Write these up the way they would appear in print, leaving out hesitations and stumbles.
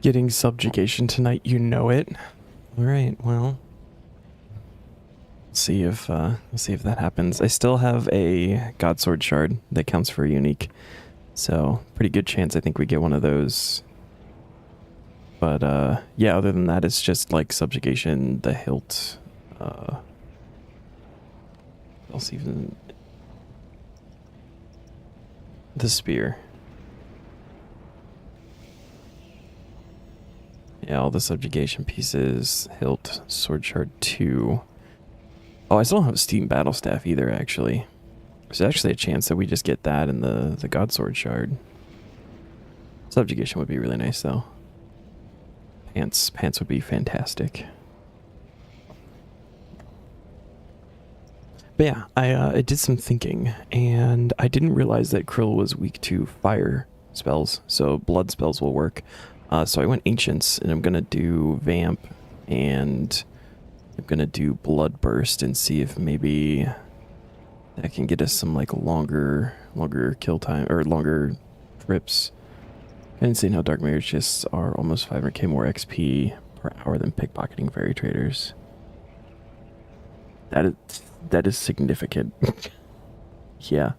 Getting subjugation tonight, you know it. Alright, well. We'll see if that happens. I still have a Godsword shard that counts for a unique. So, pretty good chance I think we get one of those. But yeah, other than that, it's just like subjugation, the hilt, else even the spear. Yeah, all the subjugation pieces, hilt, sword shard 2. Oh, I still don't have a steam battle staff either, actually. There's actually a chance that we just get that in the Godsword shard. Subjugation would be really nice, though. Pants would be fantastic. But yeah, I did some thinking, and I didn't realize that Krill was weak to fire spells, so blood spells will work. So I went Ancients, and I'm gonna do Vamp, and I'm gonna do Blood Burst, and see if maybe that can get us some like longer kill time, or longer trips. I didn't see how Dark Mirror chests are almost 500k more XP per hour than pickpocketing fairy traders. That is significant. Yeah.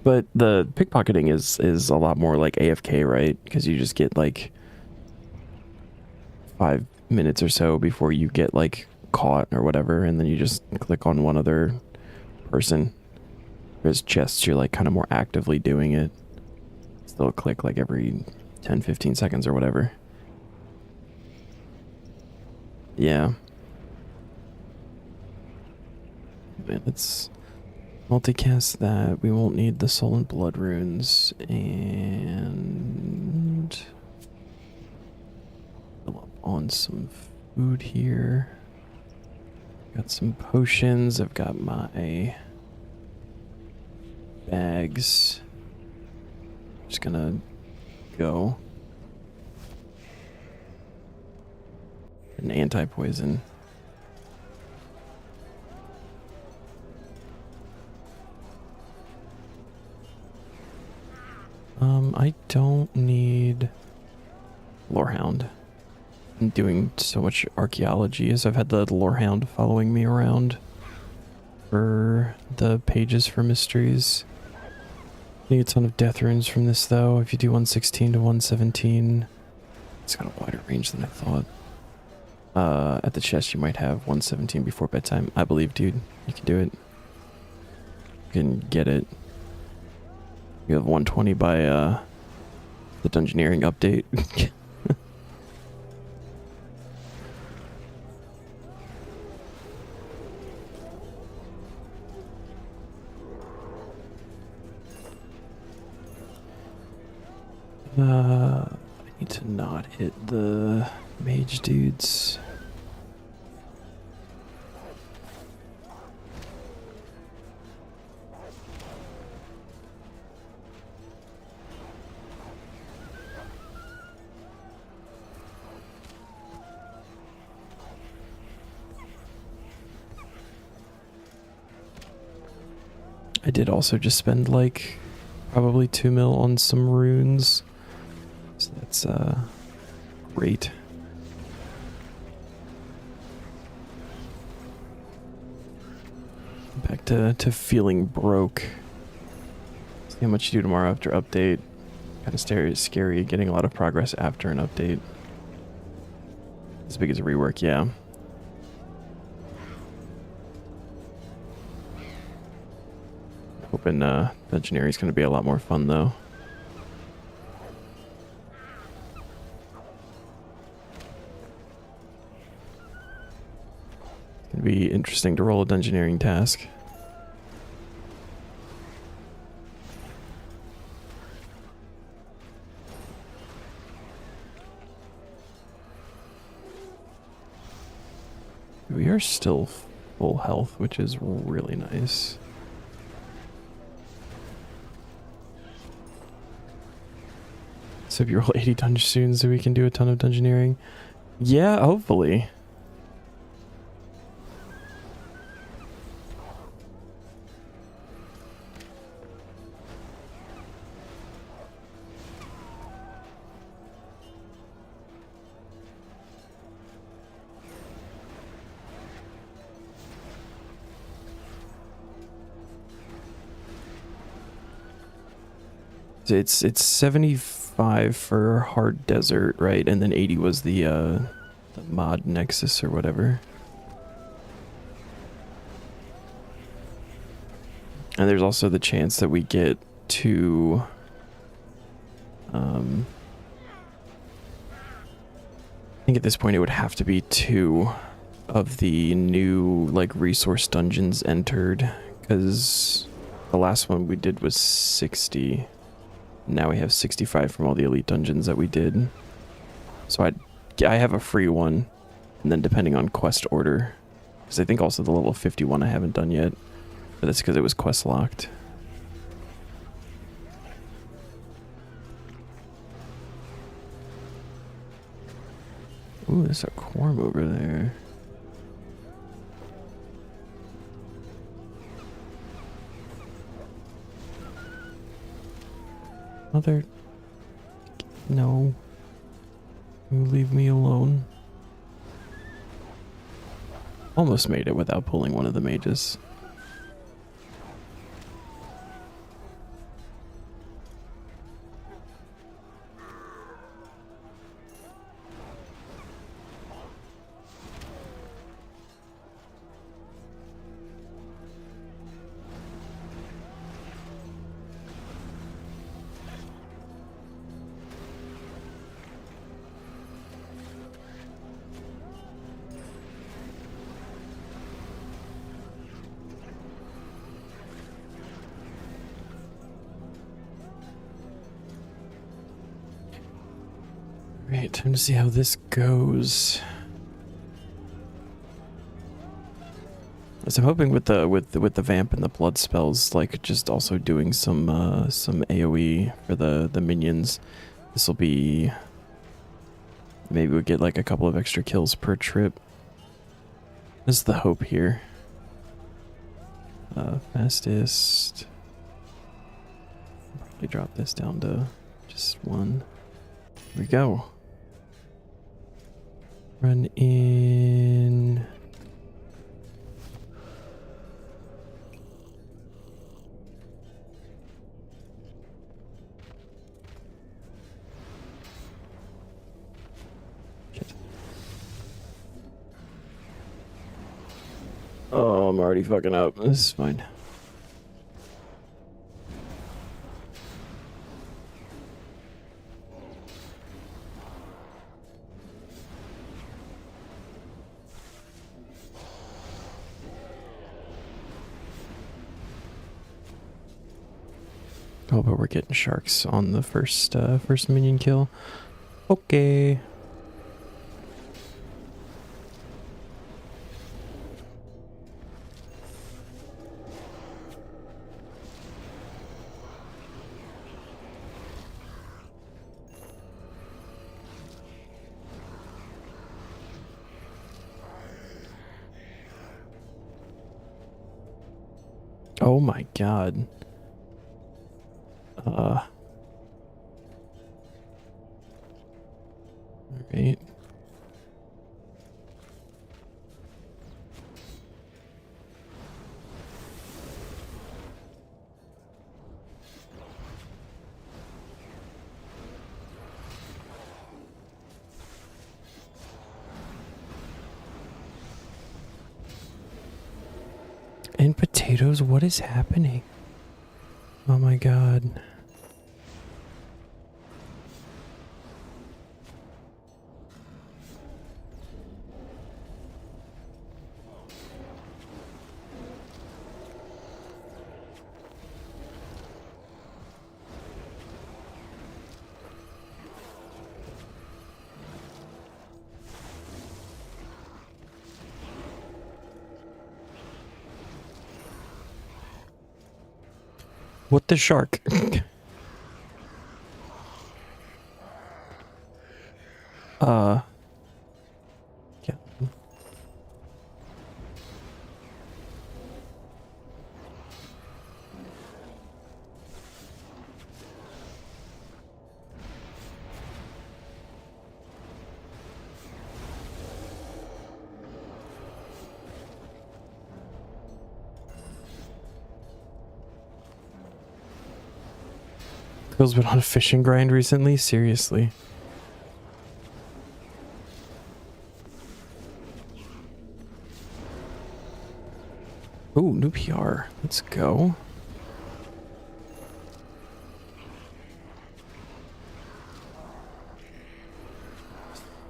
But the pickpocketing is a lot more like AFK, right? Because you just get like 5 minutes or so before you get like caught or whatever, and then you just click on one other person. Whereas chests, you're like kind of more actively doing it. Still click like every 10-15 seconds or whatever. Yeah. Let's multicast that. We won't need the soul and blood runes, and fill up on some food here. Got some potions. I've got my bags. Just gonna go. An anti-poison. I don't need Lorehound. I'm doing so much archaeology as I've had the Lorehound following me around for the pages for mysteries. Need a ton of death runes from this though. If you do 116 to 117, it's got a wider range than I thought. At the chest you might have 117 before bedtime. I believe, dude. You can do it. You can get it. You have 120 by the Dungeoneering update. I need to not hit the mage dudes. I did also just spend like probably 2 mil on some runes. So that's great. Back to feeling broke. See how much you do tomorrow after update. Kind of scary getting a lot of progress after an update. As big as a rework, yeah. Hoping Dungeoneering is going to be a lot more fun though. It's going to be interesting to roll a Dungeoneering task. We are still full health, which is really nice. So if you roll 80 dungeons soon, so we can do a ton of Dungeoneering. Yeah, hopefully. It's 75 for hard desert, right? And then 80 was the mod nexus or whatever. And there's also the chance that we get to I think at this point it would have to be 2 of the new like resource dungeons entered, because the last one we did was 60. Now we have 65 from all the elite dungeons that we did. So I have a free one, and then depending on quest order, because I think also the level 51 I haven't done yet, but that's because it was quest locked. Ooh, there's a Quorum over there. Mother... No. You leave me alone. Almost made it without pulling one of the mages. Right, time to see how this goes. So I'm hoping with the vamp and the blood spells, like just also doing some AoE for the minions. This will be, maybe we'll get like a couple of extra kills per trip. This is the hope here. Fastest. Probably drop this down to just 1. Here we go. Run in. Shit. Oh, I'm already fucking up. This is fine. Oh, but we're getting sharks on the first minion kill. Okay. Oh my god. Alright. And potatoes, what is happening? Oh my god. What the shark? Yeah. Phil's been on a fishing grind recently? Seriously. Oh, new PR. Let's go.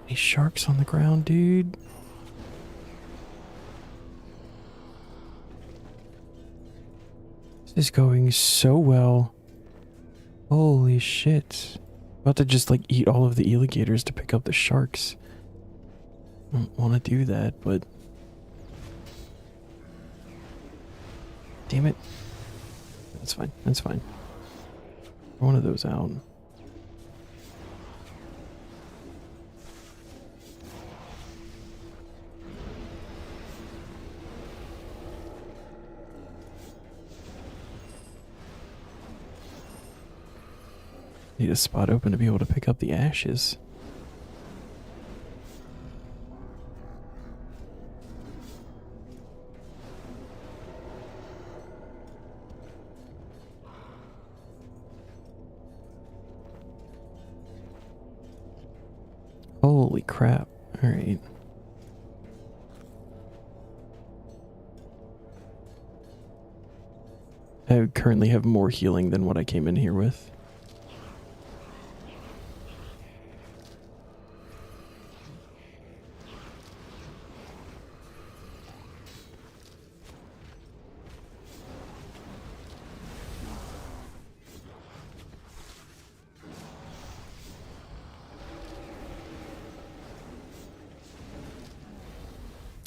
Any sharks on the ground, dude? This is going so well. Holy shit. About to just like eat all of the alligators to pick up the sharks. I don't want to do that, but... Damn it. That's fine. That's fine. One of those out. Need a spot open to be able to pick up the ashes. Holy crap. Alright. I currently have more healing than what I came in here with.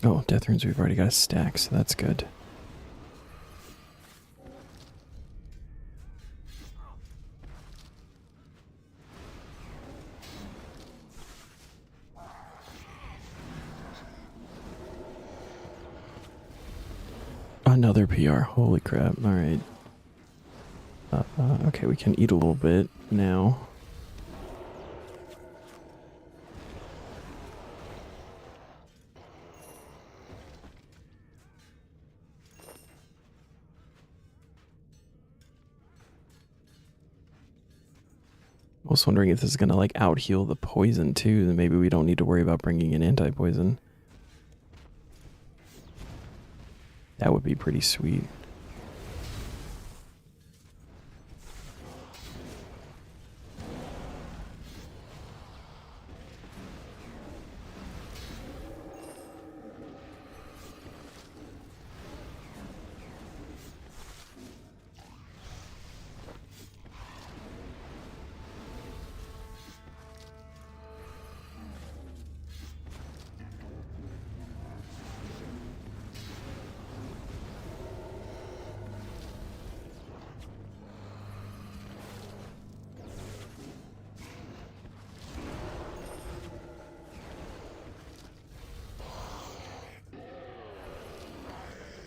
Oh, death runes, we've already got a stack, so that's good. Another PR, holy crap, alright. Okay, we can eat a little bit now. I was wondering if this is gonna like out heal the poison too, then maybe we don't need to worry about bringing in anti-poison. That would be pretty sweet.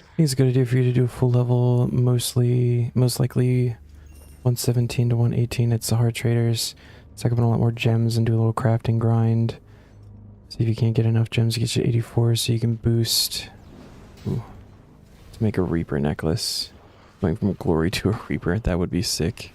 I think it's a good idea for you to do a full level, most likely 117 to 118 at Sahara Traders. Stack up on a lot more gems and do a little crafting grind. See if you can't get enough gems to get you to 84 so you can boost. Ooh. To make a Reaper necklace. Going from Glory to a Reaper, that would be sick.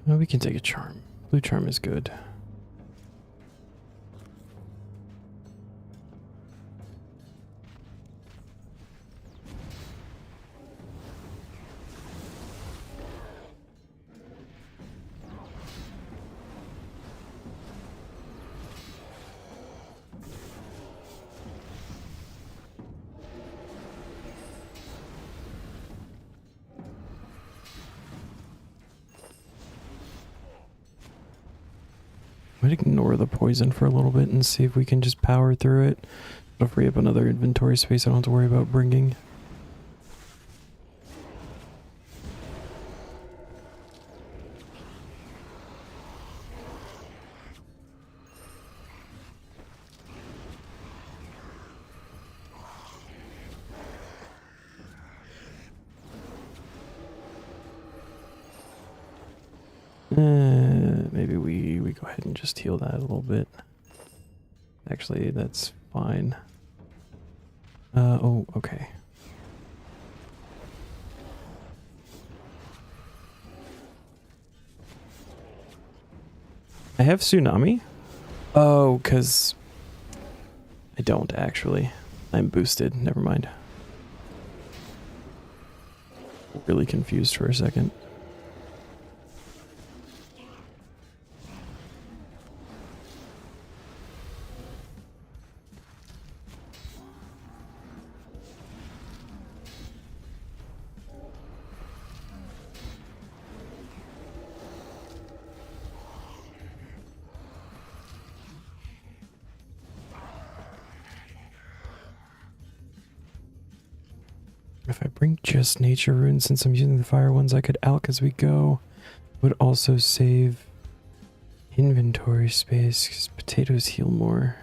Well, we can take a charm. Blue charm is good. Might ignore the poison for a little bit and see if we can just power through it. It'll free up another inventory space I don't have to worry about bringing. Maybe we go ahead and just heal that a little bit. Actually, that's fine. Oh, okay. I have Tsunami? Oh, because I don't actually. I'm boosted. Never mind. Really confused for a second. If I bring just nature runes, since I'm using the fire ones, I could alch as we go. Would also save inventory space because potatoes heal more.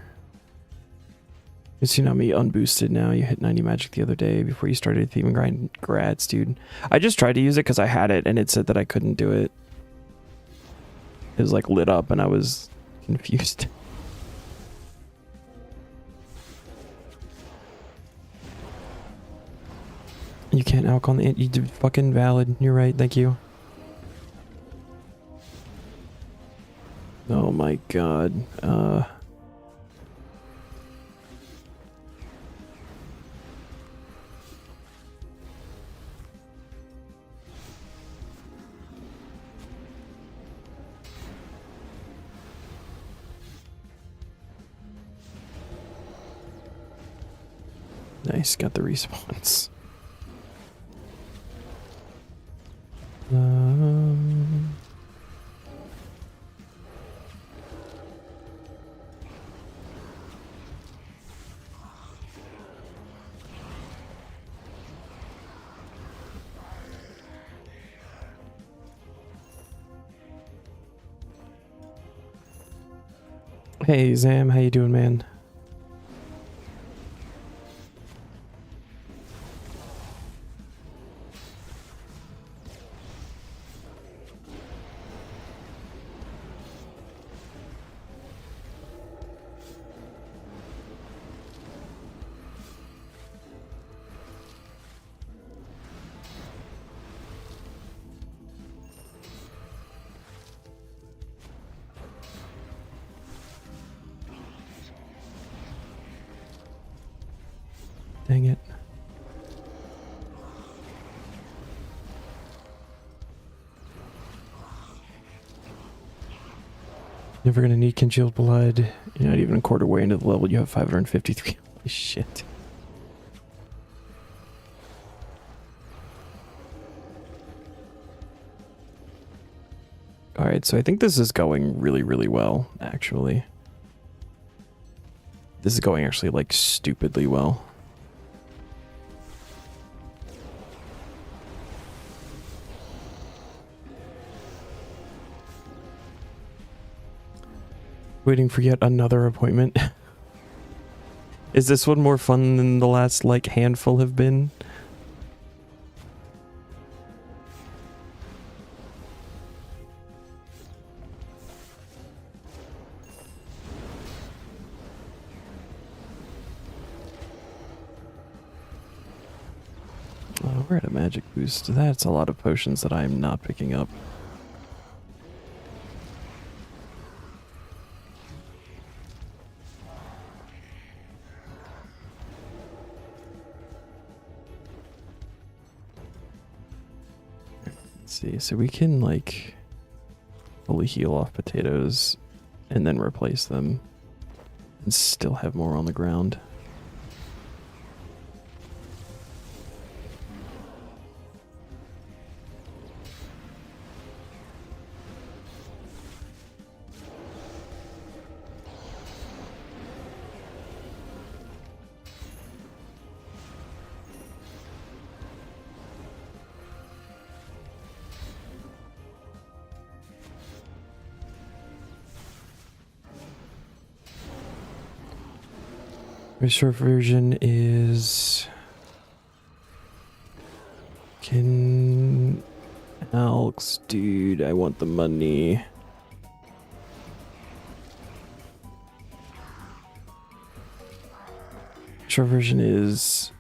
It's Tsunami unboosted now. You hit 90 magic the other day before you started Thieving Grind. Grats, dude. I just tried to use it because I had it and it said that I couldn't do it. It was like lit up and I was confused. You can't alch on the you did fucking valid. You're right. Thank you. Oh my god. Nice, got the response. Hey Zam, how you doing, man? Dang it. Never gonna need congealed blood. You're not even a quarter way into the level. You have 553. Holy shit. Alright, so I think this is going really, really well, actually. This is going actually, like, stupidly well. Waiting for yet another appointment. Is this one more fun than the last, like, handful have been? We're at a magic boost. That's a lot of potions that I am not picking up. See, so we can like fully heal off potatoes and then replace them and still have more on the ground. My short version is... Can... Alex, dude, I want the money. Short version is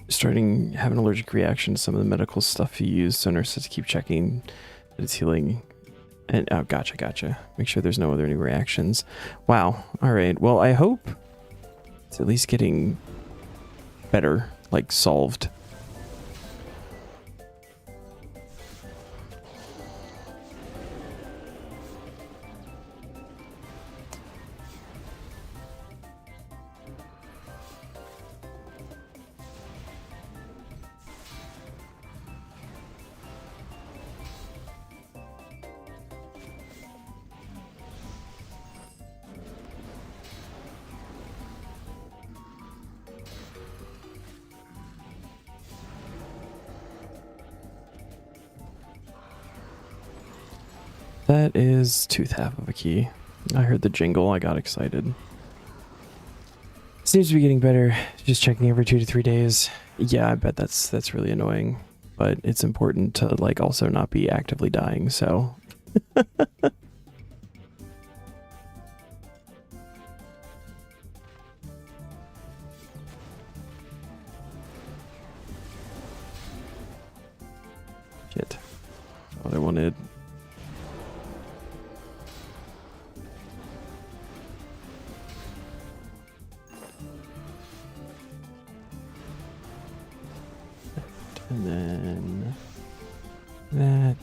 starting having an allergic reaction to some of the medical stuff you use, so nurse has to keep checking that it's healing. And oh, gotcha. Make sure there's no other new reactions. Wow. All right. Well, I hope it's at least getting better, like solved. That is tooth half of a key. I heard the jingle, I got excited. Seems to be getting better. Just checking every 2 to 3 days. Yeah, I bet that's really annoying. But it's important to like also not be actively dying, so shit. What I wanted. And then that.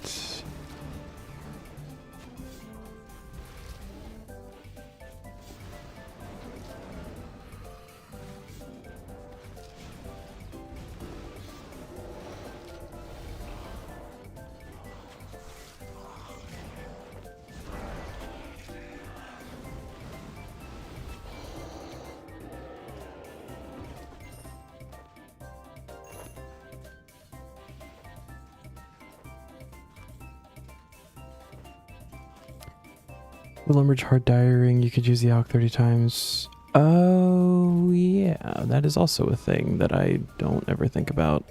With Lumberage hard diaring, you could use the alk 30 times. Oh, yeah. That is also a thing that I don't ever think about.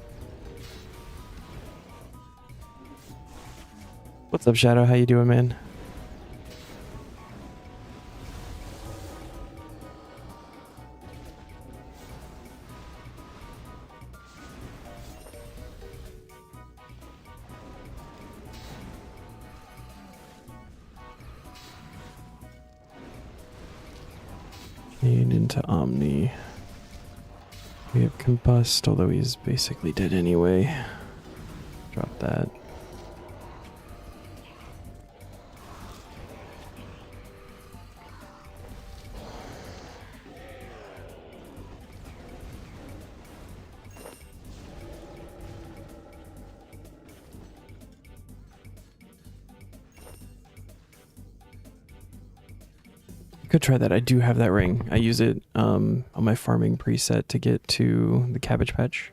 What's up, Shadow? How you doing, man? Into Omni. We have Combust, although he's basically dead anyway. Drop that. Could try that. I do have that ring. I use it on my farming preset to get to the cabbage patch.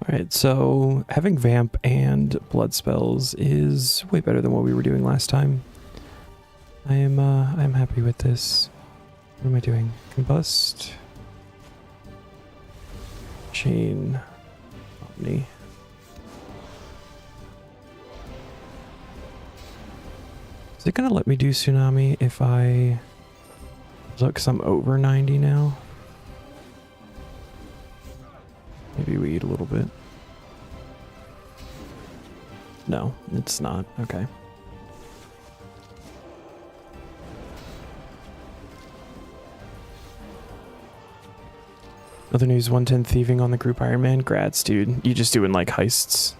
Alright, so having Vamp and Blood spells is way better than what we were doing last time. I'm happy with this. What am I doing? Combust. Chain. Omni. Is it gonna let me do Tsunami if I... Look, 'cause I'm over 90 now. Maybe we eat a little bit. No, it's not. Okay. Other news, 110 thieving on the group Iron Man. Grats, dude. You just doing like heists.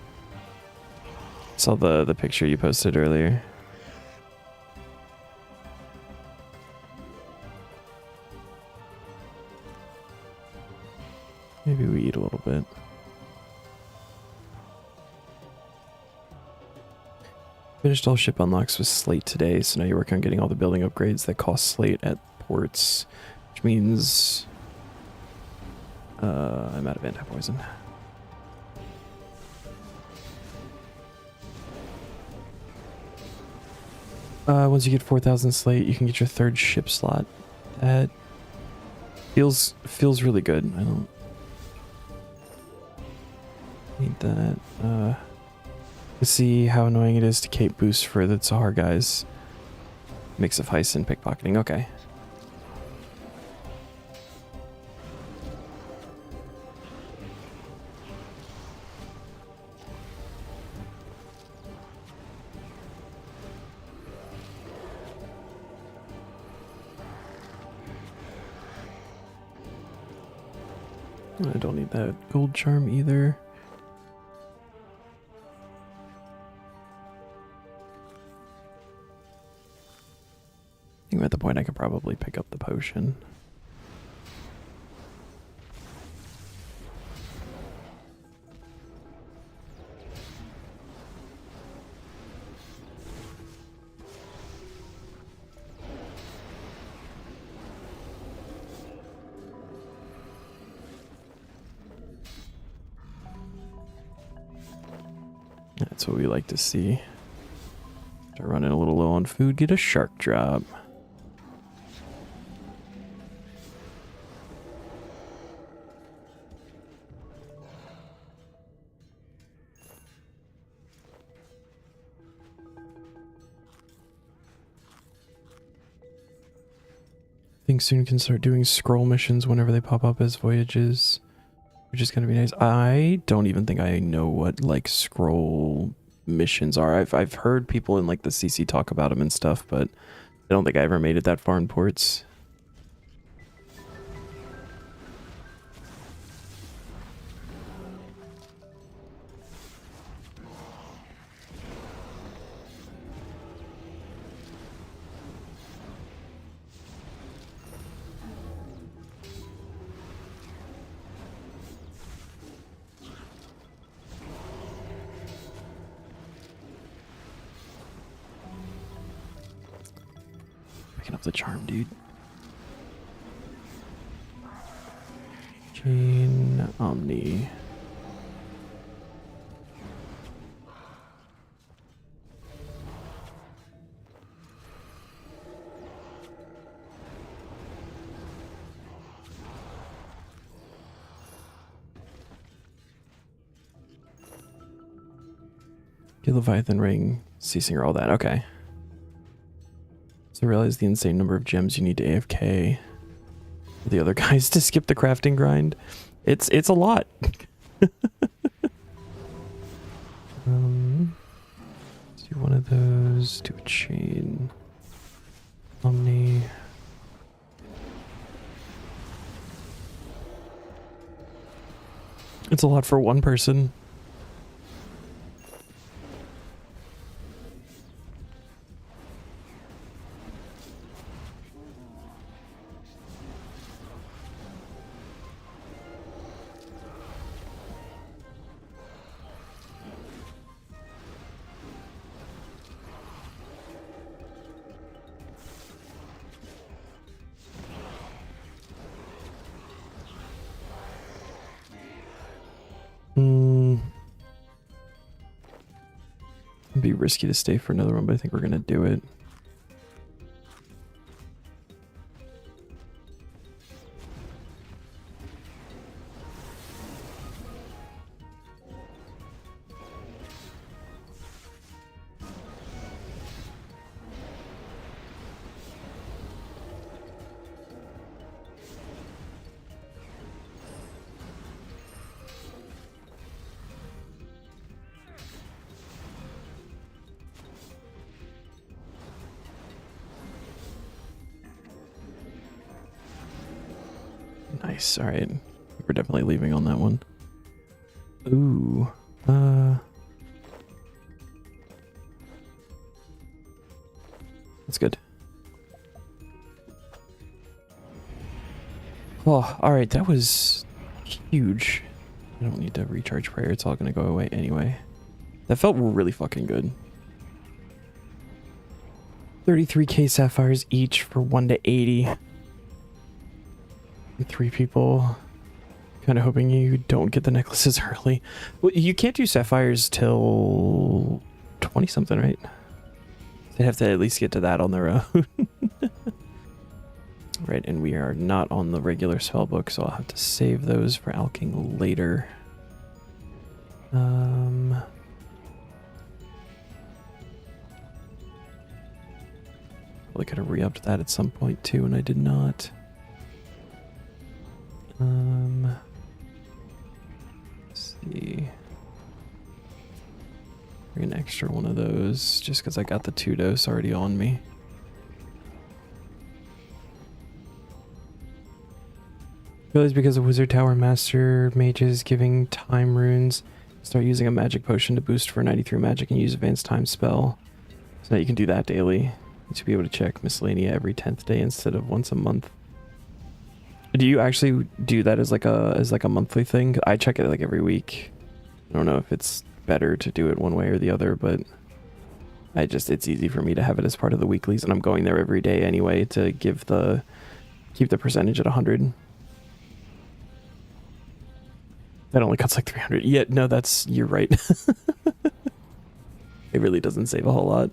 Saw the picture you posted earlier. Maybe we eat a little bit. Finished all ship unlocks with Slate today, so now you work on getting all the building upgrades that cost Slate at ports, which means I'm out of anti-poison. Once you get 4,000 Slate, you can get your third ship slot. That feels really good. I don't need that. Let's see how annoying it is to cape boost for the Sahar guys. Mix of heist and pickpocketing. Okay. I don't need that gold charm either. I think I'm at the point I could probably pick up the potion. That's what we like to see. Start running a little low on food, get a shark drop. Think soon can start doing scroll missions whenever they pop up as voyages, which is gonna be nice. I don't even think I know what like scroll missions are. I've heard people in like the CC talk about them and stuff, but I don't think I ever made it that far in ports. Up the charm, dude. Chain Omni. Get Leviathan ring, ceasing all that. Okay. So realize the insane number of gems you need to AFK for the other guys to skip the crafting grind. It's a lot. Let's do one of those. Do a chain. Omni. It's a lot for one person. It'd be risky to stay for another one, but I think we're gonna do it. Nice. All right. We're definitely leaving on that one. Ooh. That's good. Oh, all right. That was huge. I don't need to recharge prayer. It's all going to go away anyway. That felt really fucking good. 33k sapphires each for 1 to 80. And 3 people. Kind of hoping you don't get the necklaces early. Well, you can't do sapphires till 20 something, right? They have to at least get to that on their own. Right, and we are not on the regular spell book, so I'll have to save those for alching later. Probably could have re-upped that at some point too, and I did not. Let's see. Bring an extra one of those, just because I got the 2 dose already on me. Realize because of Wizard Tower Master mages giving time runes, start using a magic potion to boost for 93 magic and use advanced time spell. So that you can do that daily. To be able to check miscellanea every 10th day instead of once a month. Do you actually do that as like a monthly thing? I check it like every week. I don't know if it's better to do it one way or the other, but it's easy for me to have it as part of the weeklies, and I'm going there every day anyway to keep the percentage at 100. That only cuts like 300. Yeah, no, you're right. It really doesn't save a whole lot.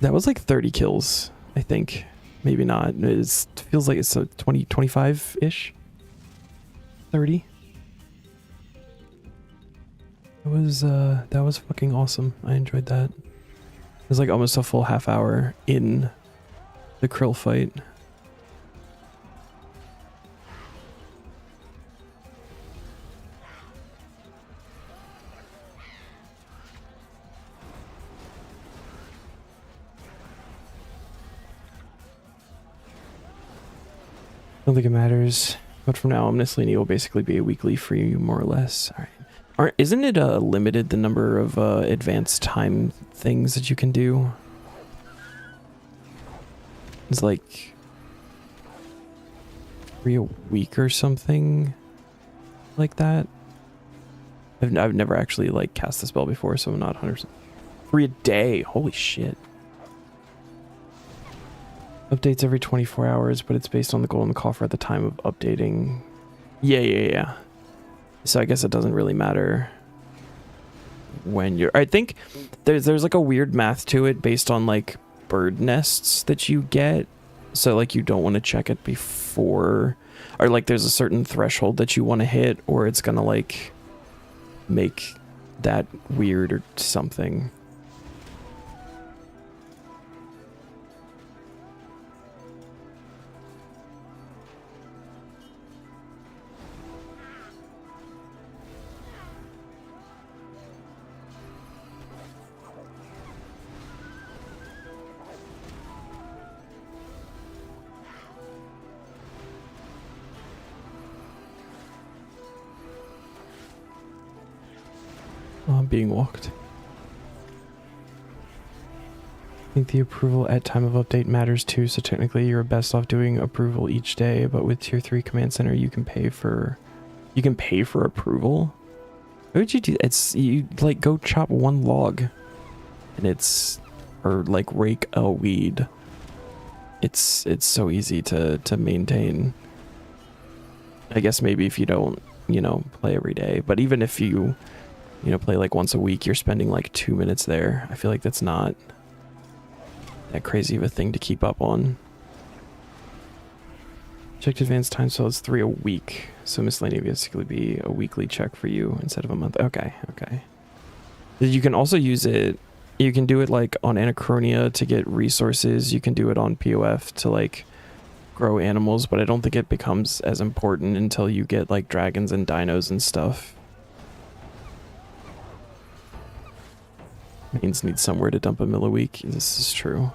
That was like 30 kills, I think. Maybe not. It feels like it's 20, 25-ish. 30. That was fucking awesome. I enjoyed that. It was like almost a full half hour in the Krill fight. I don't think it matters, but from now on, miscellany will basically be a weekly for you, more or less. All right. Isn't it limited, the number of advanced time things that you can do? It's like 3 a week or something like that. I've never actually like cast the spell before, so I'm not 100%. 3 a day. Holy shit. Updates every 24 hours, but it's based on the goal in the coffer at the time of updating. Yeah. So I guess it doesn't really matter when you're... I think there's like a weird math to it based on like bird nests that you get. So like you don't want to check it before, or like there's a certain threshold that you want to hit, or it's gonna like make that weird or something. I'm being walked. I think the approval at time of update matters too, so technically you're best off doing approval each day, but with tier 3 command center you can pay for approval. Why would you do that? You like go chop 1 log and or like rake a weed. It's so easy to maintain. I guess maybe if you don't, play every day, but even if you play like once a week, you're spending like 2 minutes there. I feel like that's not that crazy of a thing to keep up on. Checked advanced time, so it's 3 a week. So miscellany basically be a weekly check for you instead of a month. Okay. You can also use it. You can do it like on Anachronia to get resources. You can do it on POF to like grow animals, but I don't think it becomes as important until you get like dragons and dinos and stuff. Mains need somewhere to dump a mill a week. This is true.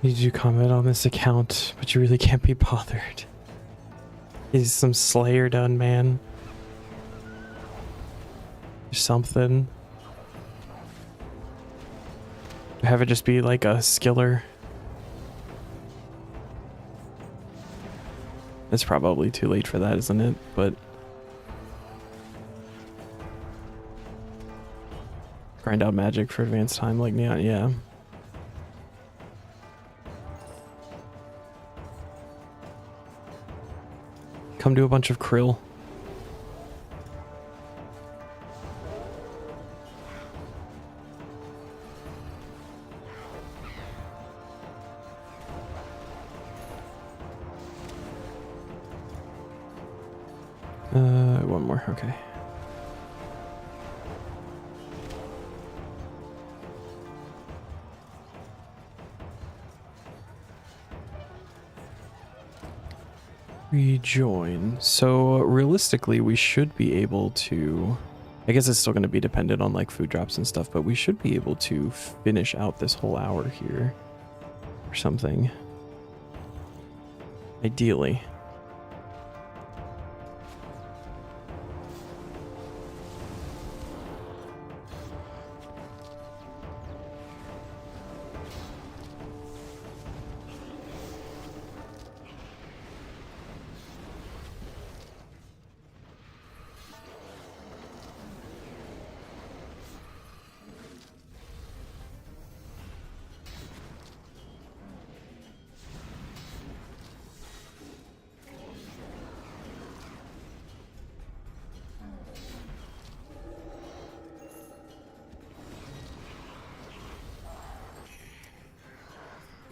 Need you to comment on this account, but you really can't be bothered. Is some Slayer done, man? Or something. Have it just be like a skiller. It's probably too late for that, isn't it? But grind out magic for advanced time like Neon, yeah. Come do a bunch of krill. One more, okay. Rejoin. So realistically, we should be able to, I guess it's still going to be dependent on like food drops and stuff, but we should be able to finish out this whole hour here or something. Ideally.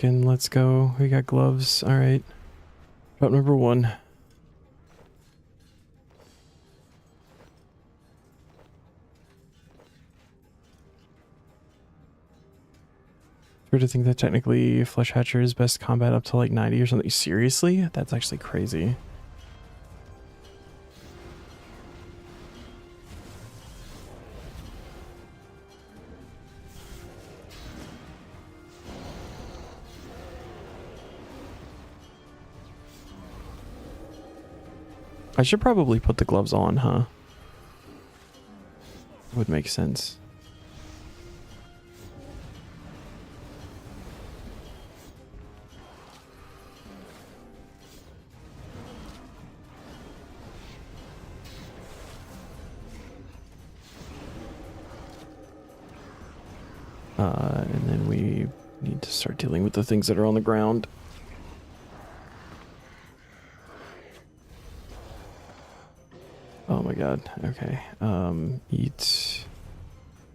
And let's go. We got gloves. All right. Drop number 1. Weird to think that technically Flesh Hatcher is best combat up to like 90 or something. Seriously? That's actually crazy. I should probably put the gloves on, huh? Would make sense. And then we need to start dealing with the things that are on the ground. Oh my god, okay.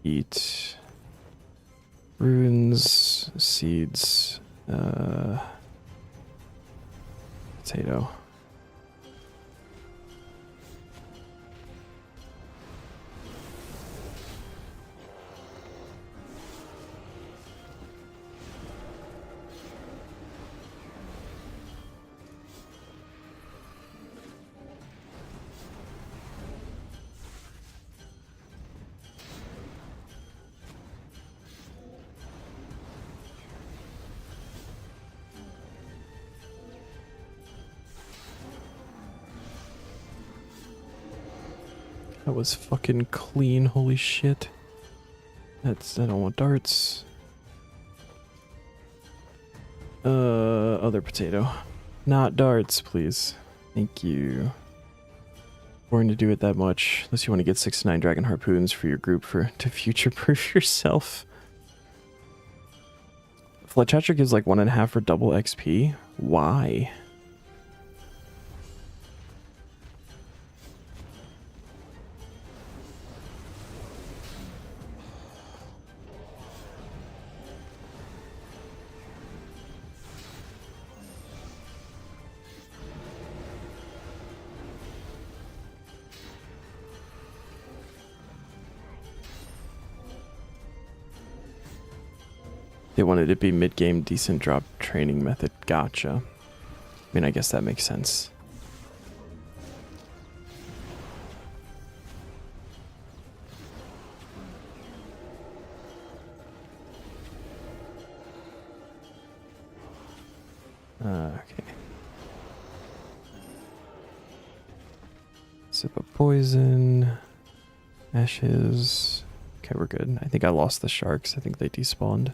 Eat runes, seeds, potato. That was fucking clean, holy shit. I don't want darts. Other potato. Not darts, please. Thank you. Going to do it that much, unless you want to get 6 to 9 dragon harpoons for your group to future-proof yourself. Fletch Hatcher gives like 1.5 for double XP. Why? They wanted it to be mid-game decent drop training method. Gotcha. I mean, I guess that makes sense. Okay. Sip of poison. Ashes. Okay, we're good. I think I lost the sharks. I think they despawned.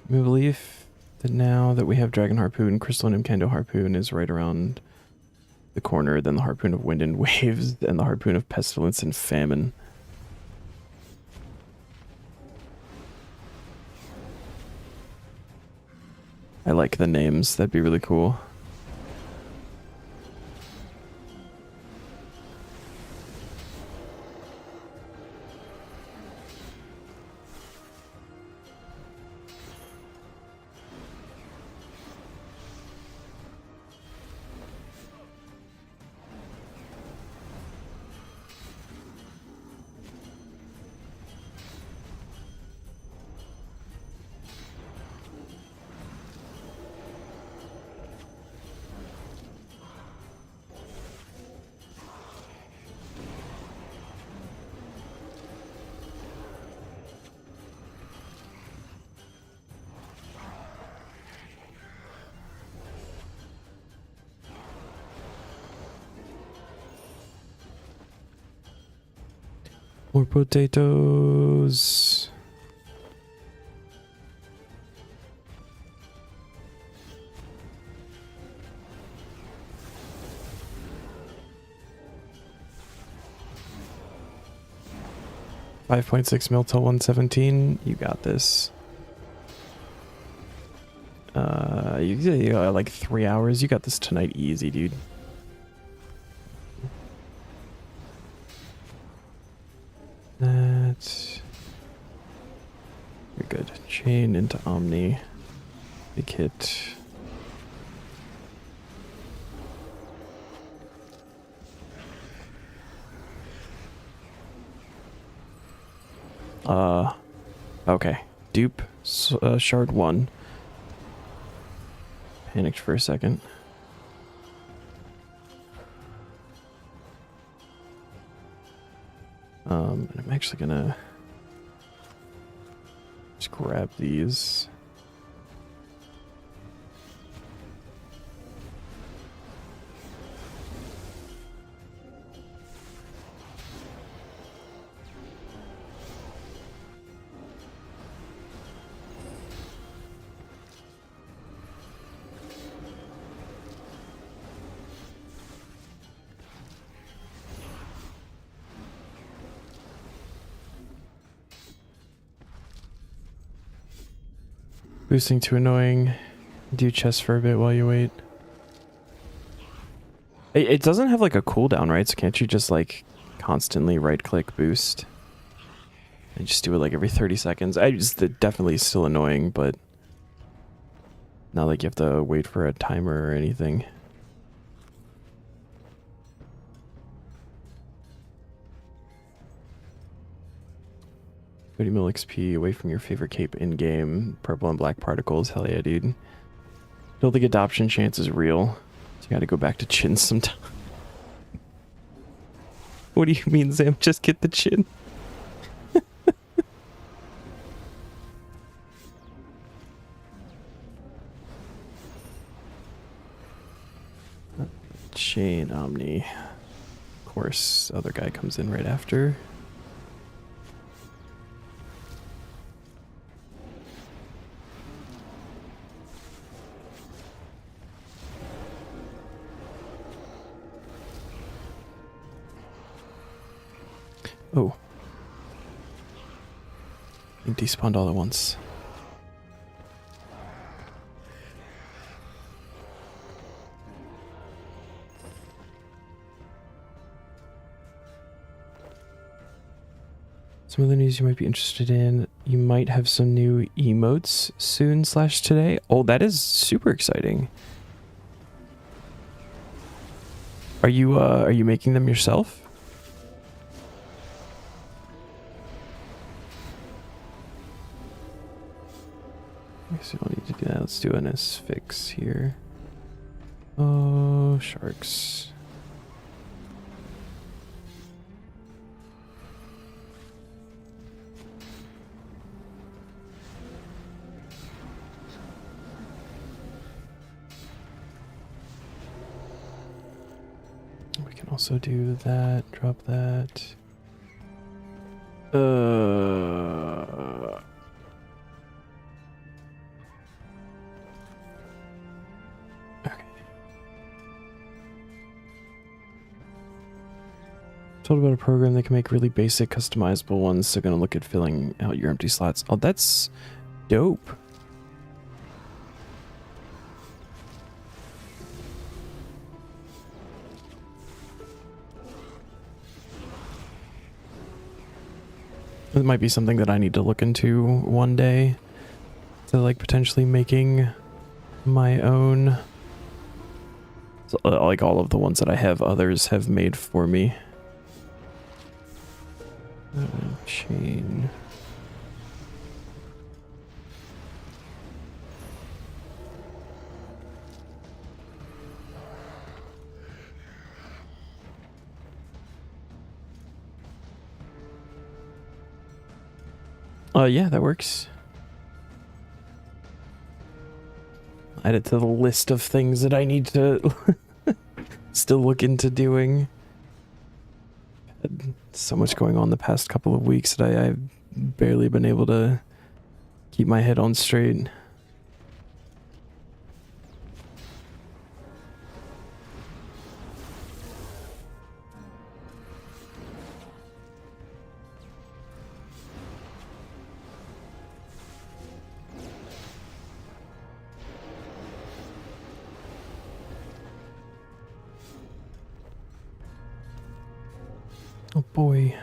I believe that now that we have Dragon Harpoon, Crystal and Imkendo Harpoon is right around the corner, then the Harpoon of Wind and Waves, and the Harpoon of Pestilence and Famine. I like the names. That'd be really cool. More potatoes. $5.6 mil till 117. You got this. You got like 3 hours. You got this tonight easy, dude. That. You're good. Chain into Omni. Big hit. Okay. Dupe. Shard 1. Panicked for a second. And I'm actually gonna just grab these. Boosting too annoying. Do chest for a bit while you wait. It doesn't have like a cooldown, right? So can't you just like constantly right click boost? And just do it like every 30 seconds. Definitely still annoying, but not like you have to wait for a timer or anything. $30 mil XP away from your favorite cape in game. Purple and black particles. Hell yeah, dude. Don't think adoption chance is real. So you gotta go back to chin sometime. What do you mean, Sam? Just get the chin. Chain Omni. Of course, other guy comes in right after. Oh. He despawned all at once. Some other news you might be interested in. You might have some new emotes soon / today. Oh, that is super exciting. Are you making them yourself? guess we don't need to do that. Let's do an asphyx here. Oh, sharks. We can also do that, drop that. Okay. Told about a program that can make really basic customizable ones, so gonna look at filling out your empty slots. Oh, that's dope. It might be something that I need to look into one day, to like potentially making my own. So, like all of the ones that I have, others have made for me. Chain. Yeah, that works. Add it to the list of things that I need to still look into doing. Had so much going on the past couple of weeks that I've barely been able to keep my head on straight. Oh boy.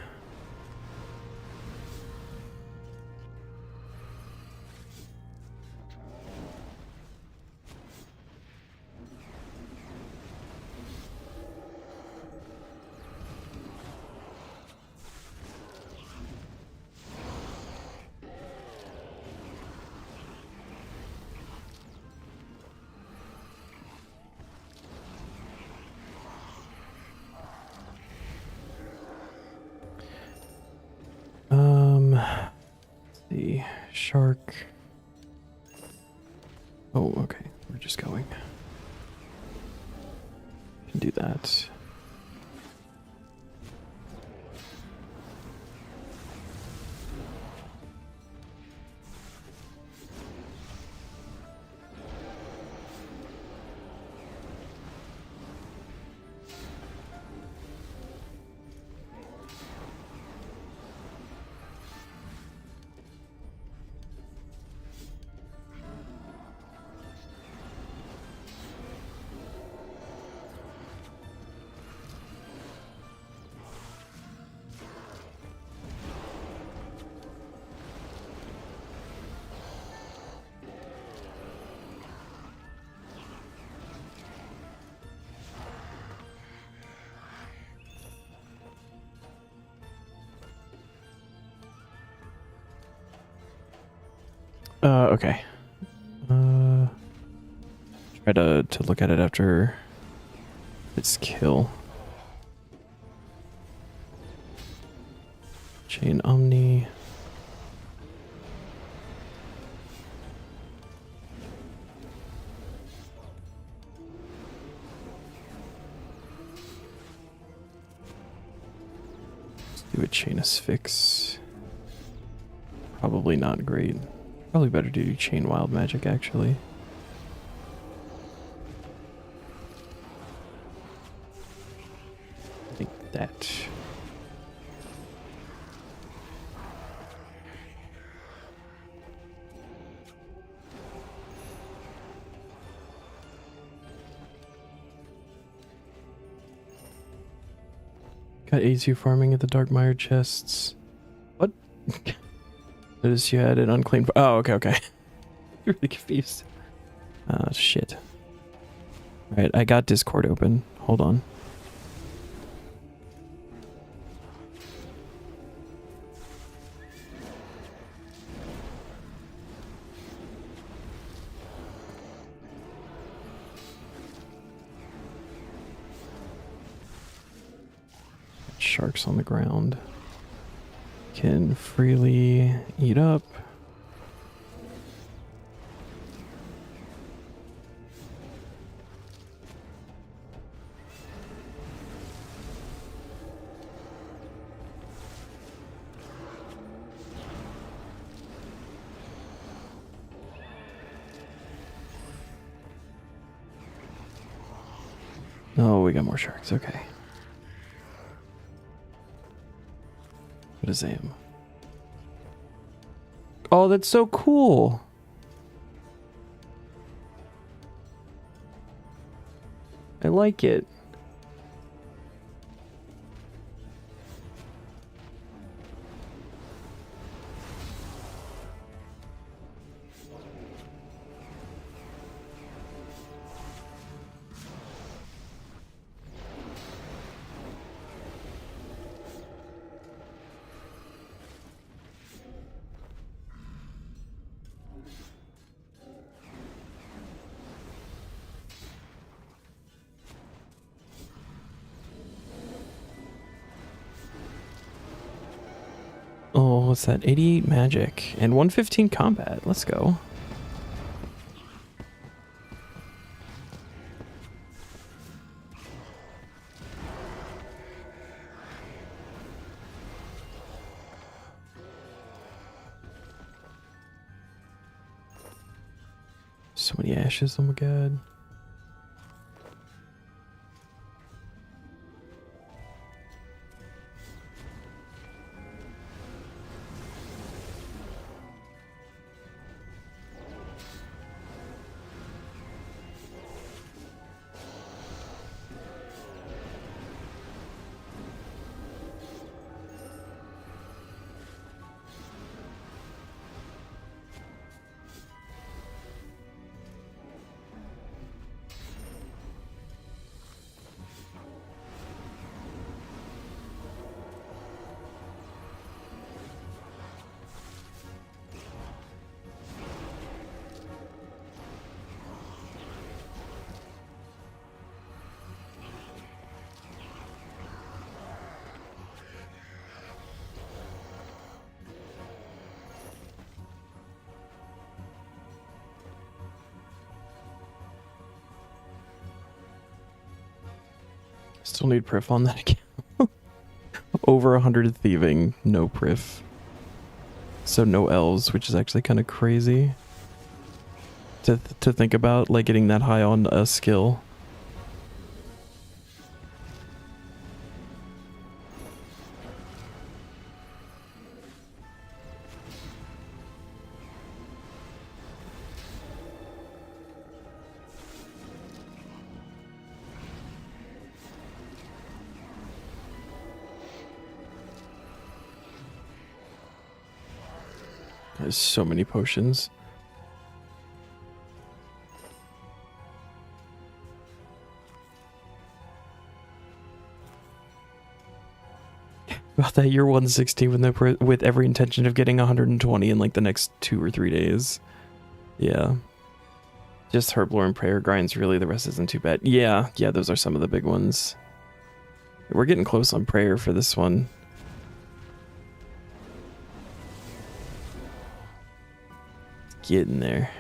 The shark. Oh, okay. We're just going. Can do that. Okay. Try to look at it after its kill. Chain Omni. Let's do a chain asphyx. Probably not great. Probably better to do chain wild magic actually. I think that. Got A2 farming at the Darkmire chests. What? Notice you had an unclaimed. Oh, okay. You're really confused. Shit. Alright, I got Discord open. Hold on. sharks on the ground. Can freely eat up. Oh, we got more sharks. Okay. What is aim? Oh, that's so cool. I like it. Oh, what's that? 88 magic and 115 combat. Let's go. So many ashes. Oh my god. Still need priff on that account. Over 100 thieving, no priff. So no elves, which is actually kind of crazy to think about, like getting that high on a skill. There's so many potions. About that year 160 with every intention of getting 120 in like the next 2 or 3 days. Yeah. Just Herblore and Prayer grinds, really. The rest isn't too bad. Yeah, those are some of the big ones. We're getting close on Prayer for this one. Getting there.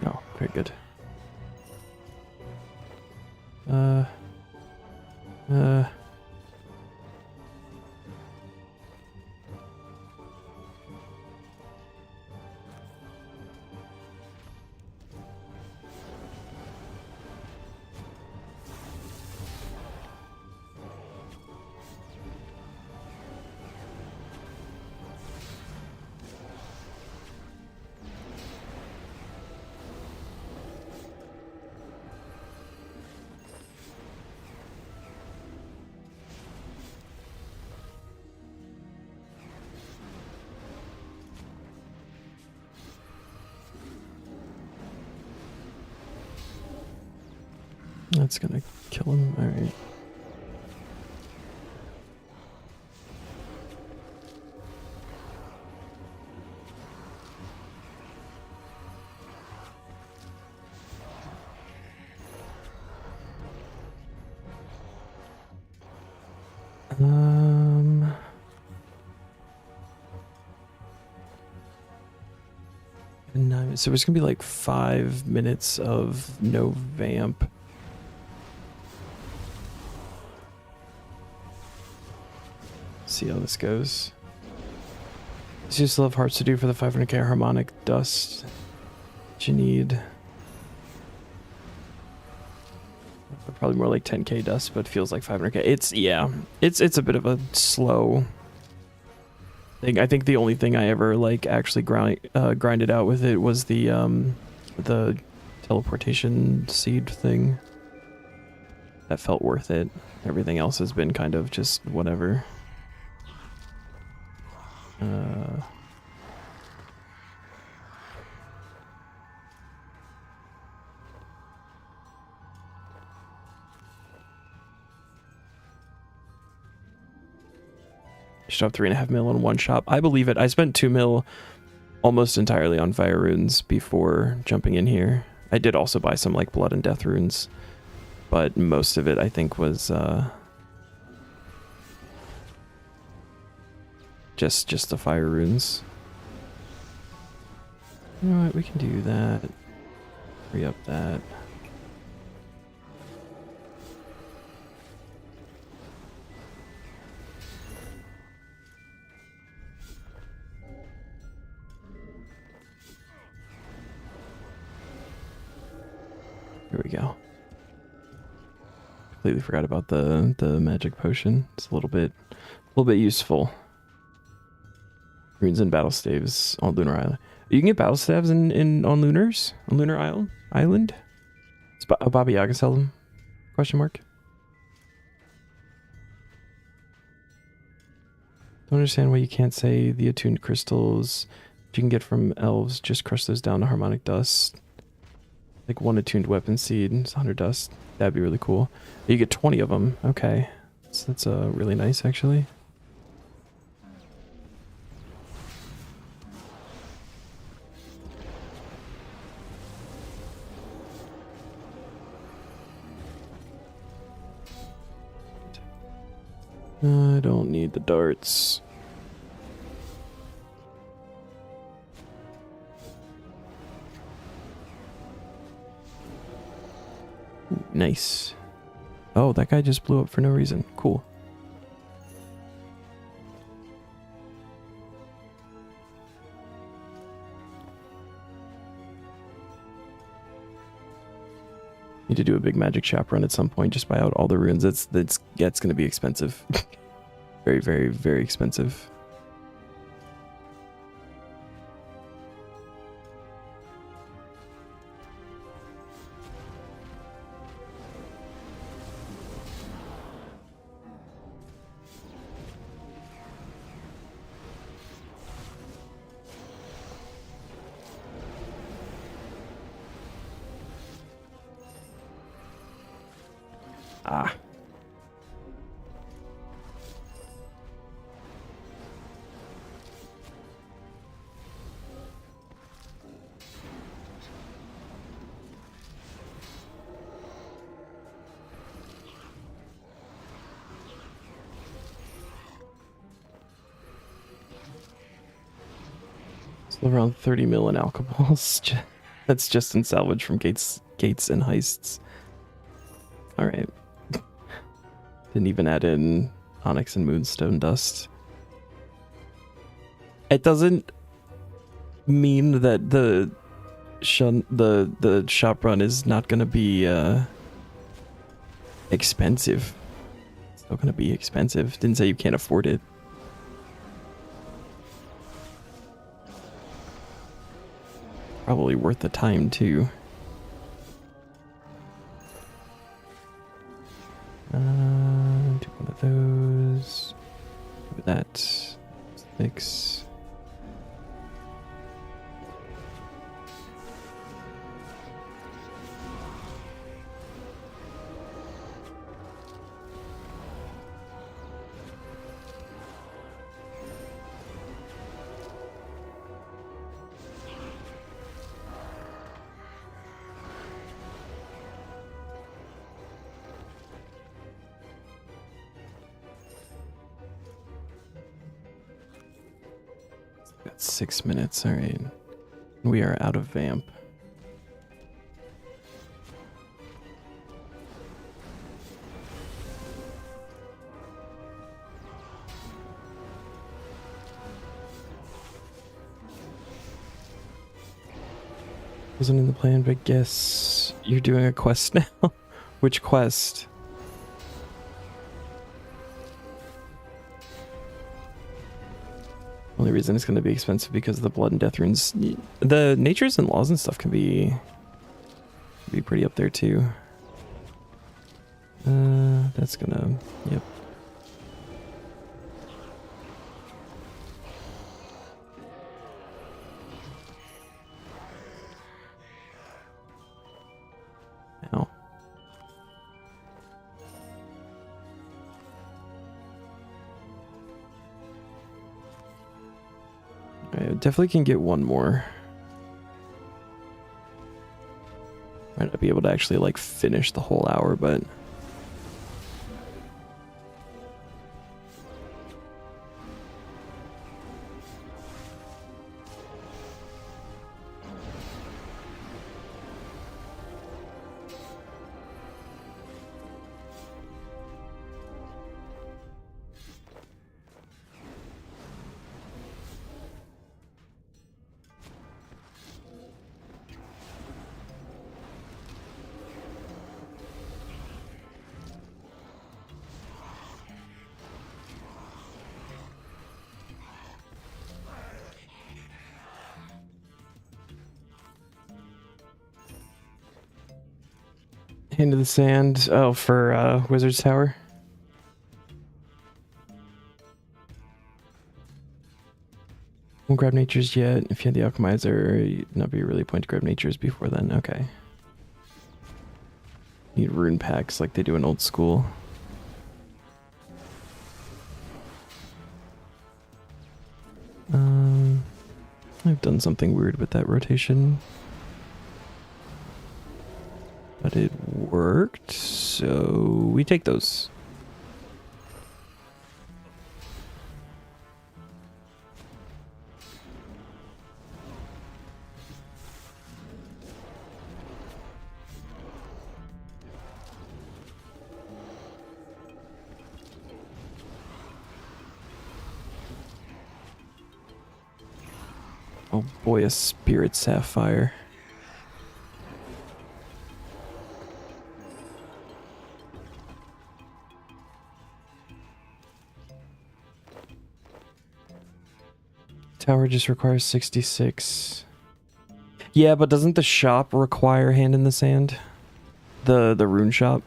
Oh, very good. That's gonna kill him. All right. So there's gonna be like 5 minutes of no vamp. See how this goes. So you still have hearts to do for the 500k harmonic dust that you need. Probably more like 10k dust, but feels like 500k. It's a bit of a slow thing. I think the only thing I ever like actually grinded out with it was the teleportation seed thing. That felt worth it. Everything else has been kind of just whatever. Should have 3.5 mil in one shop. I believe it. I spent 2 mil almost entirely on fire runes before jumping in here. I did also buy some like blood and death runes, but most of it I think was just the fire runes. You know what? We can do that. Free up that. Here we go. Completely forgot about the magic potion. It's a little bit useful. Runes and battle staves on Lunar Island. You can get battle staves on Lunars on Lunar Island. Is Baba Yaga sell them? Question mark. Don't understand why you can't say the attuned crystals you can get from elves. Just crush those down to harmonic dust. Like 1 attuned weapon seed, it's 100 dust. That'd be really cool. You get 20 of them. Okay, so that's really nice actually. I don't need the darts. Ooh, nice. Oh, that guy just blew up for no reason. Cool. Need to do a big magic shop run at some point. Just buy out all the runes. It's going to be expensive. Very, very, very expensive. Ah. Still around 30 mil in alcohols. That's just in salvage from gates and heists. All right. Didn't even add in onyx and moonstone dust. It doesn't mean that the shop run is not gonna be expensive. It's still gonna be expensive. Didn't say you can't afford it. Probably worth the time too. Do one of those. Do that. 6. got 6 minutes. All right. We are out of vamp. Wasn't in the plan, but guess you're doing a quest now. Which quest? Only reason it's going to be expensive because of the blood and death runes. The natures and laws and stuff can be pretty up there too. That's gonna, yep. Ow. I definitely can get one more. Might not be able to actually like finish the whole hour, but into the sand. Oh, for Wizard's Tower. Won't grab natures yet. If you had the alchemizer, it'd not be a really point to grab natures before then. Okay. Need rune packs like they do in old school. I've done something weird with that rotation. But it worked, so we take those. Oh boy, a spirit sapphire. Tower just requires 66. Yeah, but doesn't the shop require hand in the sand? The rune shop?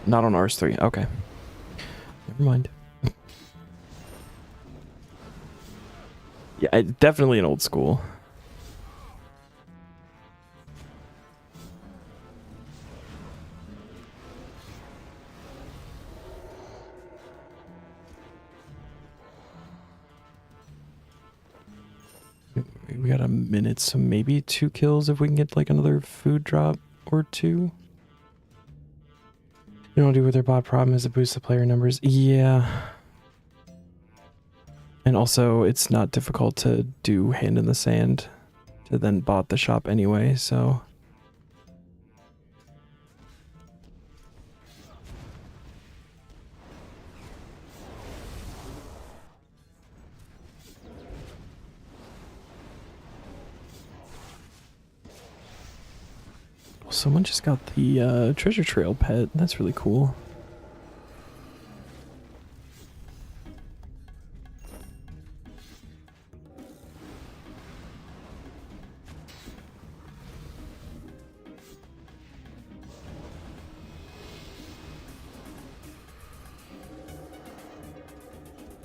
Not on RS3. Okay. Never mind. Yeah, definitely an old school. We got a minute, so maybe 2 kills if we can get like another food drop or 2. You don't do with their bot problem is it boosts the player numbers. Yeah. And also it's not difficult to do hand in the sand to then bot the shop anyway, so. Someone just got the treasure trail pet. That's really cool.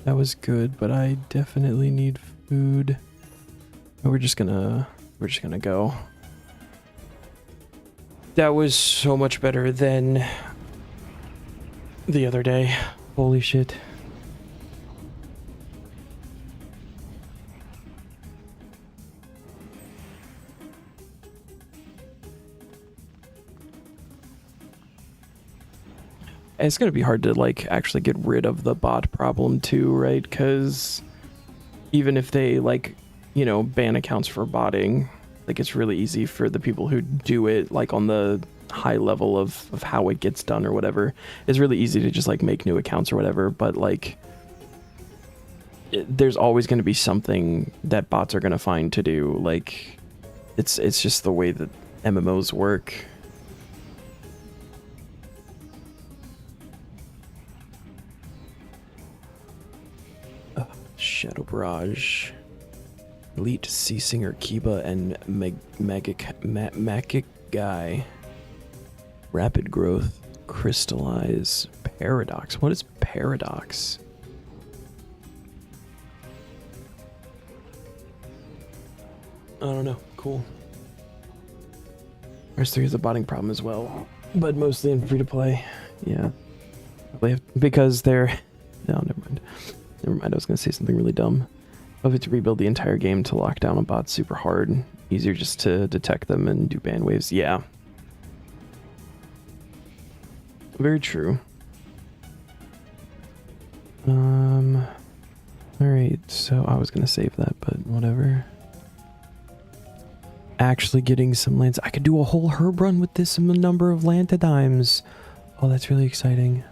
That was good, but I definitely need food. We're just gonna go. That was so much better than the other day. Holy shit. It's going to be hard to like actually get rid of the bot problem too, right? Because even if they like, you know, ban accounts for botting, like it's really easy for the people who do it like on the high level of how it gets done or whatever. It's really easy to just like make new accounts or whatever, but like there's always going to be something that bots are going to find to do. Like it's just the way that MMOs work. Shadow Barrage, Elite Sea Singer Kiba, and Magic Guy. Rapid Growth, Crystallize, Paradox. What is Paradox? I don't know. Cool. RS3 has a botting problem as well, but mostly in free-to-play. Yeah. Because they're... No, never mind. Never mind, I was going to say something really dumb. I'll have to rebuild the entire game to lock down a bot super hard. Easier just to detect them and do ban waves. Yeah. Very true. Alright, so I was going to save that, but whatever. Actually getting some lands. I could do a whole herb run with this number of Lantadimes. Oh, that's really exciting.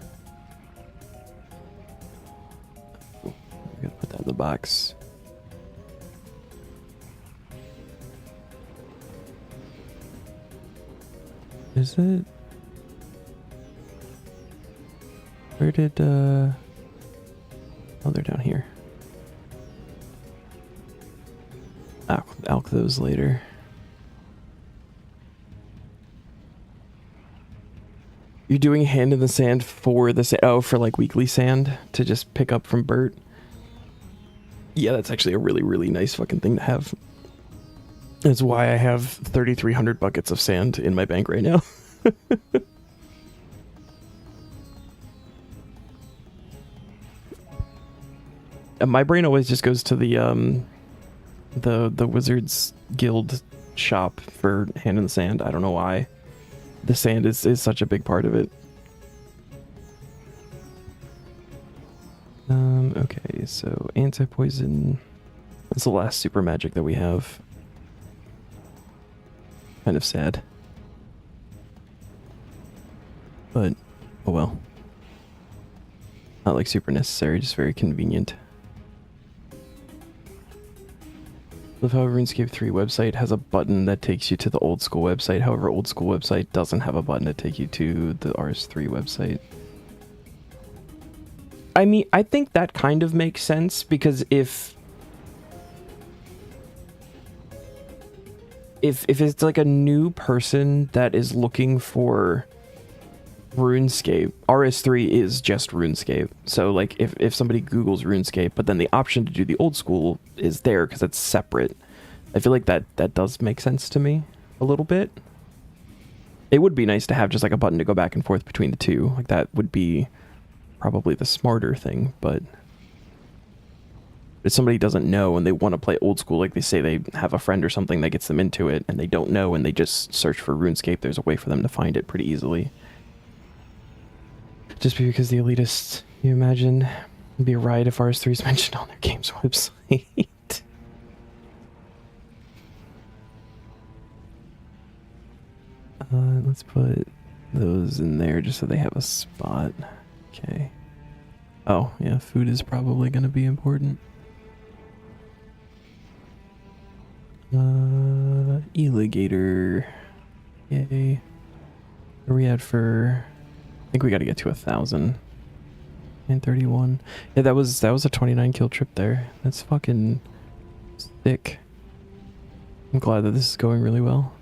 Gotta put that in the box. Is it? Where did, oh, they're down here. Alk those later. You're doing hand in the sand for the oh, for like weekly sand to just pick up from Bert. Yeah, that's actually a really, really nice fucking thing to have. That's why I have 3,300 buckets of sand in my bank right now. And my brain always just goes to the Wizards Guild shop for hand in the sand. I don't know why. The sand is such a big part of it. Okay, so anti-poison. That's the last super magic that we have. Kind of sad. But, oh well. Not like super necessary, just very convenient. Love how RuneScape 3 website has a button that takes you to the old school website. However, old school website doesn't have a button to take you to the RS3 website. I mean, I think that kind of makes sense because if it's like a new person that is looking for RuneScape, RS3 is just RuneScape. So like if somebody Googles RuneScape, but then the option to do the old school is there because it's separate. I feel like that does make sense to me a little bit. It would be nice to have just like a button to go back and forth between the two. Like that would be probably the smarter thing, but if somebody doesn't know and they want to play old school, like they say they have a friend or something that gets them into it and they don't know and they just search for RuneScape, there's a way for them to find it pretty easily. Just because the elitists, you imagine, it'd be a riot if RS3 is mentioned on their game's website. Let's put those in there just so they have a spot. Okay. Oh, yeah, food is probably going to be important. Alligator. Yay. Where are we at for... I think we got to get to 1,000. And 31. Yeah, that was a 29 kill trip there. That's fucking sick. I'm glad that this is going really well.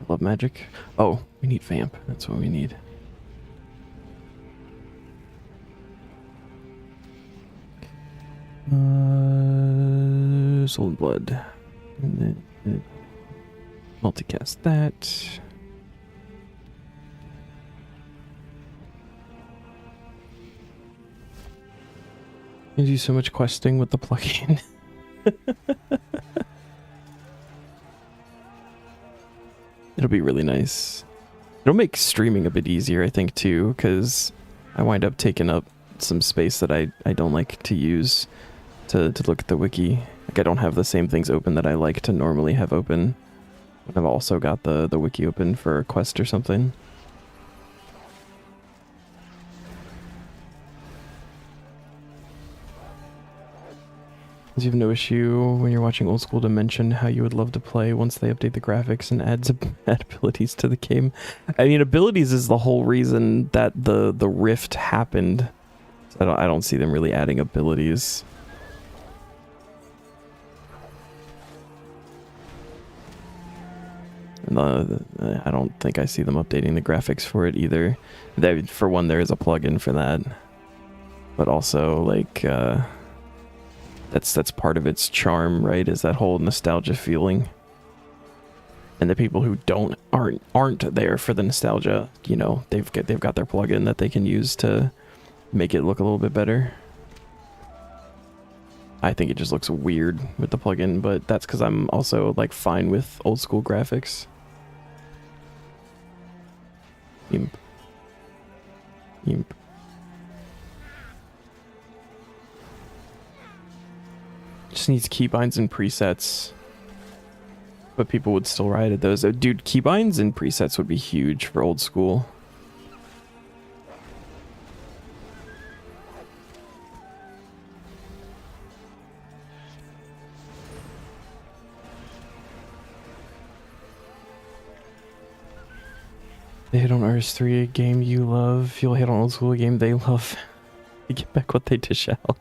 I love magic. Oh, we need vamp. That's what we need. Soul and Blood. And then multicast that. You do so much questing with the plugin. It'll be really nice. It'll make streaming a bit easier, I think, too, because I wind up taking up some space that I don't like to use to look at the wiki. Like, I don't have the same things open that I like to normally have open. I've also got the wiki open for a quest or something. You have no issue when you're watching Old School to mention how you would love to play once they update the graphics and add abilities to the game. I mean, abilities is the whole reason that the Rift happened. So I don't see them really adding abilities. I don't think I see them updating the graphics for it either. For one, there is a plugin for that, but also like that's part of its charm, right? Is that whole nostalgia feeling. And the people who aren't there for the nostalgia, you know, they've got their plugin that they can use to make it look a little bit better. I think it just looks weird with the plugin, but that's because I'm also like fine with old school graphics. Imp. Imp. Just needs keybinds and presets. But people would still ride at those. Dude, keybinds and presets would be huge for old school. They hit on RS3, a game you love. You'll hit on old school, a game they love. You get back what they dish out.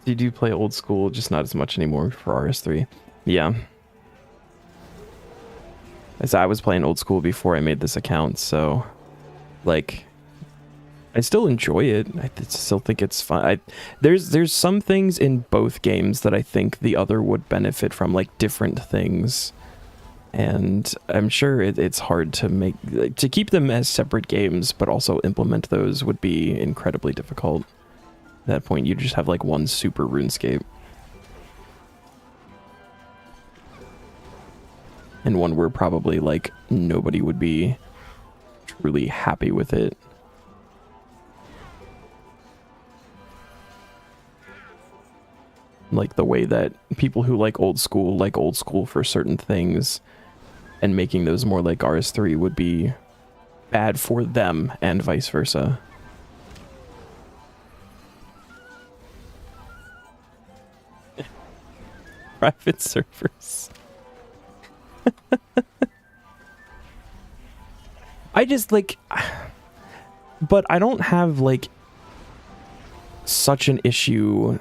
You do play old school, just not as much anymore for RS3. Yeah. As I was playing old school before I made this account, so like I still enjoy it. I still think it's fun. There's some things in both games that I think the other would benefit from, like different things. And I'm sure it's hard to to keep them as separate games, but also implement those would be incredibly difficult. At that point, you just have like one super RuneScape. And one where probably like nobody would be truly happy with it. Like the way that people who like old school for certain things, and making those more like RS3 would be bad for them and vice versa. Private servers. I just like, but I don't have like such an issue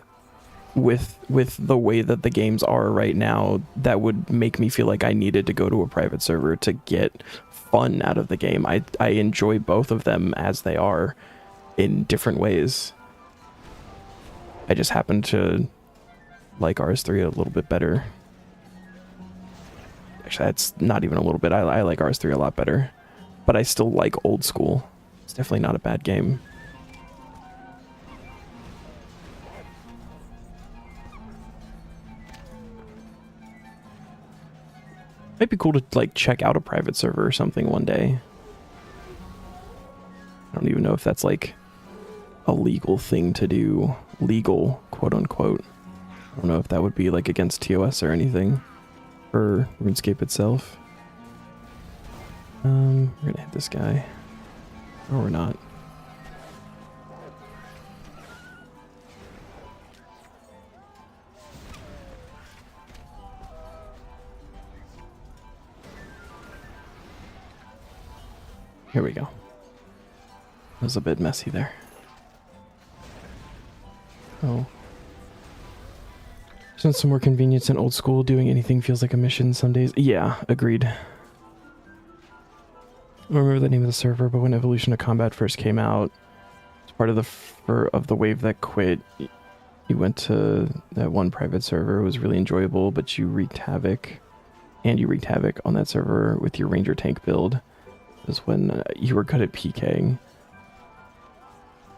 with the way that the games are right now that would make me feel like I needed to go to a private server to get fun out of the game. I enjoy both of them as they are in different ways. I just happen to like RS3 a little bit better. Actually, that's not even a little bit. I like RS3 a lot better, but I still like old school. It's definitely not a bad game. Might be cool to like check out a private server or something one day. I don't even know if that's like a legal thing to do. Legal, quote unquote. I don't know if that would be like against TOS or anything for RuneScape itself. We're gonna hit this guy. Or we're not. Here we go. It was a bit messy there. Oh. Since some more convenience in old school, doing anything feels like a mission some days. Yeah, agreed. I don't remember the name of the server, but when Evolution of Combat first came out, it's part of the wave that quit. You went to that one private server. It was really enjoyable, but you wreaked havoc. And you wreaked havoc on that server with your Ranger tank build. Is when you were good at PKing.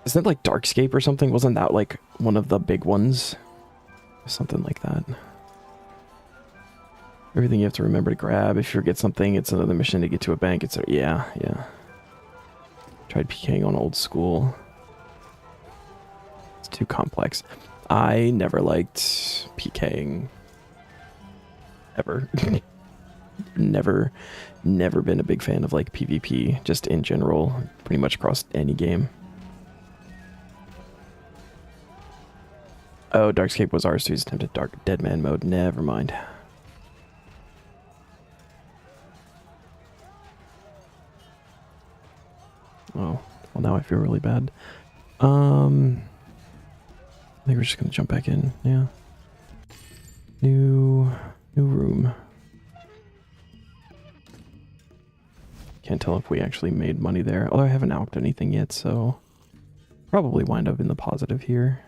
Isn't that like Darkscape or something? Wasn't that like one of the big ones? Something like that. Everything you have to remember to grab. If you forget something, it's another mission to get to a bank. It's yeah. Tried PKing on old school. It's too complex. I never liked PKing. Ever. Never been a big fan of like PvP, just in general, pretty much across any game. Oh, Darkscape was RS3's attempt at Dark Deadman mode. Never mind. Oh, well now I feel really bad. I think we're just gonna jump back in. Yeah. New room. Can't tell if we actually made money there. Although I haven't alked anything yet, so probably wind up in the positive here.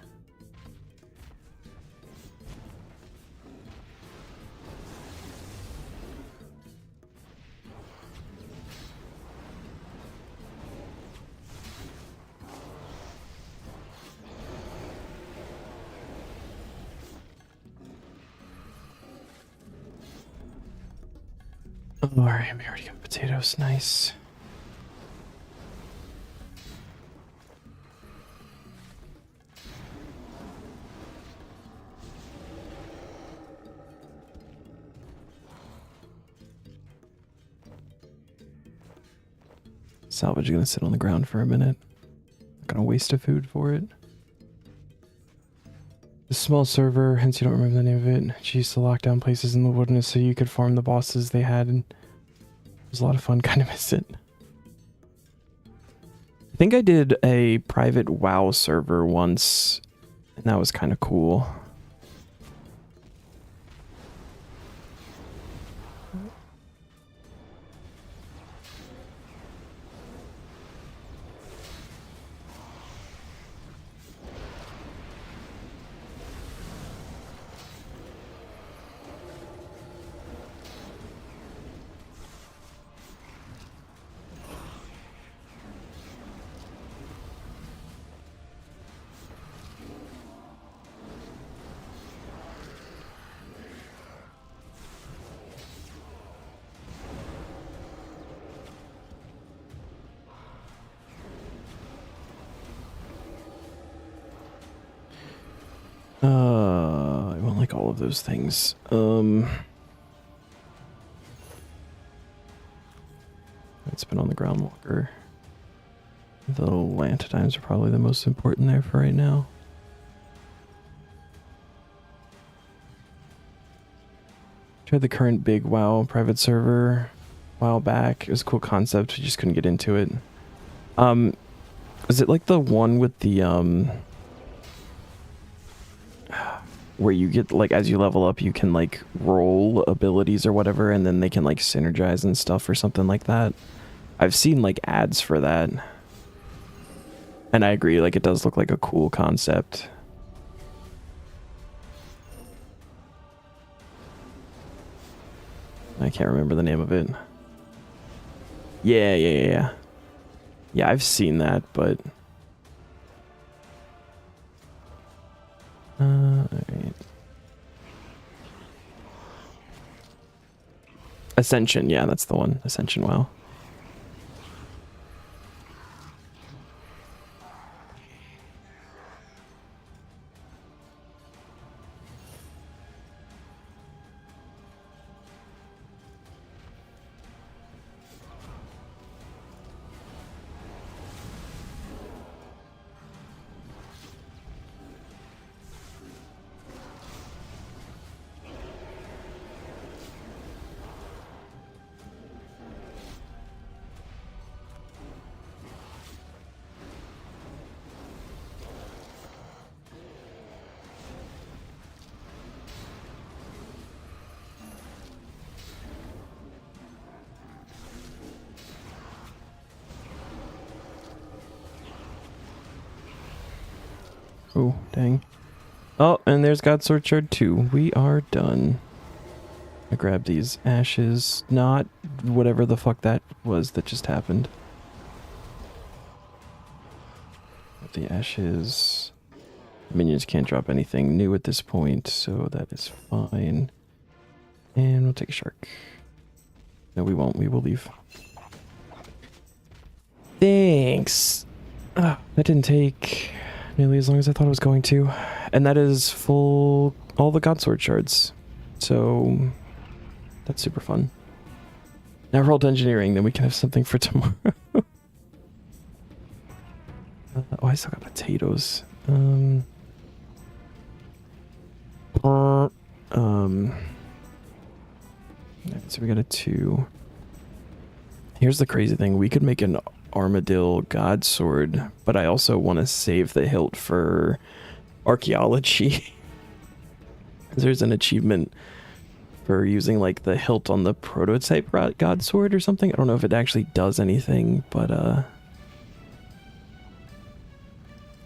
Oh, alright, we already got potatoes. Nice. Salvage is gonna sit on the ground for a minute. Not gonna waste a food for it. The small server, hence you don't remember the name of it. She used to lock down places in the wilderness so you could farm the bosses they had, and it was a lot of fun. Kind of miss it. I think I did a private WoW server once, and that was kind of cool. I won't like all of those things. It's been on the ground longer. The Lantidimes are probably the most important there for right now. Tried the current big WoW private server a while back. It was a cool concept. We just couldn't get into it. Is it like the one with the where you get like as you level up you can like roll abilities or whatever and then they can like synergize and stuff or something like that? I've seen like ads for that. And I agree, like it does look like a cool concept. I can't remember the name of it. Yeah. Yeah, I've seen that, but alright. Ascension, yeah, that's the one. Ascension, wow. Oh, dang. Oh, and there's God Sword Shard 2. We are done. I grab these ashes, not whatever the fuck that was that just happened. The ashes. Minions can't drop anything new at this point, so that is fine. And we'll take a shark. No, we won't. We will leave. Dang. Thanks. That didn't take nearly as long as I thought it was going to. And that is full, all the Godsword shards. So that's super fun. Now roll to engineering, then we can have something for tomorrow. Oh, I still got potatoes. So we got a 2. Here's the crazy thing. We could make an Armadillo God Sword, but I also want to save the hilt for archaeology. There's an achievement for using like the hilt on the prototype God Sword or something. I don't know if it actually does anything, but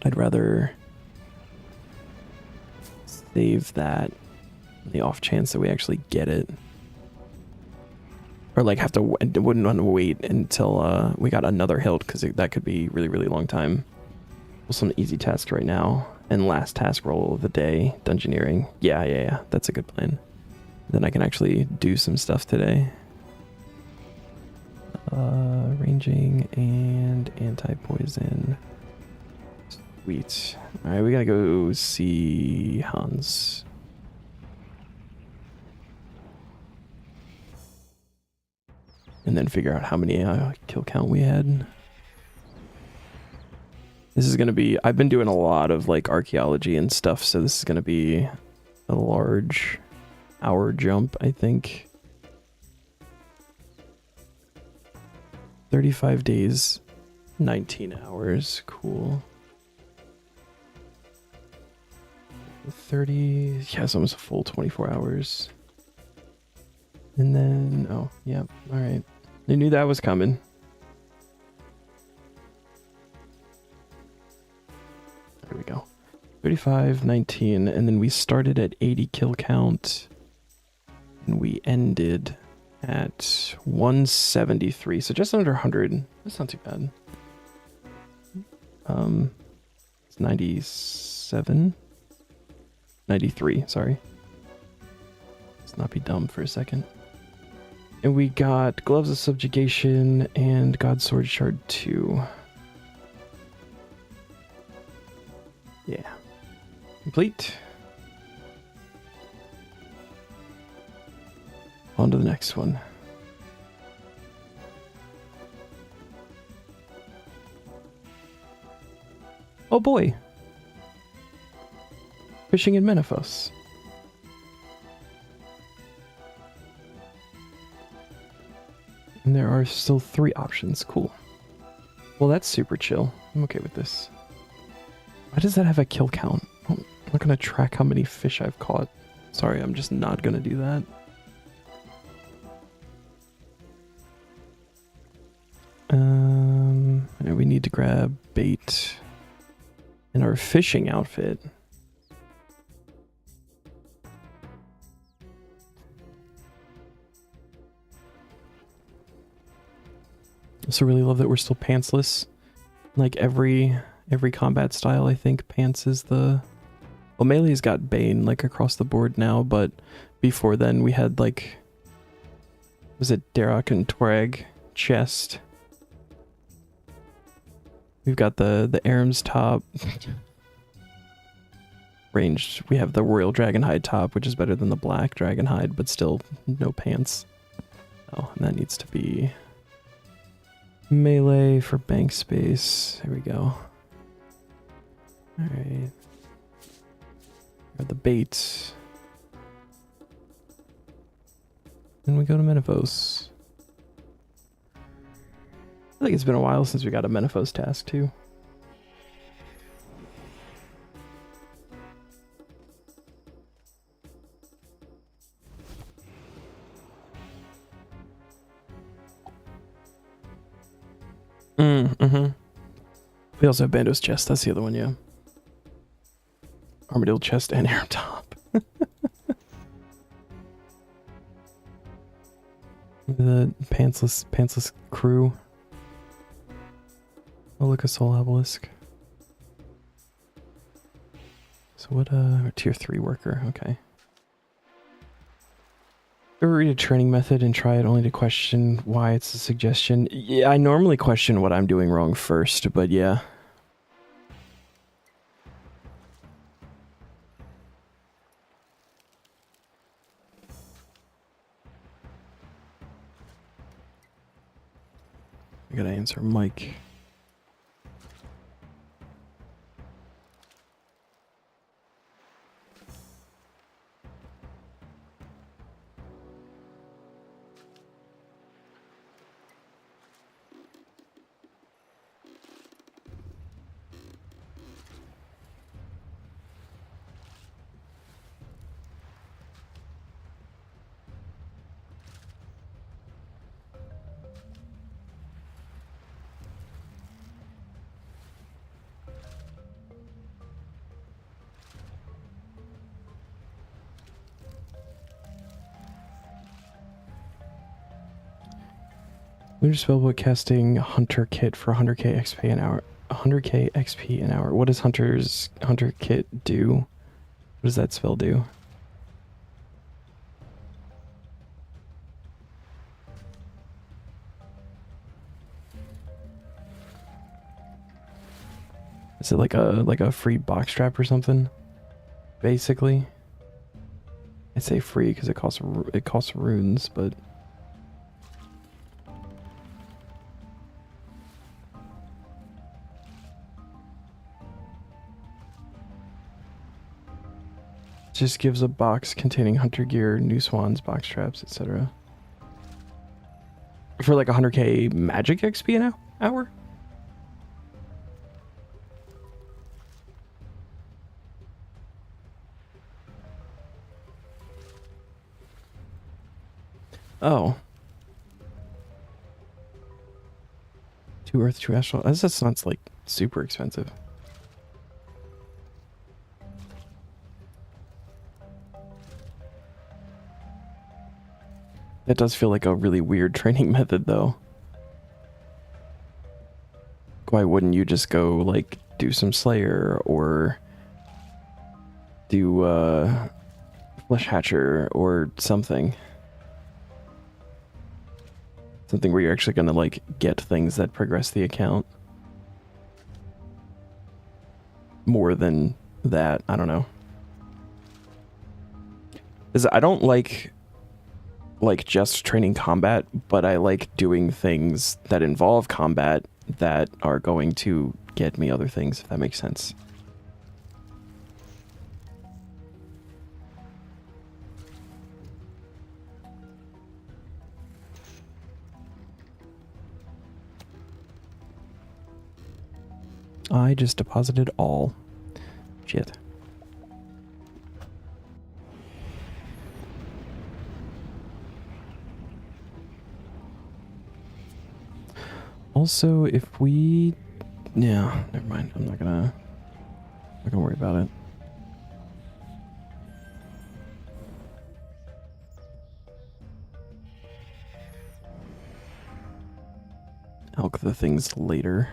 I'd rather save that on the off chance that we actually get it. Or like have to, wouldn't want to wait until we got another hilt, because that could be really, really long time. Well, some easy tasks right now. And last task roll of the day, dungeoneering. Yeah, that's a good plan. Then I can actually do some stuff today. Ranging and anti-poison. Sweet. Alright, we gotta go see Hans. And then figure out how many kill count we had. This is going to be... I've been doing a lot of like archaeology and stuff, so this is going to be a large hour jump, I think. 35 days, 19 hours. Cool. 30... Yeah, it's almost a full 24 hours. And then... Oh, yeah. Alright. I knew that was coming. There we go. 35, 19, and then we started at 80 kill count. And we ended at 173, so just under 100. That's not too bad. It's 97? 93, sorry. Let's not be dumb for a second. And we got Gloves of Subjugation and God Sword Shard 2. Yeah. Complete. On to the next one. Oh boy. Fishing in Menifos. And there are still 3 options. Cool. Well, that's super chill. I'm okay with this. Why does that have a kill count? I'm not going to track how many fish I've caught. Sorry, I'm just not going to do that. We need to grab bait in our fishing outfit. I also really love that we're still pantsless. Like every combat style, I think pants is the... Well, melee's got Bane like across the board now, but before then we had like... Was it Darok and Torag chest? We've got the Aram's top. Ranged, we have the Royal Dragonhide top, which is better than the Black Dragonhide, but still no pants. Oh, and that needs to be melee for bank space. There we go. Alright. Got the baits. And we go to Menifos. I think it's been a while since we got a Menifos task too. We also have Bando's chest. That's the other one, yeah. Armadillo chest and Aram top. The pantsless crew. Oh, look, a soul obelisk. So what, tier 3 worker, okay. Ever read a training method and try it only to question why it's a suggestion? Yeah, I normally question what I'm doing wrong first, but yeah. I gotta answer Mike. Lunar spellbook casting Hunter Kit for 100k XP an hour. 100k XP an hour. What does Hunter Kit do? What does that spell do? Is it like a free box strap or something? Basically, I say free because it costs runes, but just gives a box containing hunter gear, new swans, box traps, etc. For like 100k magic XP an hour? Oh. 2 earth, 2 astral. That's not like super expensive. That does feel like a really weird training method, though. Why wouldn't you just go, like, do some Slayer, or do, Flesh Hatcher, or something? Something where you're actually gonna, like, get things that progress the account. More than that, I don't know. 'Cause I don't like just training combat, but I like doing things that involve combat that are going to get me other things, if that makes sense. I just deposited all. Shit. Also, if we... Yeah, never mind. I'm not gonna worry about it. I'll look at the things later.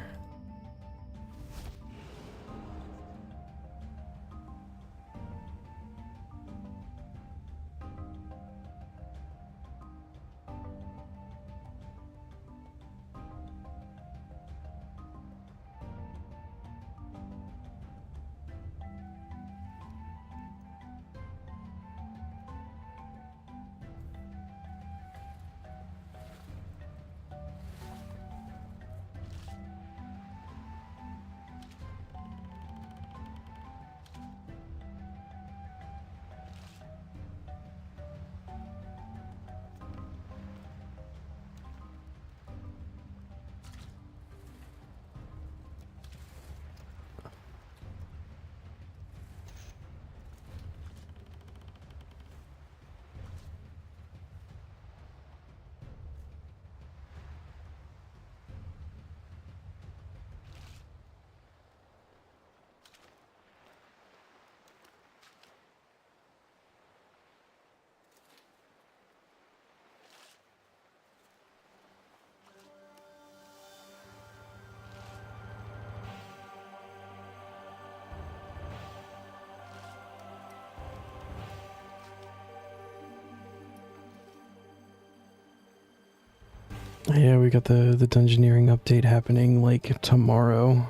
Yeah, we got the dungeoneering update happening like tomorrow.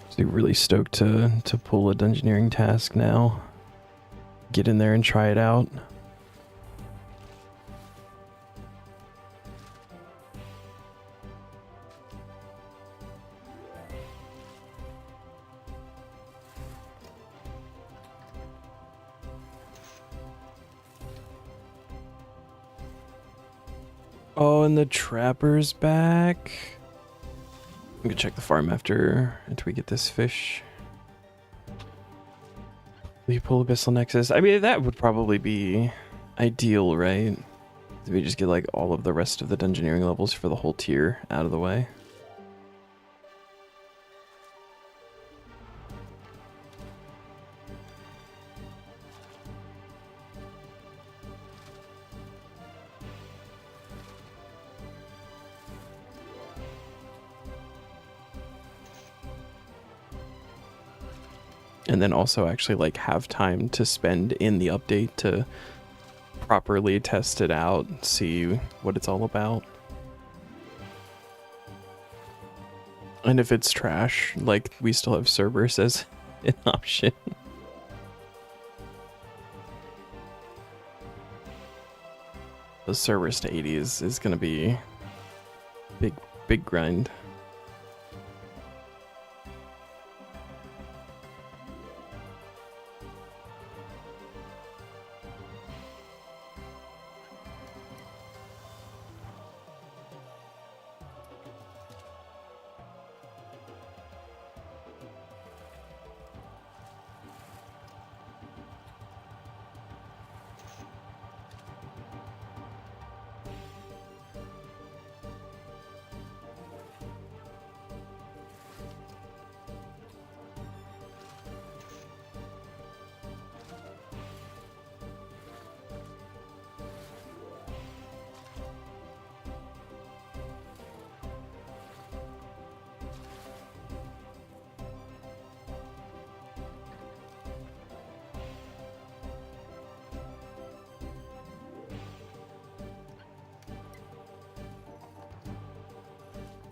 So really stoked to pull a dungeoneering task now. Get in there and try it out. Oh, and the trapper's back. I'm gonna check the farm after we get this fish. We pull Abyssal Nexus. I mean, that would probably be ideal, right? If we just get like all of the rest of the dungeoneering levels for the whole tier out of the way. And then also actually like have time to spend in the update to properly test it out and see what it's all about. And if it's trash, like we still have Cerberus as an option. The Cerberus to 80 is gonna be big grind.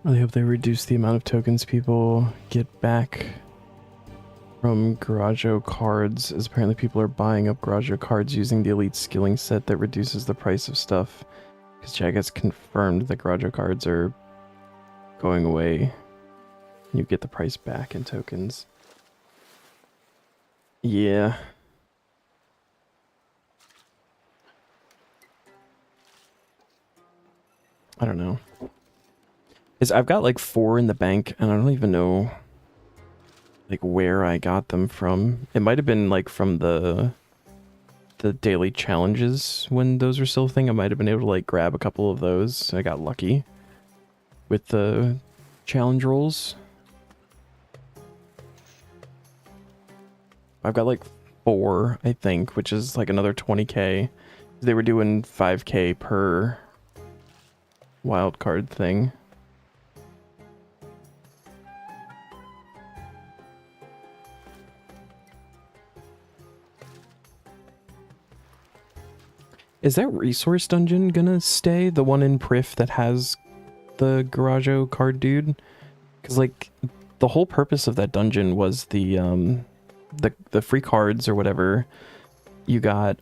Really hope they reduce the amount of tokens people get back from Garaggio cards, as apparently people are buying up Garaggio cards using the elite skilling set that reduces the price of stuff. Because Jack has confirmed that Garaggio cards are going away. You get the price back in tokens. Yeah. I don't know. I've got like 4 in the bank, and I don't even know like where I got them from. It might have been like from the daily challenges when those were still a thing. I might have been able to like grab a couple of those. I got lucky with the challenge rolls. I've got like 4, I think, which is like another 20k. They were doing 5k per wild card thing. Is that resource dungeon gonna stay? The one in Prif that has the Garaggio card dude? Because like the whole purpose of that dungeon was the free cards or whatever you got.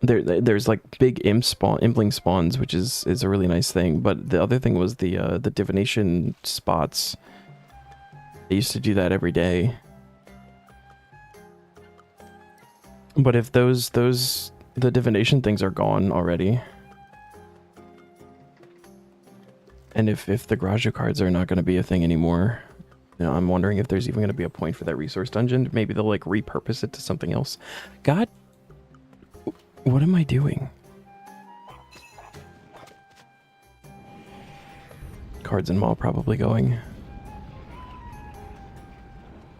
There's like big impling spawns, which is a really nice thing. But the other thing was the divination spots. They used to do that every day. But if the divination things are gone already, and if the Garaggio cards are not going to be a thing anymore, you know, I'm wondering if there's even going to be a point for that resource dungeon. Maybe they'll like repurpose it to something else. God, what am I doing? Cards and Maw probably going.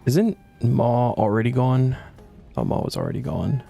Isn't Maw already gone? Oh, Maw was already gone.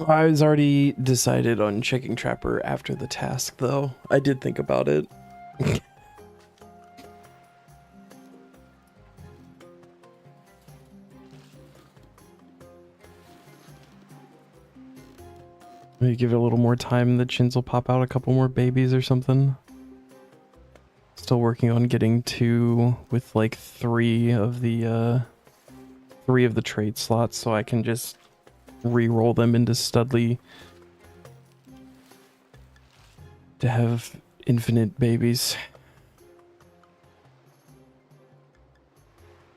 I was already decided on checking Trapper after the task, though. I did think about it. Maybe give it a little more time, the chins will pop out a couple more babies or something. Still working on getting to with like three of the trade slots, so I can just re-roll them into Studley to have infinite babies.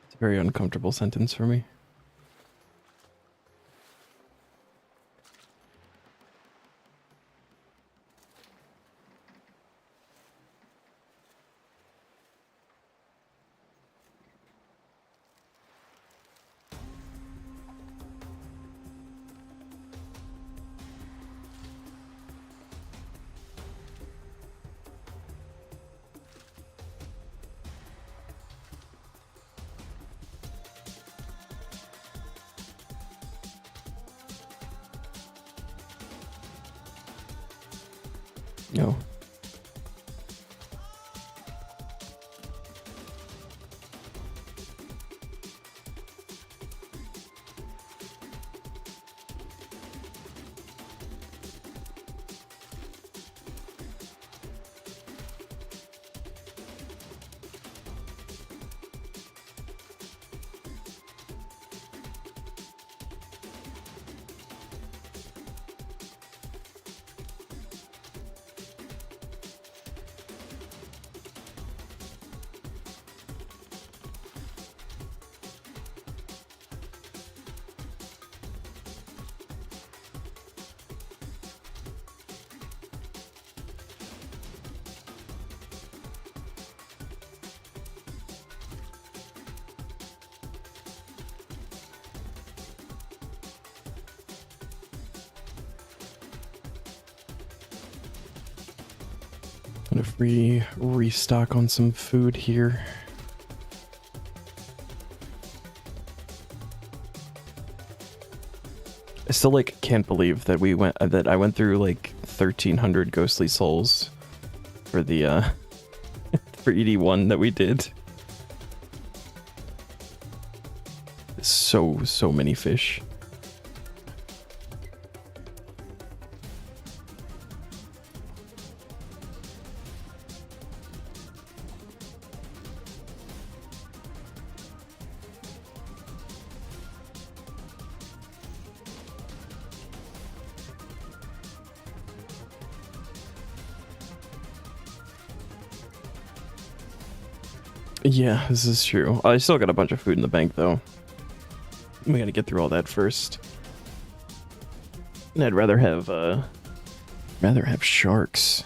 It's a very uncomfortable sentence for me. No. Gonna restock on some food here. I still like can't believe that I went through like 1,300 ghostly souls for the for ED1 that we did. So many fish. Yeah, this is true. I still got a bunch of food in the bank, though. We gotta get through all that first. And I'd rather have sharks.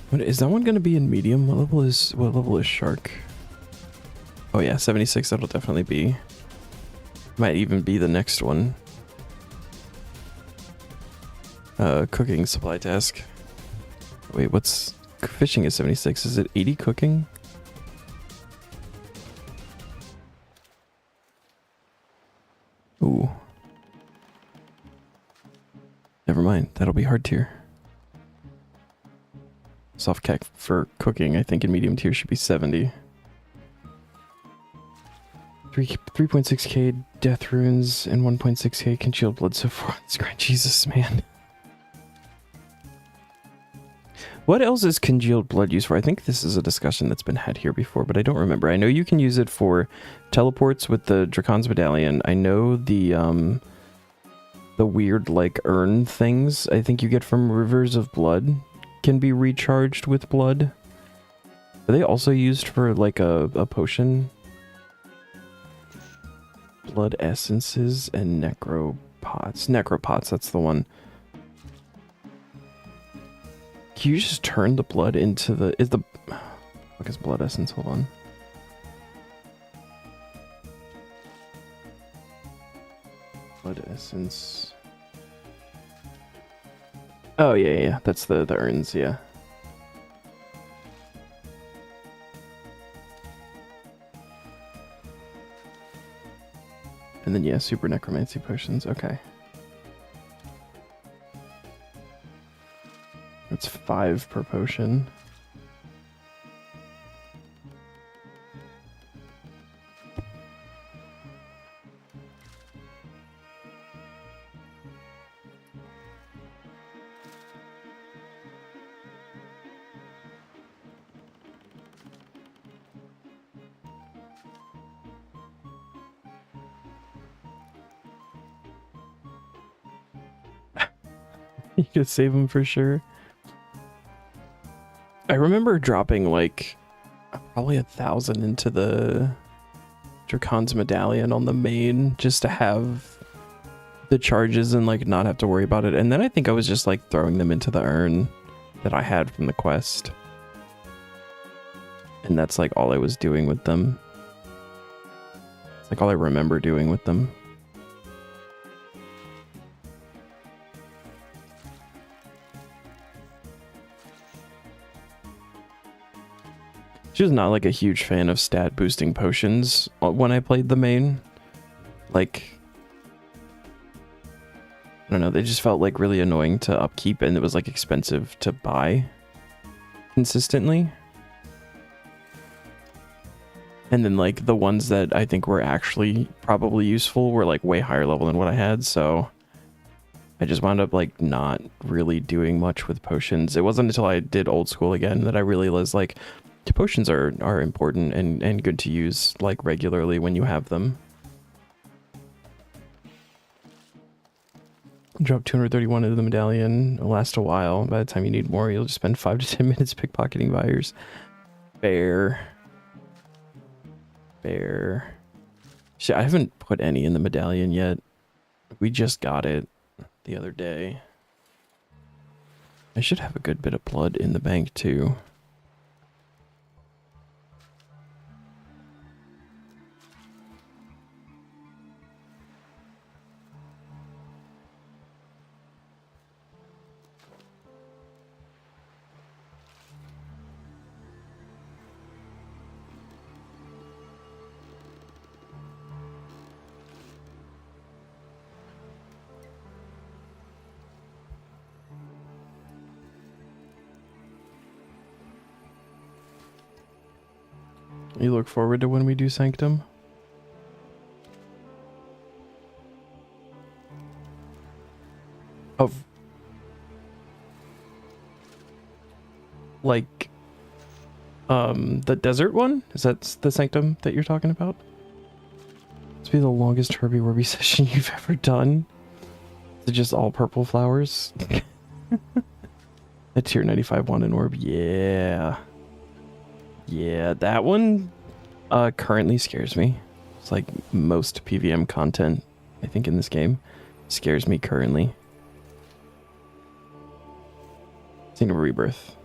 What is that one gonna be in medium? What level is shark? Oh yeah, 76. That'll definitely be. Might even be the next one. Cooking supply task. Wait, what's fishing is 76? Is it 80 cooking? Ooh. Never mind. That'll be hard tier. Soft cac for cooking, I think in medium tier should be 70. 3.6k death runes and 1.6k congealed blood so far. Jesus, man. What else is congealed blood used for? I think this is a discussion that's been had here before, but I don't remember. I know you can use it for teleports with the Dracon's Medallion. I know the weird, like, urn things I think you get from Rivers of Blood can be recharged with blood. Are they also used for, like, a potion? Blood essences and necropots. Necropots, that's the one. Can you just turn the blood into the... What is blood essence? Hold on. Blood essence... Oh, yeah. That's the urns, yeah. And then, yeah, super necromancy potions. Okay. That's 5 per potion. You could save them for sure. I remember dropping like probably 1,000 into the Dracon's medallion on the main just to have the charges and like not have to worry about it. And then I think I was just like throwing them into the urn that I had from the quest. And that's like all I was doing with them. It's like all I remember doing with them. She was not like a huge fan of stat boosting potions when I played the main. Like, I don't know, they just felt like really annoying to upkeep and it was like expensive to buy consistently. And then like the ones that I think were actually probably useful were like way higher level than what I had, so I just wound up like not really doing much with potions. It wasn't until I did old school again that I really was like, potions are important and good to use like regularly when you have them. Drop 231 into the medallion. It'll last a while. By the time you need more, you'll just spend 5 to 10 minutes pickpocketing buyers. Fair. Fair. Shit, I haven't put any in the medallion yet. We just got it the other day. I should have a good bit of blood in the bank too. You look forward to when we do Sanctum? Of like the desert one? Is that the Sanctum that you're talking about? This be the longest Herbie Werby session you've ever done. Is it just all purple flowers? A tier 95 wand and orb, yeah. Yeah, that one currently scares me. It's like most PVM content, I think, in this game. Scares me currently. Saint of Rebirth.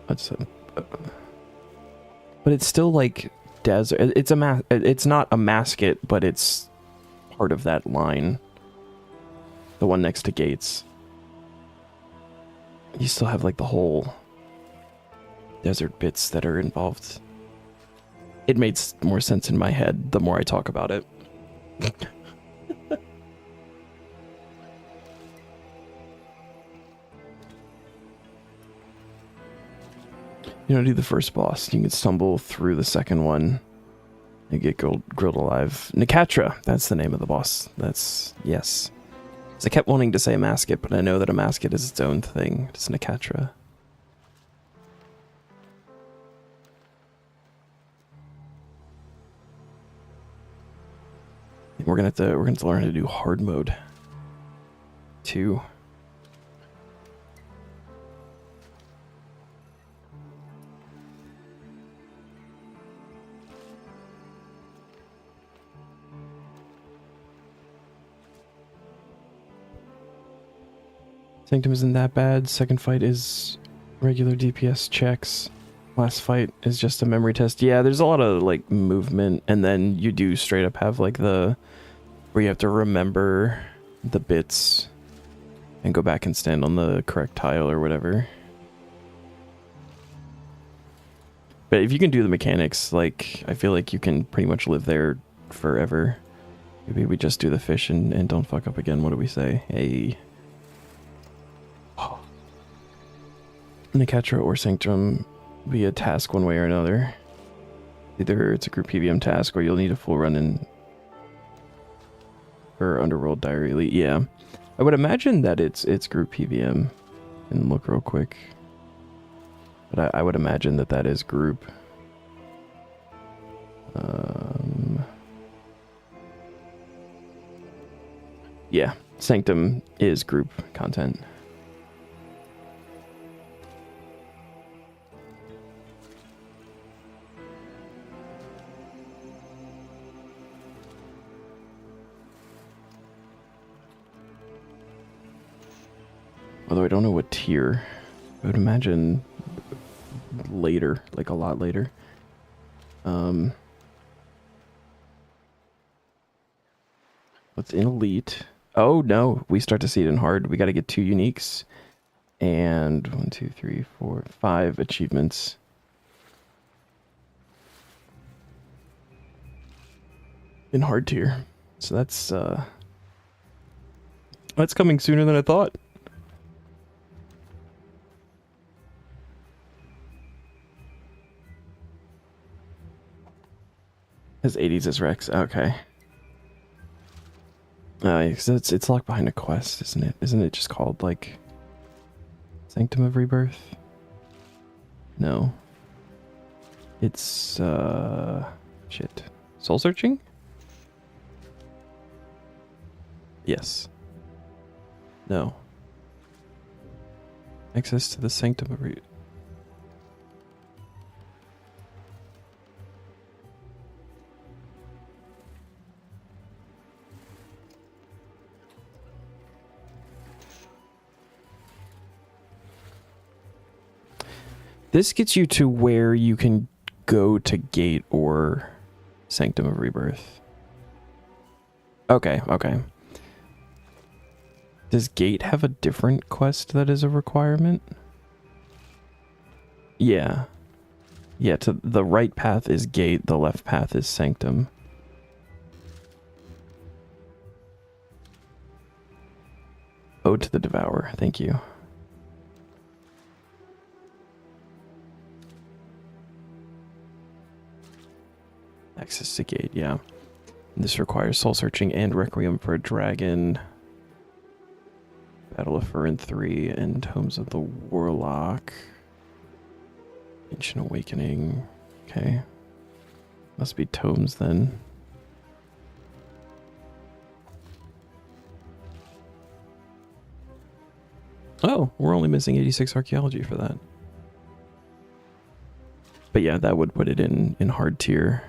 That's but it's still like desert. It's it's not a mascot, but it's part of that line. The one next to gates. You still have like the whole desert bits that are involved. It made more sense in my head the more I talk about it. You don't do the first boss. You can stumble through the second one and get grilled alive. Nicatra, that's the name of the boss. That's, yes. So I kept wanting to say mascot, but I know that a mascot is its own thing. It's Nicatra. We're gonna have to learn how to do hard mode too. Sanctum isn't that bad. Second fight is regular DPS checks. Last fight is just a memory test. Yeah, there's a lot of like movement, and then you do straight up have like the where you have to remember the bits and go back and stand on the correct tile or whatever. But if you can do the mechanics, like I feel like you can pretty much live there forever. Maybe we just do the fish and don't fuck up again. What do we say? Hey. Oh. Nicatra or Sanctum be a task one way or another. Either it's a group PVM task or you'll need a full run in for Underworld Diary Elite. Yeah. I would imagine that it's group PVM. And look real quick. But I would imagine that that is group. Yeah, Sanctum is group content. Although I don't know what tier. I would imagine later, like a lot later. What's in Elite? Oh no, we start to see it in hard. We got to get 2 uniques and 1, 2, 3, 4, 5 achievements. In hard tier. So that's coming sooner than I thought. His 80s is Rex. Okay. It's locked behind a quest, isn't it? Isn't it just called, like, Sanctum of Rebirth? No. It's, shit. Soul Searching? Yes. No. Access to the Sanctum of Rebirth. This gets you to where you can go to Gate or Sanctum of Rebirth. Okay, okay. Does Gate have a different quest that is a requirement? Yeah. Yeah, to the right path is Gate, the left path is Sanctum. Ode to the Devourer, thank you. Access to Gate, yeah. This requires soul searching and Requiem for a Dragon. Battle of Furin 3 and Tomes of the Warlock. Ancient Awakening. Okay. Must be Tomes then. Oh, we're only missing 86 archaeology for that. But yeah, that would put it in hard tier.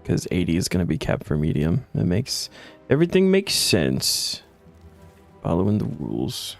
Because 80 is going to be capped for medium. Everything makes sense. Following the rules.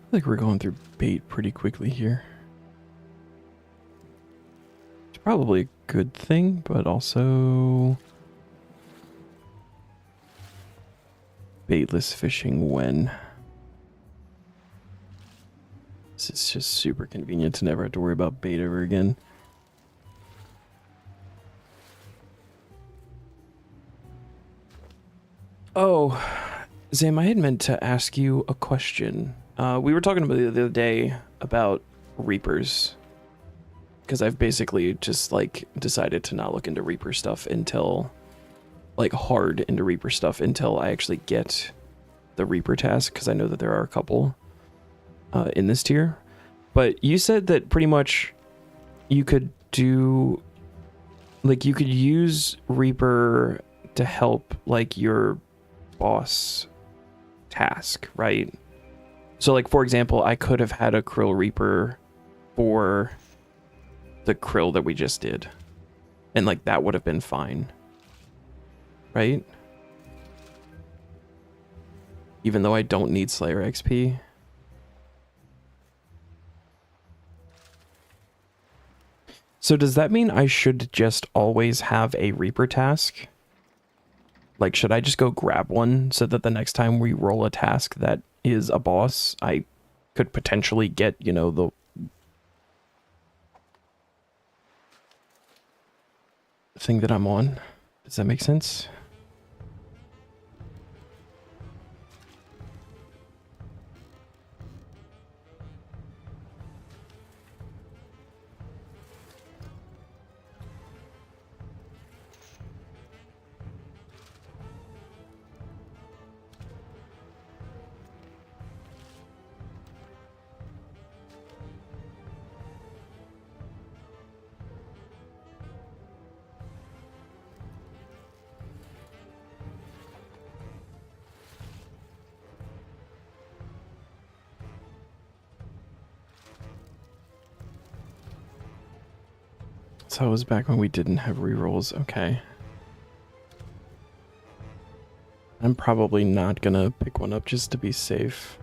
I think we're going through bait pretty quickly here. It's probably a good thing, but also baitless fishing when. It's just super convenient to never have to worry about bait ever again. Oh, Zam, I had meant to ask you a question. We were talking about the other day about Reapers. Because I've basically just, like, decided to not look into Reaper stuff until, like, hard into Reaper stuff until I actually get the Reaper task, because I know that there are a couple. in this tier. But you said that pretty much you could do, like, you could use Reaper to help, like, your boss task, right? So, like, for example, I could have had a Krill Reaper for the Krill that we just did. And, like, that would have been fine. Right? Even though I don't need Slayer XP. So does that mean I should just always have a Reaper task? Like, should I just go grab one so that the next time we roll a task that is a boss, I could potentially get, you know, the thing that I'm on? Does that make sense? So it was back when we didn't have rerolls. Okay. I'm probably not gonna pick one up just to be safe.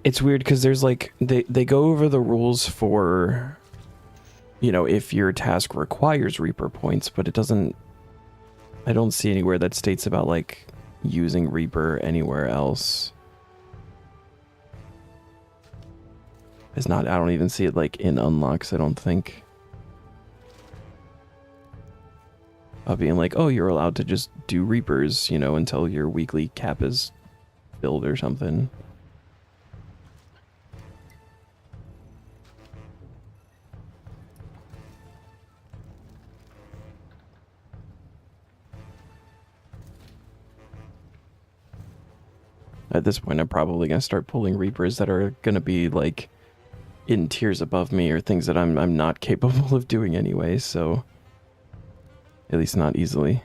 It's weird because there's like, they go over the rules for, you know, if your task requires Reaper points, but it doesn't, I don't see anywhere that states about like using Reaper anywhere else. It's not, I don't even see it like in unlocks, I don't think. Of being like, oh, you're allowed to just do Reapers, you know, until your weekly cap is filled or something. At this point, I'm probably gonna start pulling Reapers that are gonna be like in tiers above me or things that I'm not capable of doing anyway, so at least not easily.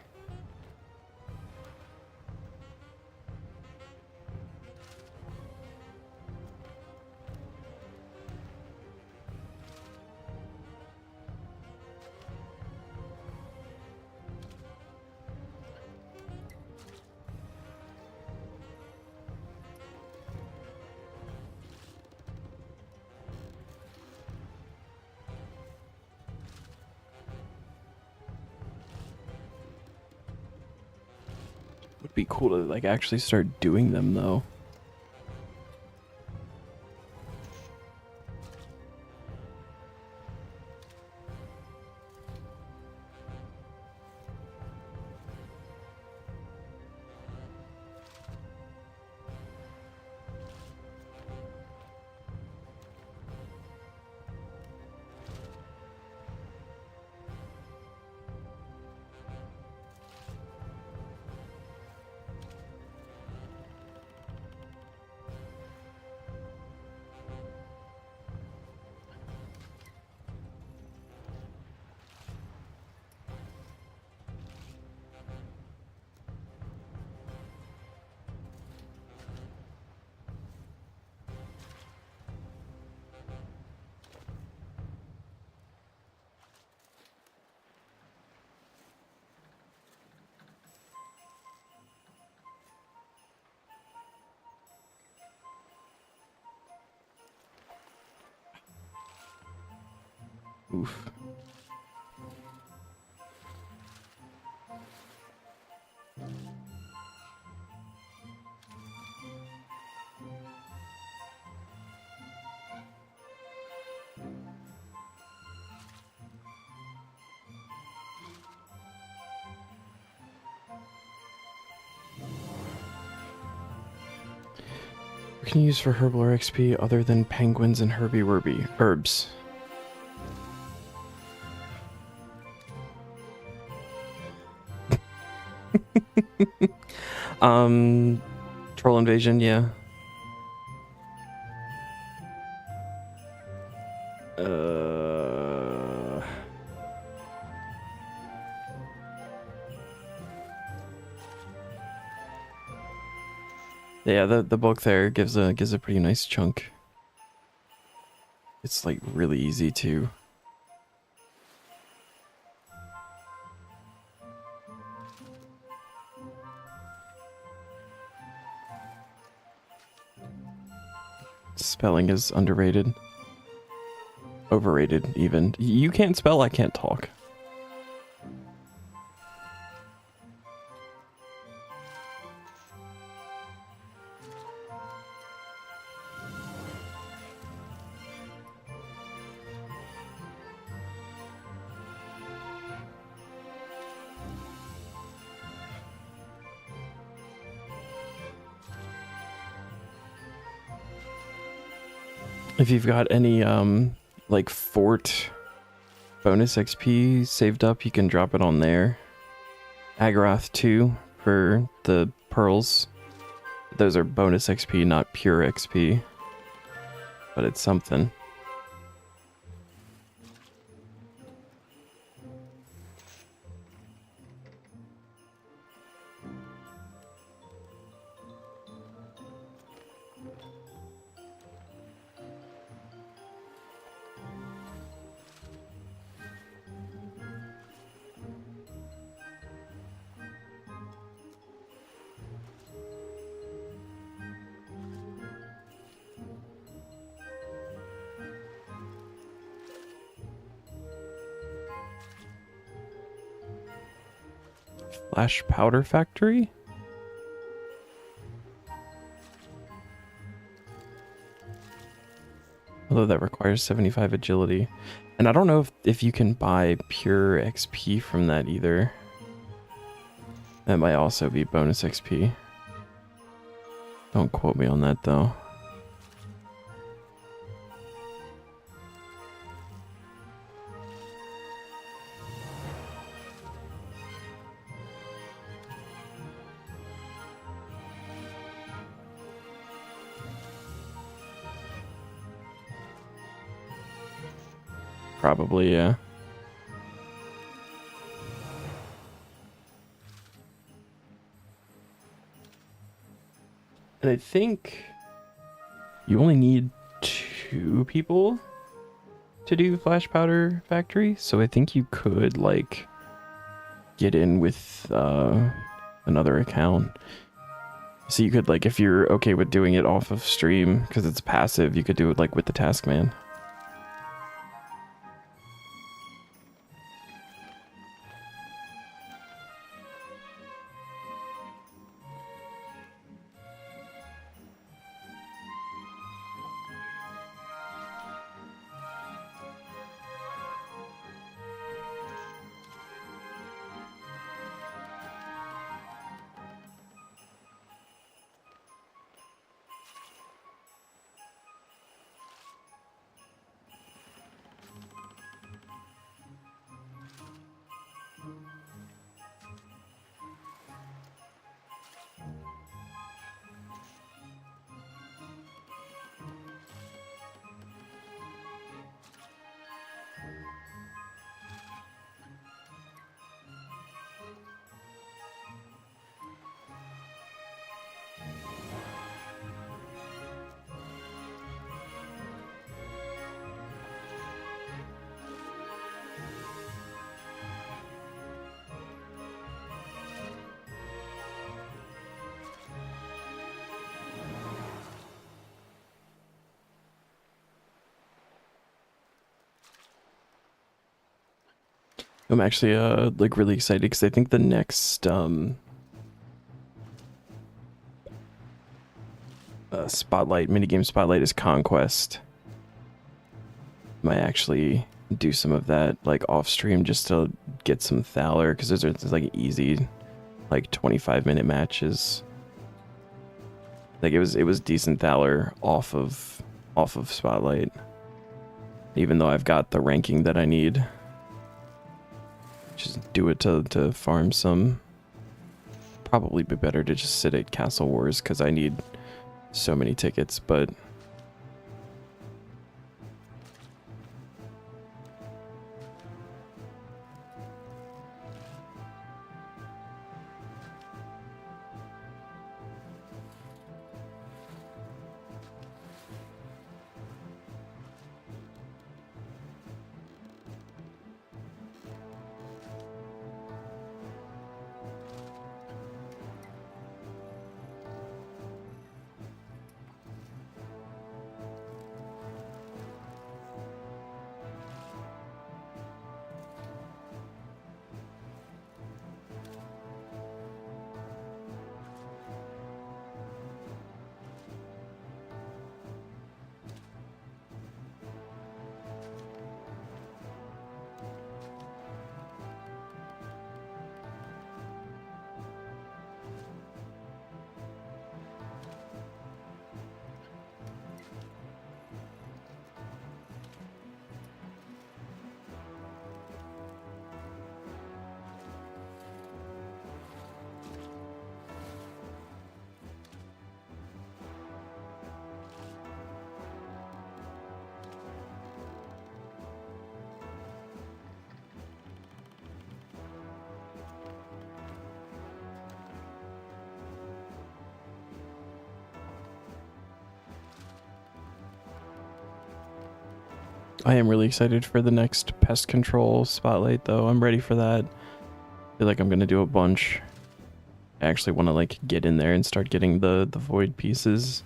Would be cool to like actually start doing them though. Oof. What can you use for herbal or XP other than penguins and herby-werby herbs? Troll invasion, yeah. Yeah, the book there gives a pretty nice chunk. It's like really easy to. Spelling is underrated. Overrated, even. You can't spell, I can't talk. If you've got any, like, fort bonus XP saved up, you can drop it on there. Agaroth 2 for the pearls. Those are bonus XP, not pure XP. But it's something. Flash powder factory? Although that requires 75 agility. And I don't know if you can buy pure XP from that either. That might also be bonus XP. Don't quote me on that though. Probably, yeah. And I think you only need 2 people to do Flash Powder Factory, so I think you could, like, get in with another account. So you could, like, if you're okay with doing it off of stream, because it's passive, you could do it, like, with the Taskman. I'm actually like really excited because I think the next spotlight minigame spotlight is Conquest. Might actually do some of that like off stream just to get some Thaler because there's like easy like 25-minute matches. Like it was decent Thaler off of Spotlight. Even though I've got the ranking that I need. Just do it to farm some. Probably be better to just sit at Castle Wars because I need so many tickets, but I am really excited for the next pest control spotlight, though. I'm ready for that. I feel like I'm gonna do a bunch. I actually want to like get in there and start getting the void pieces.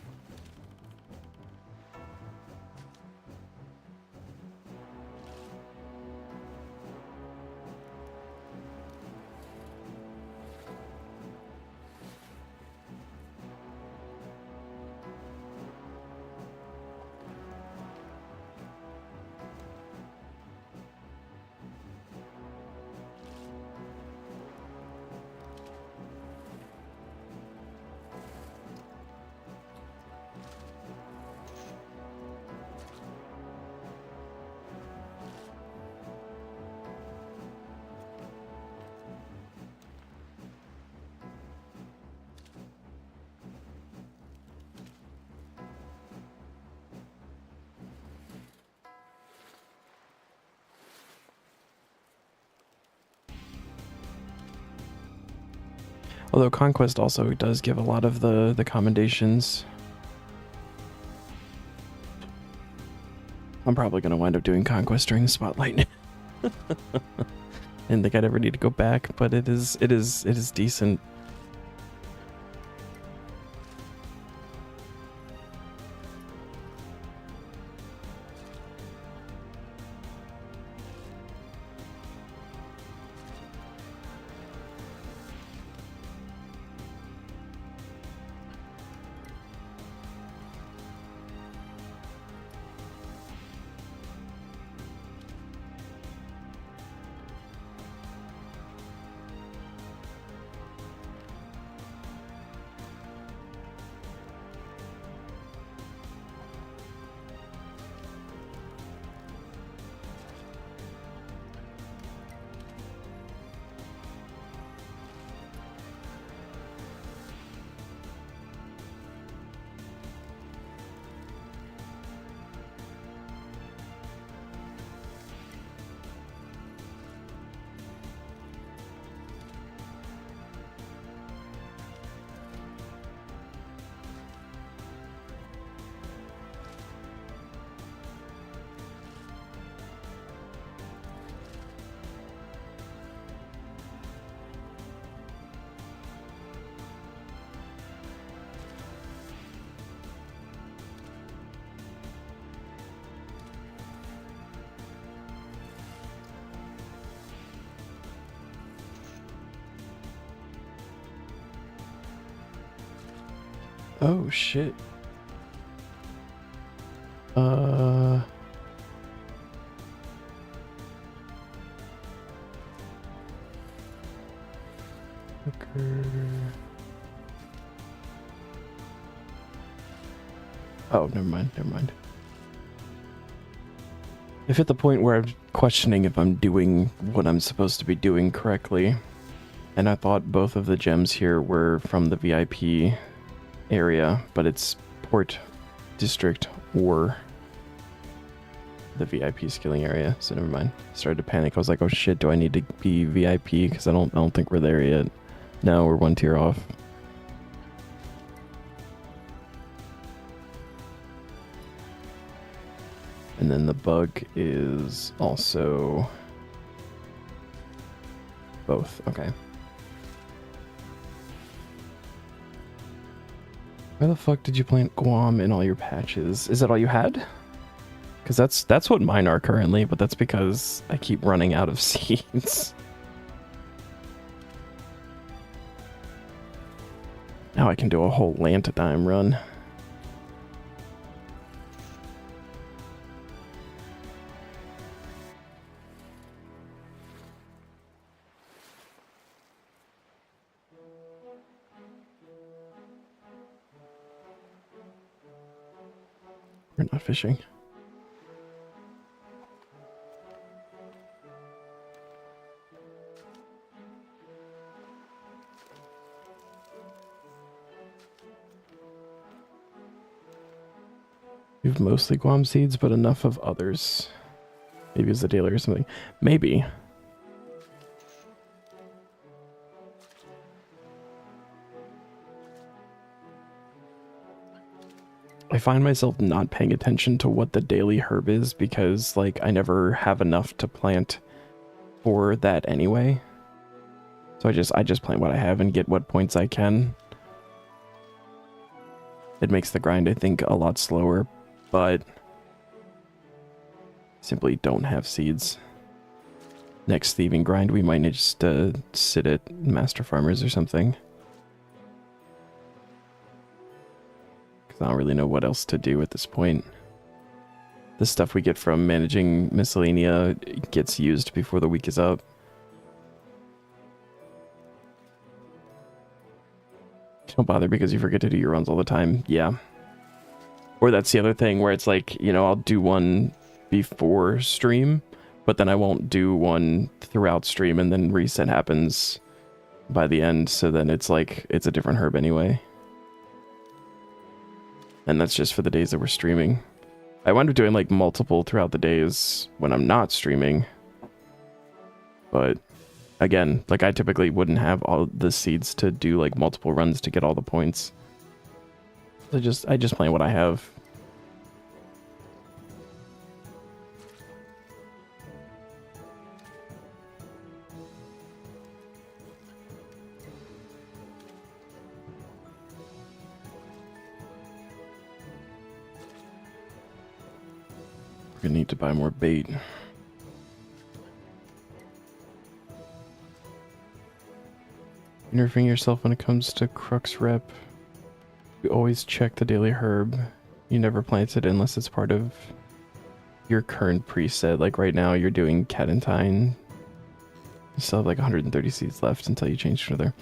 Although Conquest also does give a lot of the commendations. I'm probably going to wind up doing Conquest during the spotlight. I didn't think I'd ever need to go back, but it is decent. Oh shit. Hooker. Oh, never mind, never mind. I've hit the point where I'm questioning if I'm doing what I'm supposed to be doing correctly. And I thought both of the gems here were from the VIP area, but it's Port District or the VIP skilling area, so never mind. Started to panic. I was like, oh shit, do I need to be VIP? Because I don't think we're there yet. No, we're one tier off. And then the bug is also both. Okay. Why the fuck did you plant Guam in all your patches? Is that all you had? Because that's what mine are currently, but that's because I keep running out of seeds. Now I can do a whole Lantidime run. We're not fishing. You've mostly Guam seeds, but enough of others. Maybe it's a daily or something. Maybe. I find myself not paying attention to what the daily herb is because, like, I never have enough to plant for that anyway. So I just plant what I have and get what points I can. It makes the grind, I think, a lot slower, but simply don't have seeds. Next thieving grind, we might just sit at Master Farmers or something. Because I don't really know what else to do at this point. The stuff we get from managing Miscellanea gets used before the week is up. Don't bother because you forget to do your runs all the time. Yeah. Or that's the other thing where it's like, you know, I'll do one before stream, but then I won't do one throughout stream, and then reset happens by the end, so then it's like, it's a different herb anyway. And that's just for the days that we're streaming. I wind up doing like multiple throughout the days when I'm not streaming. But again, like I typically wouldn't have all the seeds to do like multiple runs to get all the points. I just play what I have. We're gonna need to buy more bait. Nerfing yourself when it comes to Crux rep. You always check the daily herb. You never plant it unless it's part of your current preset. Like right now, you're doing Catentine. You still have like 130 seeds left until you change to another.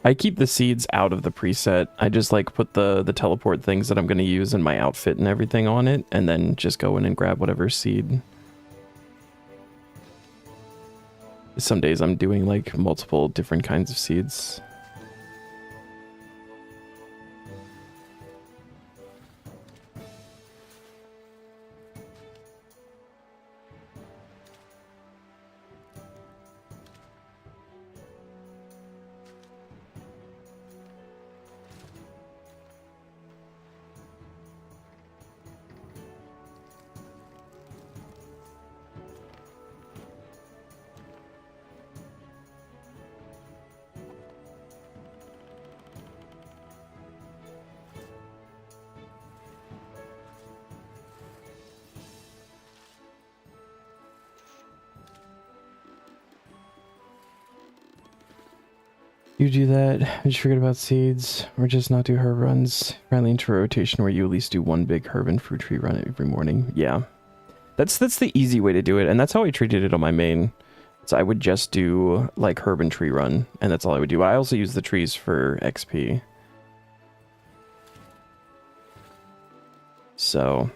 I keep the seeds out of the preset. I just like put the teleport things that I'm going to use in my outfit and everything on it, and then just go in and grab whatever seed. Some days I'm doing like multiple different kinds of seeds. You do that, and just forget about seeds, or just not do herb runs. Finally into a rotation where you at least do one big herb and fruit tree run every morning. Yeah. That's the easy way to do it, and that's how I treated it on my main. So I would just do, like, herb and tree run, and that's all I would do. I also use the trees for XP. So,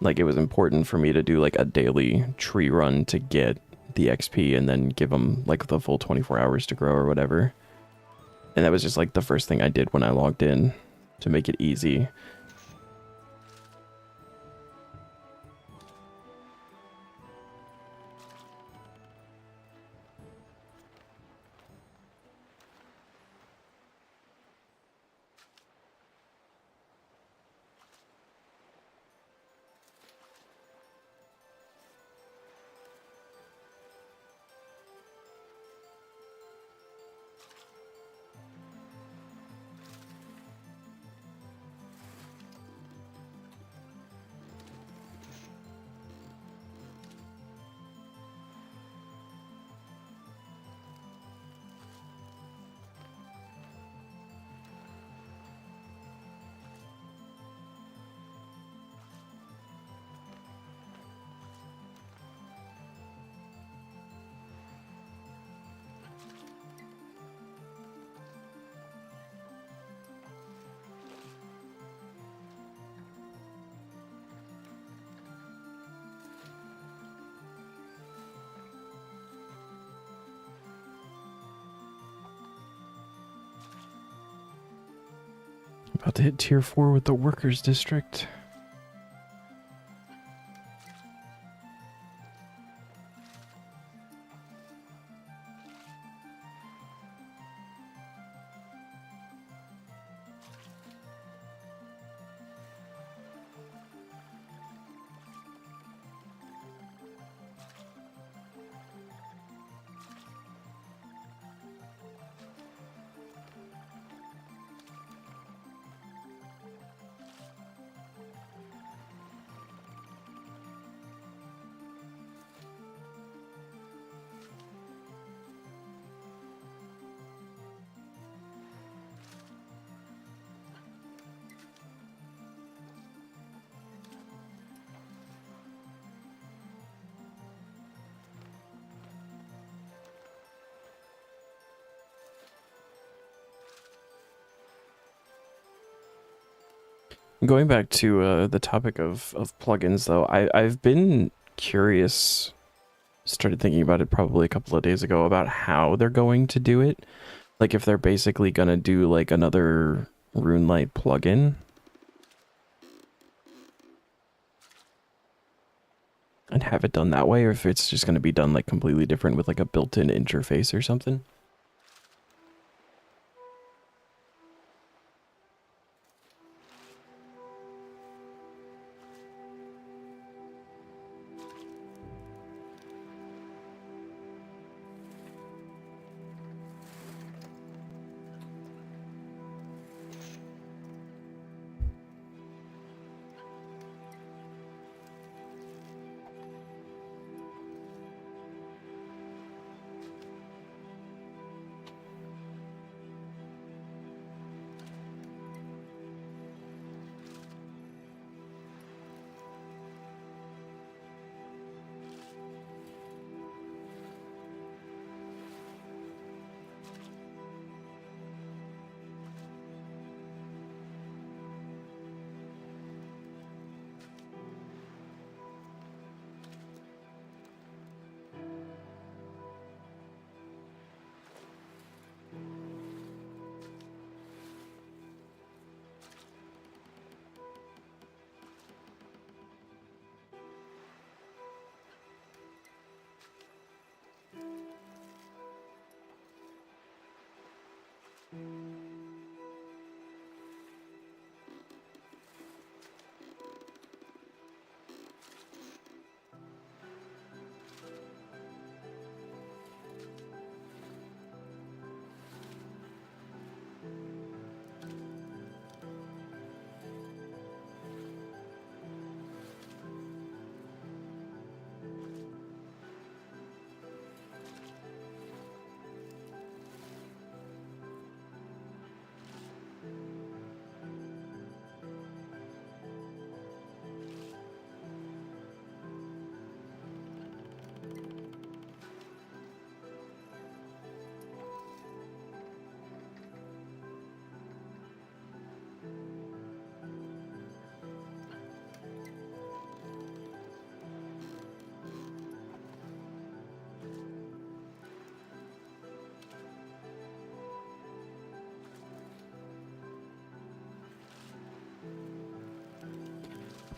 like, it was important for me to do, like, a daily tree run to get the XP, and then give them, like, the full 24 hours to grow or whatever. And that was just like the first thing I did when I logged in to make it easy. About to hit tier 4 with the workers district. Going back to the topic of plugins, though, I've been curious. Started thinking about it probably a couple of days ago about how they're going to do it. Like if they're basically gonna do like another RuneLight plugin and have it done that way, or if it's just gonna be done like completely different with like a built-in interface or something.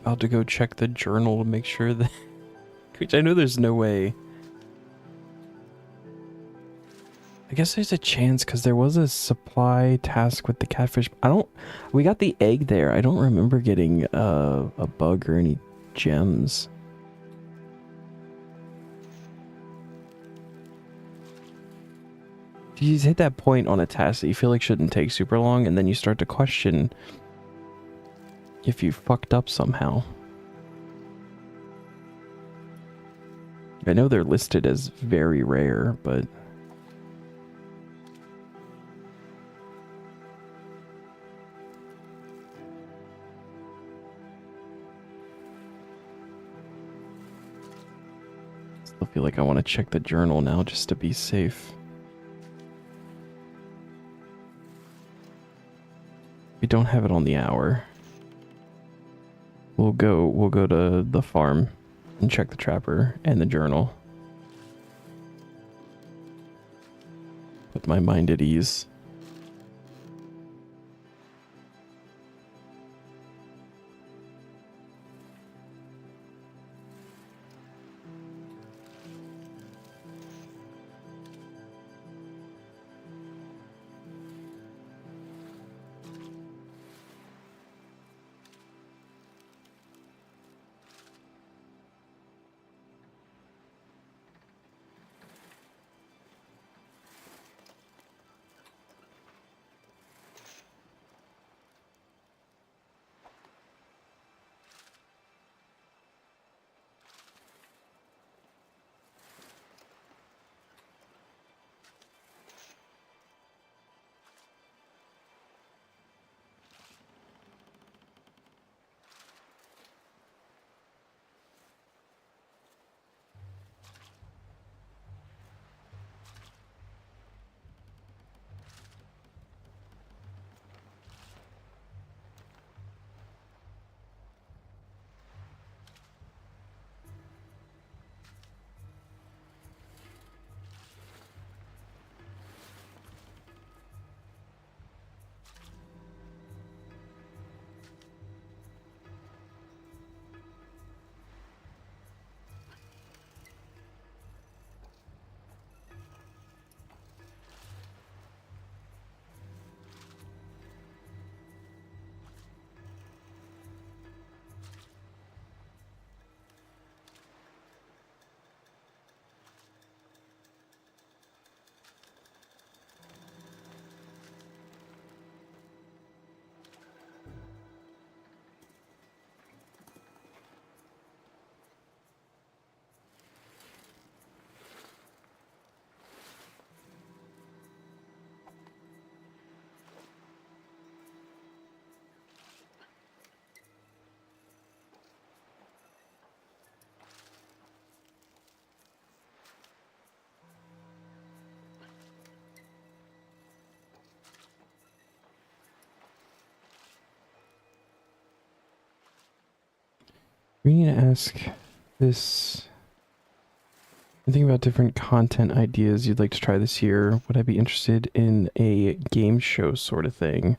About to go check the journal to make sure that... Which I know there's no way. I guess there's a chance because there was a supply task with the catfish. We got the egg there. I don't remember getting a bug or any gems. You hit that point on a task that you feel like shouldn't take super long, and then you start to question if you fucked up somehow. I know they're listed as very rare, but... Still feel like I want to check the journal now just to be safe. We don't have it on the hour. We'll go to the farm and check the trapper and the journal. Put my mind at ease. We need to ask this. I'm thinking about different content ideas you'd like to try this year. Would I be interested in a game show sort of thing?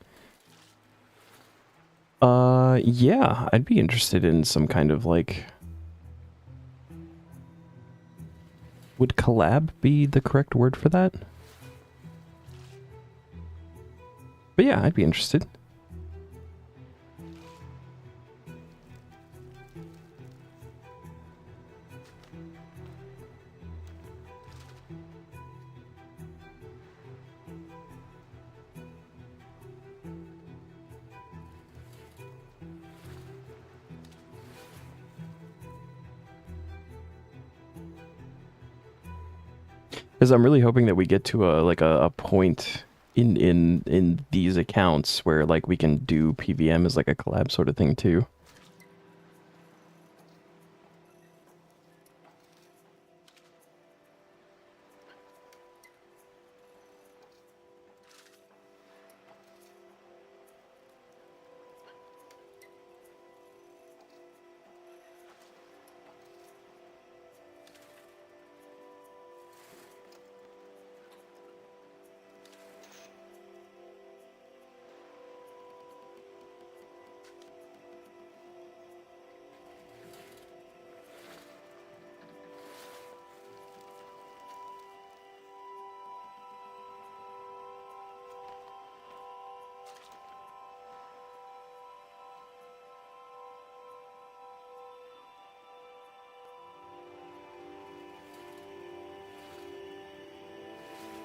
Yeah, I'd be interested in some kind of like... Would collab be the correct word for that? But yeah, I'd be interested. Because I'm really hoping that we get to a point in these accounts where like we can do PVM as like a collab sort of thing too.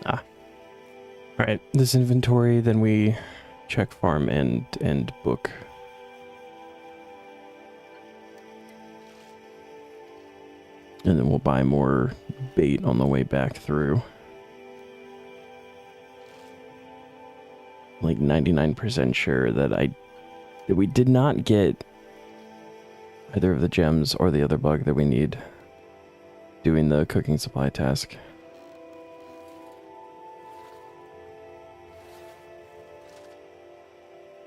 Ah. Alright, this inventory, then we check farm and book. And then we'll buy more bait on the way back through. Like 99% sure that we did not get either of the gems or the other bug that we need doing the cooking supply task.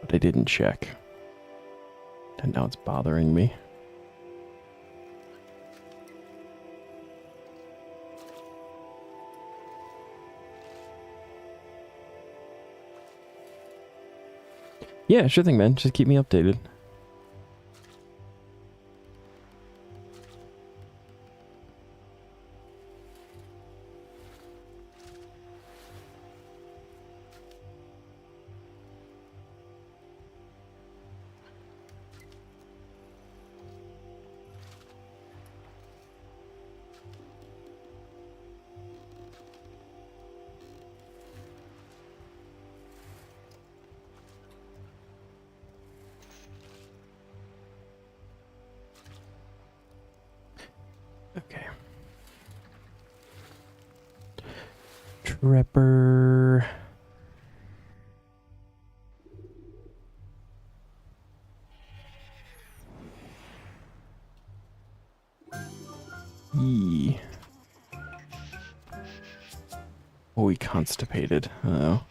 But I didn't check. And now it's bothering me. Yeah, sure thing, man. Just keep me updated. Okay. Trapper. Yee. Oh, we constipated. Oh.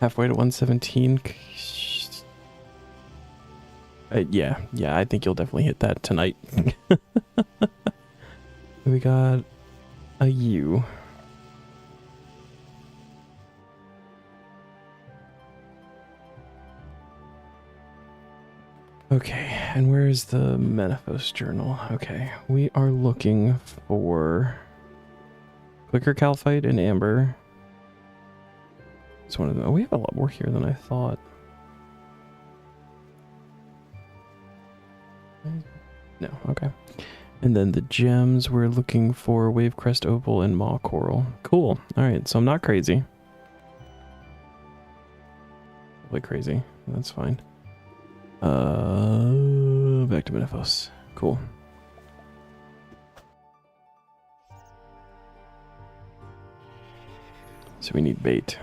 Halfway to 117. Yeah, I think you'll definitely hit that tonight. We got a U. Okay, and where's the Menaphos journal? Okay, we are looking for Clicker Calphite and Amber. It's one of them. Oh, we have a lot more here than I thought. No, okay. And then the gems, we're looking for Wavecrest Opal and Maw Coral. Cool. Alright, so I'm not crazy. Like crazy. That's fine. Back to Menaphos. Cool. So we need bait.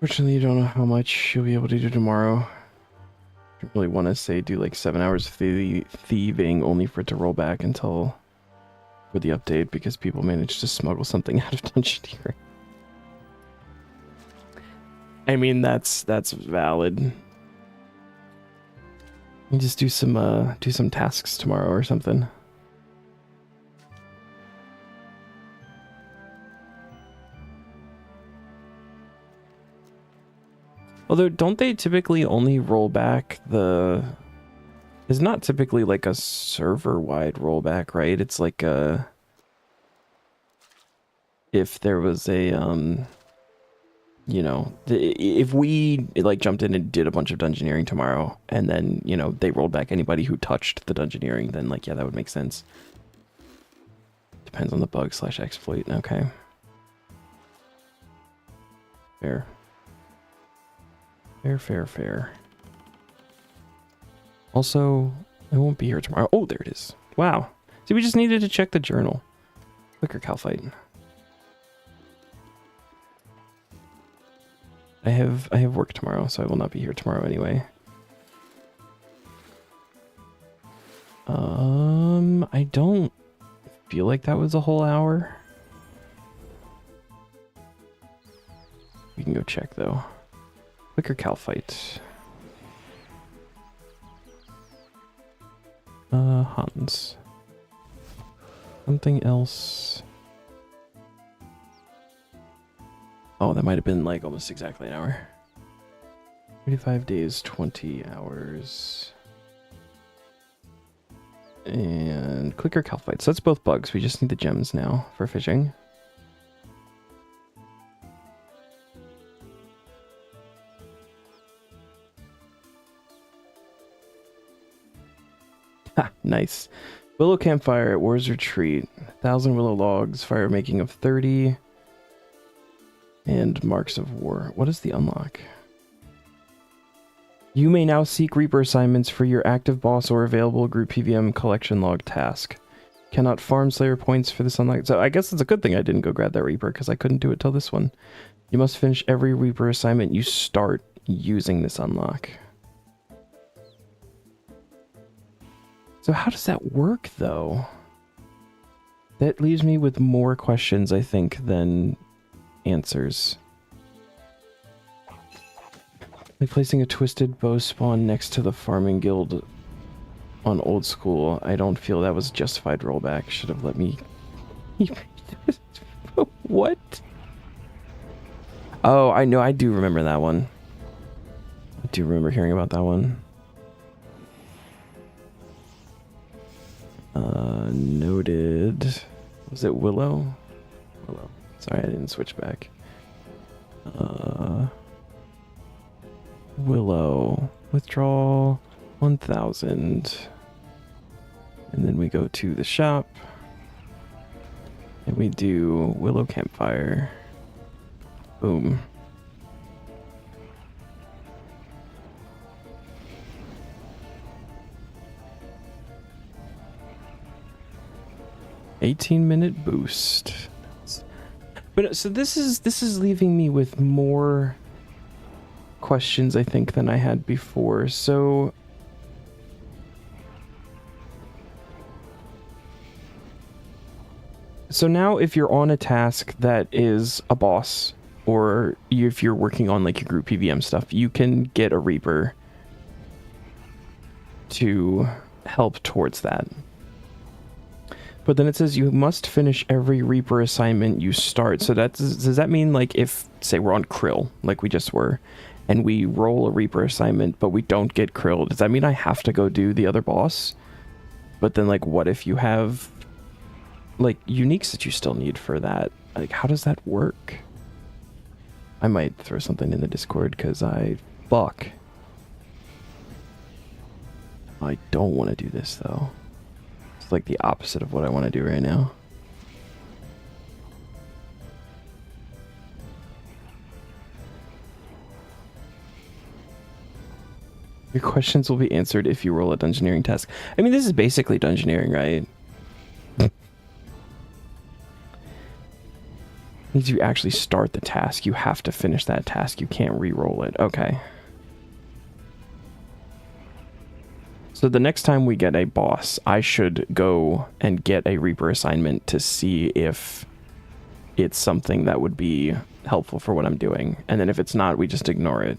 Fortunately, you don't know how much you'll be able to do tomorrow. I don't really want to say do like 7 hours of thieving only for it to roll back until for the update because people managed to smuggle something out of Dungeoneering. I mean, that's valid. You just do some tasks tomorrow or something. Although, don't they typically only roll back the... It's not typically like a server-wide rollback, right? It's like a... If there was a, you know, if we, like, jumped in and did a bunch of Dungeoneering tomorrow, and then, you know, they rolled back anybody who touched the Dungeoneering, then, like, yeah, that would make sense. Depends on the bug / exploit. Okay. Fair. Fair. Also, I won't be here tomorrow. Oh, there it is. Wow. See, we just needed to check the journal. Quicker Calphite. I have work tomorrow, so I will not be here tomorrow anyway. I don't feel like that was a whole hour. We can go check though. Quicker Calphite. Hans. Something else. Oh, that might have been like almost exactly an hour. 35 days, 20 hours. And clicker Calphite. So that's both bugs. We just need the gems now for fishing. Ha, nice. Willow campfire at War's Retreat. 1,000 willow logs, fire making of 30. And marks of war. What is the unlock? You may now seek Reaper assignments for your active boss or available group PVM collection log task. Cannot farm Slayer points for this unlock. So I guess it's a good thing I didn't go grab that Reaper because I couldn't do it till this one. You must finish every Reaper assignment you start using this unlock. So how does that work though? That leaves me with more questions, I think, than answers. Like placing a twisted bow spawn next to the farming guild on old school. I don't feel that was justified rollback. Should have let me... What? Oh, I know. I do remember that one. I do remember hearing about that one. Noted. Was it Willow? Willow. Sorry, I didn't switch back. Willow. Withdraw 1,000. And then we go to the shop. And we do Willow Campfire. Boom. $18-minute boost. But so this is leaving me with more questions, I think, than I had before. So now if you're on a task that is a boss, or if you're working on like your group PVM stuff, you can get a Reaper to help towards that. But then it says you must finish every Reaper assignment you start. So does that mean, like, if, say, we're on Krill, like we just were, and we roll a Reaper assignment, but we don't get Krill, does that mean I have to go do the other boss? But then, like, what if you have, like, uniques that you still need for that? Like, how does that work? I might throw something in the Discord, because I don't want to do this, though. It's like the opposite of what I want to do right now. Your questions will be answered if you roll a Dungeoneering task. I mean, this is basically Dungeoneering, right? Means you actually start the task. You have to finish that task. You can't re-roll it. Okay. So the next time we get a boss, I should go and get a Reaper assignment to see if it's something that would be helpful for what I'm doing. And then if it's not, we just ignore it.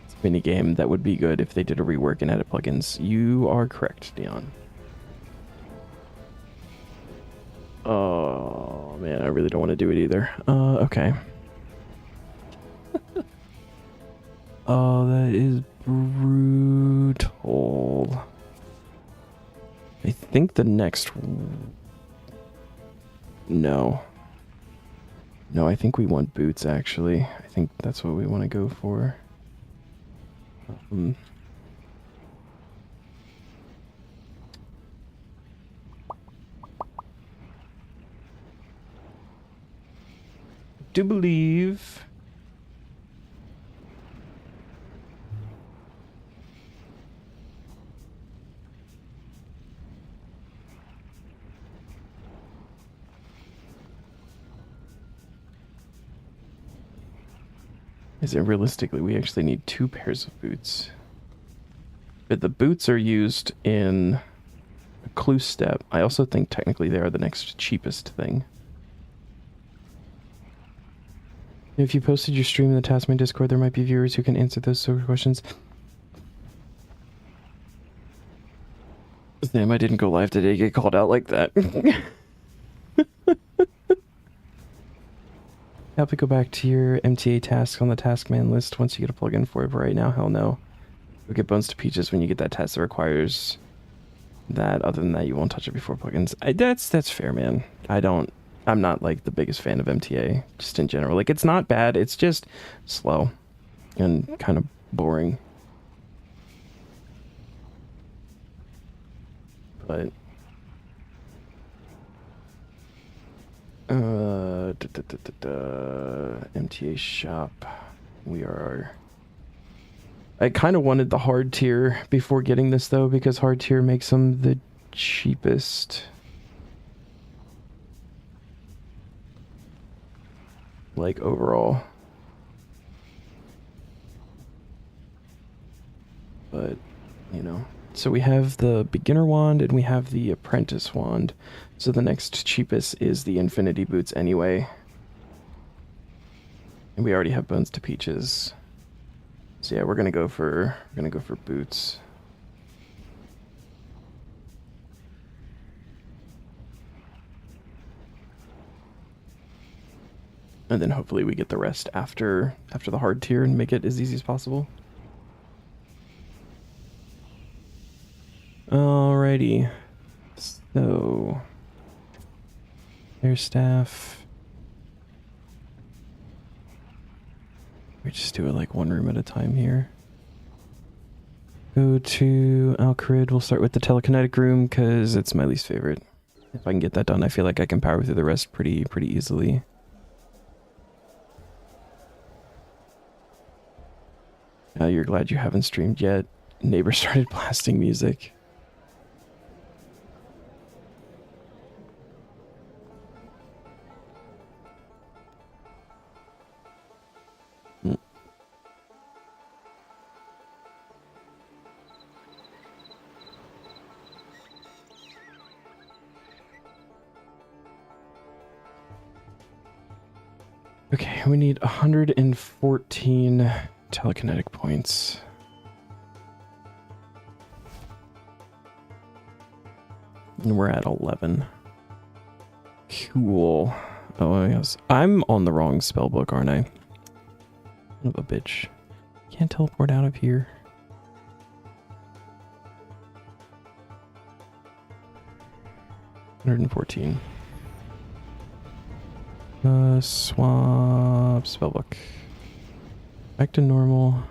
It's a minigame that would be good if they did a rework and added plugins. You are correct, Dion. Oh, man, I really don't want to do it either. Okay. Oh, that is brutal. I think the next... No. No, I think we want boots, actually. I think that's what we want to go for. Do believe... Is it realistically, we actually need 2 pairs of boots. But the boots are used in a clue step. I also think technically they are the next cheapest thing. If you posted your stream in the Taskman Discord, there might be viewers who can answer those sort of questions. Damn, I didn't go live today, get called out like that. Have to go back to your MTA tasks on the Taskman list once you get a plugin for it, but right now, hell no. You'll get Bones to Peaches when you get that task that requires that. Other than that, you won't touch it before plugins. That's fair, man. I'm not like the biggest fan of MTA, just in general. Like, it's not bad, it's just slow and kind of boring. But MTA shop. We are... I kind of wanted the hard tier before getting this though, because hard tier makes them the cheapest. Like overall. But, you know. So we have the beginner wand and we have the apprentice wand. So the next cheapest is the infinity boots anyway. And we already have Bones to Peaches. So yeah, we're gonna go for boots. And then hopefully we get the rest after the hard tier and make it as easy as possible. Alrighty. So air staff. We just do it like one room at a time here. Go to Alcarid. We'll start with the telekinetic room because it's my least favorite. If I can get that done, I feel like I can power through the rest pretty easily. You're glad you haven't streamed yet. Neighbor started blasting music. Okay, we need 114 telekinetic points. And we're at 11. Cool. Oh, yes. I'm on the wrong spellbook, aren't I? Son of a bitch. Can't teleport out of here. $114. Swap spellbook. Back to normal.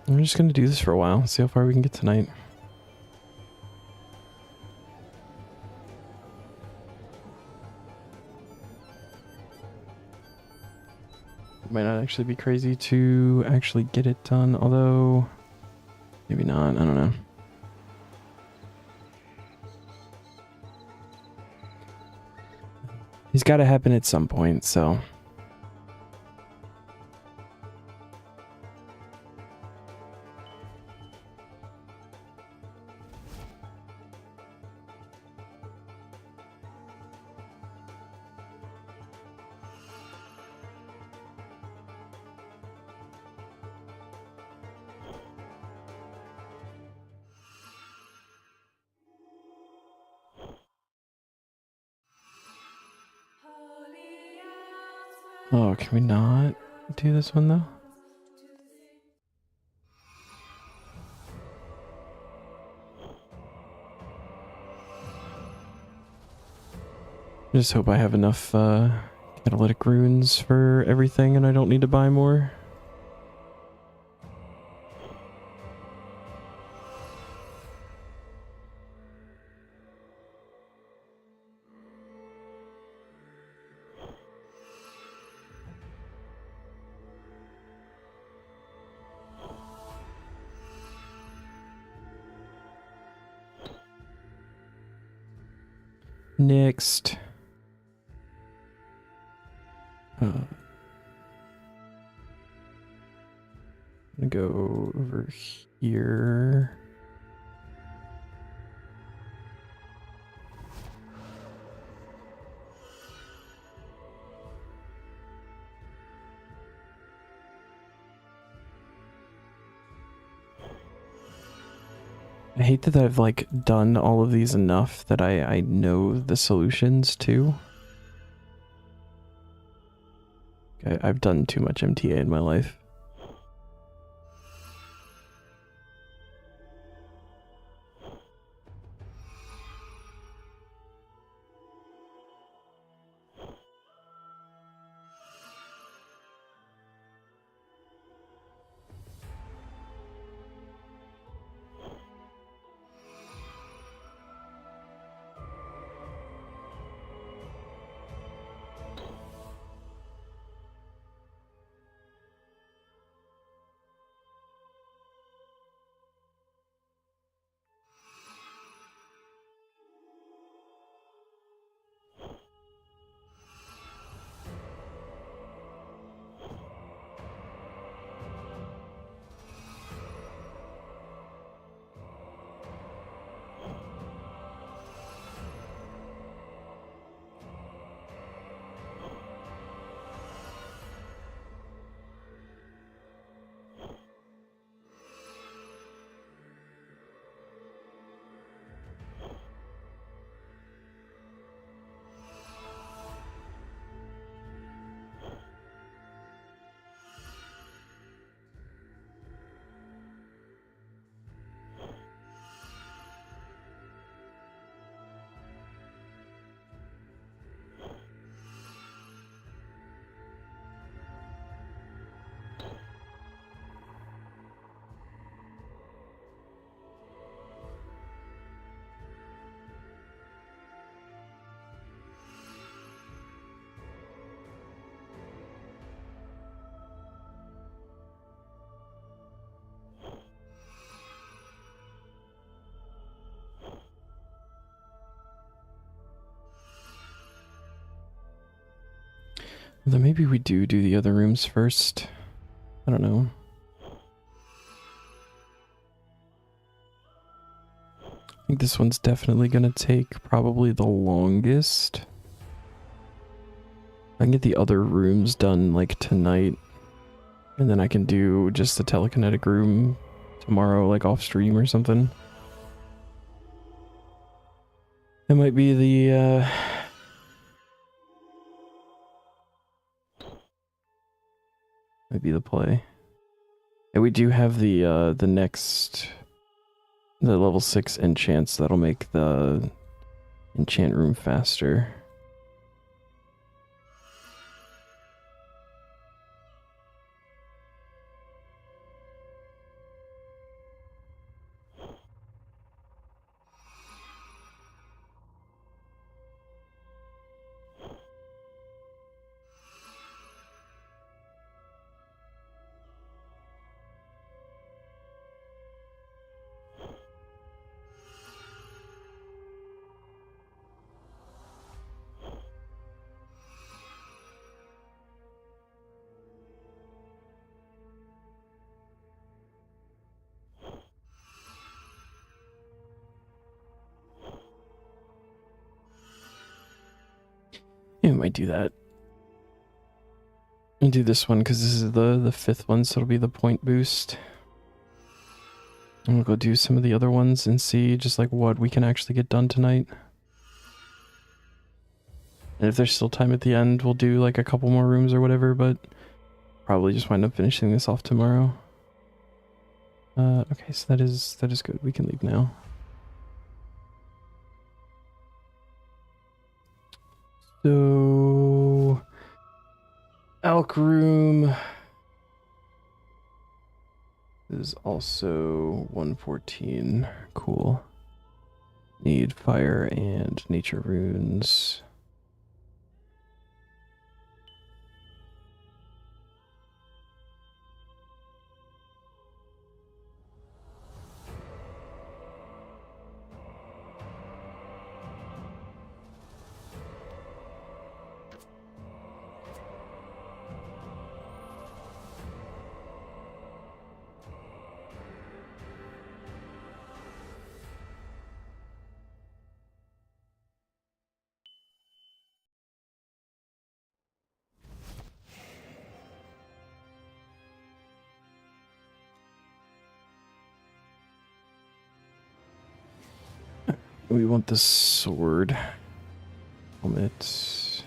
I'm just gonna do this for a while, see how far we can get tonight. Might not actually be crazy to actually get it done, although maybe not, I don't know. He's got to happen at some point, so. Oh, can we not do this one though? I just hope I have enough catalytic runes for everything and I don't need to buy more. Next. I'm gonna go over here. I hate that I've like done all of these enough that I know the solutions too. I've done too much MTA in my life. Then maybe we do the other rooms first. I don't know. I think this one's definitely gonna take probably the longest. I can get the other rooms done like tonight, and then I can do just the telekinetic room tomorrow, like off stream or something. It might be the might be the play. And we do have the level 6 enchants that'll make the enchant room faster. I might do that. I'll do this one because this is the fifth one, so it'll be the point boost. And we'll go do some of the other ones and see just like what we can actually get done tonight. And if there's still time at the end, we'll do like a couple more rooms or whatever, but probably just wind up finishing this off tomorrow. Okay, so that is good. We can leave now. So Alk room is also 114. Cool. Need fire and nature runes. We want the sword. Helmet.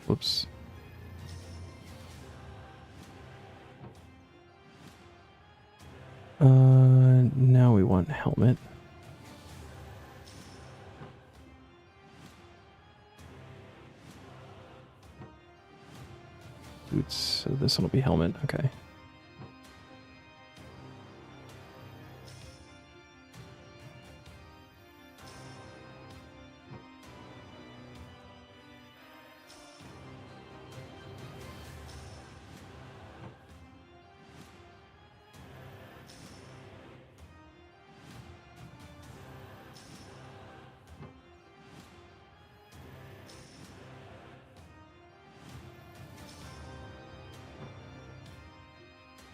Whoops. Now we want helmet. Boots, so this one will be helmet, okay.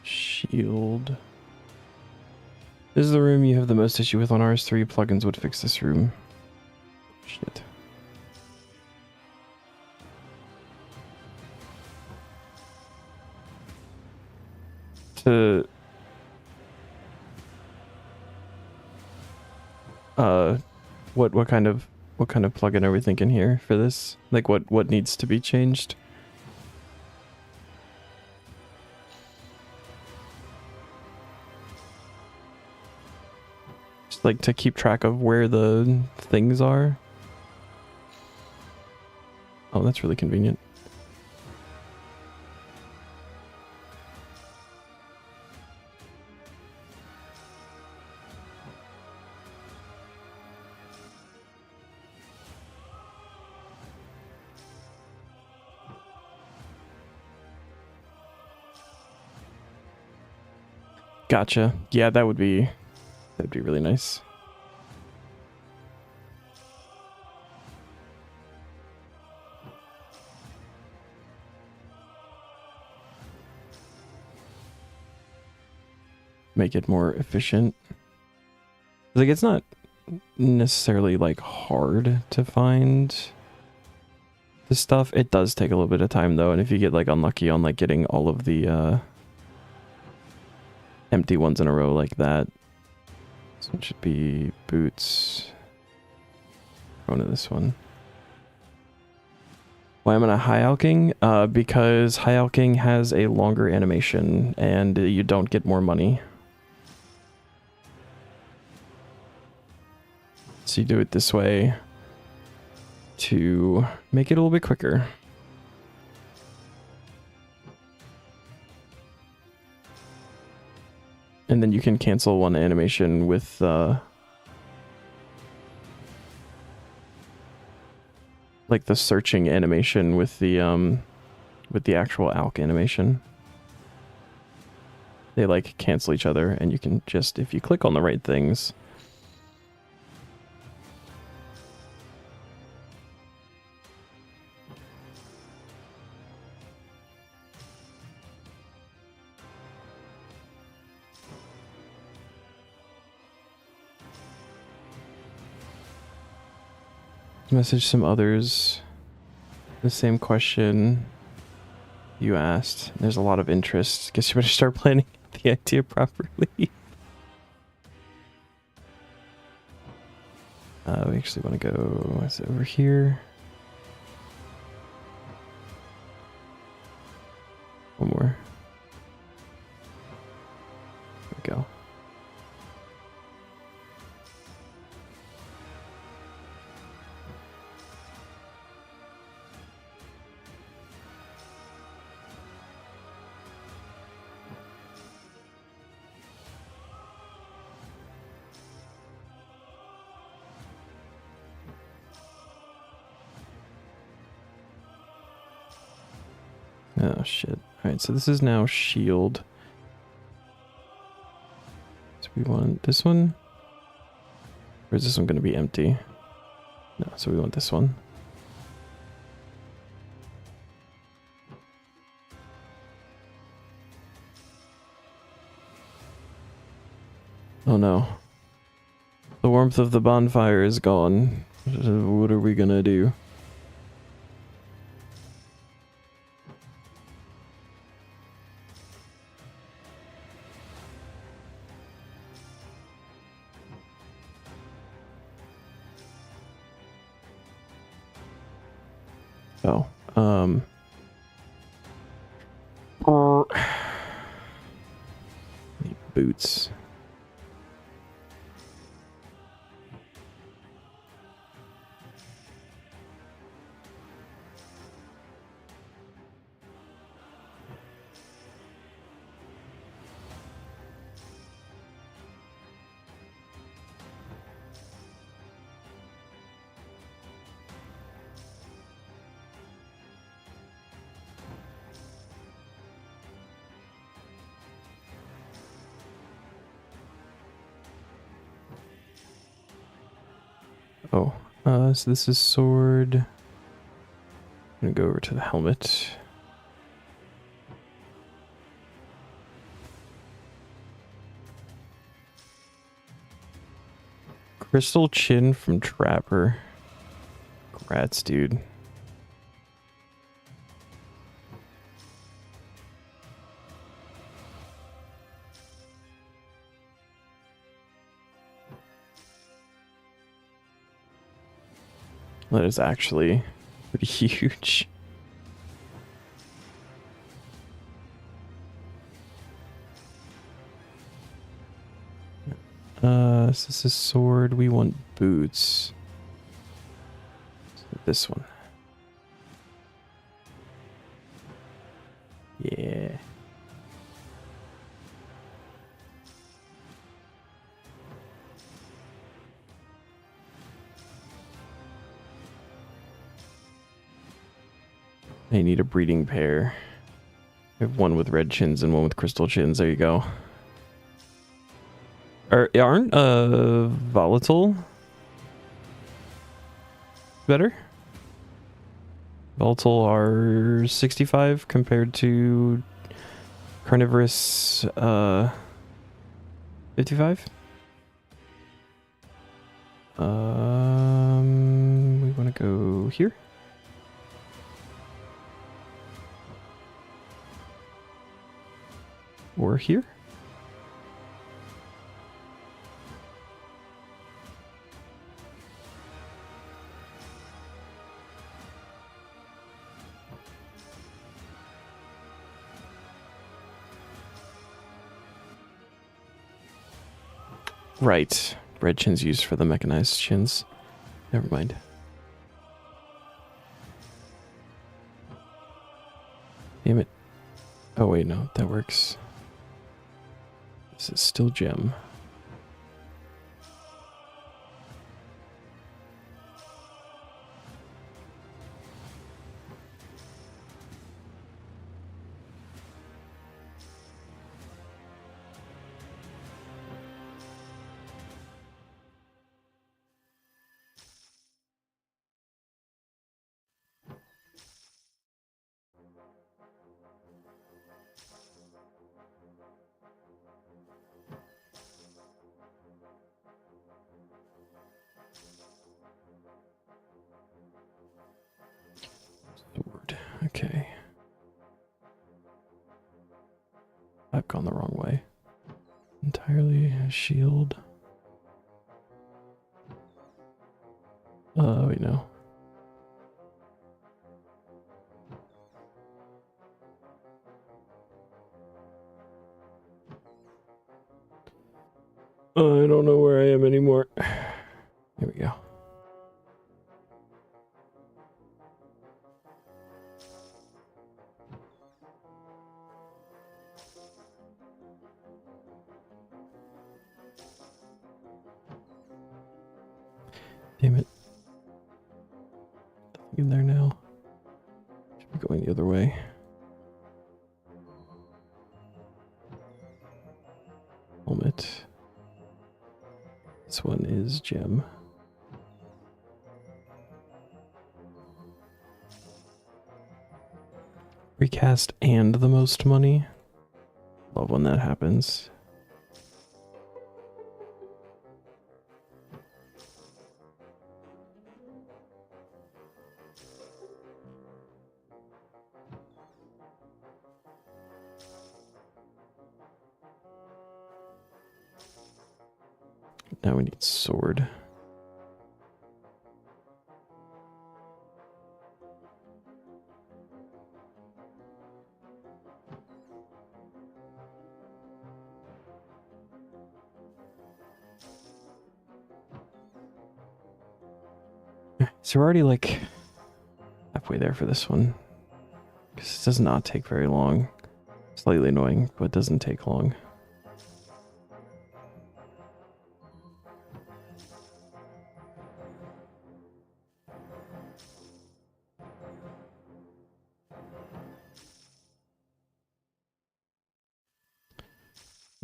Shield. This is the room you have the most issue with on RS3. Plugins would fix this room. Shit. To what kind of plugin are we thinking here for this? Like what needs to be changed? Just like to keep track of where the things are. Oh, that's really convenient. Gotcha. Yeah, that'd be really nice. Make it more efficient. Like, it's not necessarily like hard to find this stuff. It does take a little bit of time though, and if you get like unlucky on like getting all of the empty ones in a row like that. So it should be boots. Going to this one. Why am I high alking? Because high alking has a longer animation and you don't get more money. So you do it this way to make it a little bit quicker. And then you can cancel one animation with like the searching animation with the actual alk animation. They like cancel each other, and you can just, if you click on the right things, message some others. The same question you asked. There's a lot of interest. Guess you better start planning the idea properly. We actually want to go, what's it, over here? One more. There we go. Oh shit. Alright, so this is now shield. So we want this one? Or is this one going to be empty? No, so we want this one. Oh no. The warmth of the bonfire is gone. What are we gonna do? Oh, need boots. Oh, so this is sword. I'm gonna go over to the helmet. Crystal chin from Trapper. Congrats, dude. That is actually pretty huge. So this is sword. We want boots. So this one. Yeah. I need a breeding pair. I have one with red chins and one with crystal chins. There you go. Aren't volatile better? Volatile are 65 compared to carnivorous 55. We want to go here. Or here. Right. Red chins used for the mechanized chins. Never mind. Damn it. Oh wait, no, that works. This is still gem. Okay. I've gone the wrong way. Entirely a shield. Wait, no. I don't know where I am anymore. Here we go. Damn it. In there now. Should be going the other way. Helmet. This one is gem. Recast and the most money. Love when that happens. Now we need sword. So we're already like halfway there for this one. Because it does not take very long. Slightly annoying, but it doesn't take long.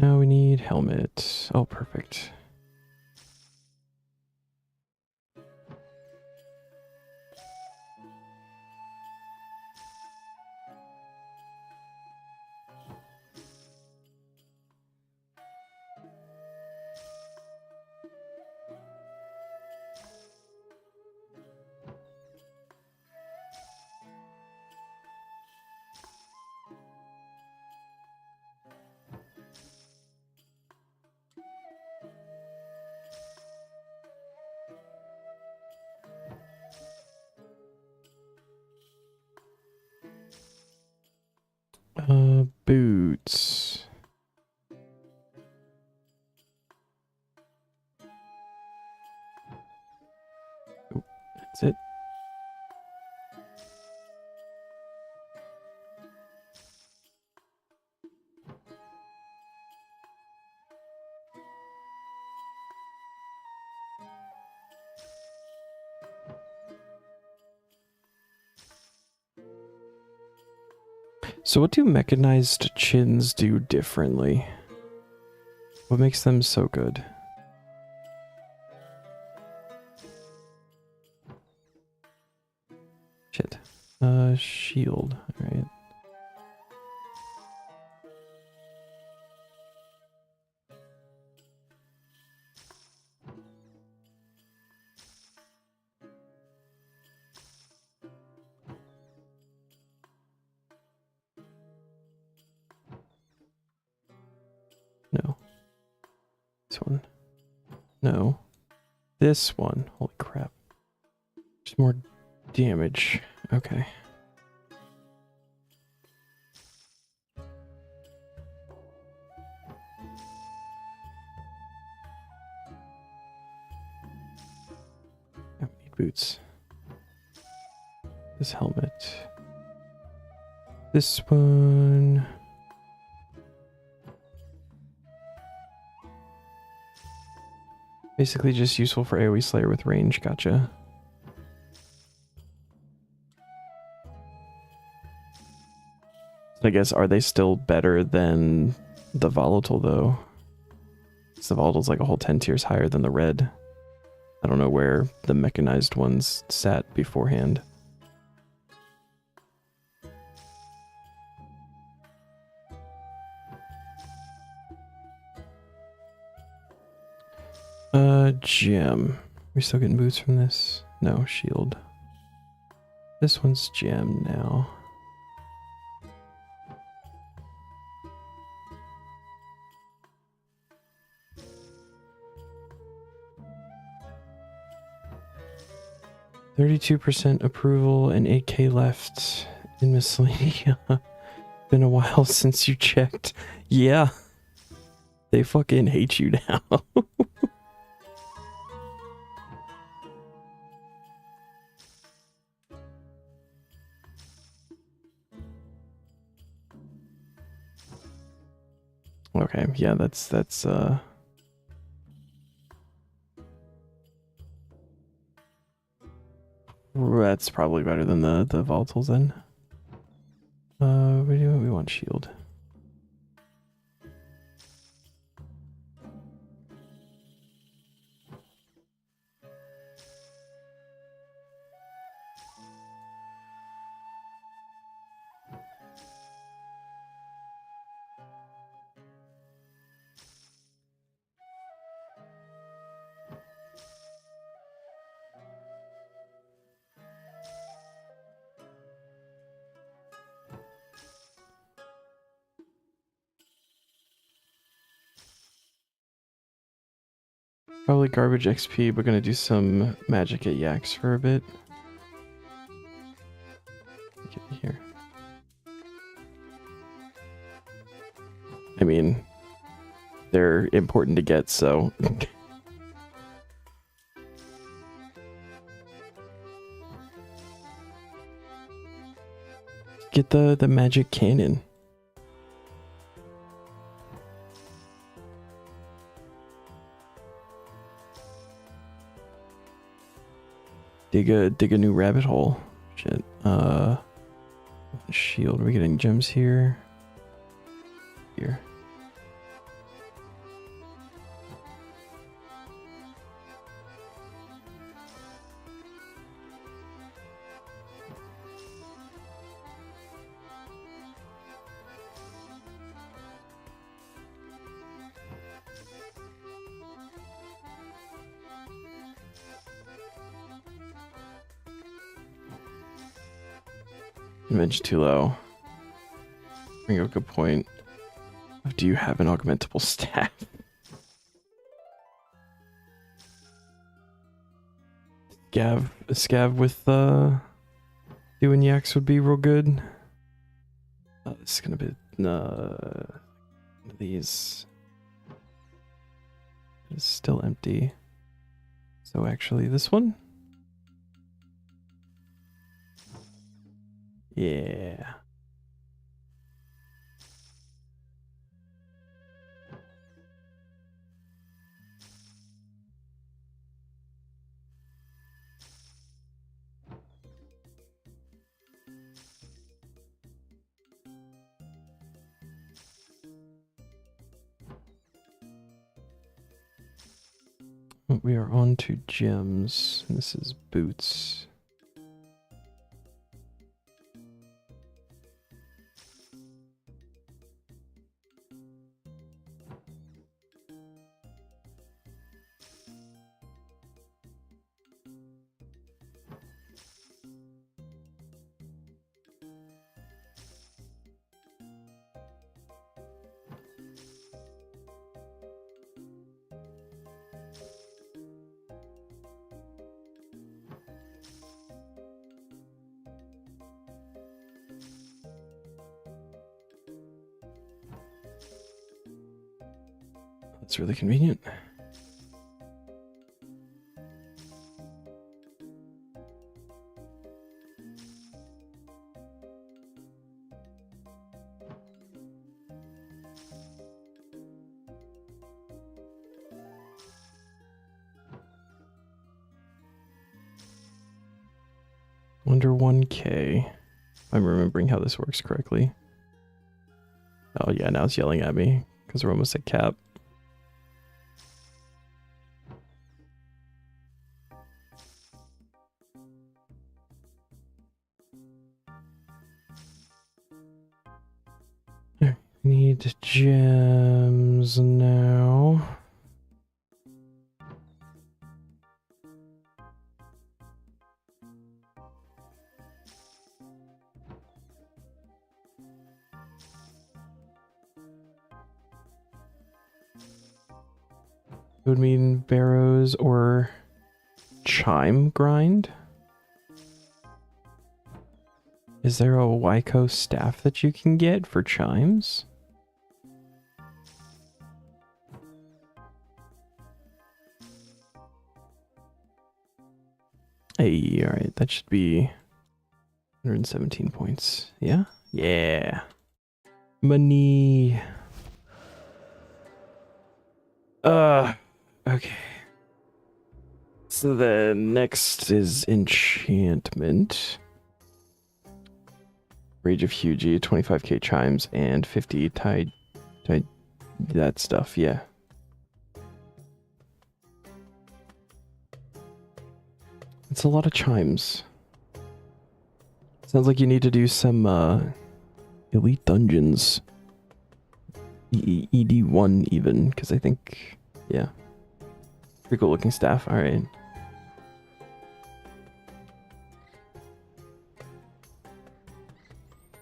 Now we need helmet. Oh, perfect. Boots. Oh, that's it. So what do mechanized chins do differently? What makes them so good? Shit. Shield. Alright. No. This one. No. This one. Holy crap. Just more damage. Okay. I need boots. This helmet. This one. Basically just useful for AoE Slayer with range, gotcha. I guess, are they still better than the volatile though? So the volatile's like a whole 10 tiers higher than the red. I don't know where the mechanized ones sat beforehand. Gem. We still getting boots from this? No, shield. This one's gem now. 32% approval and 8k left in miscellaneous. Been a while since you checked. Yeah. They fucking hate you now. Okay, yeah, that's probably better than the volatiles then. We want shield. Probably garbage XP, but gonna do some magic at Yaks for a bit. Get here. I mean, they're important to get, so. Get the magic cannon. Dig a new rabbit hole. Shit. Shield. We're getting gems here. Here. Image too low. Bring up a good point. Do you have an augmentable staff? Scav with doing Yaks would be real good. This is gonna be these. It's still empty. So actually this one? Yeah. We are on to gems. This is boots. That's really convenient. Under 1k. If I'm remembering how this works correctly. Oh yeah, now it's yelling at me because we're almost at cap. Need gems now. It would mean barrows or chime grind. Is there a Wyco staff that you can get for chimes? Hey, alright, that should be 117 points. Yeah? Yeah. Money. Okay. So the next is enchantment. Rage of Hugie, 25k chimes, and 50 tide that stuff, yeah. It's a lot of chimes. Sounds like you need to do some elite dungeons. ED1 even, because I think, yeah. Pretty cool looking staff, alright.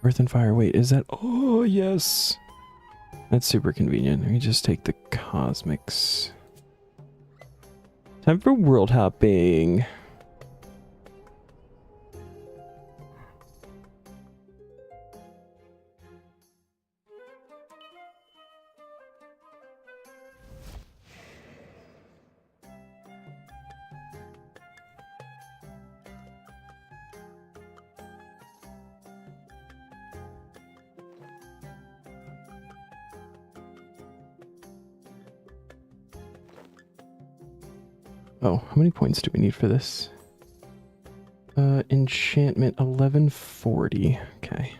Earth and fire, wait, is that? Oh, yes! That's super convenient. Let me just take the cosmics. Time for world hopping. Oh, how many points do we need for this? Enchantment 1140. Okay.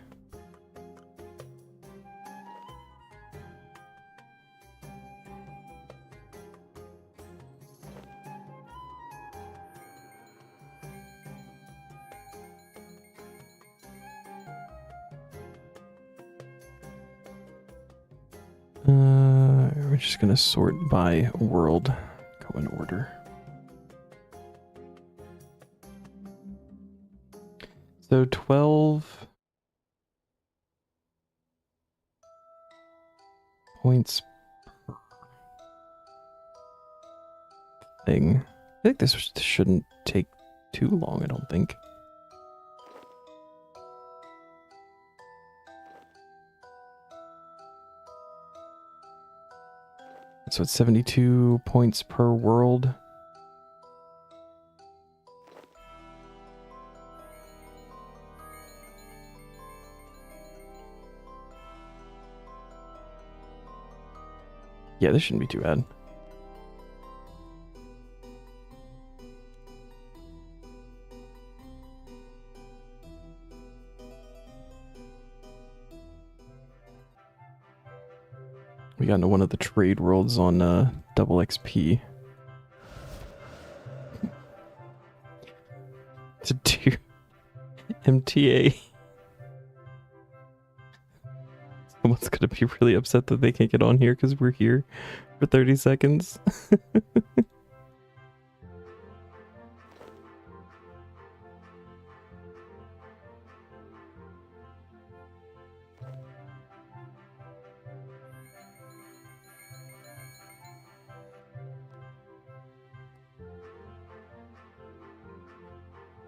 We're just gonna sort by world, go in order. So 12 points per thing. I think this shouldn't take too long, I don't think. So it's 72 points per world. Yeah, this shouldn't be too bad. We got into one of the trade worlds on double XP. To do MTA. Someone's gonna be really upset that they can't get on here because we're here for 30 seconds.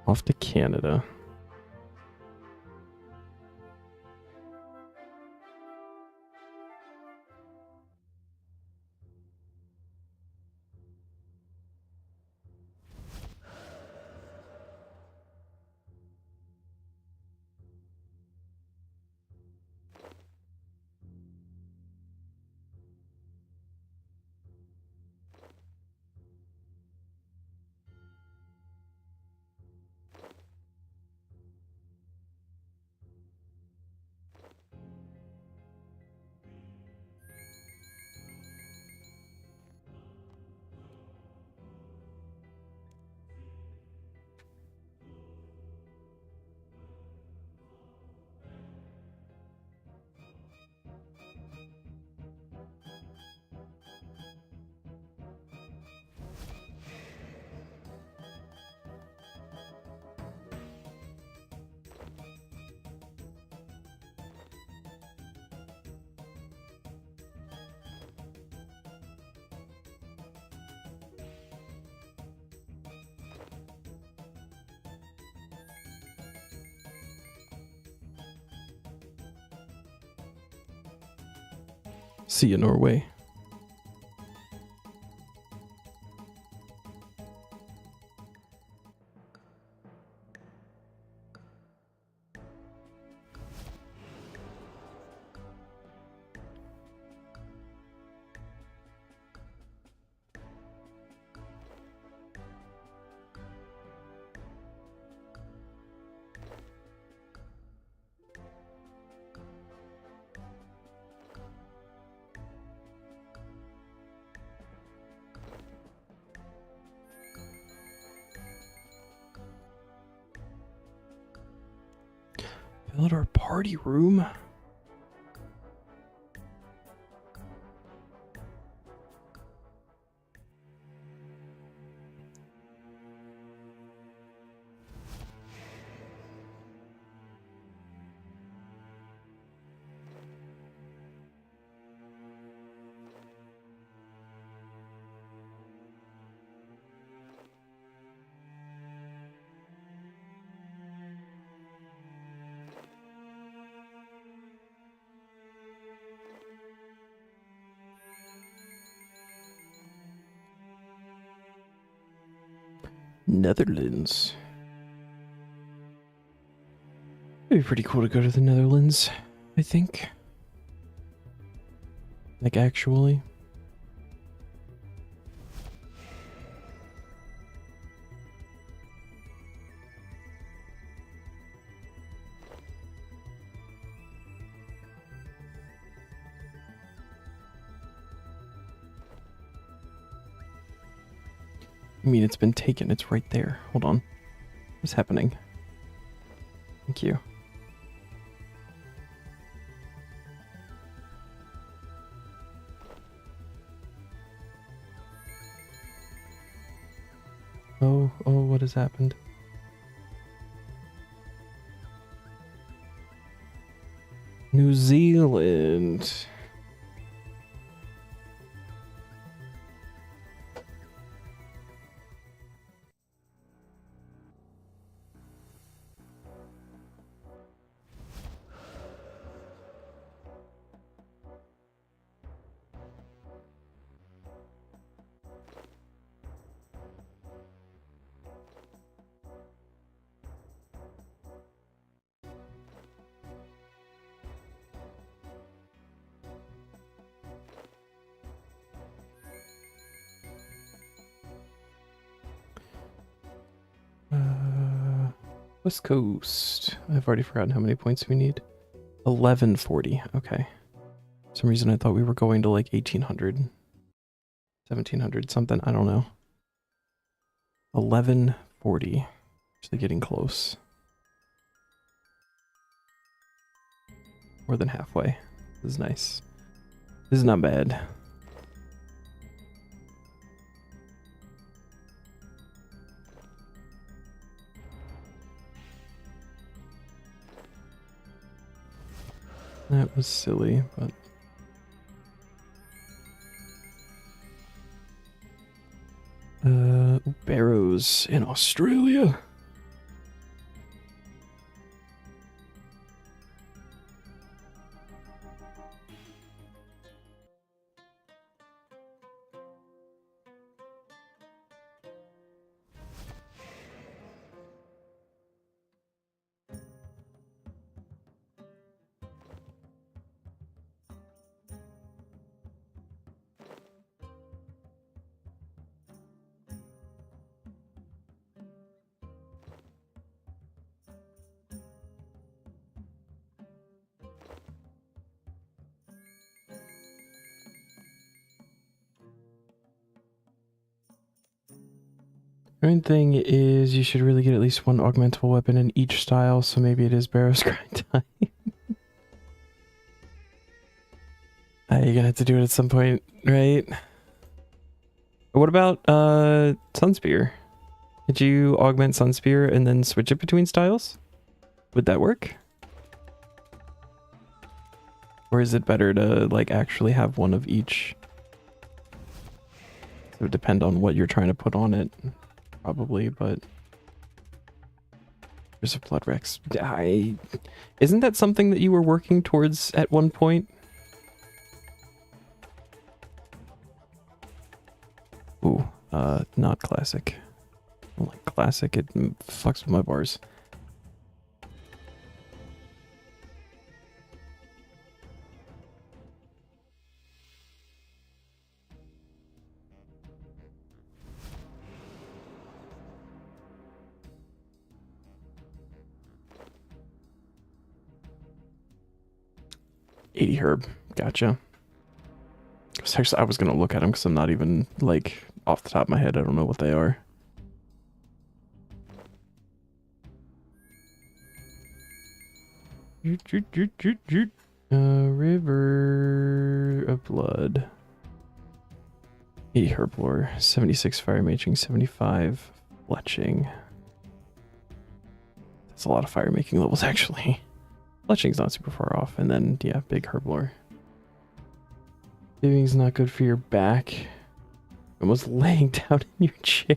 Off to Canada. See you, Norway. Build our party room. Netherlands. It'd be pretty cool to go to the Netherlands, I think. Like, actually. I mean, it's been taken. It's right there. Hold on. What's happening? Thank you. Oh, what has happened? New Zealand. West Coast. I've already forgotten how many points we need. 1140. Okay. For some reason I thought we were going to like 1800. 1700 something. I don't know. 1140. Actually getting close. More than halfway. This is nice. This is not bad. That was silly, but... Barrows in Australia. Main thing is you should really get at least one augmentable weapon in each style, so maybe it is Barrow's grind time. You're gonna have to do it at some point, right? What about Sunspear? Did you augment Sunspear and then switch it between styles? Would that work? Or is it better to like actually have one of each? It would depend on what you're trying to put on it. Probably, but there's a Blood Rex. Isn't that something that you were working towards at one point? Not classic. I don't like classic, it fucks with my bars. $80 herb, gotcha. Actually, I was gonna look at them because I'm not even, like, off the top of my head, I don't know what they are. River of Blood. 80 herblore, 76 fire making, 75 fletching. That's a lot of fire making levels, actually. Fletching's not super far off, and then, yeah, big herblore. Living's not good for your back. Almost laying down in your chair.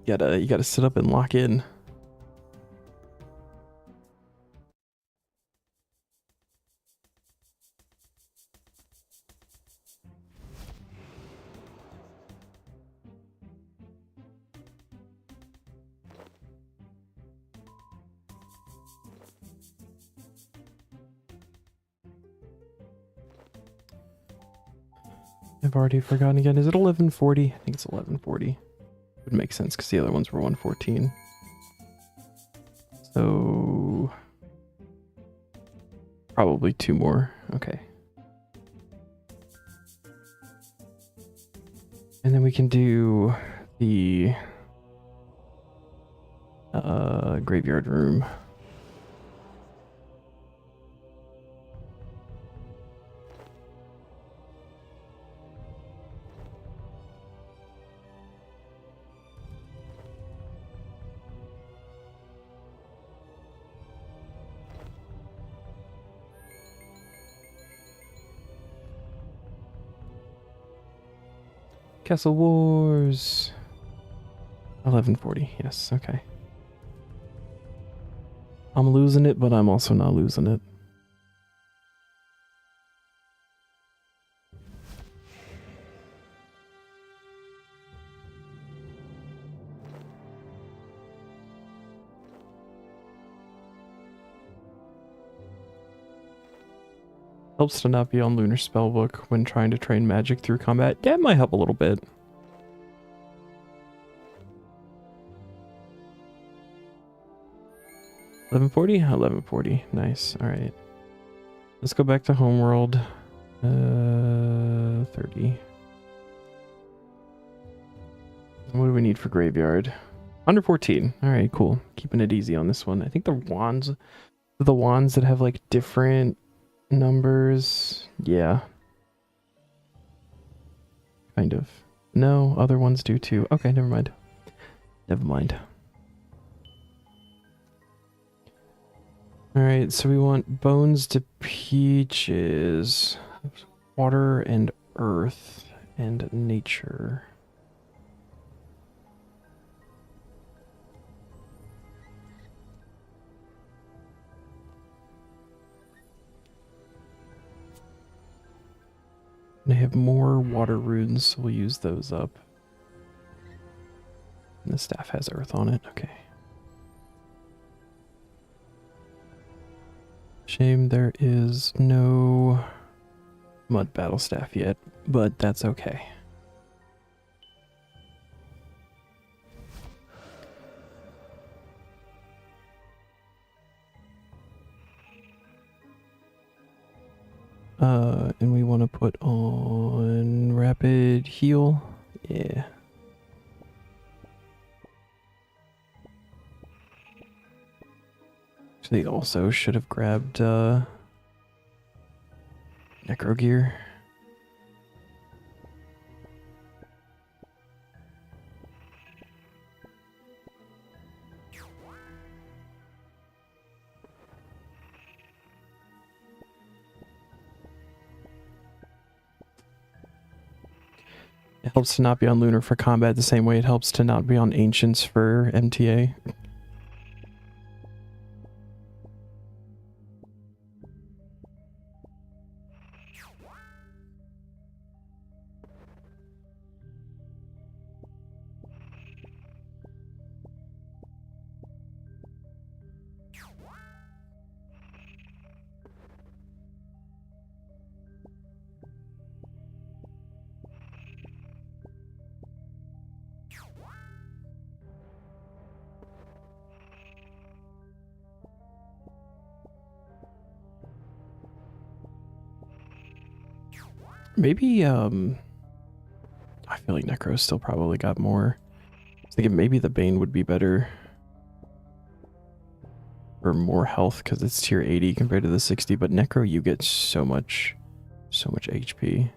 You gotta sit up and lock in. I've already forgotten again. Is it 1140? I think it's 1140. Would make sense because the other ones were 114. So probably 2 more. Okay. And then we can do the graveyard room. Castle Wars. 1140. Yes, okay. I'm losing it, but I'm also not losing it. Helps to not be on Lunar Spellbook when trying to train magic through combat. Yeah, it might help a little bit. $1140? Nice. Alright. Let's go back to Homeworld. 30. What do we need for Graveyard? 114. Alright, cool. Keeping it easy on this one. I think the wands that have like different numbers. Yeah. Kind of. No, other ones do too. Okay, never mind. Never mind. Alright, so we want bones to peaches. Water and earth and nature. They have more water runes, so we'll use those up. And the staff has earth on it, okay. Shame there is no mud battle staff yet, but that's okay. And we want to put on rapid heal. Yeah. They also should have grabbed necro gear. It helps to not be on Lunar for combat the same way it helps to not be on Ancients for MTA. Maybe, I feel like Necro's still probably got more. I was thinking maybe the Bane would be better. Or more health, because it's tier 80 compared to the 60, but Necro, you get so much HP.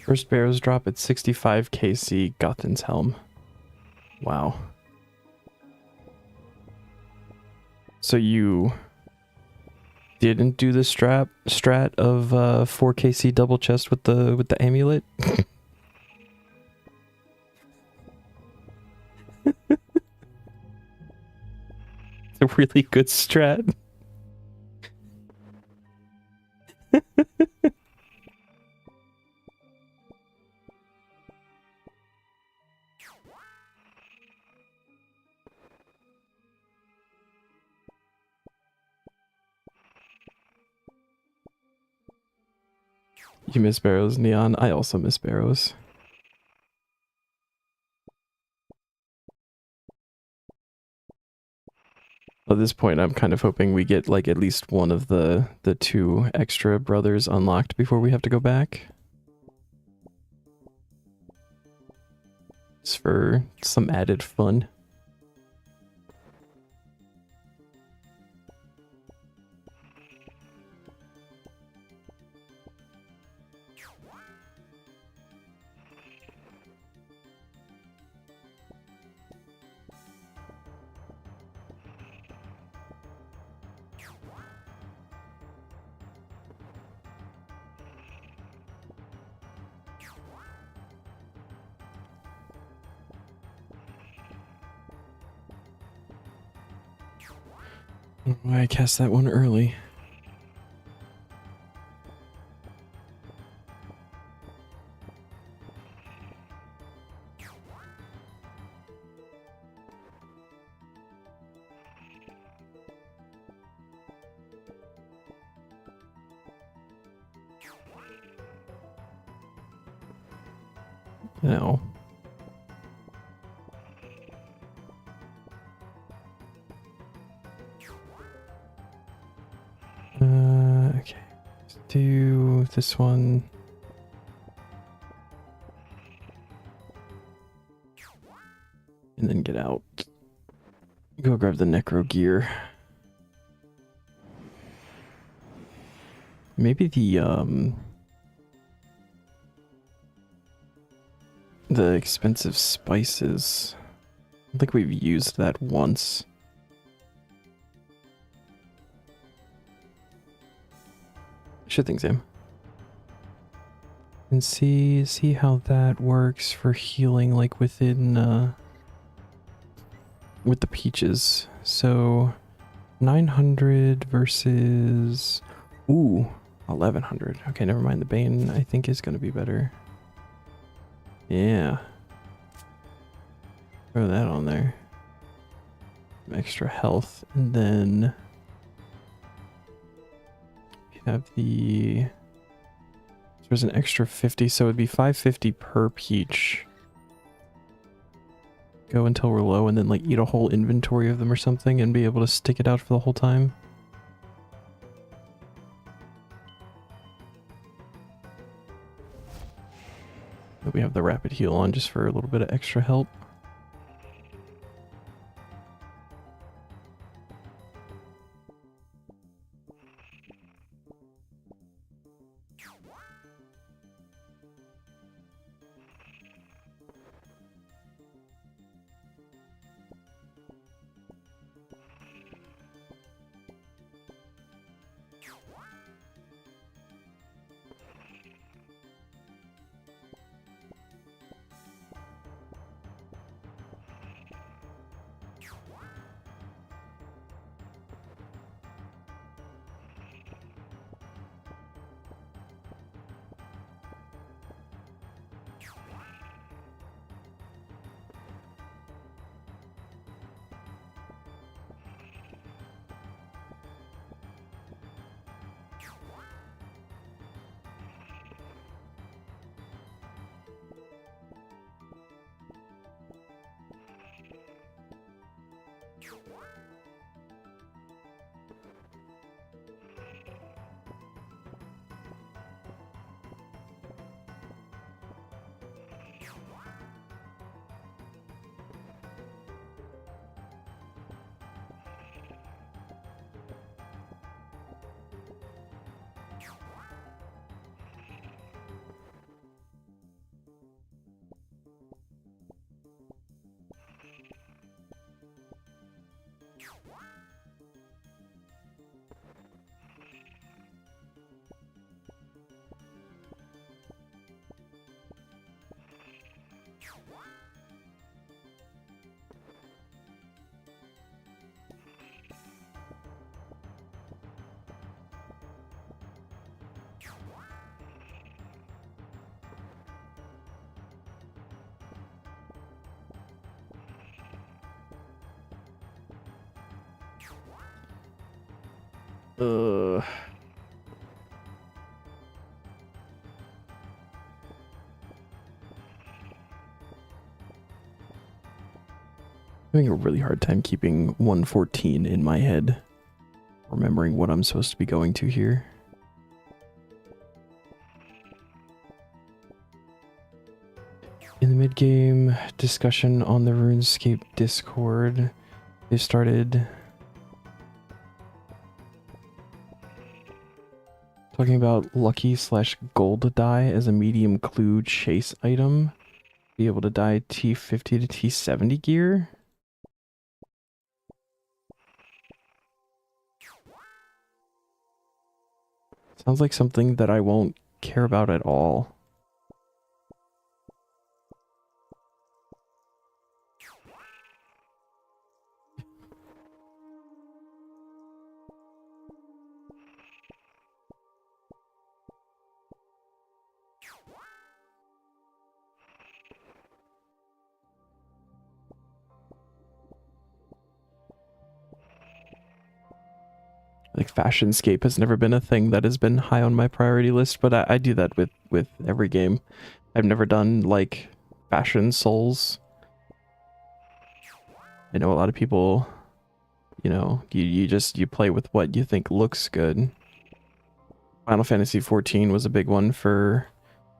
First Barrows drop at 65 KC, Gothen's Helm. Wow. So you didn't do the strat of 4 KC double chest with the amulet? It's a really good strat. You miss Barrows, Neon. I also miss Barrows. At this point, I'm kind of hoping we get like at least one of the 2 extra brothers unlocked before we have to go back. Just for some added fun. Why I cast that one early. No. Okay. Let's do this one. And then get out. Go grab the Necro gear. Maybe the expensive spices. I don't think we've used that once. Should think so. And see how that works for healing, like within with the peaches. So 900 versus 1100. Okay, never mind. The Bane I think is gonna be better. Yeah. Throw that on there. Some extra health, and then we have the. So there's an extra 50, so it'd be 550 per peach. Go until we're low, and then like eat a whole inventory of them or something, and be able to stick it out for the whole time. But we have the rapid heal on just for a little bit of extra help. Uh, having a really hard time keeping 114 in my head, remembering what I'm supposed to be going to here. In the mid-game discussion on the RuneScape Discord, they started talking about lucky/gold die as a medium clue chase item. Be able to die T50 to T70 gear. Sounds like something that I won't care about at all. Like Fashionscape has never been a thing that has been high on my priority list, but I do that with every game. I've never done like Fashion Souls. I know a lot of people, you know, you play with what you think looks good. Final Fantasy XIV was a big one for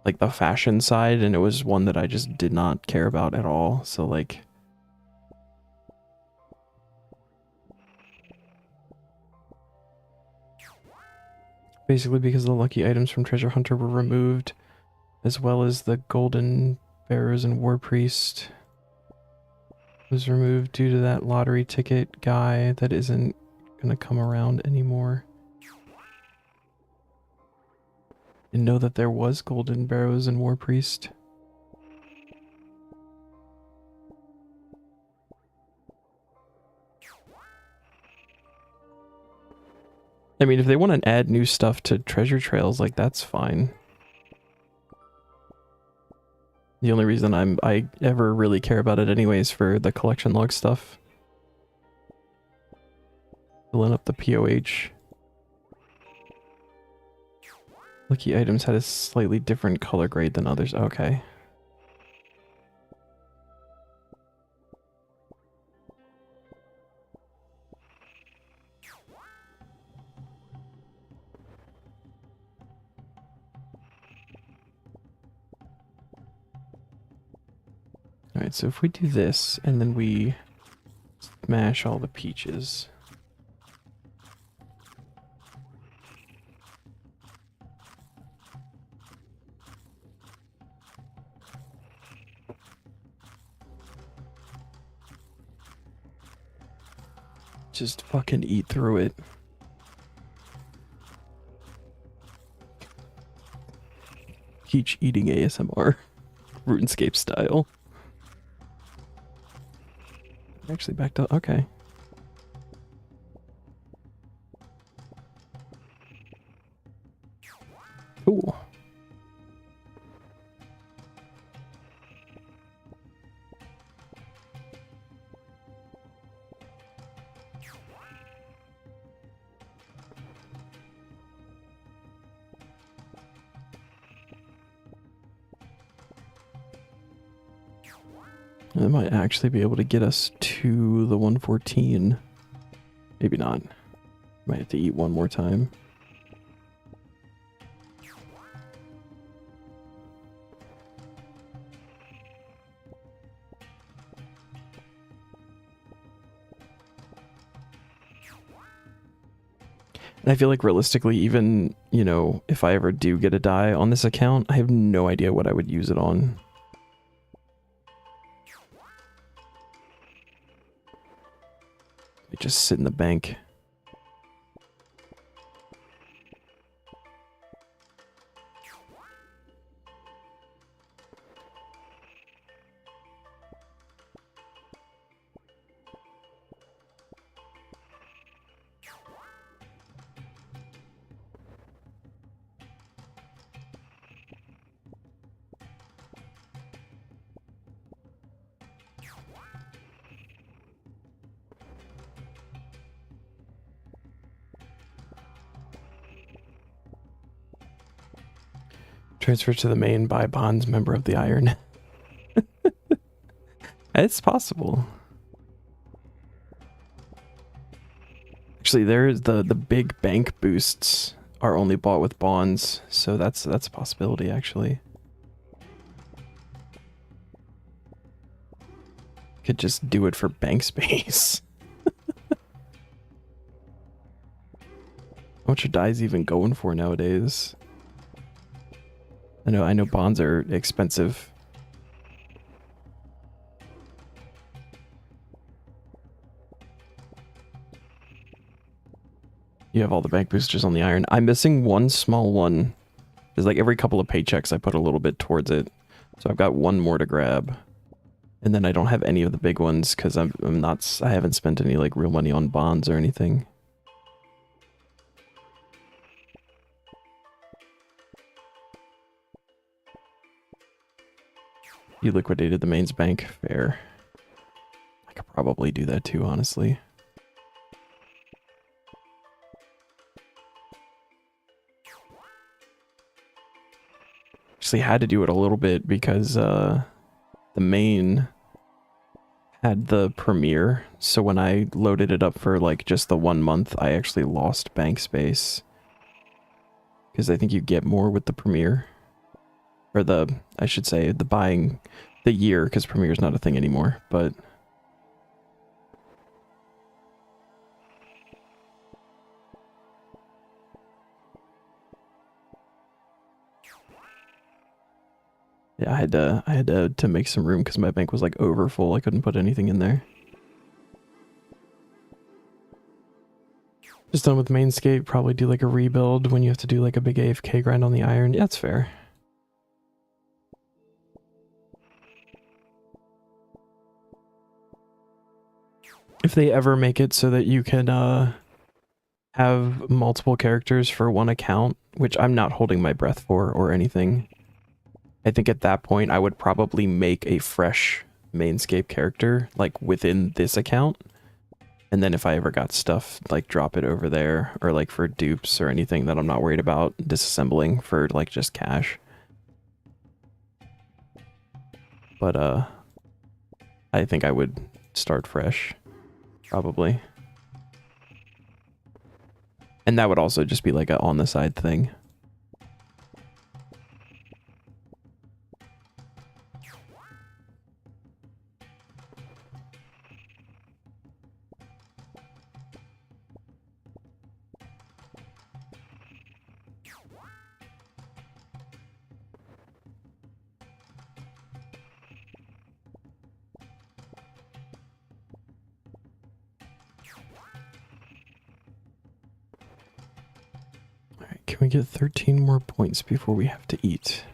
like the fashion side, and it was one that I just did not care about at all. So like basically because the lucky items from Treasure Hunter were removed, as well as the golden bearers and war priest was removed due to that lottery ticket guy that isn't gonna come around anymore. Didn't know that there was golden barrows and war priest. I mean, if they want to add new stuff to treasure trails, like that's fine. The only reason I ever really care about it anyways for the collection log stuff. Filling up the POH. Lucky items had a slightly different color grade than others. Okay. Alright, so if we do this, and then we smash all the peaches. Just fucking eat through it. Peach eating ASMR. RuneScape style. Actually backed up. Okay. Cool. That might actually be able to get us to the 114. Maybe not. Might have to eat one more time. And I feel like realistically, even, you know, if I ever do get a die on this account, I have no idea what I would use it on. It just sit in the bank. Transfer to the main, buy bonds, member of the Iron. It's possible. Actually, there's the big bank boosts are only bought with bonds, so that's a possibility actually. Could just do it for bank space. How much are dyes even going for nowadays? I know bonds are expensive. You have all the bank boosters on the Iron. I'm missing one small one. There's like every couple of paychecks I put a little bit towards it. So I've got one more to grab. And then I don't have any of the big ones because I haven't spent any like real money on bonds or anything. You liquidated the mains bank. Fair. I could probably do that too, honestly. Actually had to do it a little bit because the main had the premiere, so when I loaded it up for like just the 1 month, I actually lost bank space. Because I think you get more with the premiere. Or I should say, the buying the year, because premiere is not a thing anymore, but... Yeah, I had to make some room because my bank was like over full. I couldn't put anything in there. Just done with Mainscape, probably do like a rebuild when you have to do like a big AFK grind on the Iron. Yeah, that's fair. If they ever make it so that you can have multiple characters for one account, which I'm not holding my breath for or anything, I think at that point I would probably make a fresh Mainscape character like within this account. And then if I ever got stuff, like drop it over there, or like for dupes or anything that I'm not worried about disassembling for like just cash. But I think I would start fresh, probably. And that would also just be like a on the side thing. Can we get 13 more points before we have to eat?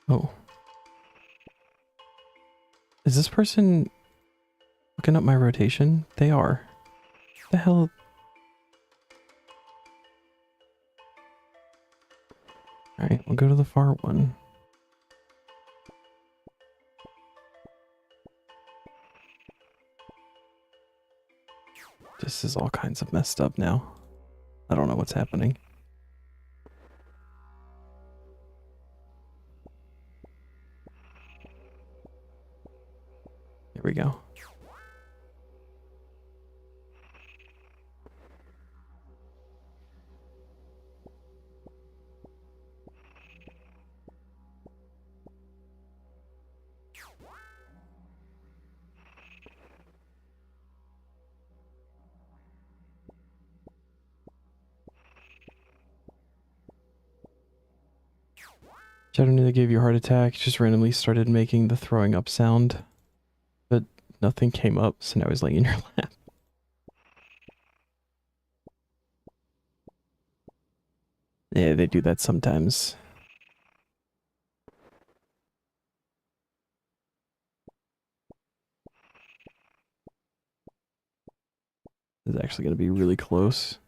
Oh. Is this person looking up my rotation? They are. What the hell? Alright, we'll go to the far one. This is all kinds of messed up now. I don't know what's happening. Here we go. Shadow knew they gave you a heart attack, just randomly started making the throwing up sound. But nothing came up, so now he's laying in your lap. Yeah, they do that sometimes. This is actually going to be really close.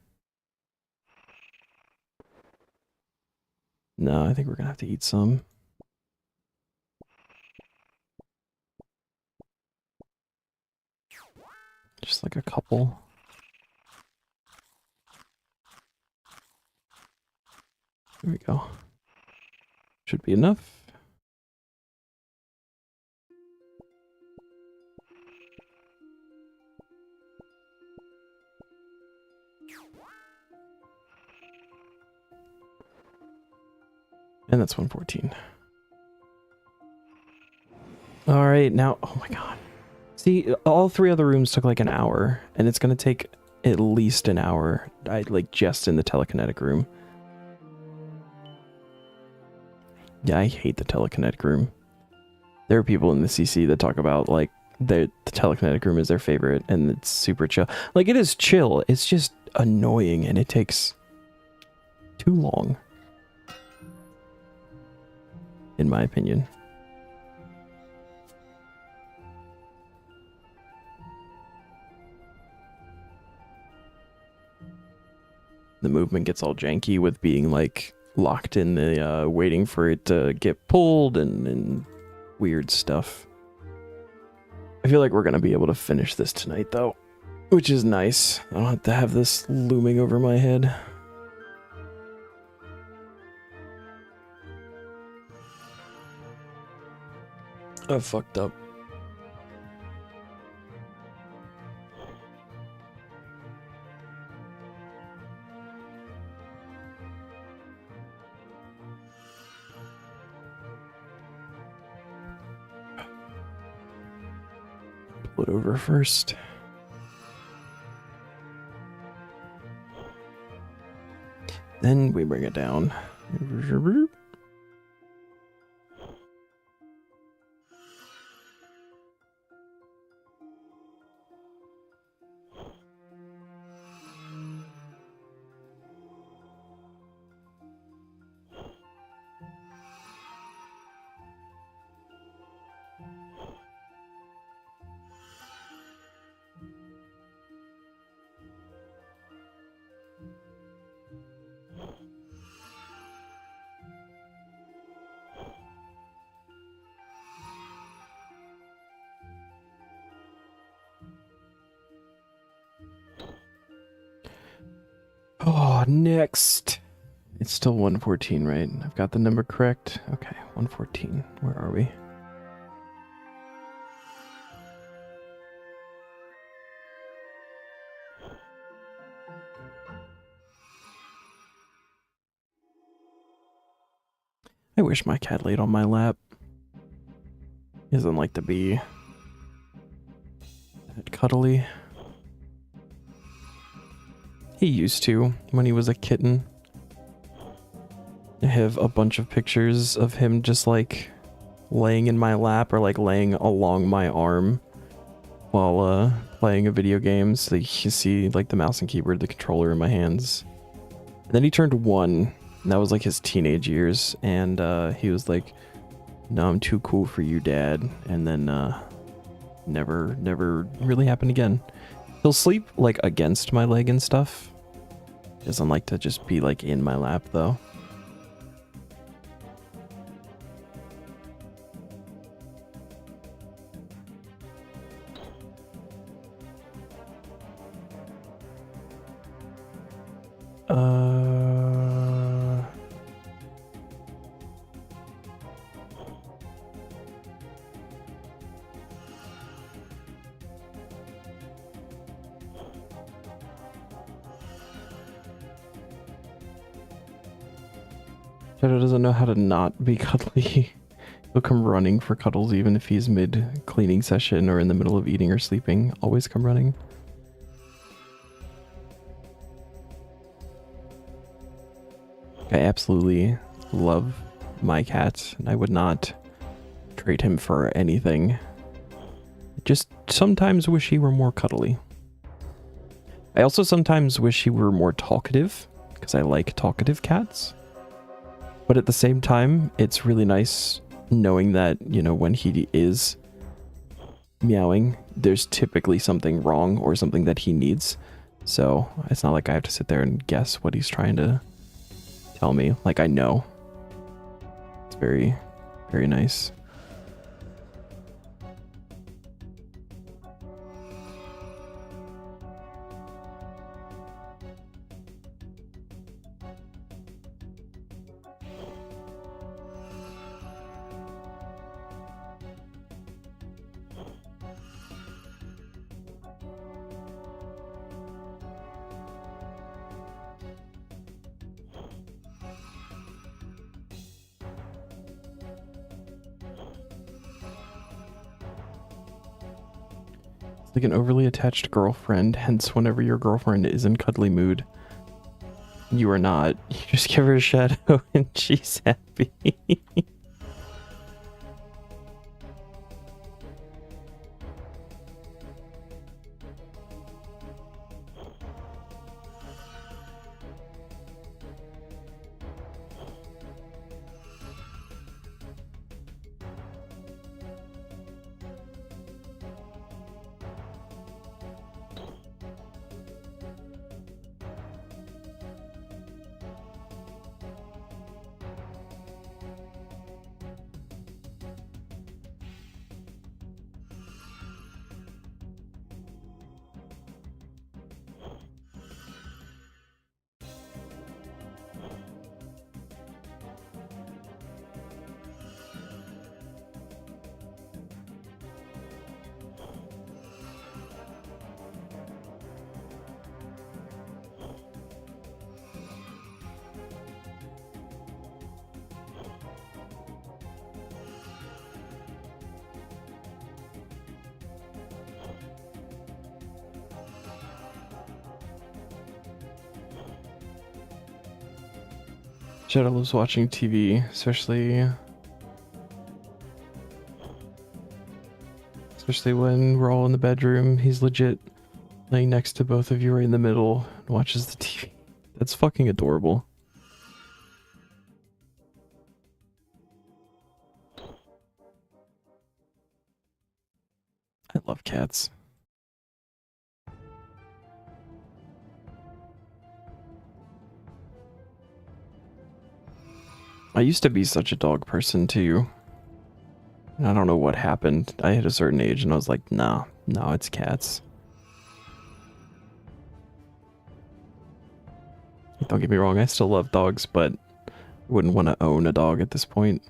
No, I think we're going to have to eat some. Just like a couple. There we go. Should be enough. And that's 114. All right, now, oh my god. See, all three other rooms took like an hour, and it's gonna take at least an hour, like just in the telekinetic room. Yeah, I hate the telekinetic room. There are people in the CC that talk about like the telekinetic room is their favorite, and it's super chill. Like, it is chill, it's just annoying, and it takes too long, in my opinion. The movement gets all janky with being like locked in the waiting for it to get pulled and weird stuff. I feel like we're gonna be able to finish this tonight though, which is nice. I don't have to have this looming over my head. I fucked up. Pull it over first. Then we bring it down. Oh, next. It's still 114, right? I've got the number correct. Okay, 114. Where are we? I wish my cat laid on my lap. He doesn't like to be that cuddly. He used to when he was a kitten. I have a bunch of pictures of him just like laying in my lap or like laying along my arm while playing a video game. So you see like the mouse and keyboard, the controller in my hands. And then he turned 1, and that was like his teenage years, and he was like, "No, I'm too cool for you, Dad." And then never really happened again. He'll sleep like against my leg and stuff. Doesn't like to just be like in my lap though. Shadow doesn't know how to not be cuddly. He'll come running for cuddles even if he's mid-cleaning session or in the middle of eating or sleeping. Always come running. I absolutely love my cat, and I would not trade him for anything. Just sometimes wish he were more cuddly. I also sometimes wish he were more talkative, because I like talkative cats. But at the same time, it's really nice knowing that, you know, when he is meowing, there's typically something wrong or something that he needs. So it's not like I have to sit there and guess what he's trying to tell me. Like, I know. It's very, very nice. It's like an overly attached girlfriend, hence whenever your girlfriend is in cuddly mood, you are not. You just give her a shadow and she's happy. Shadow loves watching TV, especially when we're all in the bedroom. He's legit laying next to both of you right in the middle and watches the TV. That's fucking adorable. I love cats. I used to be such a dog person too. And I don't know what happened. I hit a certain age and I was like, nah, no, it's cats. Don't get me wrong, I still love dogs, but I wouldn't want to own a dog at this point.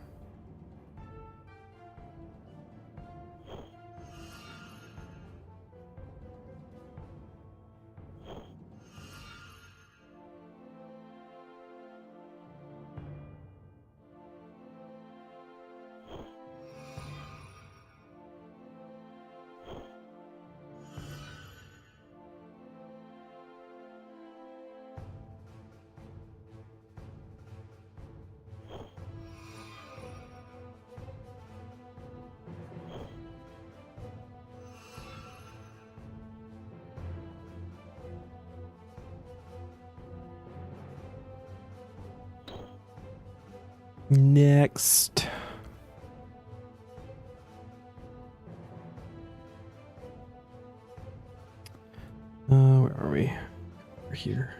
Next. Where are we? We're here.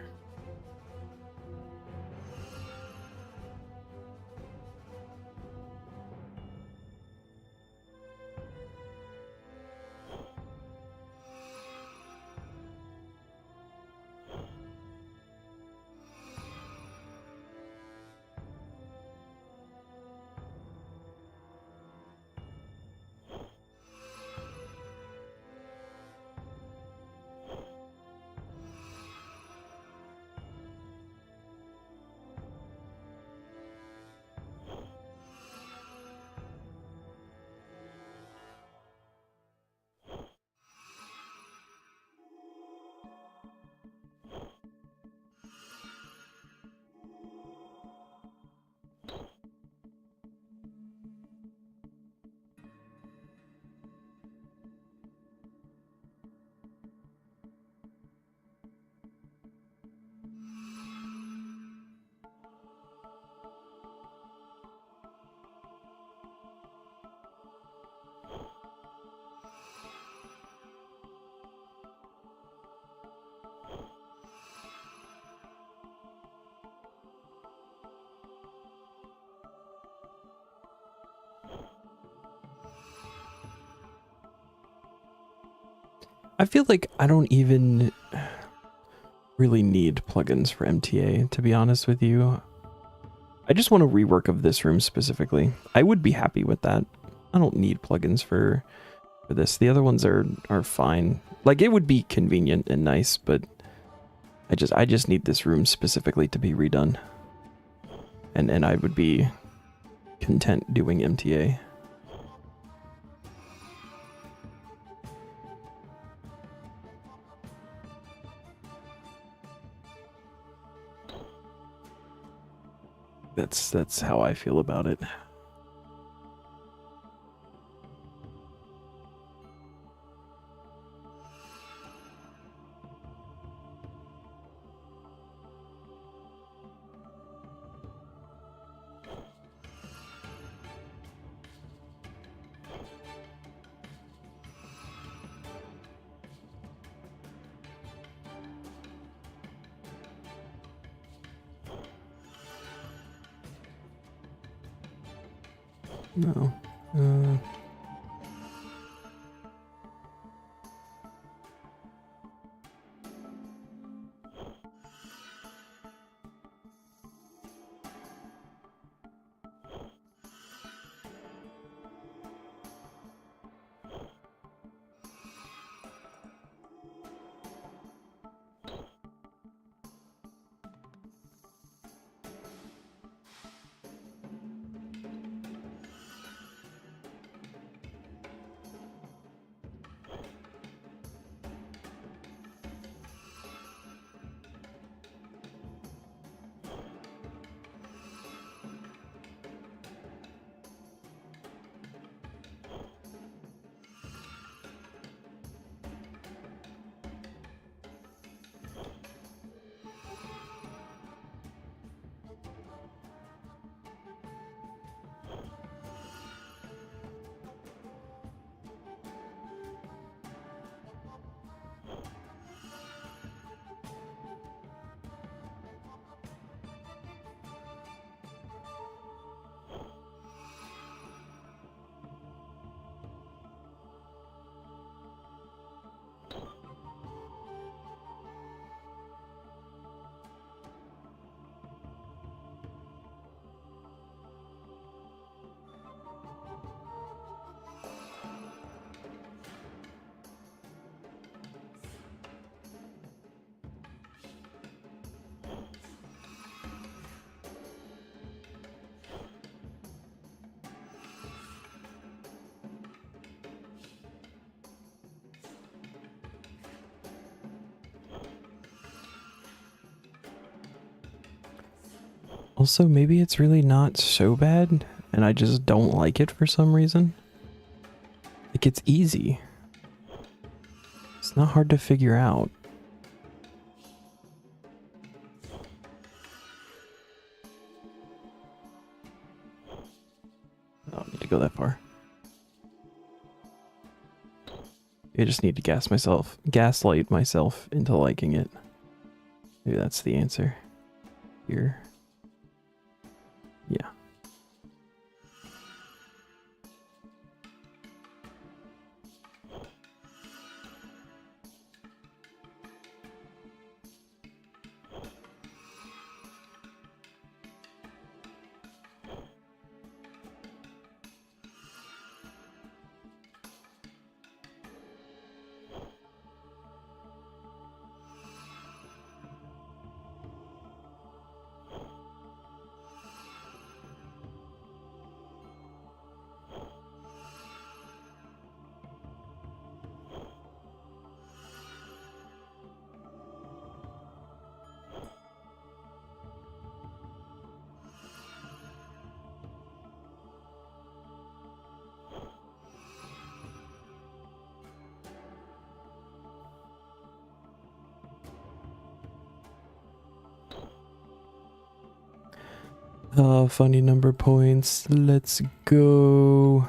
I feel like I don't even really need plugins for MTA, to be honest with you. I just want a rework of this room specifically. I would be happy with that. I don't need plugins for this. The other ones are fine. Like, it would be convenient and nice, but I just need this room specifically to be redone. And I would be content doing MTA. That's how I feel about it. No. Also, maybe it's really not so bad, and I just don't like it for some reason. Like, it's easy. It's not hard to figure out. I don't need to go that far. I just need to gaslight myself into liking it. Maybe that's the answer. Here. Yeah. Funny number points. Let's go.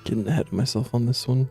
Getting ahead of myself on this one.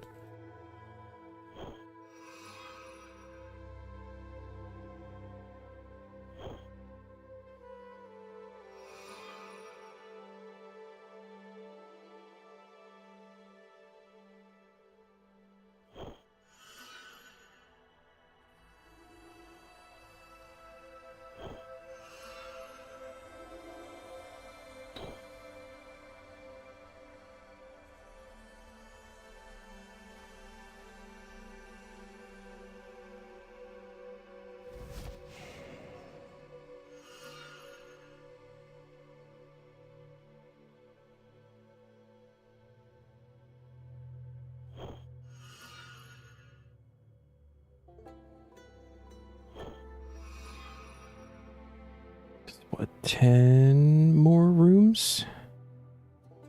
What, 10 more rooms?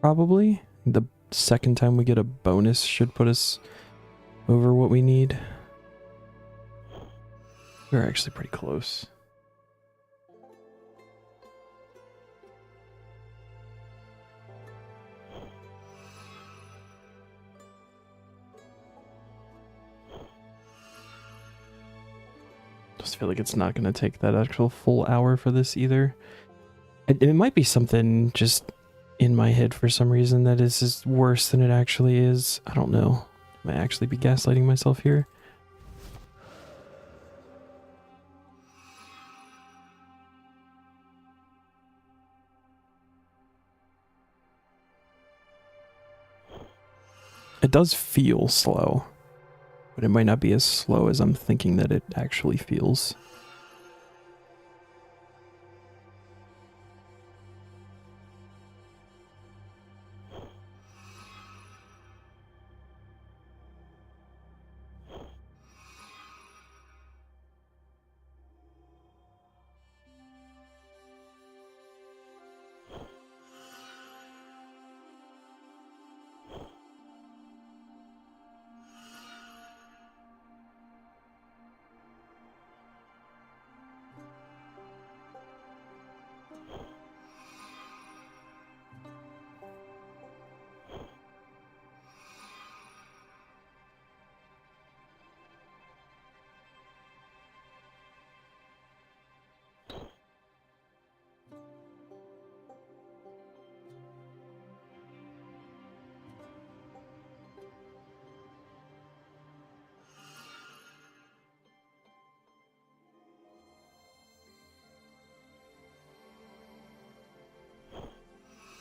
Probably. The second time we get a bonus should put us over what we need. We're actually pretty close. Just feel like it's not going to take that actual full hour for this either. It might be something just in my head for some reason that is just worse than it actually is. I don't know. I might actually be gaslighting myself here. It does feel slow, but it might not be as slow as I'm thinking that it actually feels.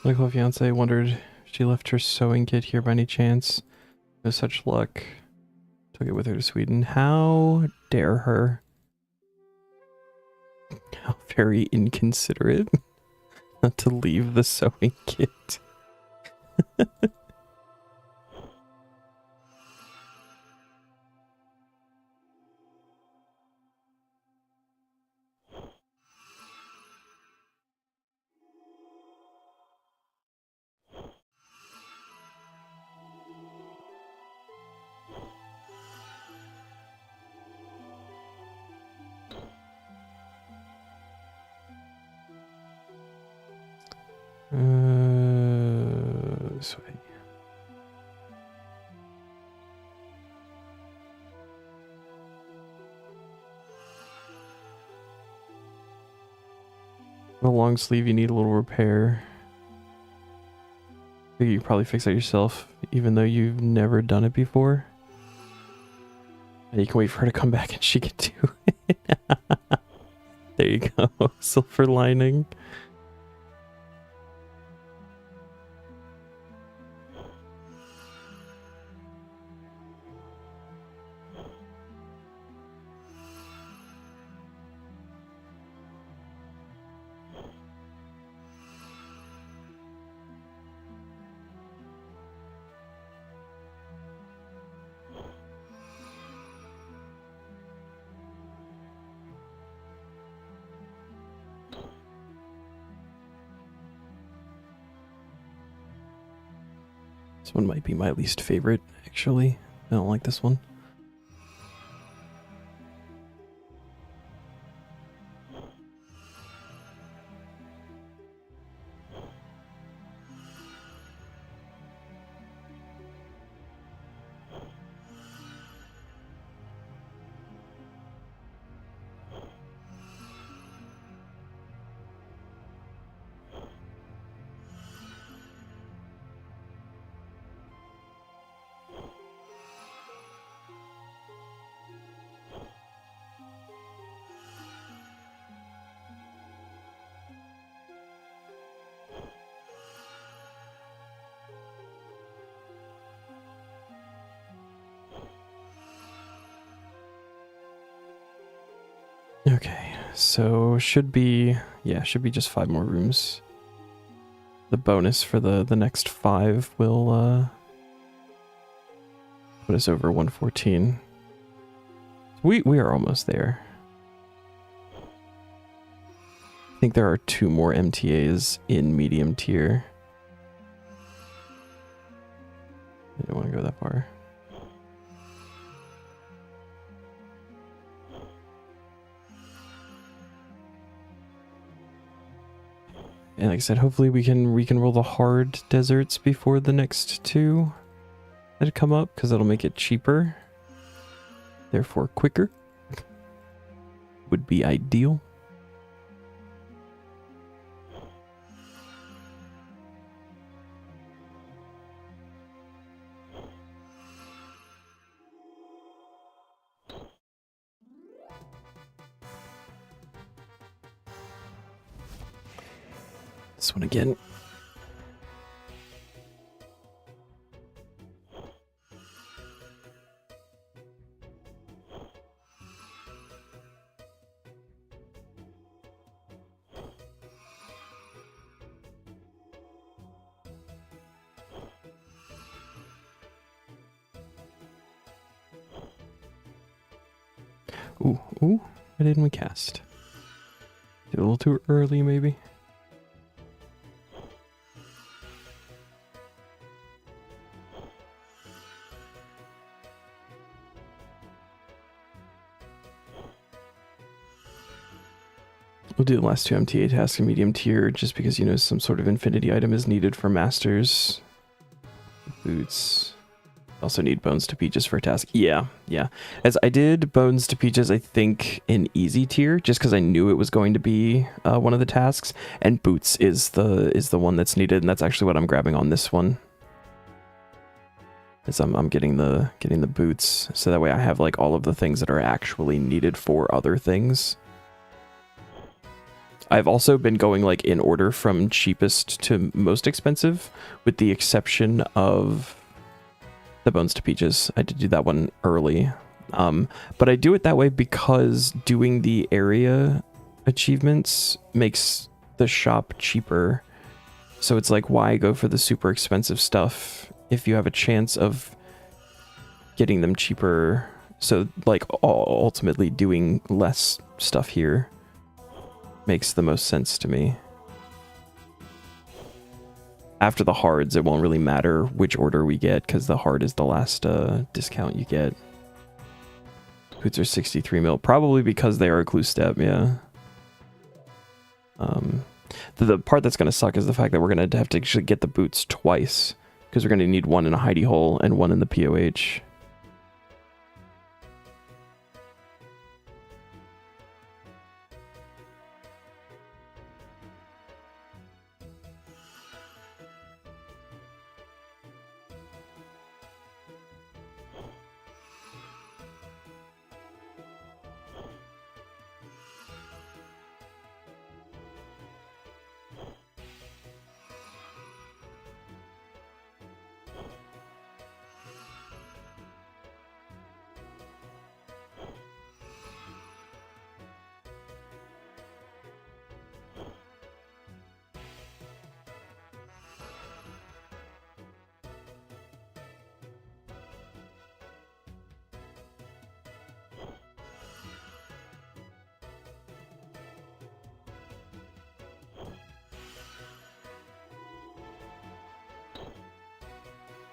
My cool fiance wondered if she left her sewing kit here by any chance. No such luck. Took it with her to Sweden. How dare her? How very inconsiderate not to leave the sewing kit. This way. The long sleeve, you need a little repair. Figure you probably fix that yourself, even though you've never done it before. And you can wait for her to come back and she can do it. There you go. Silver lining. This one might be my least favorite, actually. I don't like this one. Okay, so should be just 5 more rooms. The bonus for the next 5 will put us over 114. We are almost there. I think there are 2 more MTAs in medium tier. I don't want to go that far. And like I said, hopefully we can roll the hard deserts before the next 2 that come up, because that'll make it cheaper. Therefore quicker. Would be ideal. This one again. Ooh, why didn't we cast? Did a little too early, maybe? We'll do the last 2 MTA tasks in medium tier just because, you know, some sort of infinity item is needed for masters. Boots. Also need bones to peaches for a task. Yeah. As I did bones to peaches, I think in easy tier, just because I knew it was going to be one of the tasks, and boots is the one that's needed, and that's actually what I'm grabbing on this one. Is I'm getting the boots, so that way I have like all of the things that are actually needed for other things. I've also been going like in order from cheapest to most expensive, with the exception of the bones to peaches. I did do that one early, but I do it that way because doing the area achievements makes the shop cheaper. So it's like, why go for the super expensive stuff if you have a chance of getting them cheaper? So like ultimately doing less stuff here makes the most sense to me. After the hards, it won't really matter which order we get, because the hard is the last discount you get. Boots are 63 mil, probably because they are a clue step, yeah. The part that's going to suck is the fact that we're going to have to actually get the boots twice, because we're going to need one in a hidey hole and one in the POH.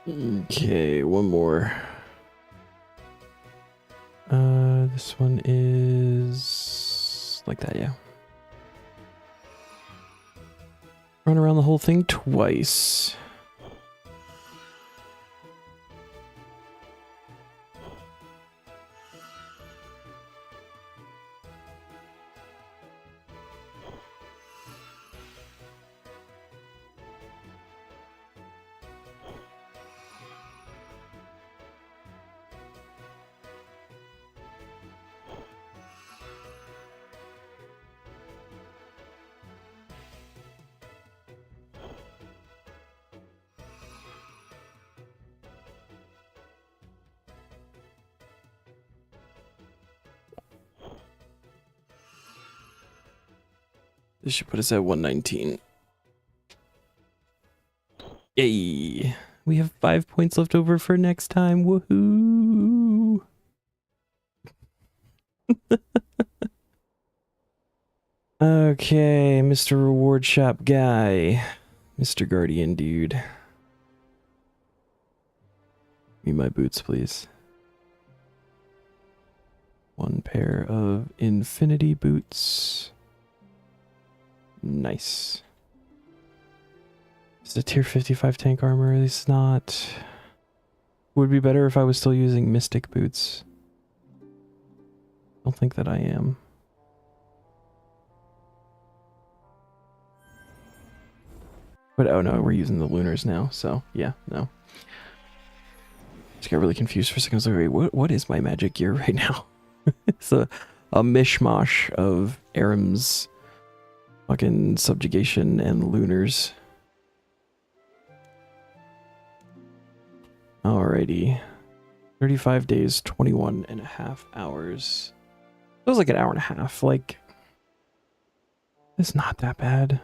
Okay, one more. This one is like that, yeah. Run around the whole thing twice. This should put us at 119. Yay! We have 5 points left over for next time. Woohoo! Okay, Mr. Reward Shop guy. Mr. Guardian dude. Give me my boots, please. 1 pair of infinity boots. Nice. Is it tier 55 tank armor? It's not. Would be better if I was still using mystic boots. Don't think that I am. But oh no, we're using the lunars now, so yeah, no. Just got really confused for a second. I was like, wait, what is my magic gear right now? It's a mishmash of Aram's fucking subjugation and lunars. Alrighty. 35 days, 21 and a half hours. It was like an hour and a half. Like, it's not that bad.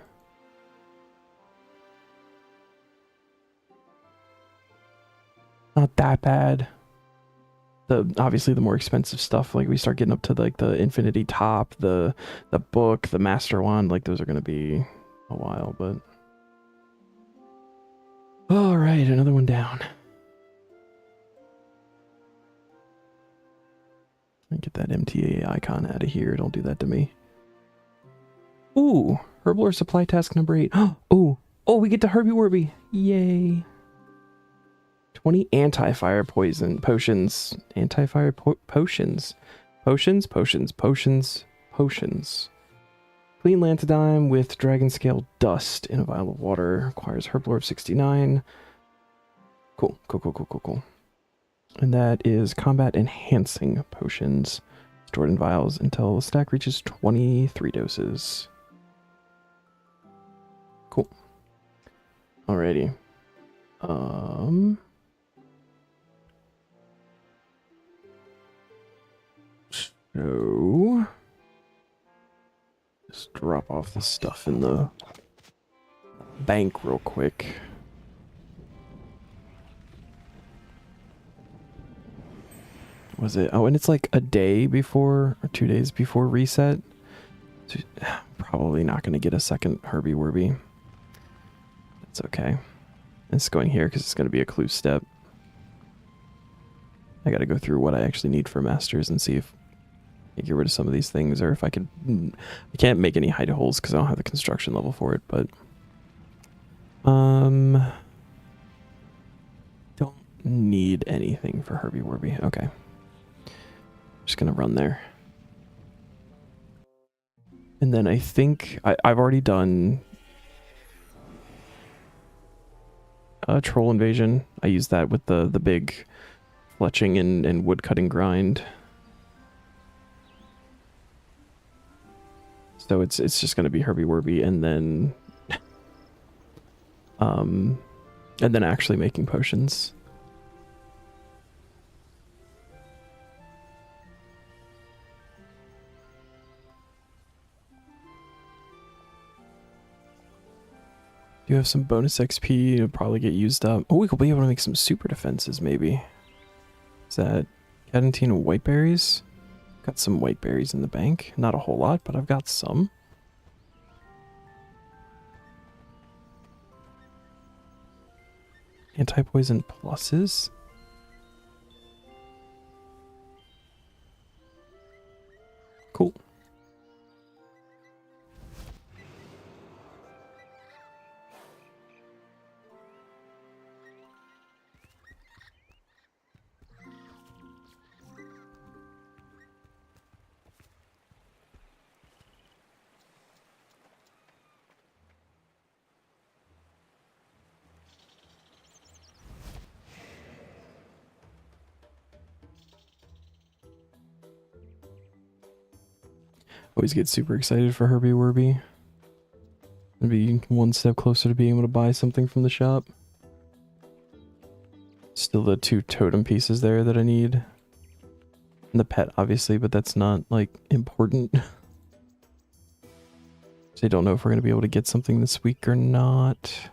Not that bad. Obviously the more expensive stuff, like we start getting up to like the infinity top, the book, the master wand, like those are gonna be a while, but all right, another one down. Get that MTA icon out of here. Don't do that to me. Ooh, Herblore supply task number 8. Oh, we get to Herbie Werby. Yay. 20 anti-fire poison potions. Anti-fire potions. Potions. Clean Lantidime with dragon scale dust in a vial of water. Requires Herblore of 69. Cool. And that is combat enhancing potions stored in vials until the stack reaches 23 doses. Cool. Alrighty. So just drop off the stuff in the bank real quick. Was it? Oh, and it's like a day before or 2 days before reset. So probably not going to get a second Herbie Werby. That's okay. It's going here because it's going to be a clue step. I got to go through what I actually need for masters and see if I can get rid of some of these things, or if I could. I can't make any hide holes because I don't have the construction level for it, but don't need anything for Herbie Werby. Okay. Just gonna run there. And then I think I've already done a troll invasion. I used that with the big fletching and wood cutting grind. So it's just gonna be Herbie Werby and then actually making potions. You have some bonus XP, it'll probably get used up. Oh, we could be able to make some super defenses, maybe. Is that Cadentine and white berries? Got some white berries in the bank. Not a whole lot, but I've got some. Anti-poison pluses? Cool. Always get super excited for Herbie Werby. Maybe one step closer to being able to buy something from the shop. Still the 2 totem pieces there that I need. And the pet, obviously, but that's not, like, important. So I don't know if we're going to be able to get something this week or not.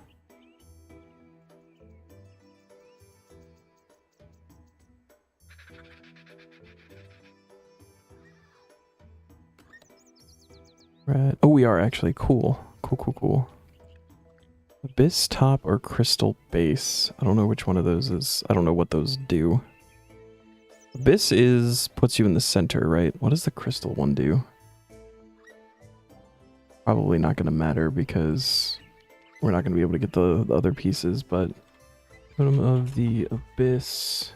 Right. Oh, we are actually. Cool. Cool. Abyss top or crystal base? I don't know which one of those is. I don't know what those do. Abyss puts you in the center, right? What does the crystal one do? Probably not going to matter because we're not going to be able to get the other pieces, but totem of the Abyss.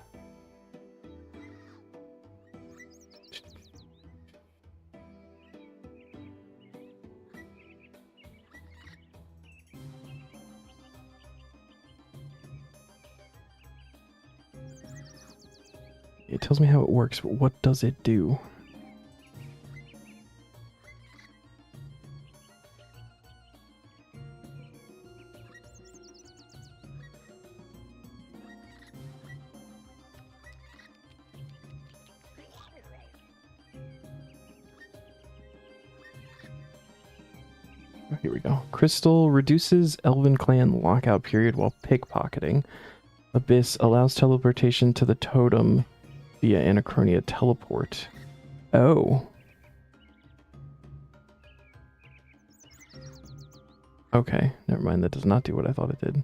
It tells me how it works, but what does it do? Here we go. Crystal reduces Elven Clan lockout period while pickpocketing. Abyss allows teleportation to the totem via Anachronia teleport. Oh. Okay, never mind. That does not do what I thought it did.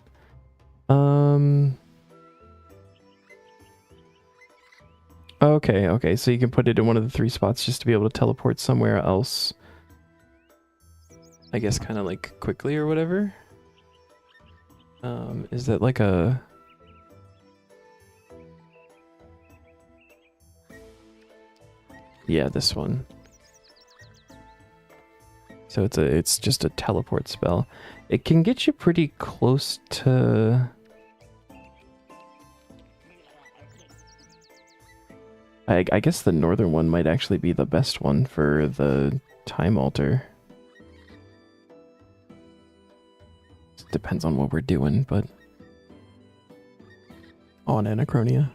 Okay. So you can put it in one of the 3 spots just to be able to teleport somewhere else. I guess kind of like quickly or whatever. Is that like a... Yeah, this one. So it's just a teleport spell. It can get you pretty close to... I guess the northern one might actually be the best one for the time altar. Depends on what we're doing, but... On Anachronia.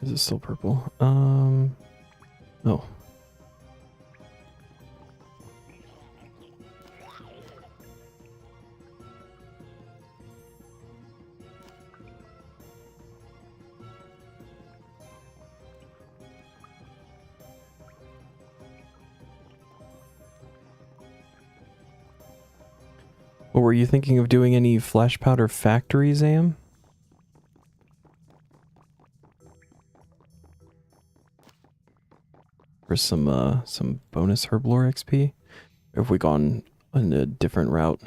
Is it still purple? Oh. Well, were you thinking of doing any flash powder factories, Am? For some bonus herblore XP? Or have we gone in a different route?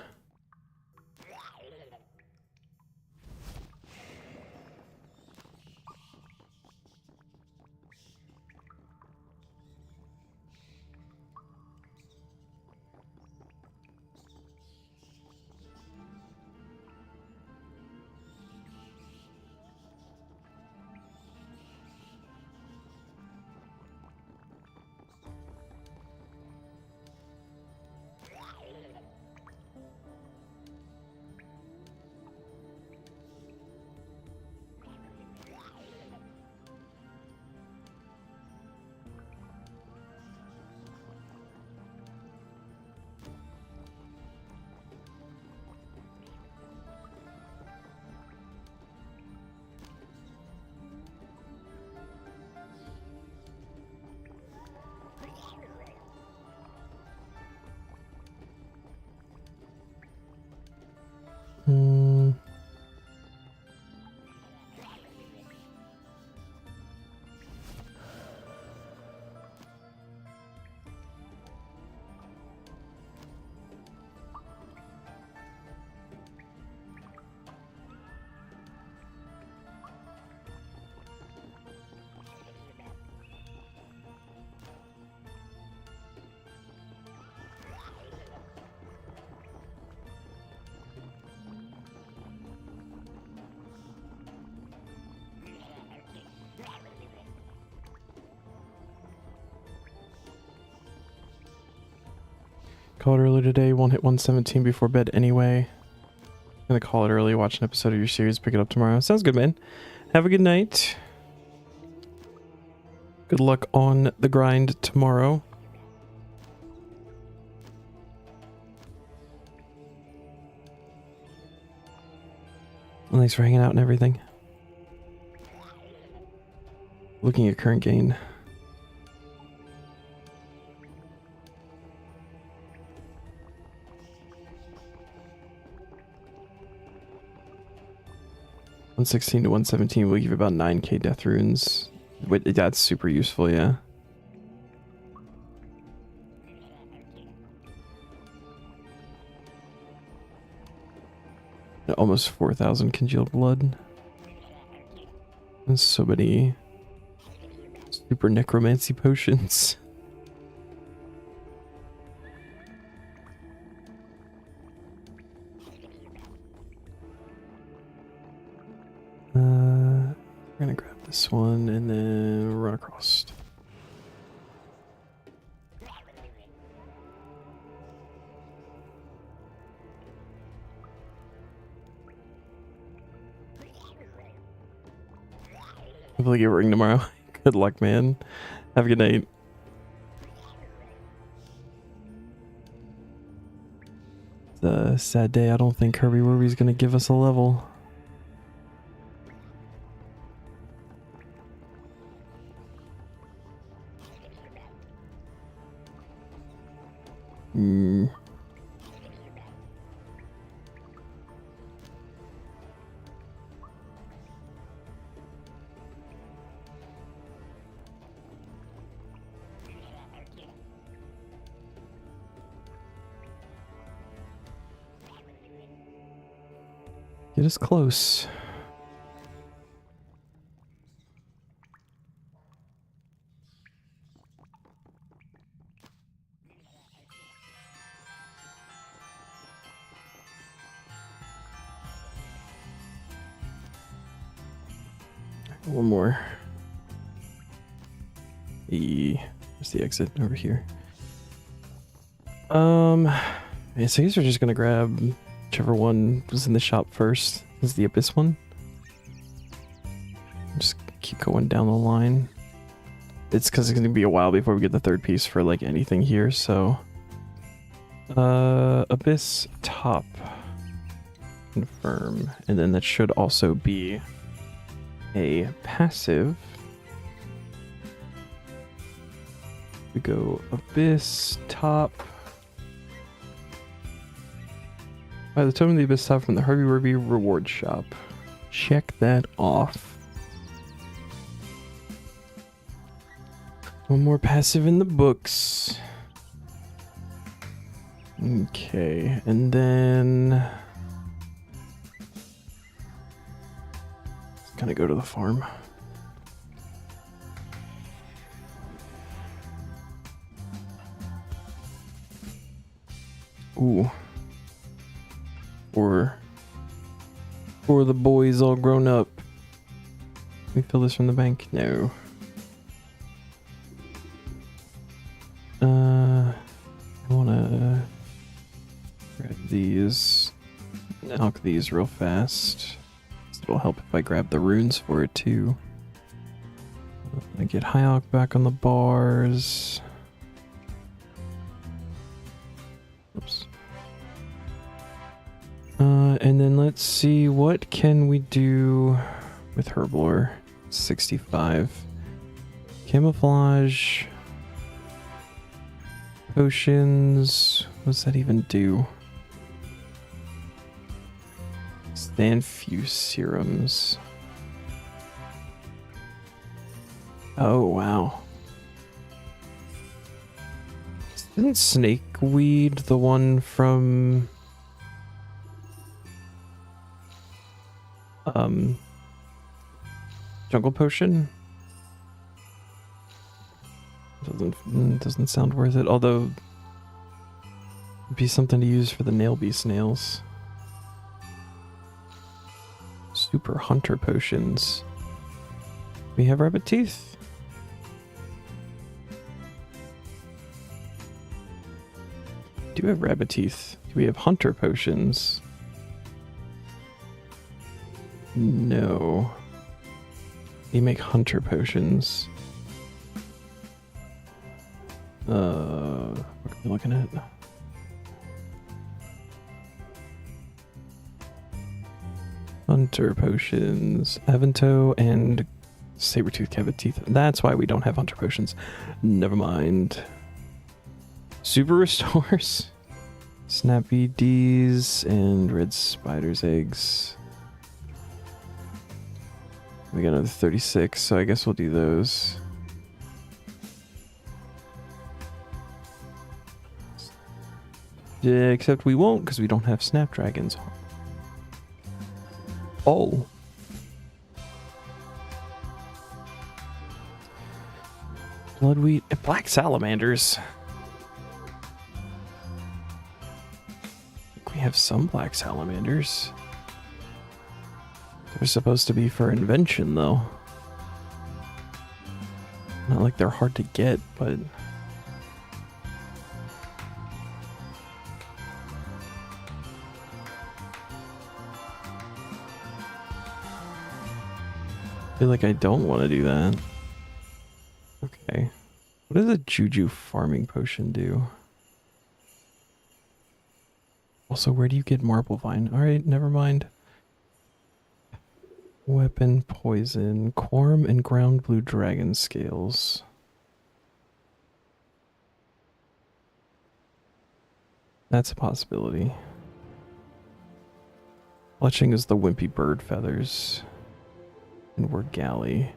Call it early today. Won't hit 117 before bed anyway. Gonna call it early. Watch an episode of your series. Pick it up tomorrow. Sounds good, man. Have a good night. Good luck on the grind tomorrow. And thanks for hanging out and everything. Looking at current gain. $116 to $117 will give you about 9k death runes. Wait, that's super useful, yeah. Almost 4,000 congealed blood. And so many super necromancy potions. We're gonna grab this one and then run across. Hopefully get a ring tomorrow. Good luck, man. Have a good night. It's a sad day. I don't think Kirby Werby's gonna give us a level. Get us close. One more. There's the exit over here. Yeah, so these are just gonna grab whichever one was in the shop first. This is the Abyss one. Just keep going down the line. It's because it's gonna be a while before we get the third piece for like anything here, so Abyss top. Confirm. And then that should also be a passive. We go Abyss top. Buy the Totem of the Abyss top from the Harvey Werby reward shop. Check that off. One more passive in the books. Okay, and then kind of go to the farm. Ooh. Or the boys all grown up. Can we fill this from the bank? No. I wanna grab these. Alch these real fast. It'll help if I grab the runes for it too. I get High Alch back on the bars. Oops. And then let's see, what can we do with Herblore? 65. Camouflage. Potions. What does that even do? Stand fuse serums. Oh, wow. Isn't snakeweed the one from Jungle Potion? Doesn't sound worth it, although it'd be something to use for the nail beast nails. Super hunter potions. We have rabbit teeth. do have rabbit teeth. Do we have hunter potions? No. They make hunter potions. What are we looking at? Hunter potions. Avento and Sabertooth Cabot teeth. That's why we don't have hunter potions. Never mind. Super restores. Snappy D's and red spider's eggs. We got another 36, so I guess we'll do those. Yeah, except we won't because we don't have snapdragons. Oh. Bloodwheat and black salamanders. We have some black salamanders. They're supposed to be for invention, though. Not like they're hard to get, but... I feel like I don't want to do that. Okay. What does a Juju farming potion do? Also, where do you get marble vine? Alright, never mind. Weapon, poison, quorum, and ground blue dragon scales. That's a possibility. Fletching is the wimpy bird feathers. And we're galley.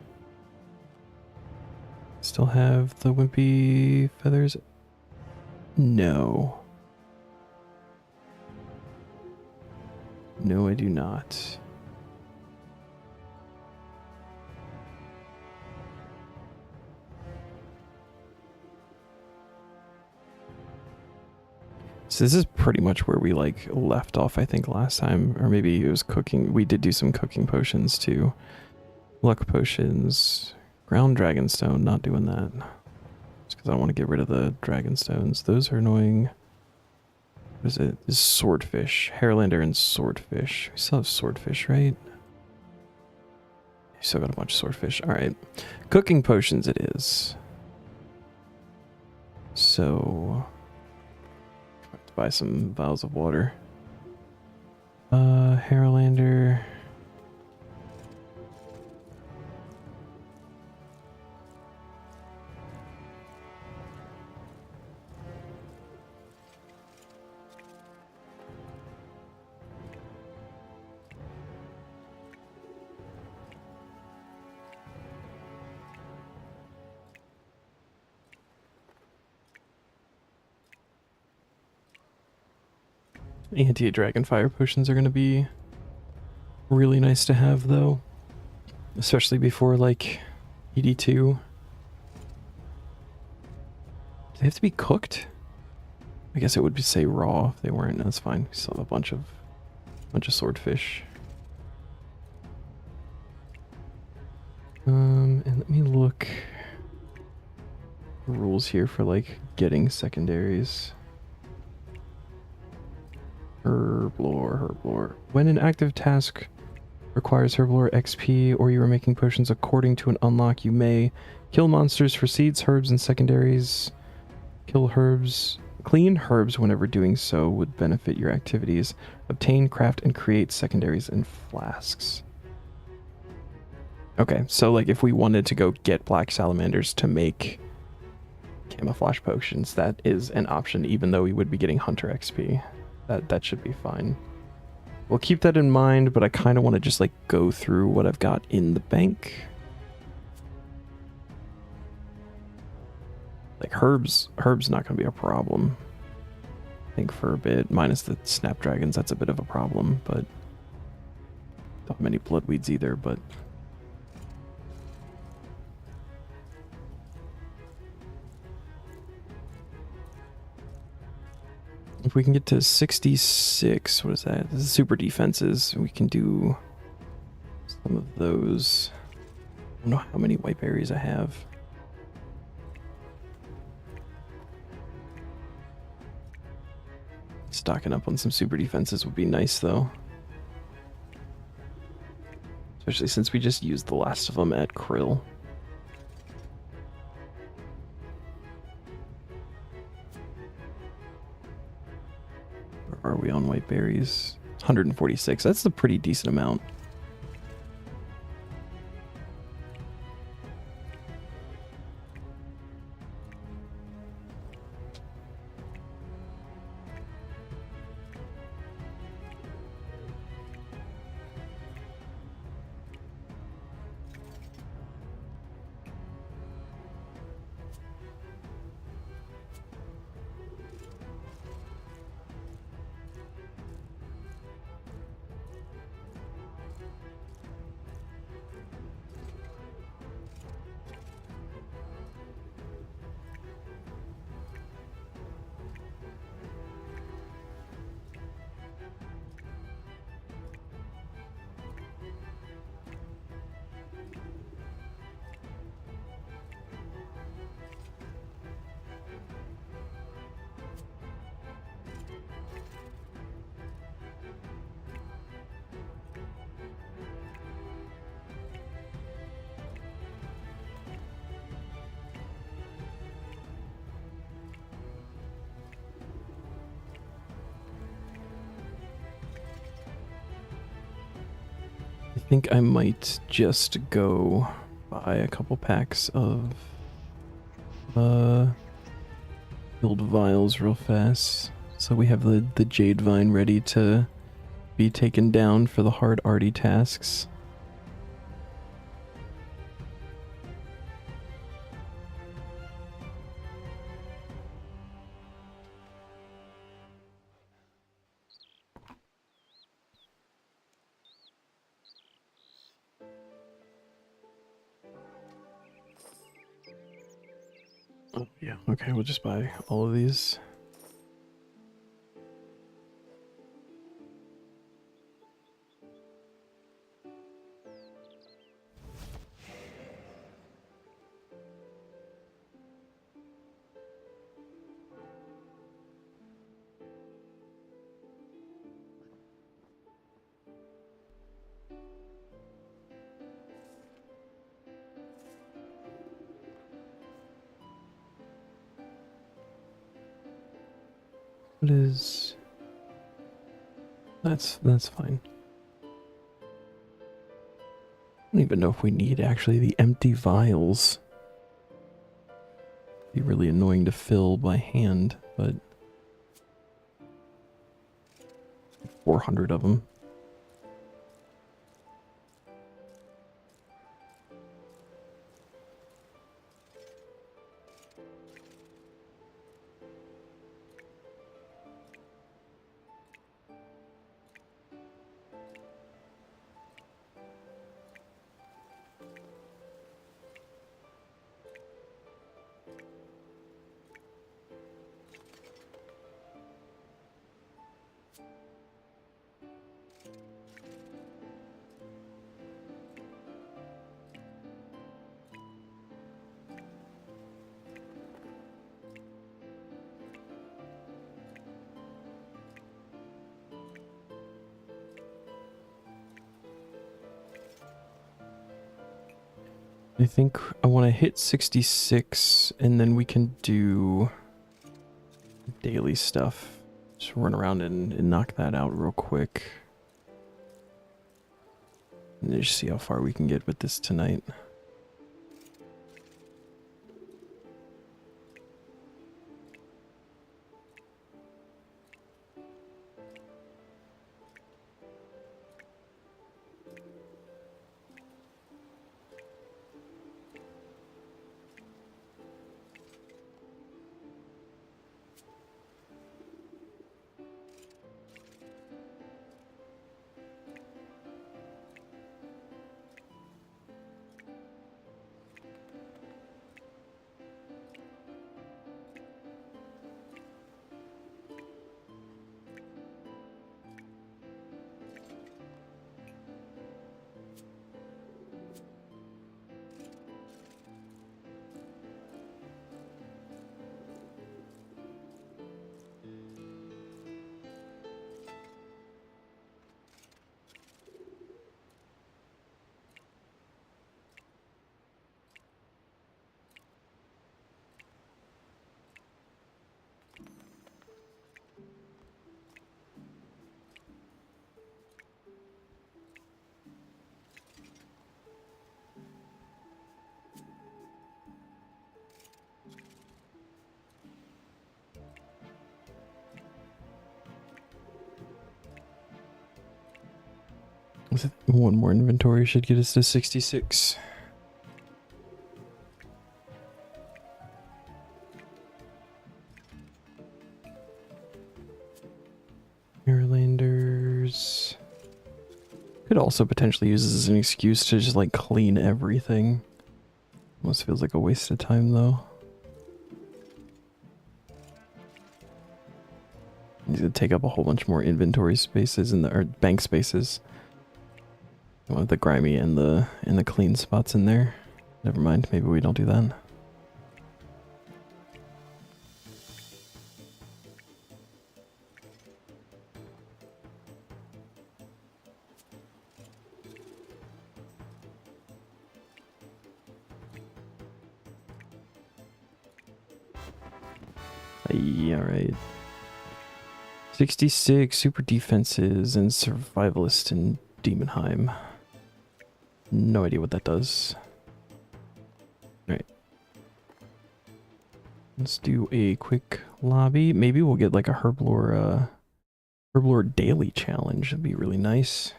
Still have the wimpy feathers? No. No, I do not. So this is pretty much where we like left off, I think, last time. Or maybe it was cooking. We did do some cooking potions too. Luck potions. Ground dragonstone, not doing that. Just because I don't want to get rid of the dragonstones. Those are annoying. What is it? This is swordfish. Hairlander and swordfish. We still have swordfish, right? We still got a bunch of swordfish. Alright. Cooking potions it is. So... I have to buy some vials of water. Hairlander... Anti-dragonfire potions are going to be really nice to have, though. Especially before, like, ED2. Do they have to be cooked? I guess it would be, say, raw if they weren't. That's fine. We still have a bunch of swordfish. And let me look rules here for, like, getting secondaries. Herblore. When an active task requires Herblore XP or you are making potions according to an unlock, you may kill monsters for seeds, herbs, and secondaries. Clean herbs whenever doing so would benefit your activities. Obtain, craft, and create secondaries and flasks. Okay, so like if we wanted to go get black salamanders to make camouflage potions, that is an option, even though we would be getting hunter XP. That should be fine. We'll keep that in mind, but I kind of want to just like go through what I've got in the bank. Like herbs not going to be a problem. I think for a bit, minus the snapdragons, that's a bit of a problem, but not many bloodweeds either, but if we can get to 66, what is that? This is super defenses. We can do some of those. I don't know how many white berries I have. Stocking up on some super defenses would be nice, though. Especially since we just used the last of them at Krill. Where are we on white berries? 146. That's a pretty decent amount. I think I might just go buy a couple packs of build vials real fast, so we have the jade vine ready to be taken down for the hard arty tasks. Oh, yeah, okay, we'll just buy all of these. What is... That's fine. I don't even know if we need actually the empty vials. Be really annoying to fill by hand, but 400 of them. I think I want to hit 66 and then we can do daily stuff. Just run around and knock that out real quick. And just see how far we can get with this tonight. One more inventory should get us to 66. Airlanders. Could also potentially use this as an excuse to just like clean everything. Almost feels like a waste of time though. Needs to take up a whole bunch more inventory spaces in the or bank spaces. I want the grimy and the clean spots in there. Never mind, maybe we don't do that. Yeah, right. 66 super defenses and survivalist in Demonheim. No idea what that does. Alright. Let's do a quick lobby. Maybe we'll get like a herblore daily challenge. That'd be really nice.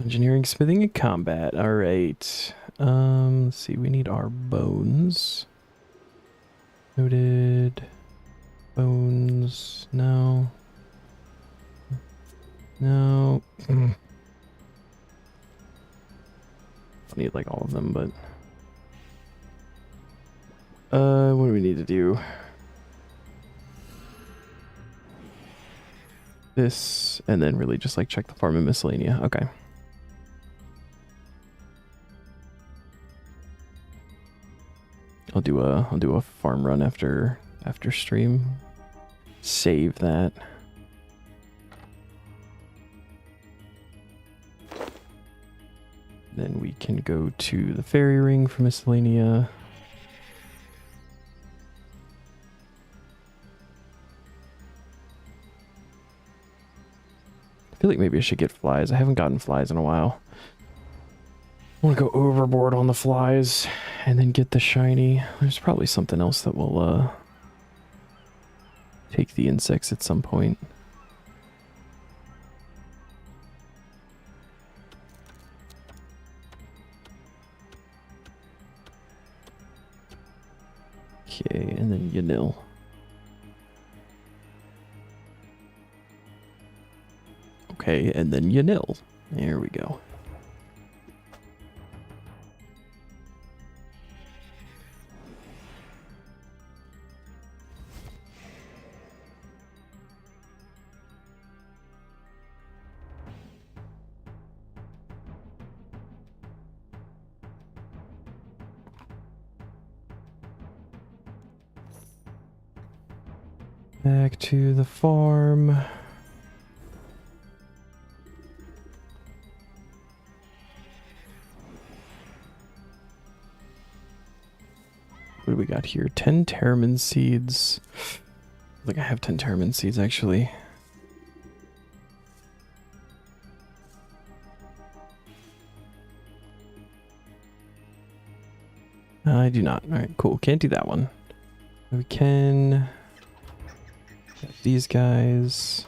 Engineering, smithing, and combat. Alright. Let's see, we need our bones. Noted. Bones. No. No. I need like all of them, but what do we need to do? This, and then really just like check the farm and miscellanea. Okay. I'll do a farm run after stream. Save that. Then we can go to the fairy ring for miscellanea. I feel like maybe I should get flies. I haven't gotten flies in a while. I want to go overboard on the flies and then get the shiny. There's probably something else that will take the insects at some point. Okay, and then Yanil. Okay, and then Yanil. There we go. Back to the farm. What do we got here? 10 Terramin seeds. I think I have 10 Terramin seeds actually. I do not. Alright, cool. Can't do that one. We can... these guys.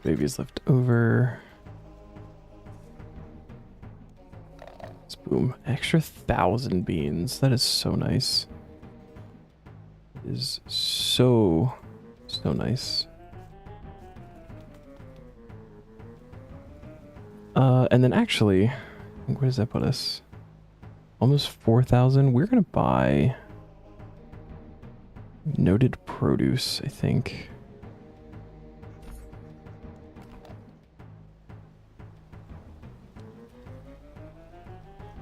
Baby's left over. Boom. Extra 1,000 beans. That is so nice. It is so nice. And then actually, I think, where does that put us? Almost 4,000. We're gonna buy noted produce, I think.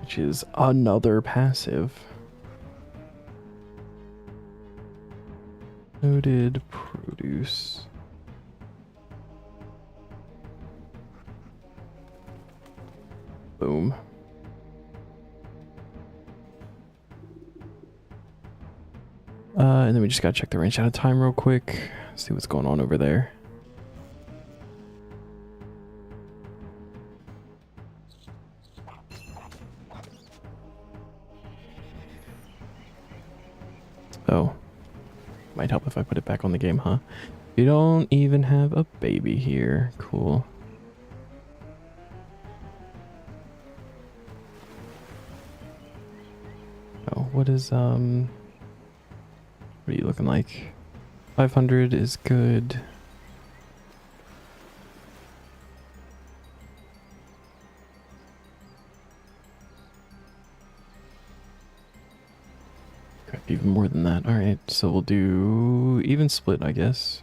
Which is another passive. Noted produce. Boom. And then we just gotta check the range out of time real quick. See what's going on over there. Oh, might help if I put it back on the game, huh? You don't even have a baby here. Cool. Oh, what is, what are you looking like? 500 is good. Crap, even more than that. Alright, so we'll do even split, I guess.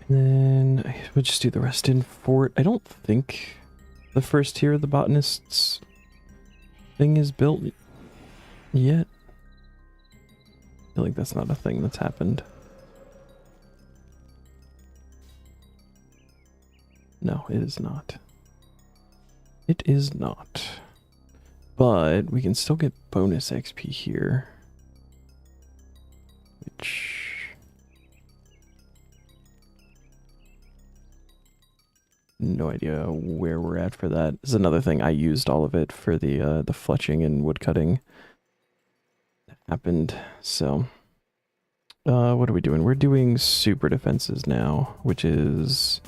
And then we'll just do the rest in fort. I don't think the first tier of the botanists thing is built yet. I feel like that's not a thing that's happened. No, it is not. It is not. But we can still get bonus XP here. Which... no idea where we're at for that. This is another thing. I used all of it for the fletching and woodcutting that happened. So, what are we doing? We're doing super defenses now, which is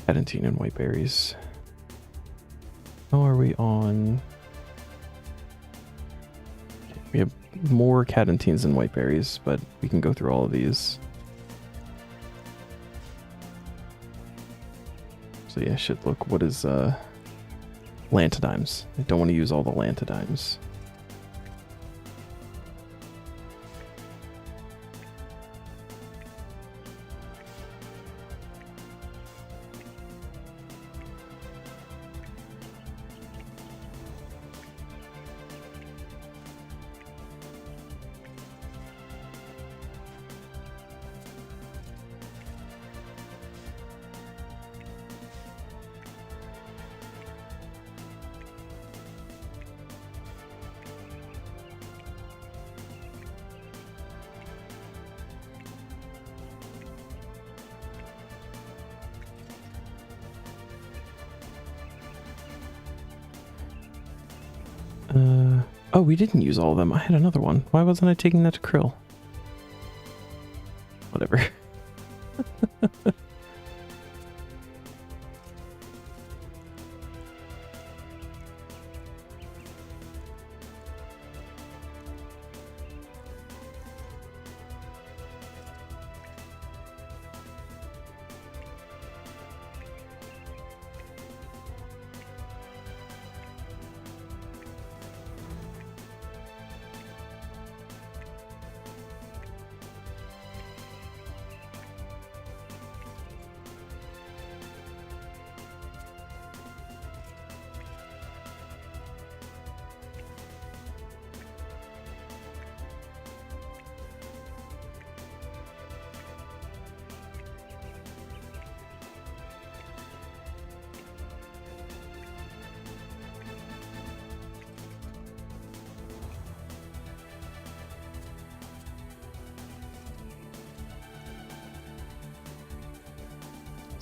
Adentine and white berries. How are we on? We have more cadentines than white berries, but we can go through all of these. So yeah, shit, look, what is, Lantidimes. I don't want to use all the Lantidimes. Oh, we didn't use all of them. I had another one. Why wasn't I taking that to Krill? Whatever.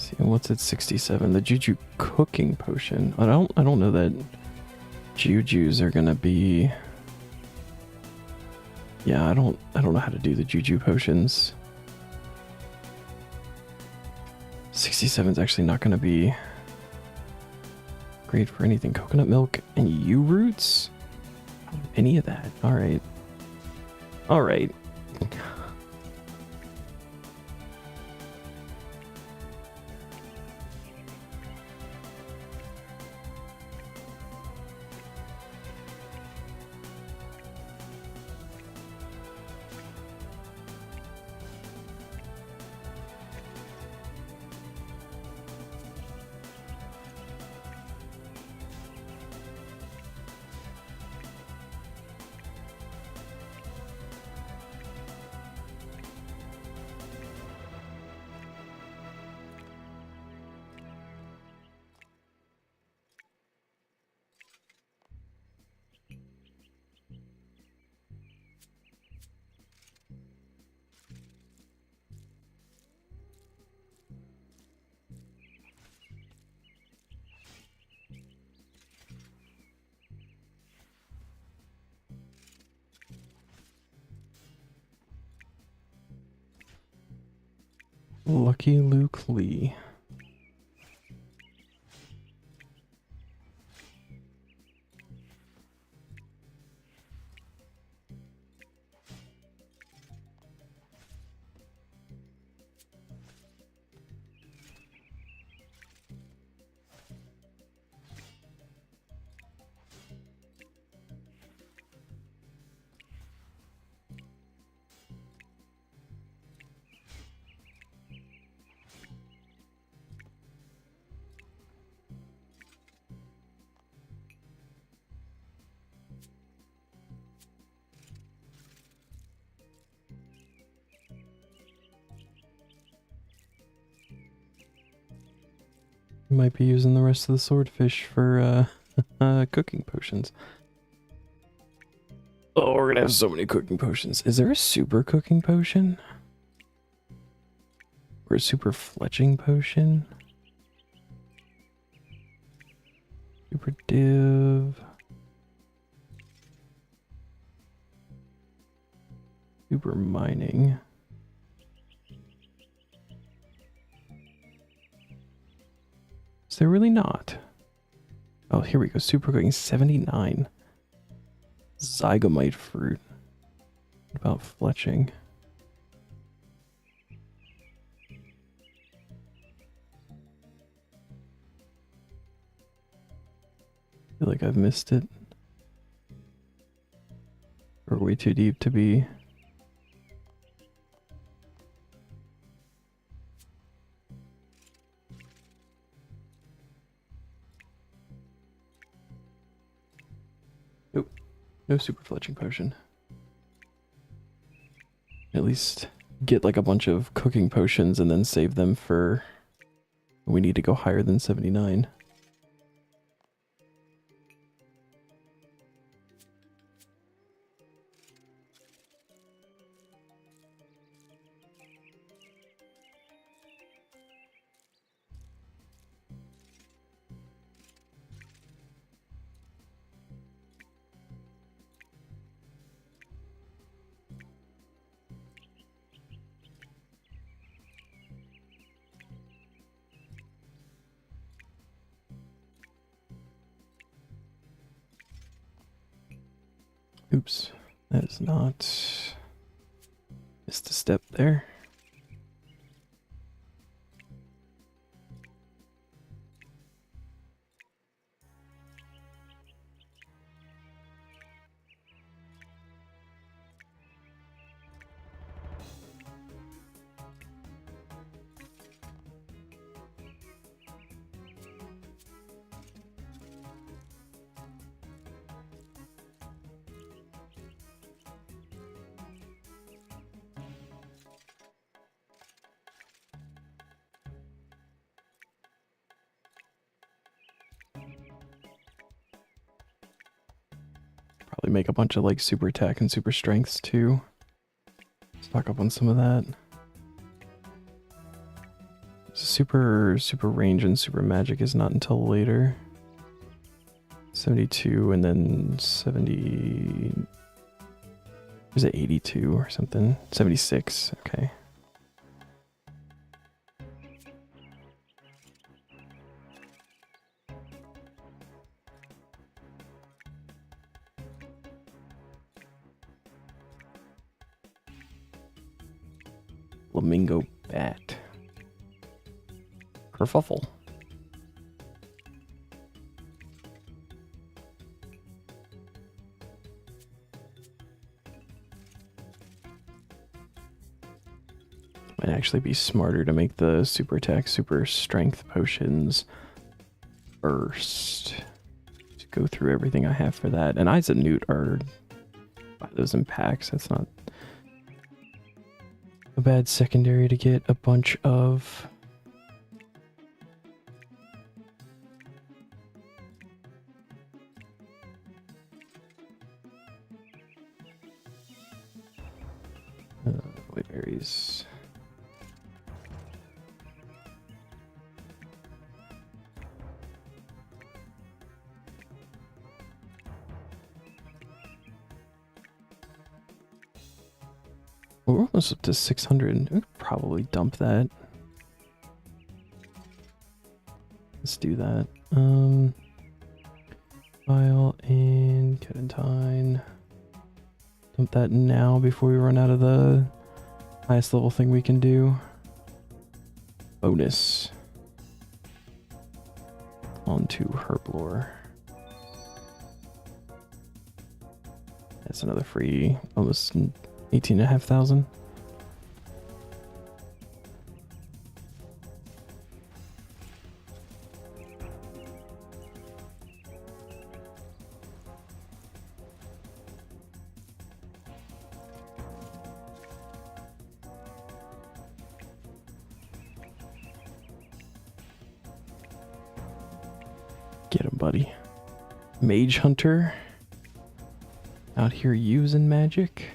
See, what's at 67? The Juju cooking potion. I don't know that Jujus are gonna be. Yeah, I don't know how to do the Juju potions. 67 is actually not gonna be great for anything. Coconut milk and yew roots? I don't have any of that. Alright. Alright. Lucky Luke Lee. Might be using the rest of the swordfish for cooking potions. Oh, we're gonna have so many cooking potions. Is there a super cooking potion? Or a super fletching potion? Super div. Super mining. Is there really not? Oh, here we go. Super cooking 79. Zygomite fruit. What about fletching? I feel like I've missed it. Or way too deep to be. Nope. No super fletching potion. At least get like a bunch of cooking potions and then save them for when we need to go higher than 79. Oops, that is not... Missed a step there. Probably make a bunch of like super attack and super strengths too. Stock up on some of that. Super range and super magic is not until later. 72 and then 70... Is it 82 or something? 76, okay. Flamingo bat. Kerfuffle. Might actually be smarter to make the super attack, super strength potions first. To go through everything I have for that. And Eyes of Newt are... Buy those in packs, that's not a bad secondary to get a bunch of. Void berries. We're almost up to 600. We could probably dump that. Let's do that. File and Cadentine. Dump that now before we run out of the highest level thing we can do. Bonus. Onto Herblore. That's another free, almost 18,500. Get him, buddy. Mage Hunter. Out here using magic.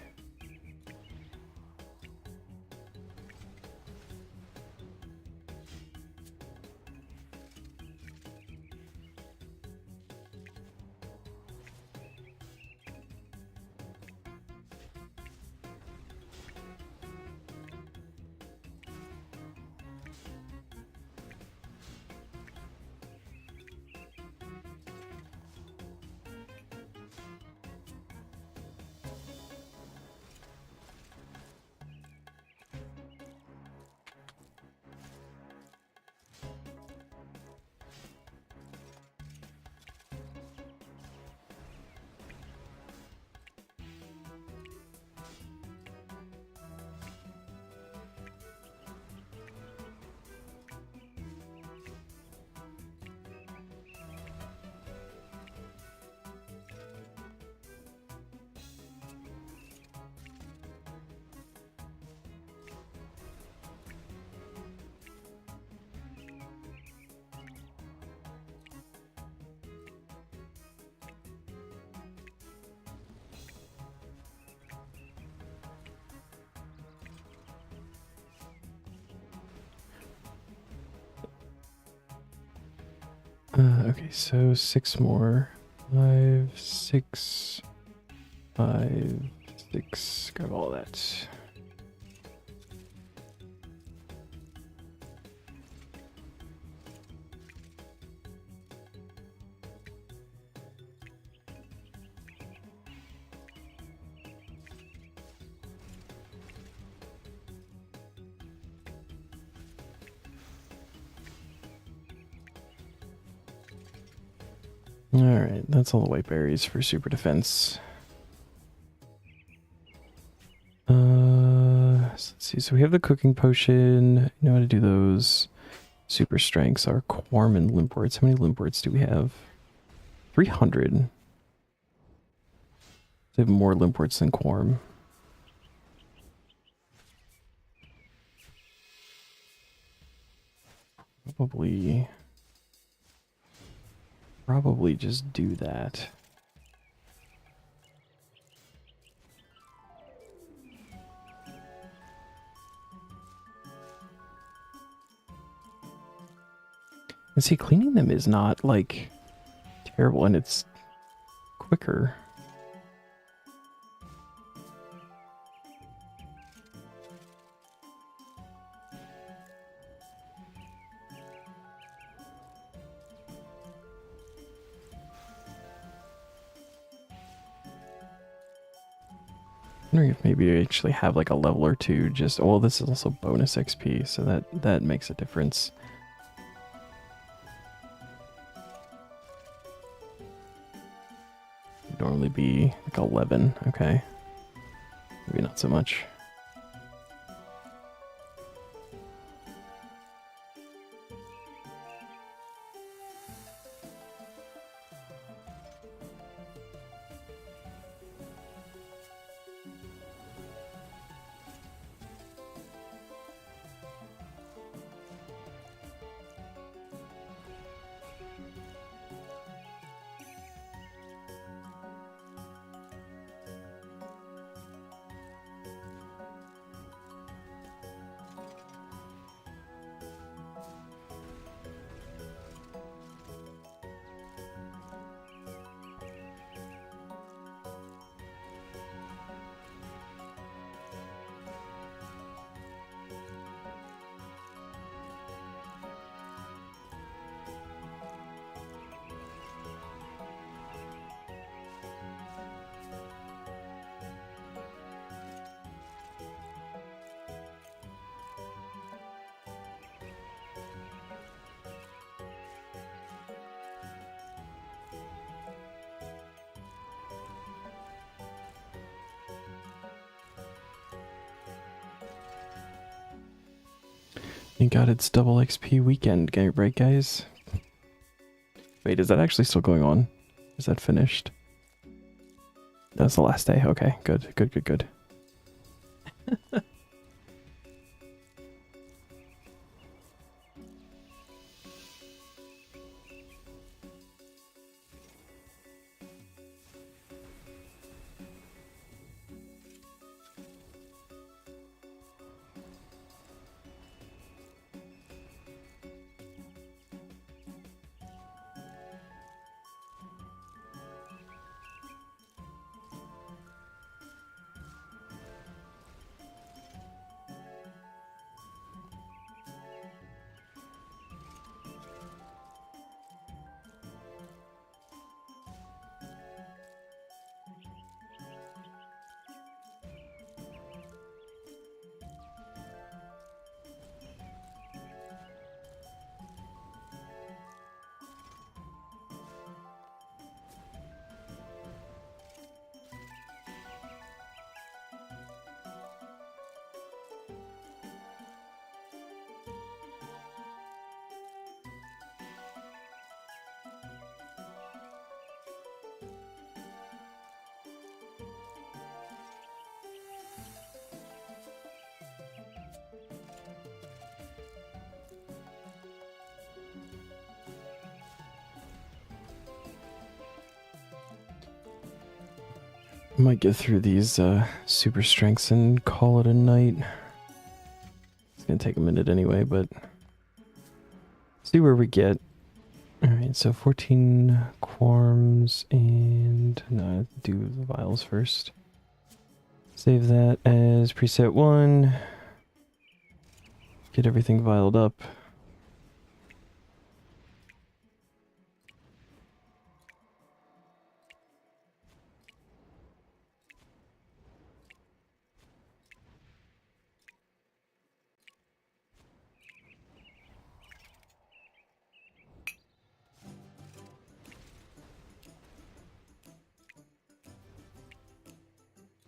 Okay, so 6 more. 5, 6, 5, 6. Grab all that. Alright, that's all the white berries for super defense. So let's see. So we have the cooking potion. You know how to do those. Super strengths are Quarm and Limports. How many Limports do we have? 300. They have more Limports than Quarm. Probably just do that. And see, cleaning them is not, like, terrible, and it's quicker. I'm wondering if maybe I actually have, like, a level or two just... Oh, this is also bonus XP, so that makes a difference. Normally be like 11. Okay, maybe not so much. Thank God it's double XP weekend, right, guys? Wait, is that actually still going on? Is that finished? That's the last day. Okay, good, good, good, good. I might get through these super strengths and call it a night. It's gonna take a minute anyway, but see where we get. Alright, so 14 quarms and no, do the vials first. Save that as preset 1. Get everything vialed up.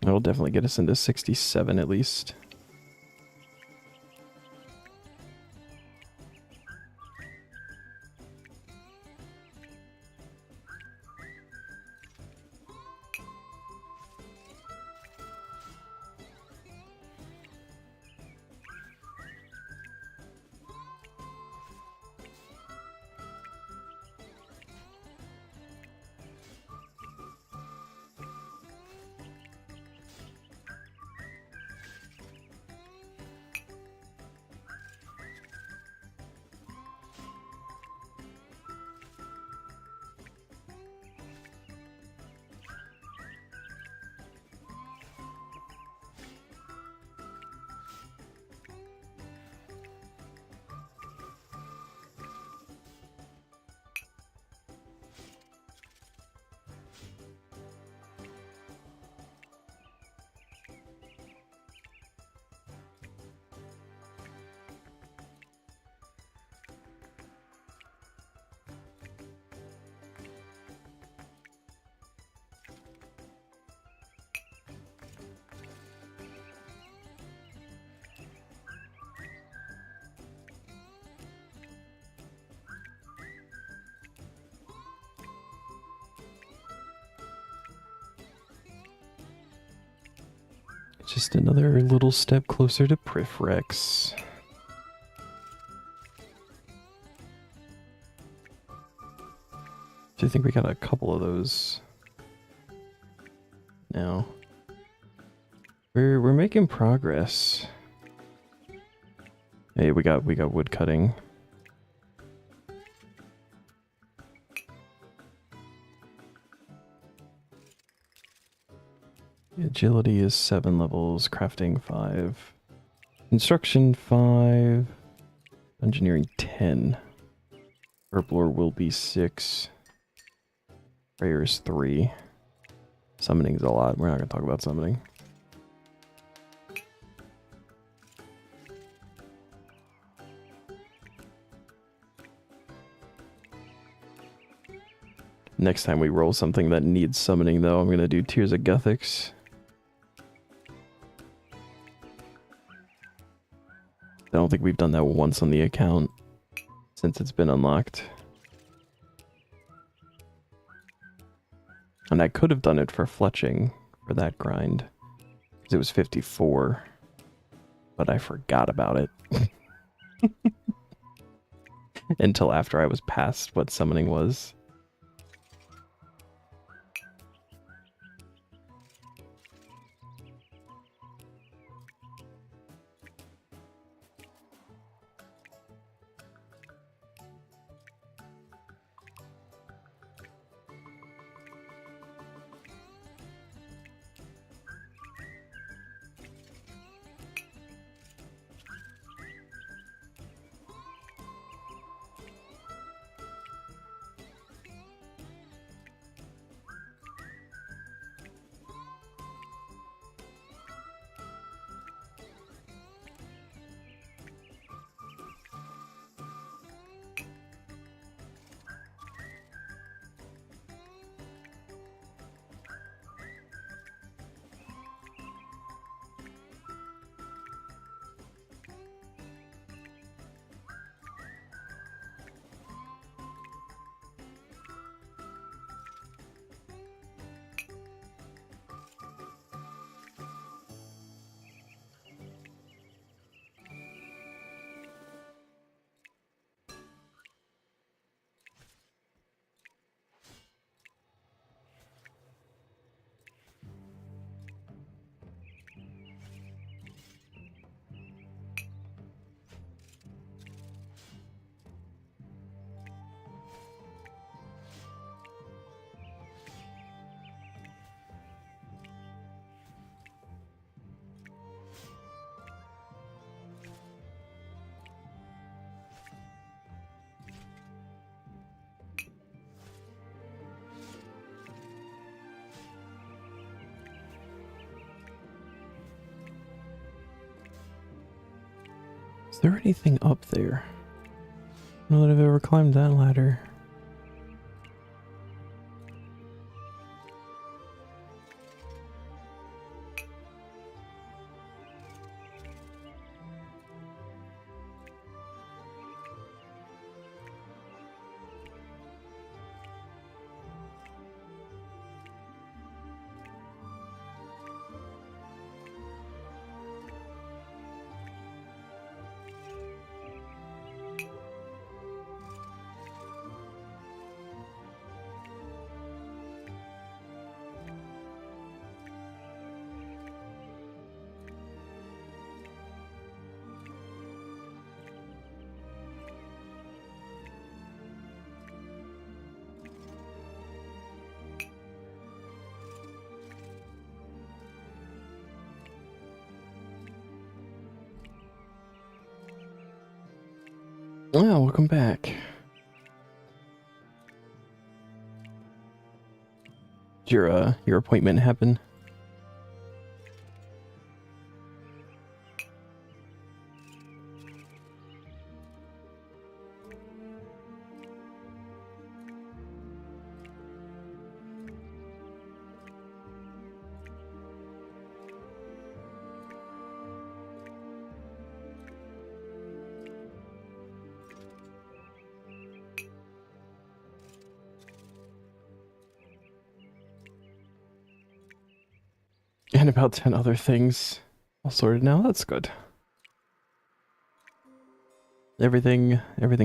That'll definitely get us into 67 at least. Just another little step closer to Prifrex. Do you think we got a couple of those now? We're making progress. Hey, we got wood cutting. Agility is 7 levels, crafting 5, construction 5, engineering 10, herblore will be 6, prayer is 3, summoning's a lot, we're not going to talk about summoning. Next time we roll something that needs summoning though, I'm going to do Tears of Guthix. don't think we've done that once on the account since it's been unlocked. And I could have done it for fletching for that grind, because it was 54, but I forgot about it. Until after I was past what summoning was. Is there anything up there? I don't know that I've ever climbed that ladder. Oh, welcome back. Did your appointment happen? And about 10 other things all sorted now. That's good. Everything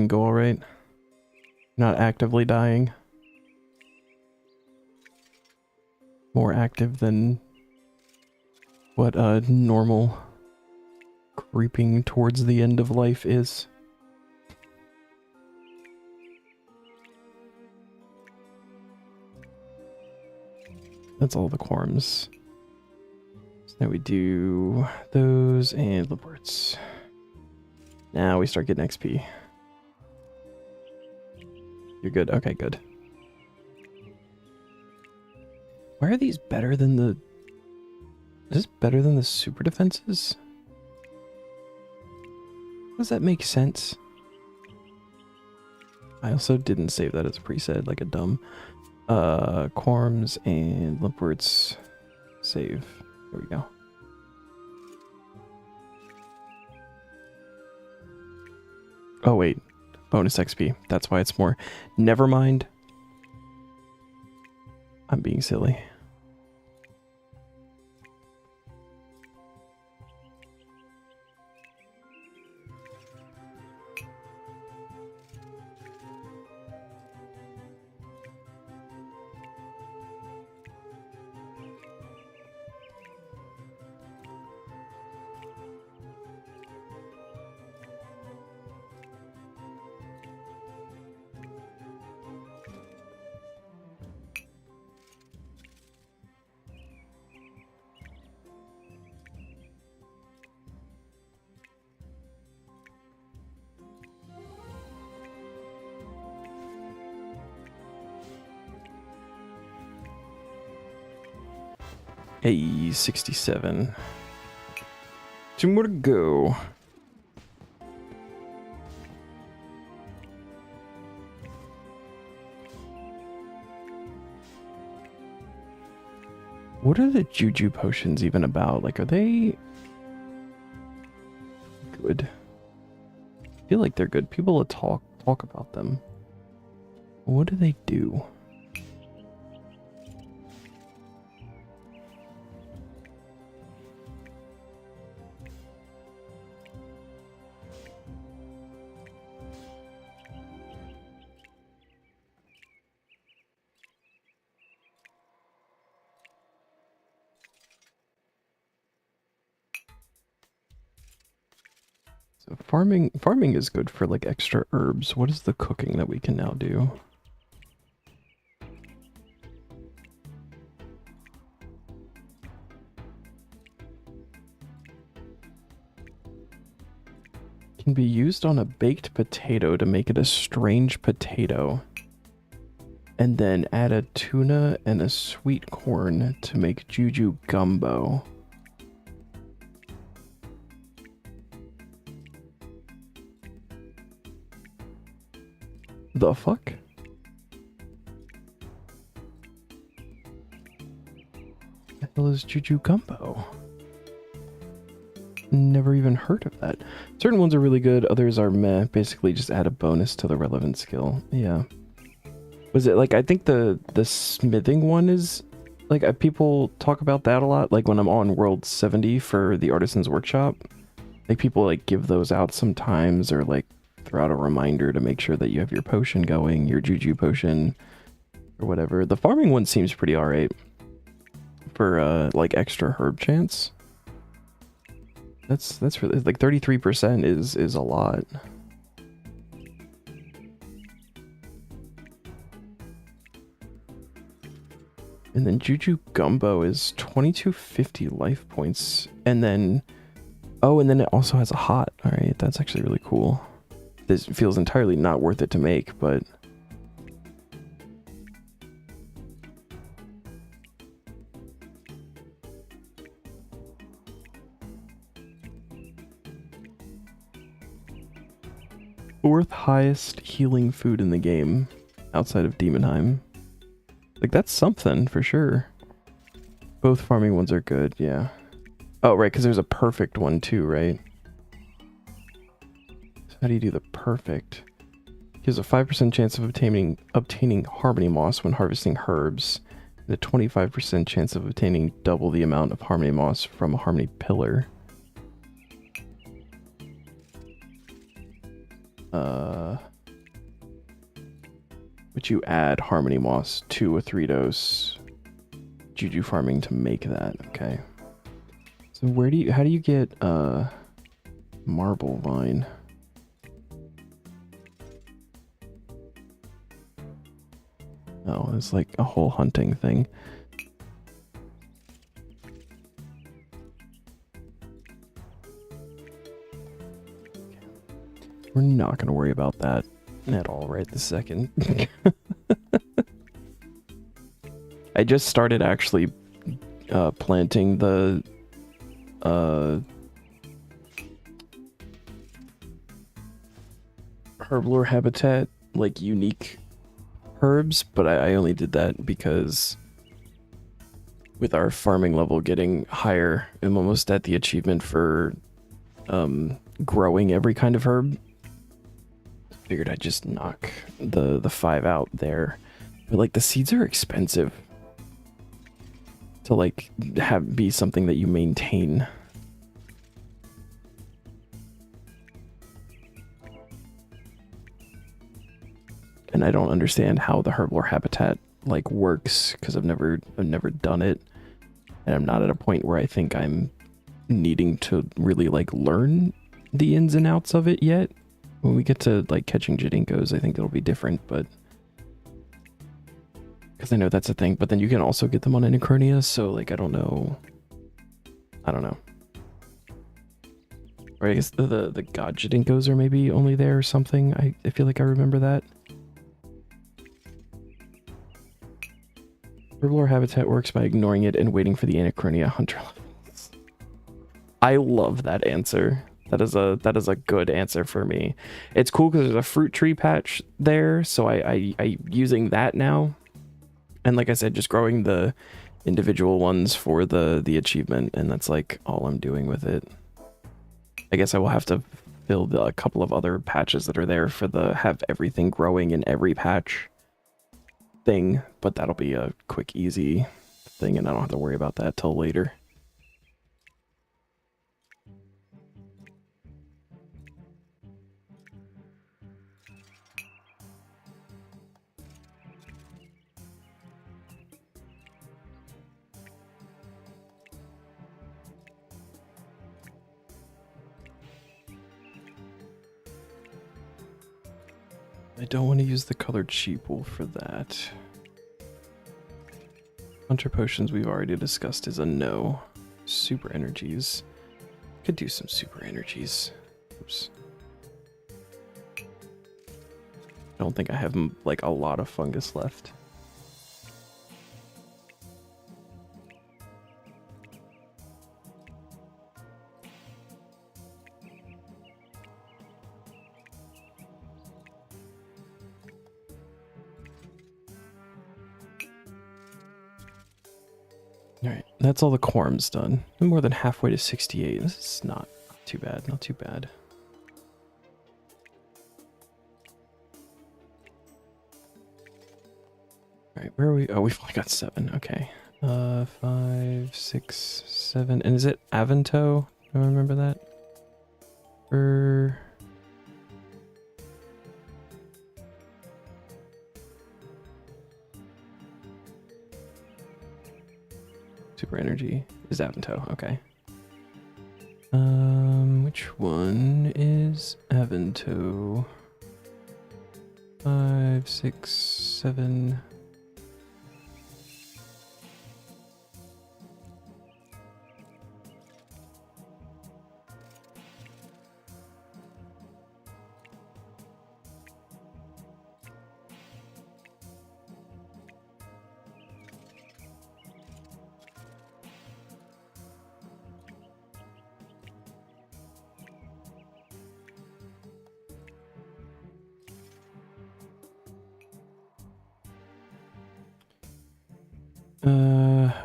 go all right? Not actively dying? More active than what normal creeping towards the end of life is. That's all the quorums. So now we do those and Liberts. Now we start getting XP. You're good? Okay, good. Why are these better than the... Is this better than the super defenses? Does that make sense? I also didn't save that as a preset, like a dumb. Quorums and Limports. Save. There we go. Oh wait, bonus XP. That's why it's more. Never mind. I'm being silly. Hey, 67. 2 more to go. What are the juju potions even about? Like, are they good? I feel like they're good. People will talk about them. What do they do? So farming is good for like extra herbs. What is the cooking that we can now do? Can be used on a baked potato to make it a strange potato. And then add a tuna and a sweet corn to make juju gumbo. The fuck? The hell is juju gumbo? Never even heard of that. Certain ones are really good, others are meh. Basically just add a bonus to the relevant skill. Yeah. Was it like, I think the smithing one is like, people talk about that a lot. Like when I'm on World 70 for the Artisan's Workshop, like people like give those out sometimes, or like throw out a reminder to make sure that you have your potion going, your juju potion, or whatever. The farming one seems pretty alright for like extra herb chance. That's really like 33% is a lot. And then Juju Gumbo is 2250 life points. And then, oh, and then it also has a hot. All right, that's actually really cool. This feels entirely not worth it to make, but fourth highest healing food in the game outside of Demonheim. Like, that's something for sure. Both farming ones are good, yeah. Oh, right, because there's a perfect one too, right? So how do you do the perfect? Gives a 5% chance of obtaining Harmony Moss when harvesting herbs, and a 25% chance of obtaining double the amount of Harmony Moss from a Harmony Pillar. But you add Harmony Moss to a 3-dose Juju farming to make that, okay. So how do you get Marble Vine? Oh, it's like a whole hunting thing. We're not going to worry about that at all right this second. I just started actually planting the herblore habitat, like unique herbs, but I only did that because with our farming level getting higher, I'm almost at the achievement for growing every kind of herb. figured I'd just knock the 5 out there. But like the seeds are expensive to like be something that you maintain. And I don't understand how the herblore habitat like works because I've never done it, and I'm not at a point where I think I'm needing to really like learn the ins and outs of it yet. When we get to like catching Jadinkos, I think it'll be different, but because I know that's a thing. But then you can also get them on Anachronia, so like I don't know. Or I guess the god Jadinkos are maybe only there or something. I feel like I remember that. Herblore habitat works by ignoring it and waiting for the Anachronia hunter levels. I love that answer. That is a good answer for me. It's cool because there's a fruit tree patch there, so I using that now. And like I said, just growing the individual ones for the achievement, and that's like all I'm doing with it. I guess I will have to build a couple of other patches that are there for the have everything growing in every patch thing, but that'll be a quick, easy thing, and I don't have to worry about that till later. I don't want to use the colored sheeple for that. Hunter potions we've already discussed is a no. Super energies. Could do some super energies. Oops. I don't think I have like a lot of fungus left. Alright, that's all the quorums done. I'm more than halfway to 68. This is not too bad, not too bad. Alright, where are we? Oh, we've only got 7, okay. 5, 6, 7, and is it Avento? Do I remember that? Super energy is Avento, okay. Which one is Avento? 5, 6, 7.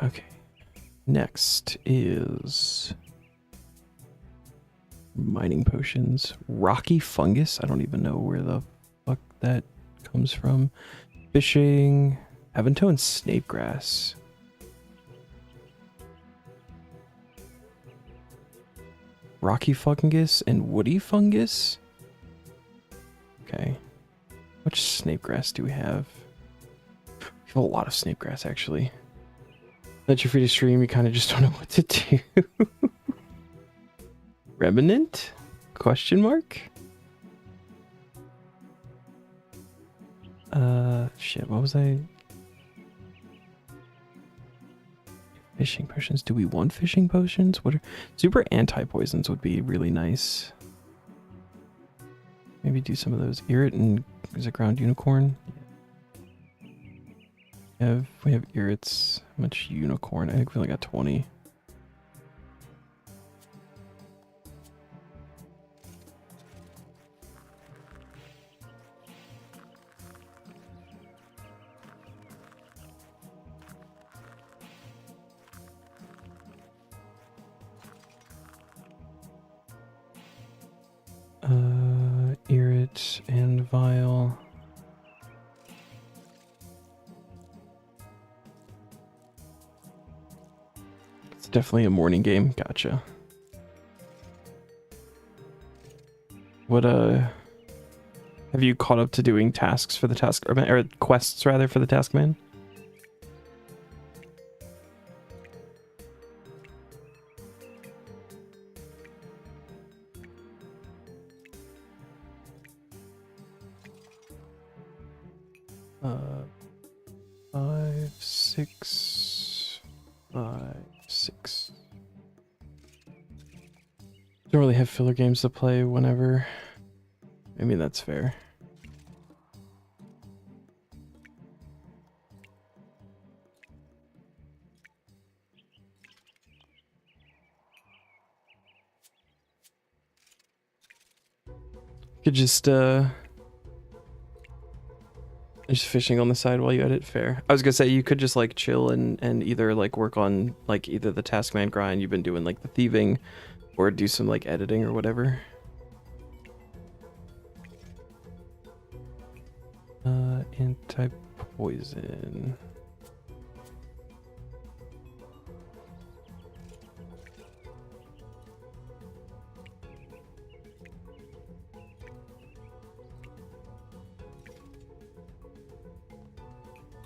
Okay. Next is mining potions. Rocky fungus? I don't even know where the fuck that comes from. Fishing. Avento and snapegrass. Rocky fungus and woody fungus? Okay. Which snapegrass do we have? We have a lot of snapegrass, actually. Let you free to stream, you kind of just don't know what to do. Remnant? Question mark? Shit, what was I? Fishing potions. Do we want fishing potions? What are super anti-poisons would be really nice. Maybe do some of those. Irrit and is it ground unicorn? We have irrits. How much unicorn? I think we only got 20. Irrit and vine. definitely a morning game. Gotcha. What have you caught up to doing tasks for the task or quests rather for the Taskman? Uh, 5, 6, 5, 6. Don't really have filler games to play whenever. I mean, that's fair. Could just fishing on the side while you edit. Fair. I was gonna say you could just like chill and either like work on like either the Taskman grind you've been doing, like the thieving, or do some like editing or whatever. Anti-poison.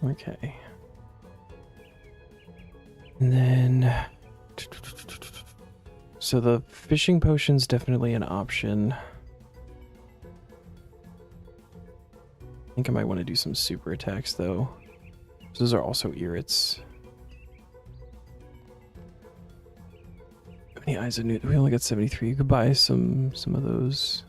Okay. And then so the fishing potion's definitely an option. I think I might want to do some super attacks though. Those are also irrits. How many eyes of Newt? We only got 73. You could buy some of those.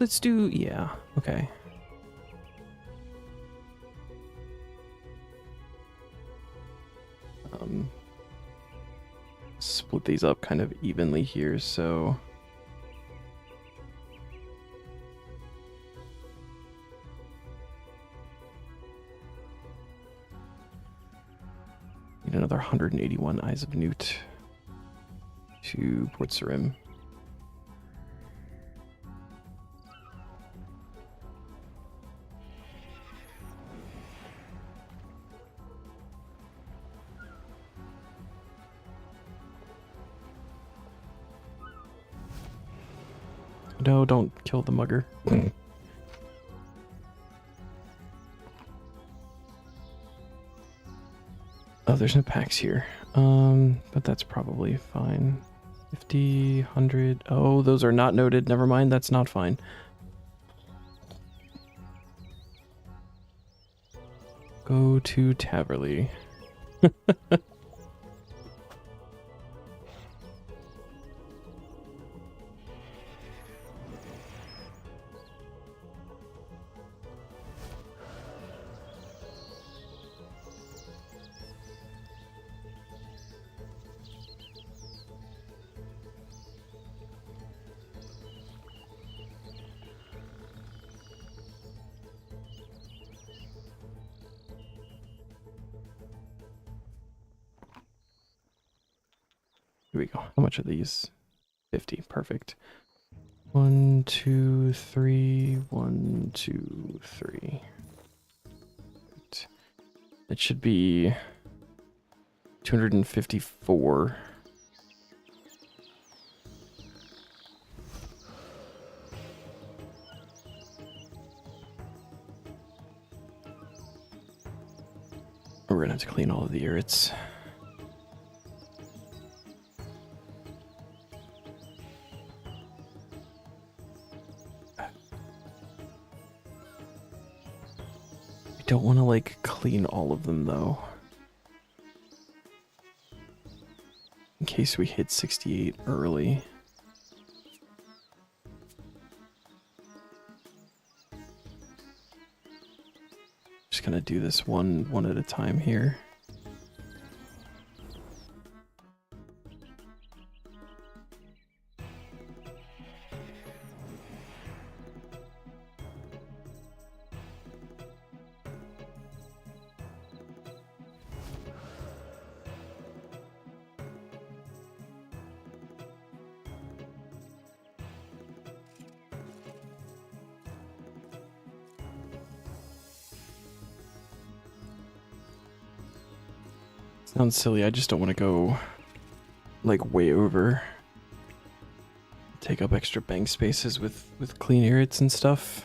Let's do, yeah, okay. Split these up kind of evenly here, so need another 181 eyes of Newt to Port Sarim. No, don't kill the mugger. Oh, there's no packs here. But that's probably fine. 50, 100. Oh, those are not noted. Never mind, that's not fine. Go to Taverley. Here we go. How much are these? 50. Perfect. 1, 2, 3. 1, 2, 3. It should be 254. We're gonna have to clean all of the irrits. Don't want to like clean all of them though, in case we hit 68 early. Just gonna do this one at a time here. Sounds silly, I just don't want to go, like, way over. Take up extra bank spaces with clean irrits and stuff.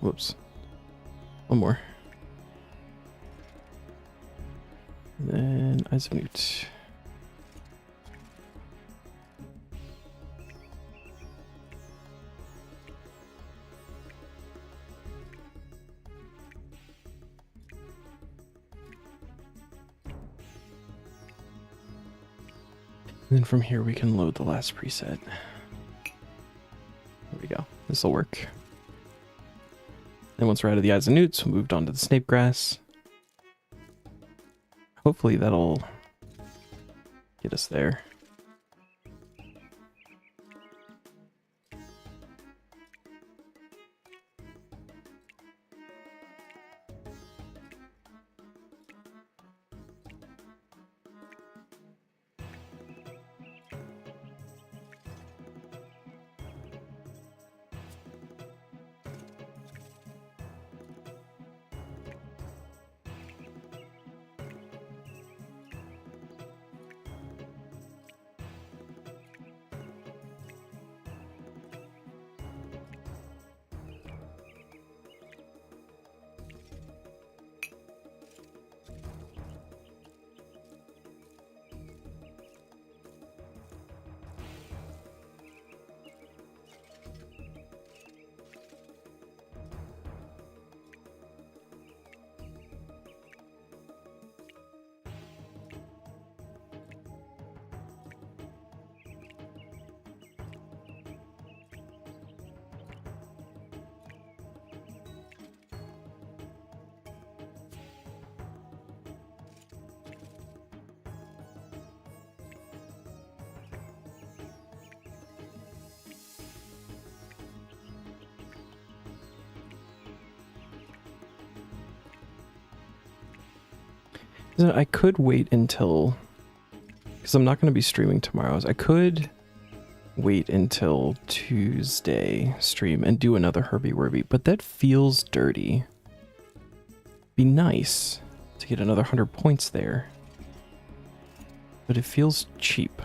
Whoops. One more. And then Eyes of Newt. And then from here we can load the last preset. There we go. This'll work. Then once we're out of the Eyes of Newts, we'll move on to the Snape Grass. Hopefully that'll get us there. I could wait until, because I'm not going to be streaming tomorrow. I could wait until Tuesday stream and do another Herbie Werby, but that feels dirty. Be nice to get another 100 points there, but it feels cheap.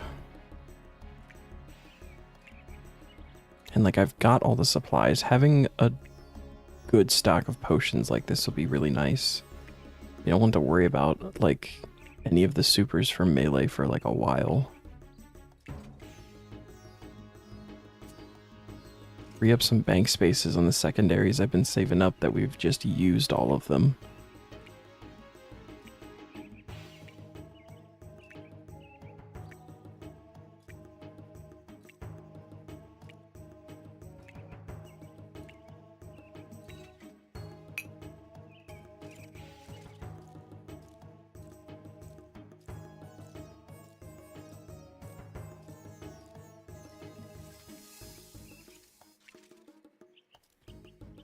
And like, I've got all the supplies. Having a good stock of potions like this will be really nice. You don't want to worry about, like, any of the supers from Melee for, like, a while. Free up some bank spaces on the secondaries I've been saving up that we've just used all of them.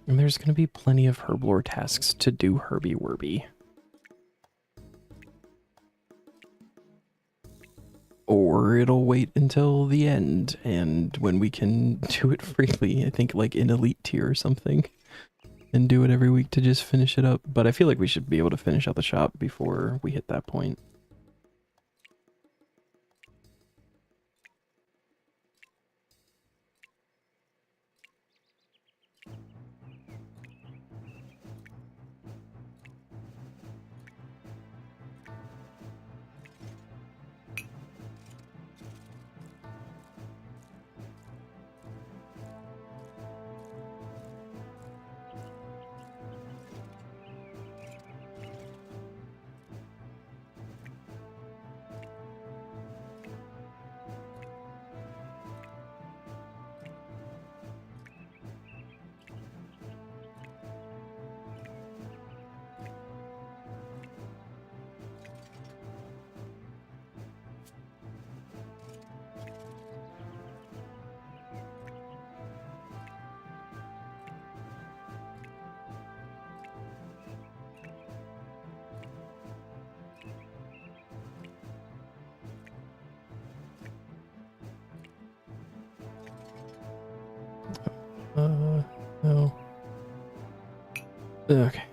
And there's going to be plenty of herblore tasks to do Herbie Werby. Or it'll wait until the end, and when we can do it freely, I think like in Elite tier or something, and do it every week to just finish it up. But I feel like we should be able to finish out the shop before we hit that point. Okay.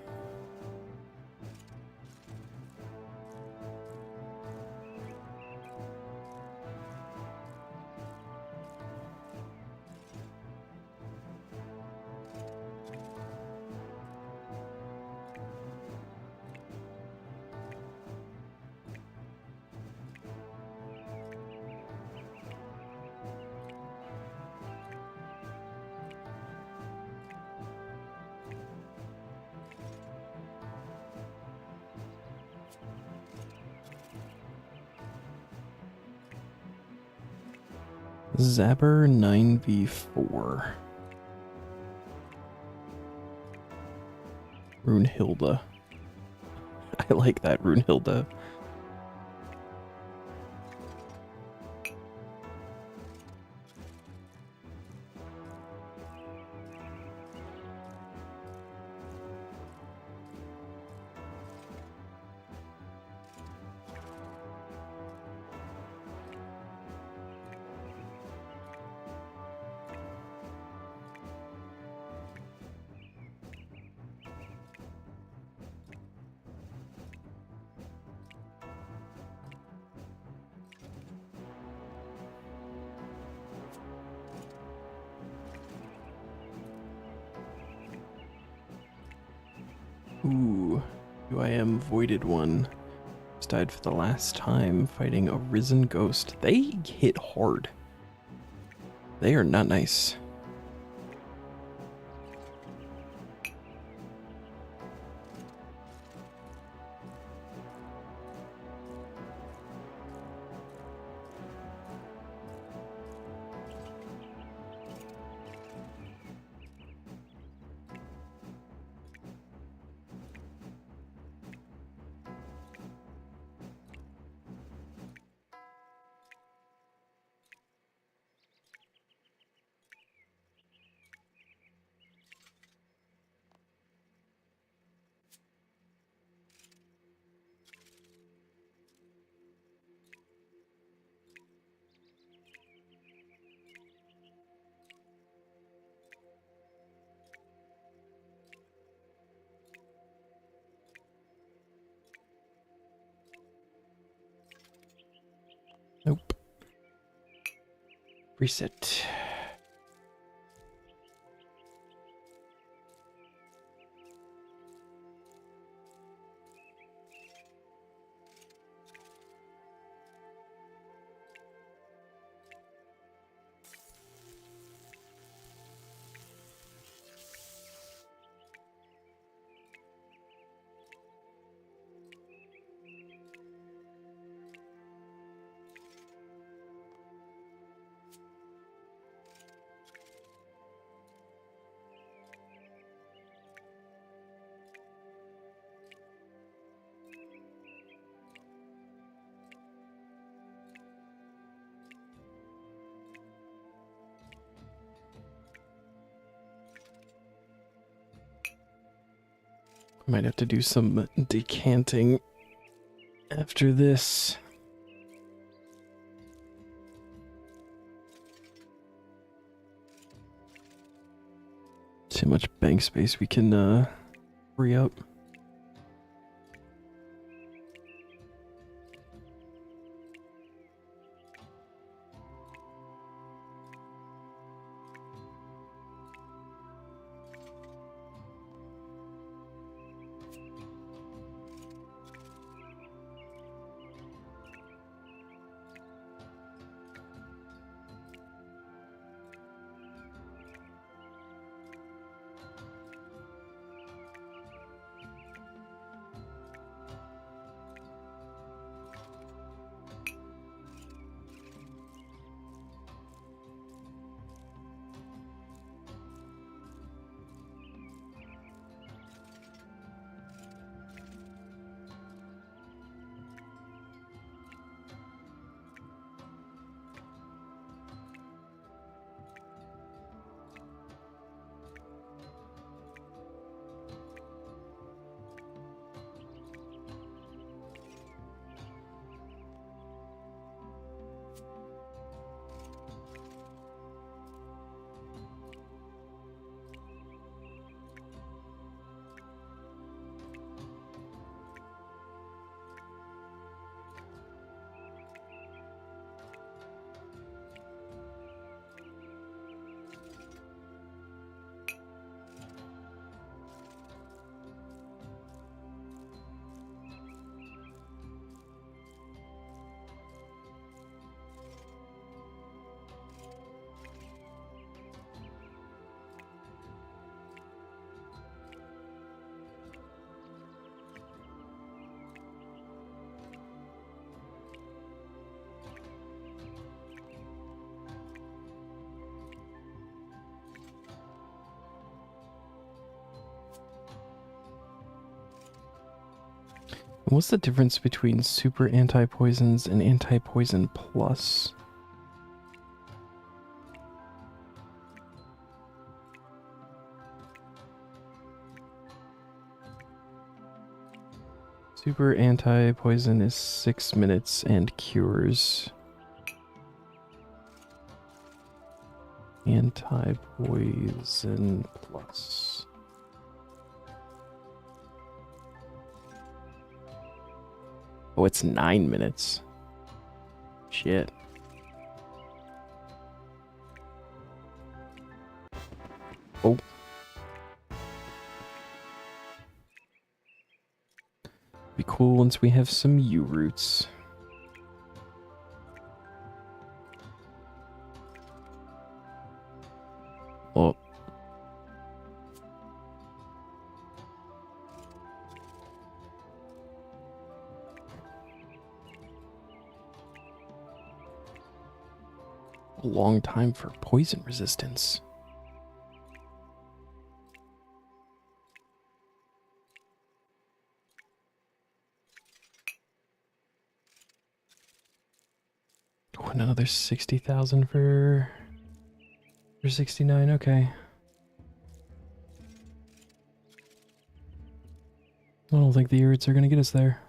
Zabber 9v4. Runehilda. I like that, Runehilda. Ooh, I am Voided One. Just died for the last time fighting a Risen Ghost. They hit hard. They are not nice. Nope. Reset. Might have to do some decanting after this. See how much bank space we can free up. What's the difference between super anti-poisons and anti-poison plus? Super anti-poison is 6 minutes and cures. Anti-poison plus. Oh, it's 9 minutes. Shit. Oh. Be cool once we have some U-roots. Oh. A long time for poison resistance. Oh, another 60,000 for 69. Okay. I don't think the Urids are gonna get us there.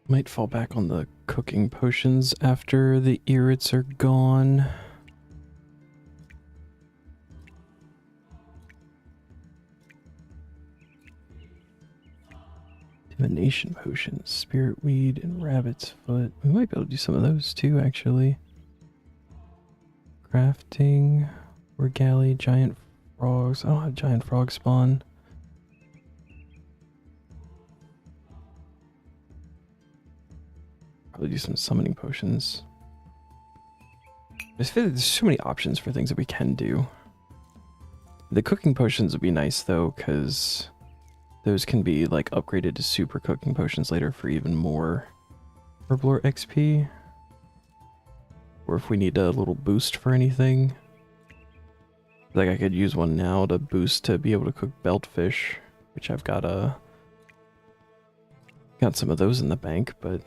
Might fall back on the cooking potions after the Irids are gone. Divination potions, spirit weed, and rabbit's foot. We might be able to do some of those too, actually. Crafting, or galley, giant frogs. I don't have giant frog spawn. Probably do some summoning potions. I just feel like there's so many options for things that we can do. The cooking potions would be nice though, because those can be like upgraded to super cooking potions later for even more Herblore XP. Or if we need a little boost for anything. Like I could use one now to boost to be able to cook beltfish, which I've got some of those in the bank, but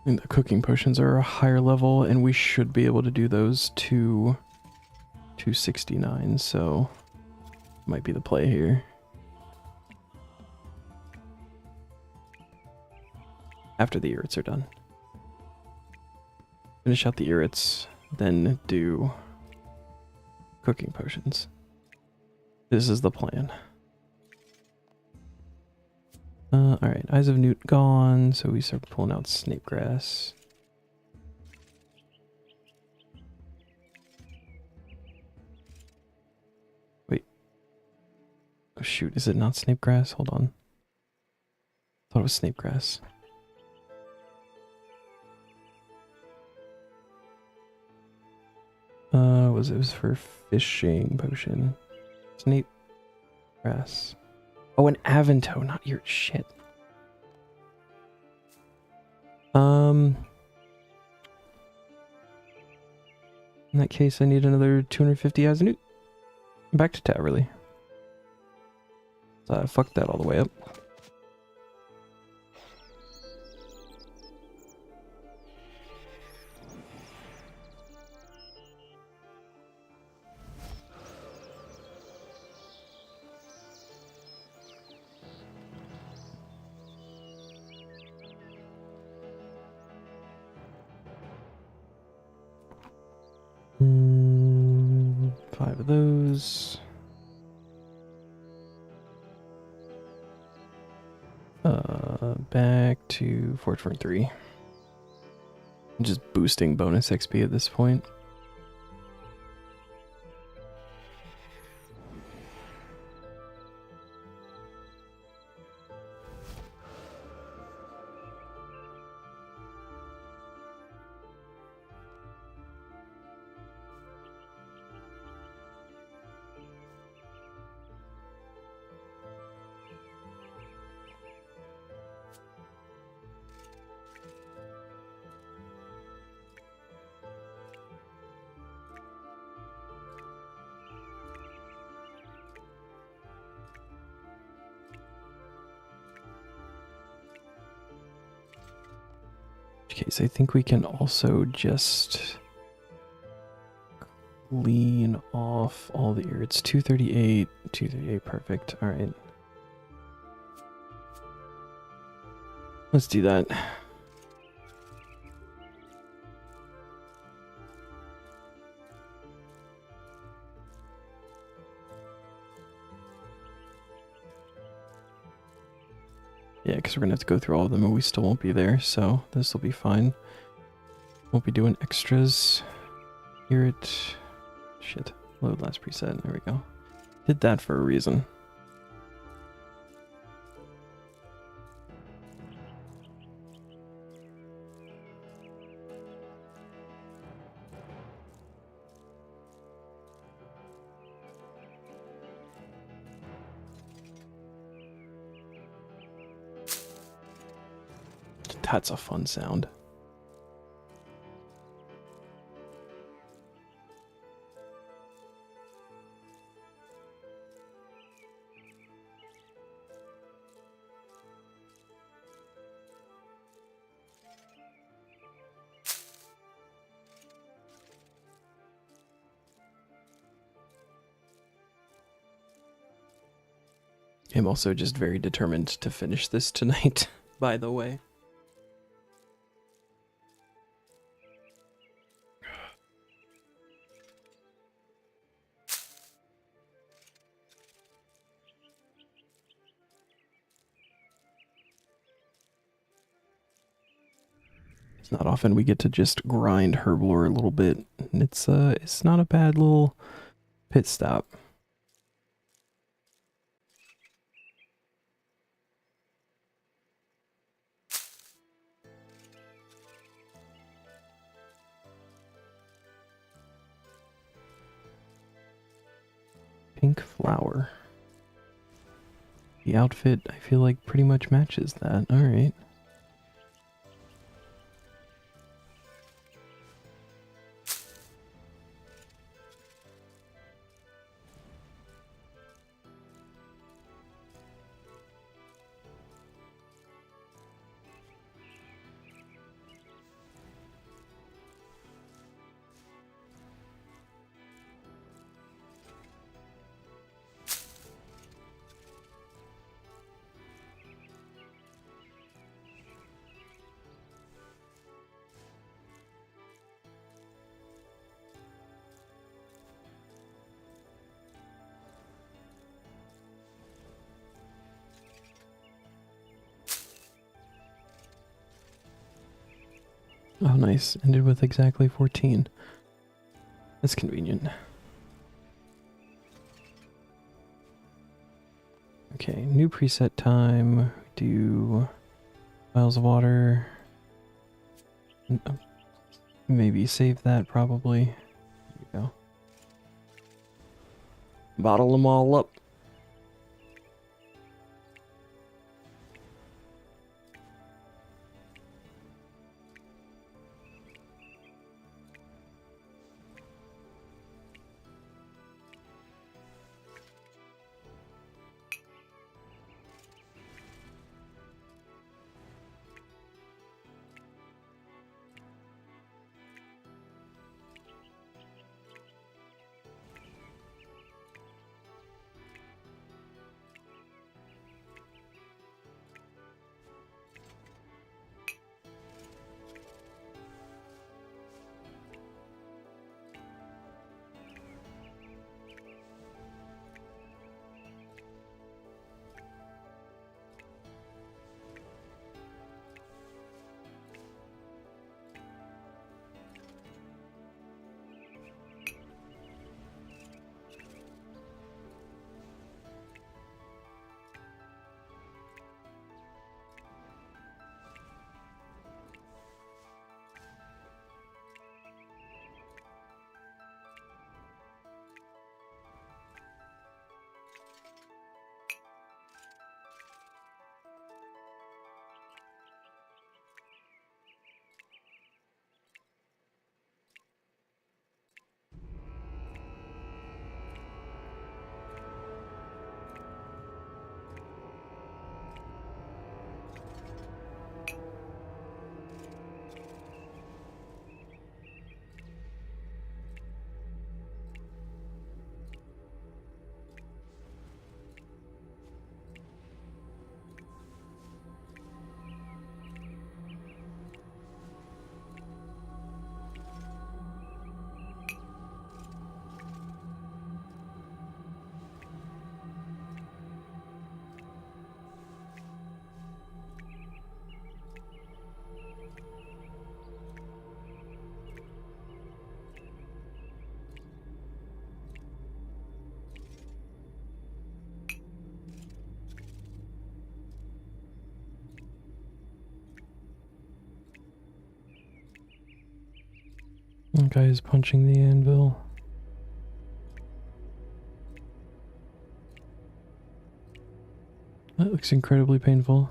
think the cooking potions are a higher level, and we should be able to do those to 269, so might be the play here. After the irrits are done. Finish out the irrits, then do cooking potions. This is the plan. Alright, Eyes of Newt gone, so we start pulling out Snape Grass. Wait. Oh shoot, is it not Snape Grass? Hold on. I thought it was Snape Grass. It was for fishing potion. Snape Grass. Oh, an Avanto, not your shit. In that case, I need another 250 as a Newt. Back to Taverley. Fuck that all the way up. Five of those. Back to 423. I'm just boosting bonus XP at this point. Okay, so I think we can also just clean off all the irrits. 238, 238, perfect. All right. Let's do that. Yeah, because we're going to have to go through all of them and we still won't be there, so this will be fine. Won't be doing extras. Irrit. Shit. Load last preset. There we go. Did that for a reason. That's a fun sound. I'm also just very determined to finish this tonight, by the way. It's not often we get to just grind Herblore a little bit. It's not a bad little pit stop. Pink flower. The outfit, I feel like, pretty much matches that. Alright. Oh, nice. Ended with exactly 14. That's convenient. Okay, new preset time. Do vials of water. Maybe save that, probably. There you go. Bottle them all up. That guy is punching the anvil. That looks incredibly painful.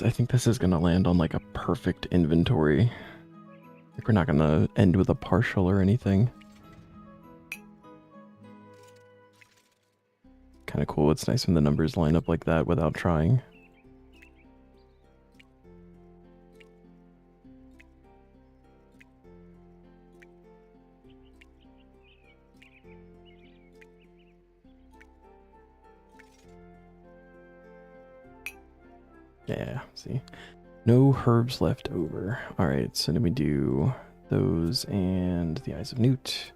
I think this is gonna land on like a perfect inventory. Like we're not gonna end with a partial or anything. Kind of cool. It's nice when the numbers line up like that without trying. Yeah, see. No herbs left over. Alright, so then we do those and the Eyes of Newt.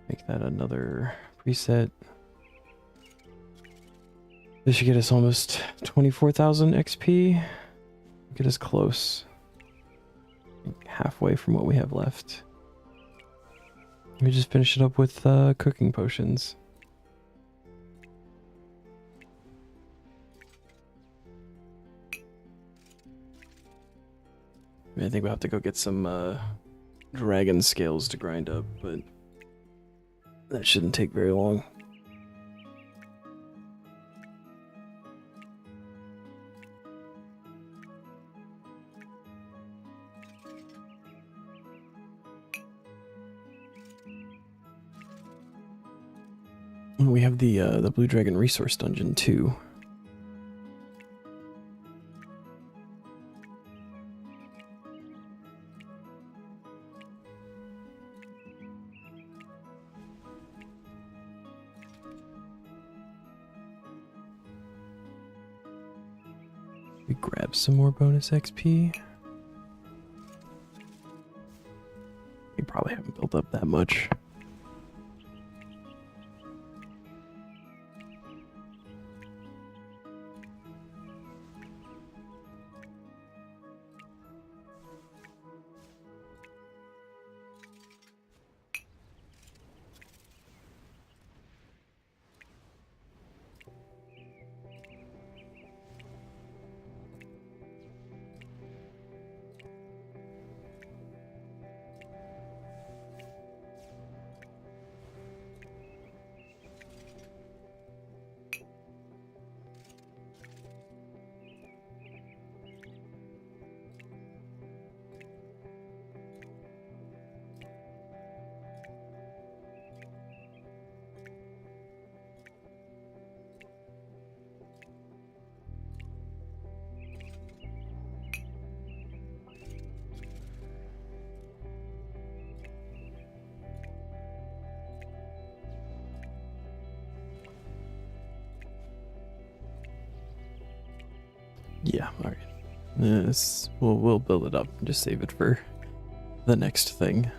Make that another preset. This should get us almost 24,000 XP. Get us close. Halfway from what we have left. We just finish it up with cooking potions. I think we'll have to go get some dragon scales to grind up, but that shouldn't take very long. We have the Blue Dragon Resource Dungeon too. We grab some more bonus XP. We probably haven't built up that much. Yeah, alright. We'll build it up and just save it for the next thing.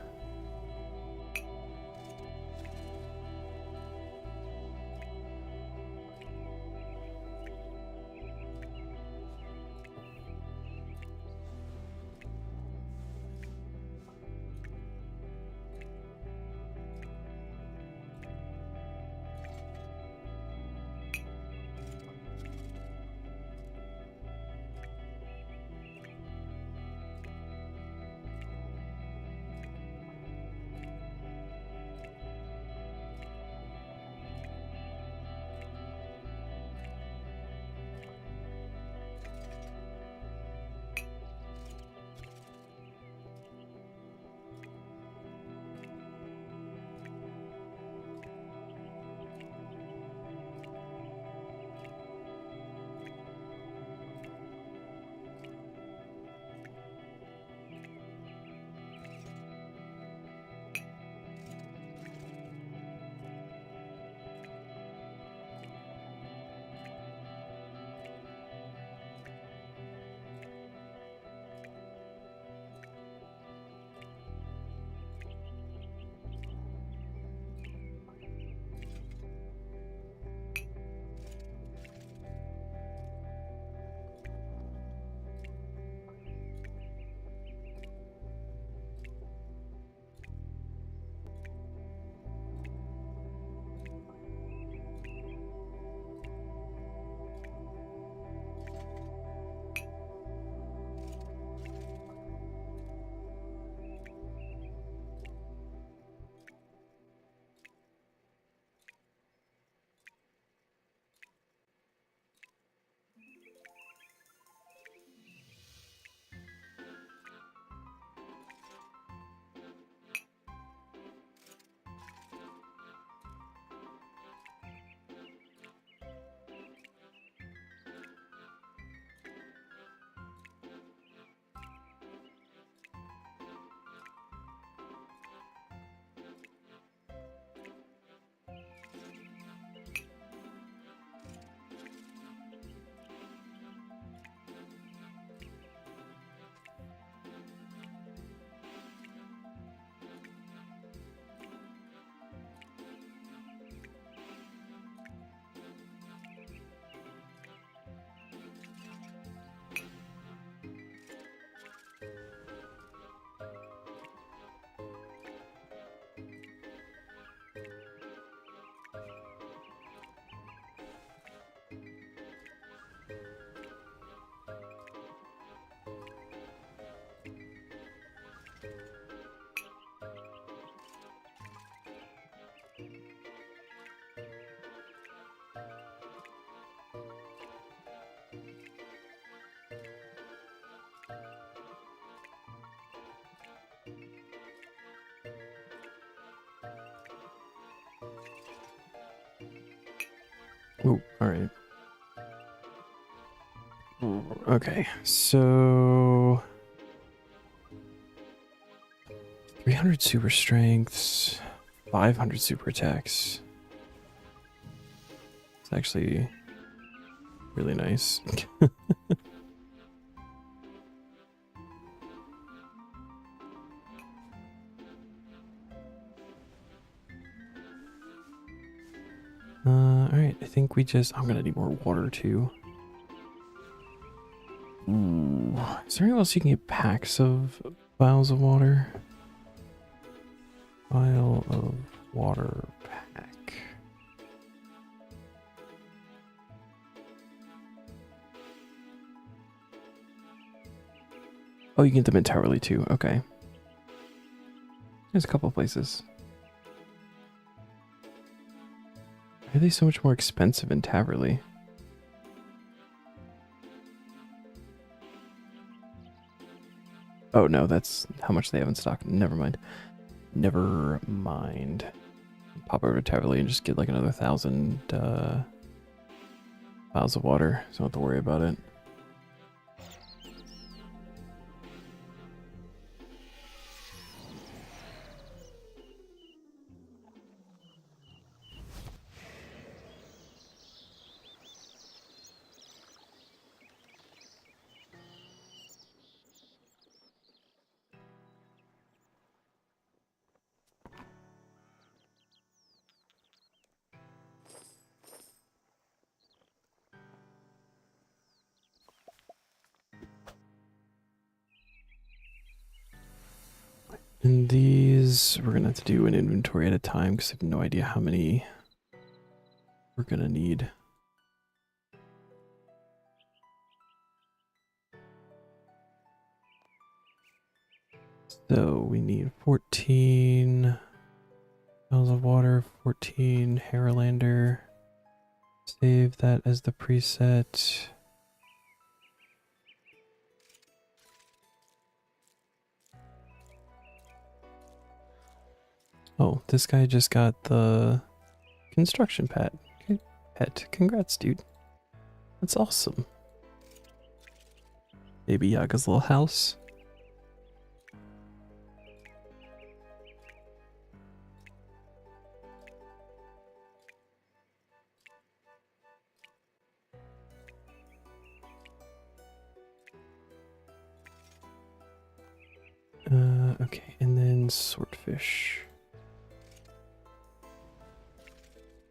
Oh, alright. Okay, so 300 super strengths, 500 super attacks. It's actually really nice. Alright, I think I'm gonna need more water too. Ooh, is there anywhere else you can get packs of vials of water? Vial of water pack. Oh, you can get them entirely too. Okay. There's a couple of places. Why are they so much more expensive in Taverley? Oh no, that's how much they have in stock. Never mind. Never mind. Pop over to Taverley and just get like another 1,000 vials of water, so I don't have to worry about it. And these, we're gonna have to do an inventory at a time because I have no idea how many we're gonna need. So we need 14 vials of water, 14 Haralander. Save that as the preset. Oh, this guy just got the construction pet. Congrats, dude. That's awesome. Baby Yaga's little house. Okay, and then swordfish.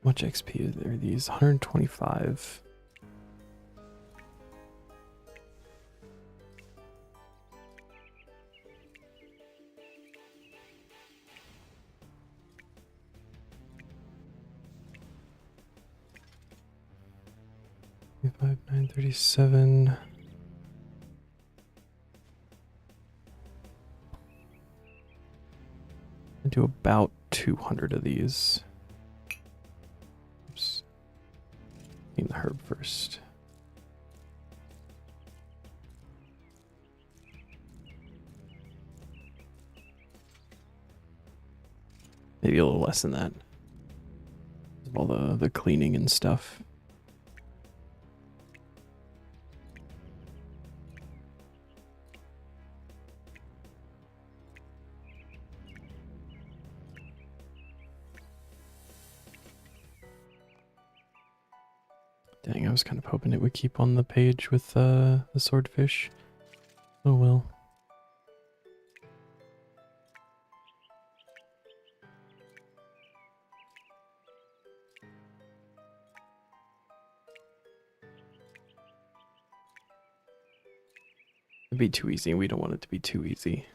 How much XP are these? 125. $5, 937. I do about 200 of these. Oops. Need the herb first. Maybe a little less than that. All the cleaning and stuff. Dang, I was kind of hoping it would keep on the page with the swordfish. Oh well. It'd be too easy. We don't want it to be too easy.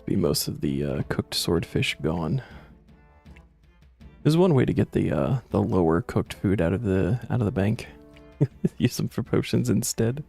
Be most of the cooked swordfish gone. There's one way to get the lower cooked food out of the bank. Use them for potions instead.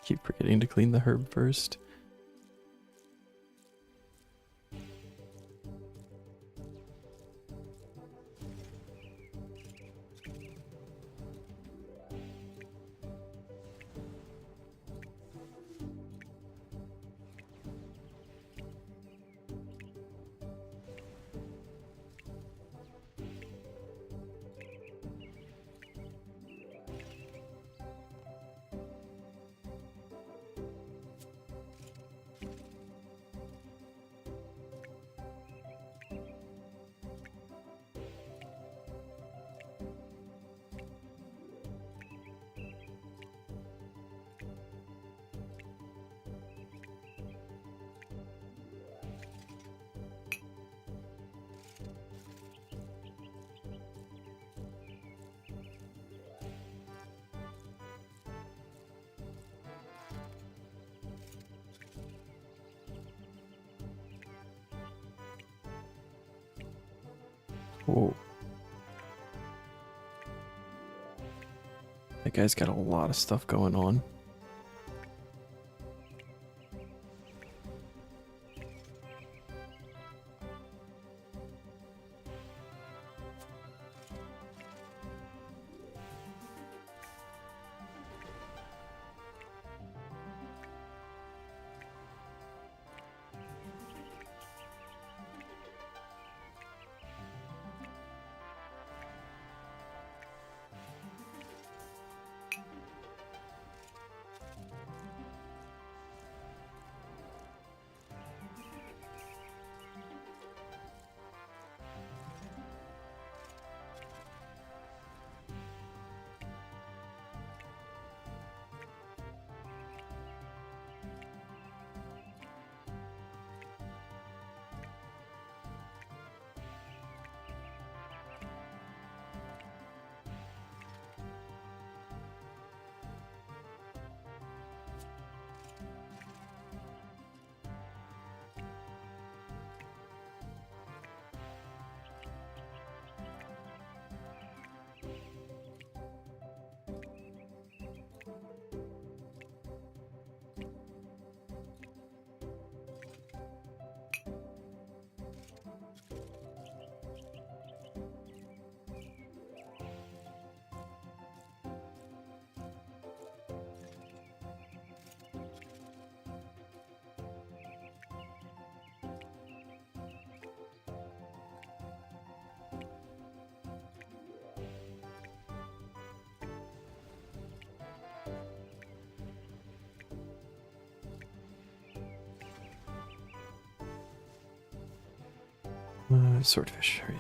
Keep forgetting to clean the herb first. Whoa. That guy's got a lot of stuff going on. Swordfish, right.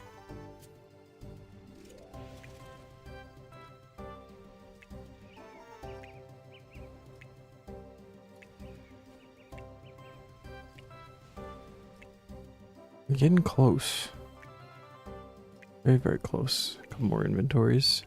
We're getting close. Very, very close. A couple more inventories.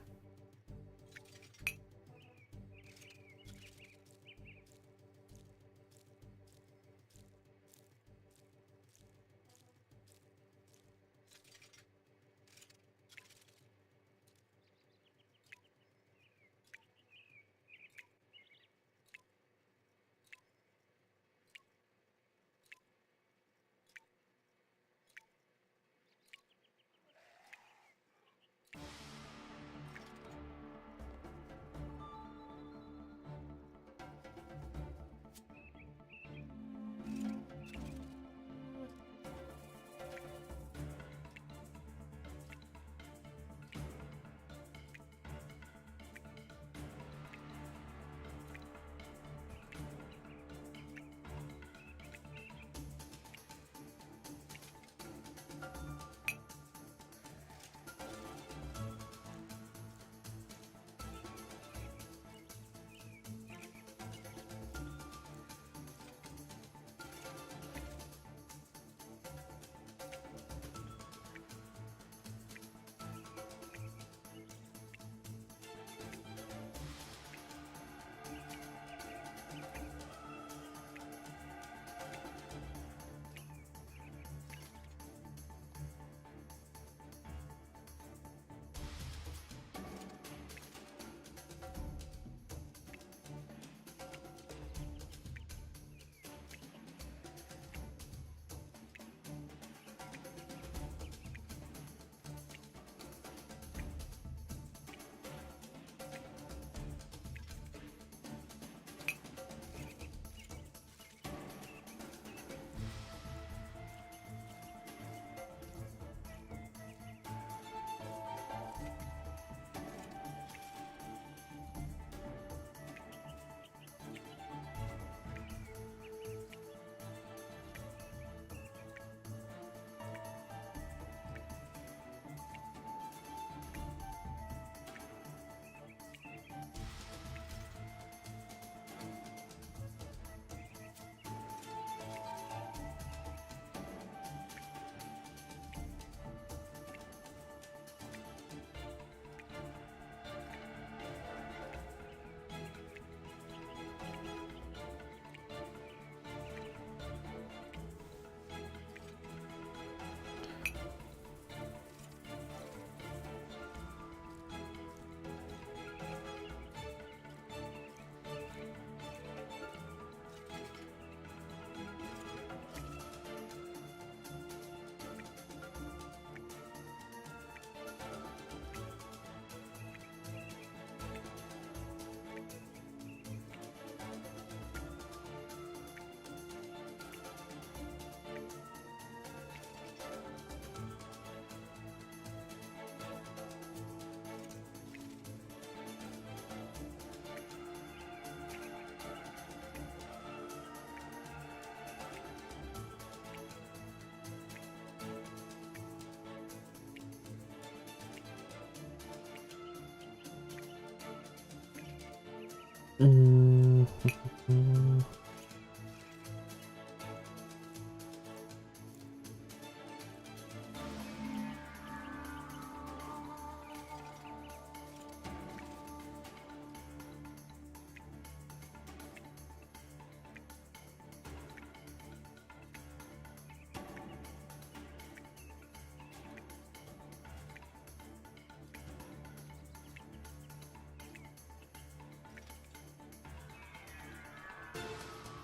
Mm.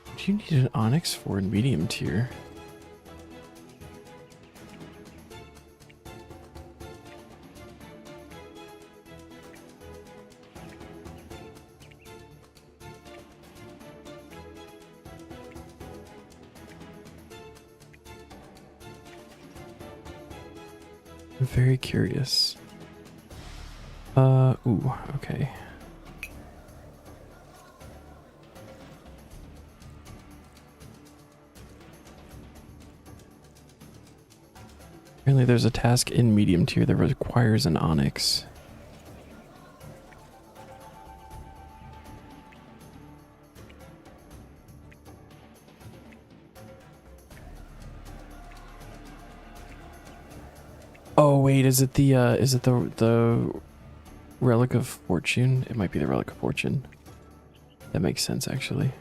What do you need an onyx for in medium tier? I'm very curious. Ooh, okay. Apparently there's a task in medium tier that requires an onyx. Oh wait, is it the Relic of Fortune? It might be the Relic of Fortune. That makes sense actually.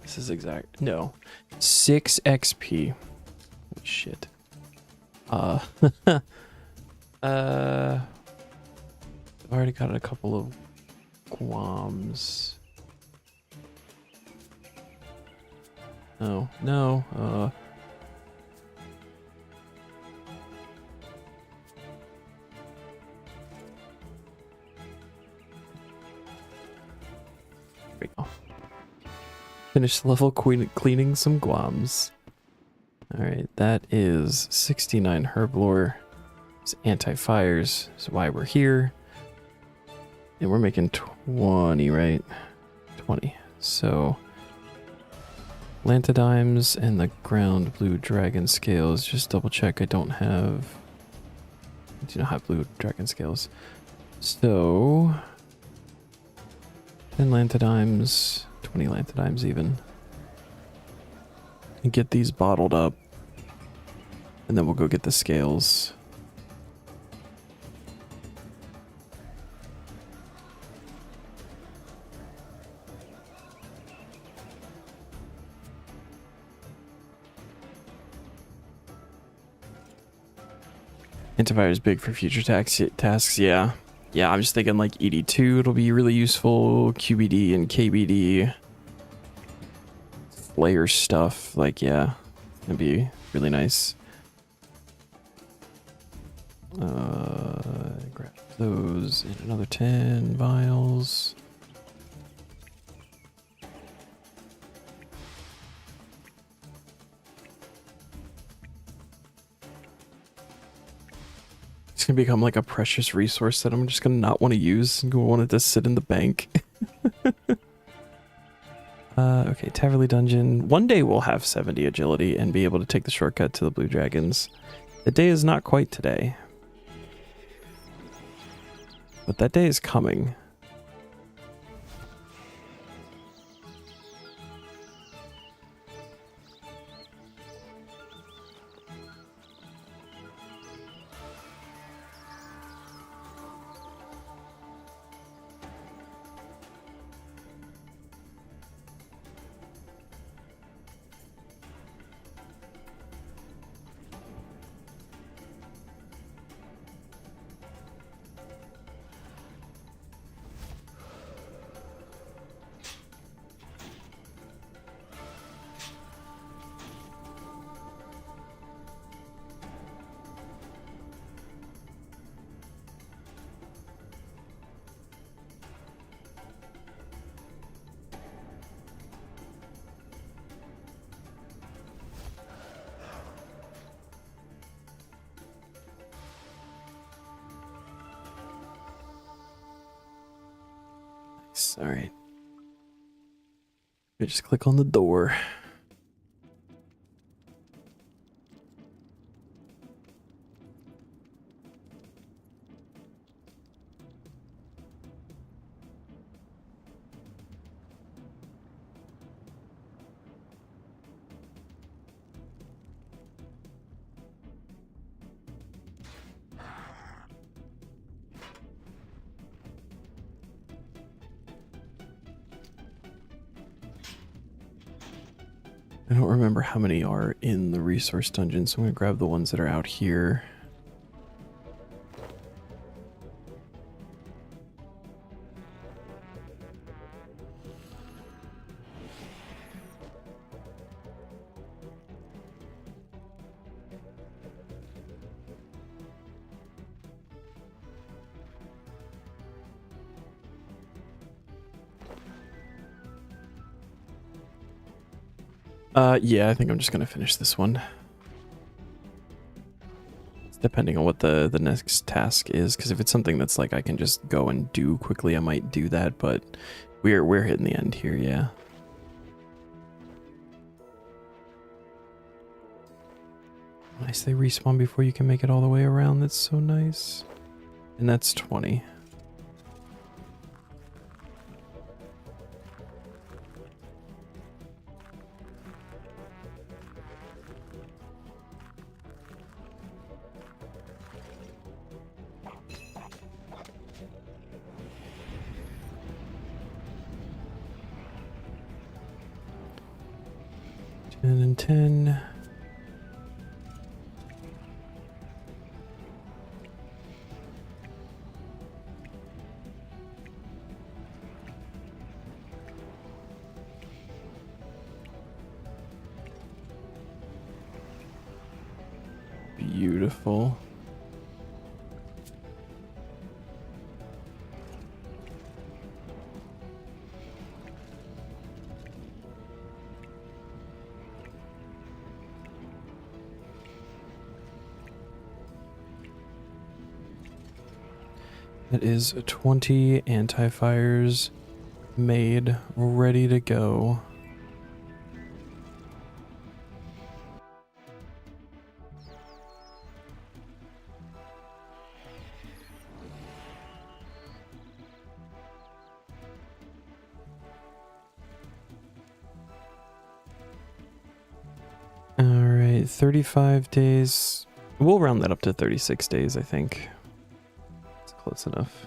This is exact. No. 6 XP. Holy shit. I've already got a couple of qualms. No, no, there we go. Finish level cleaning some Guams. Alright, that is 69 herb lore. It's anti-fires, is why we're here. And we're making 20, right? 20. So, Lantodimes and the ground blue dragon scales. Just double check I don't have... I do not have blue dragon scales. So, 10 Lantodimes, 20 Lantodimes even. And get these bottled up. And then we'll go get the scales. Antivirus is big for future tasks, yeah. Yeah, I'm just thinking like ED2, it'll be really useful. QBD and KBD. Layer stuff, like, yeah. It'd be really nice. Grab those in another 10 vials. It's gonna become like a precious resource that I'm just gonna not want to use and want it to sit in the bank. Okay, Taverley Dungeon. One day we'll have 70 agility and be able to take the shortcut to the Blue Dragons. The day is not quite today. But that day is coming. All right. You just click on the door. I don't remember how many are in the resource dungeon, so I'm going to grab the ones that are out here. Yeah, I think I'm just gonna finish this one. Depending on what the next task is, because if it's something that's like I can just go and do quickly, I might do that, but we're hitting the end here, yeah. Nice, they respawn before you can make it all the way around. That's so nice. And that's 20. And 10. Beautiful. That is 20 anti-fires made, ready to go. Alright, 35 days. We'll round that up to 36 days, I think. It's close enough.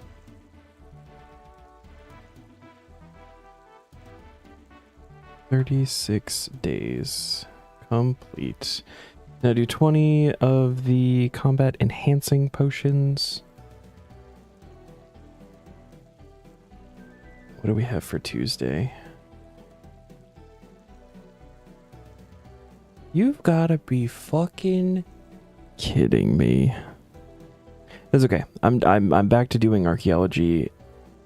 "36 days. Complete. Now do 20 of the combat enhancing potions. What do we have for Tuesday? You've gotta be fucking kidding me. That's okay. I'm back to doing archaeology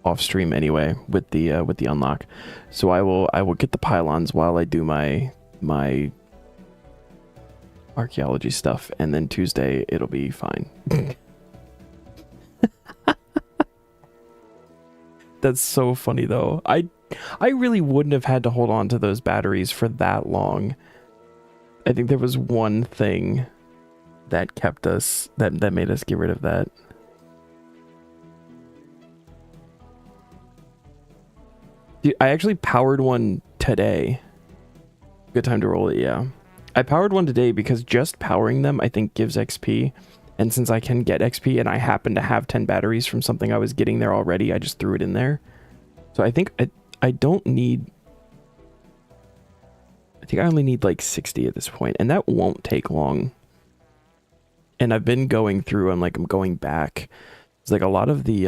off stream anyway with the unlock. So I will get the pylons while I do my archaeology stuff, and then Tuesday it'll be fine. That's so funny though. I really wouldn't have had to hold on to those batteries for that long. I think there was one thing that kept us that made us get rid of that. Dude, I actually powered one today. Good time to roll it, yeah. I powered one today because just powering them I think gives XP. And since I can get XP and I happen to have 10 batteries from something I was getting there already, I just threw it in there. So I think I don't need... I think I only need like 60 at this point, and that won't take long. And I've been going through and like I'm going back. It's like a lot of the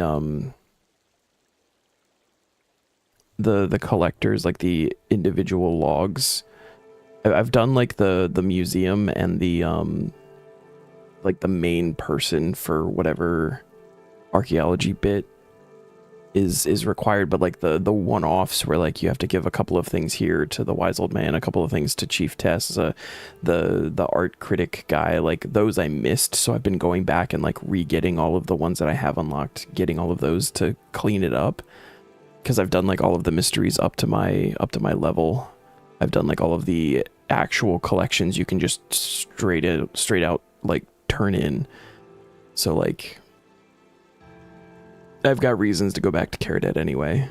collectors, like the individual logs. I've done like the museum and the like the main person for whatever archaeology bit is required, but like the one-offs where like you have to give a couple of things here to the wise old man, a couple of things to Chief Tess, the art critic guy, like those I missed, so I've been going back and like re-getting all of the ones that I have unlocked, getting all of those to clean it up, because I've done like all of the mysteries up to my level. I've done like all of the actual collections you can just straight out like turn in, so like I've got reasons to go back to Caradet anyway.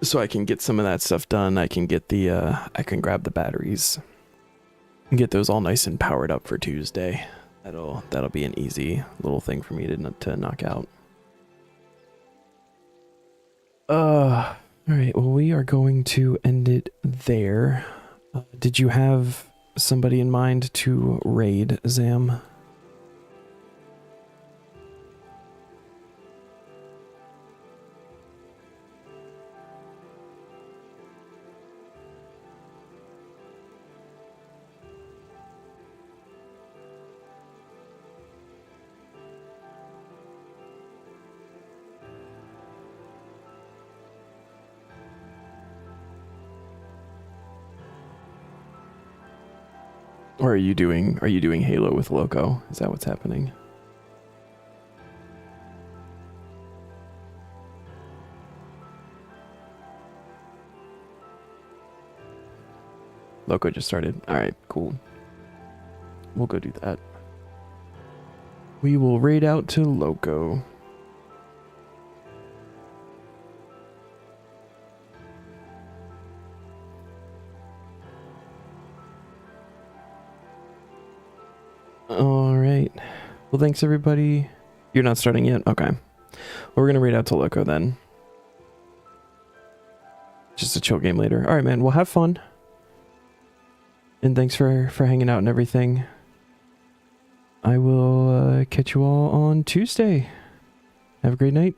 So I can get some of that stuff done. I can get the, I can grab the batteries and get those all nice and powered up for Tuesday. That'll be an easy little thing for me to knock out. Alright, well we are going to end it there. Did you have somebody in mind to raid, Zam? Or are you doing Halo with Loco? Is that what's happening? Loco just started. Alright, cool. We'll go do that. We will raid out to Loco. Alright. Well, thanks everybody. You're not starting yet? Okay. Well, we're gonna raid out to Loco then. Just a chill game later. Alright, man. Well, have fun. And thanks for hanging out and everything. I will catch you all on Tuesday. Have a great night.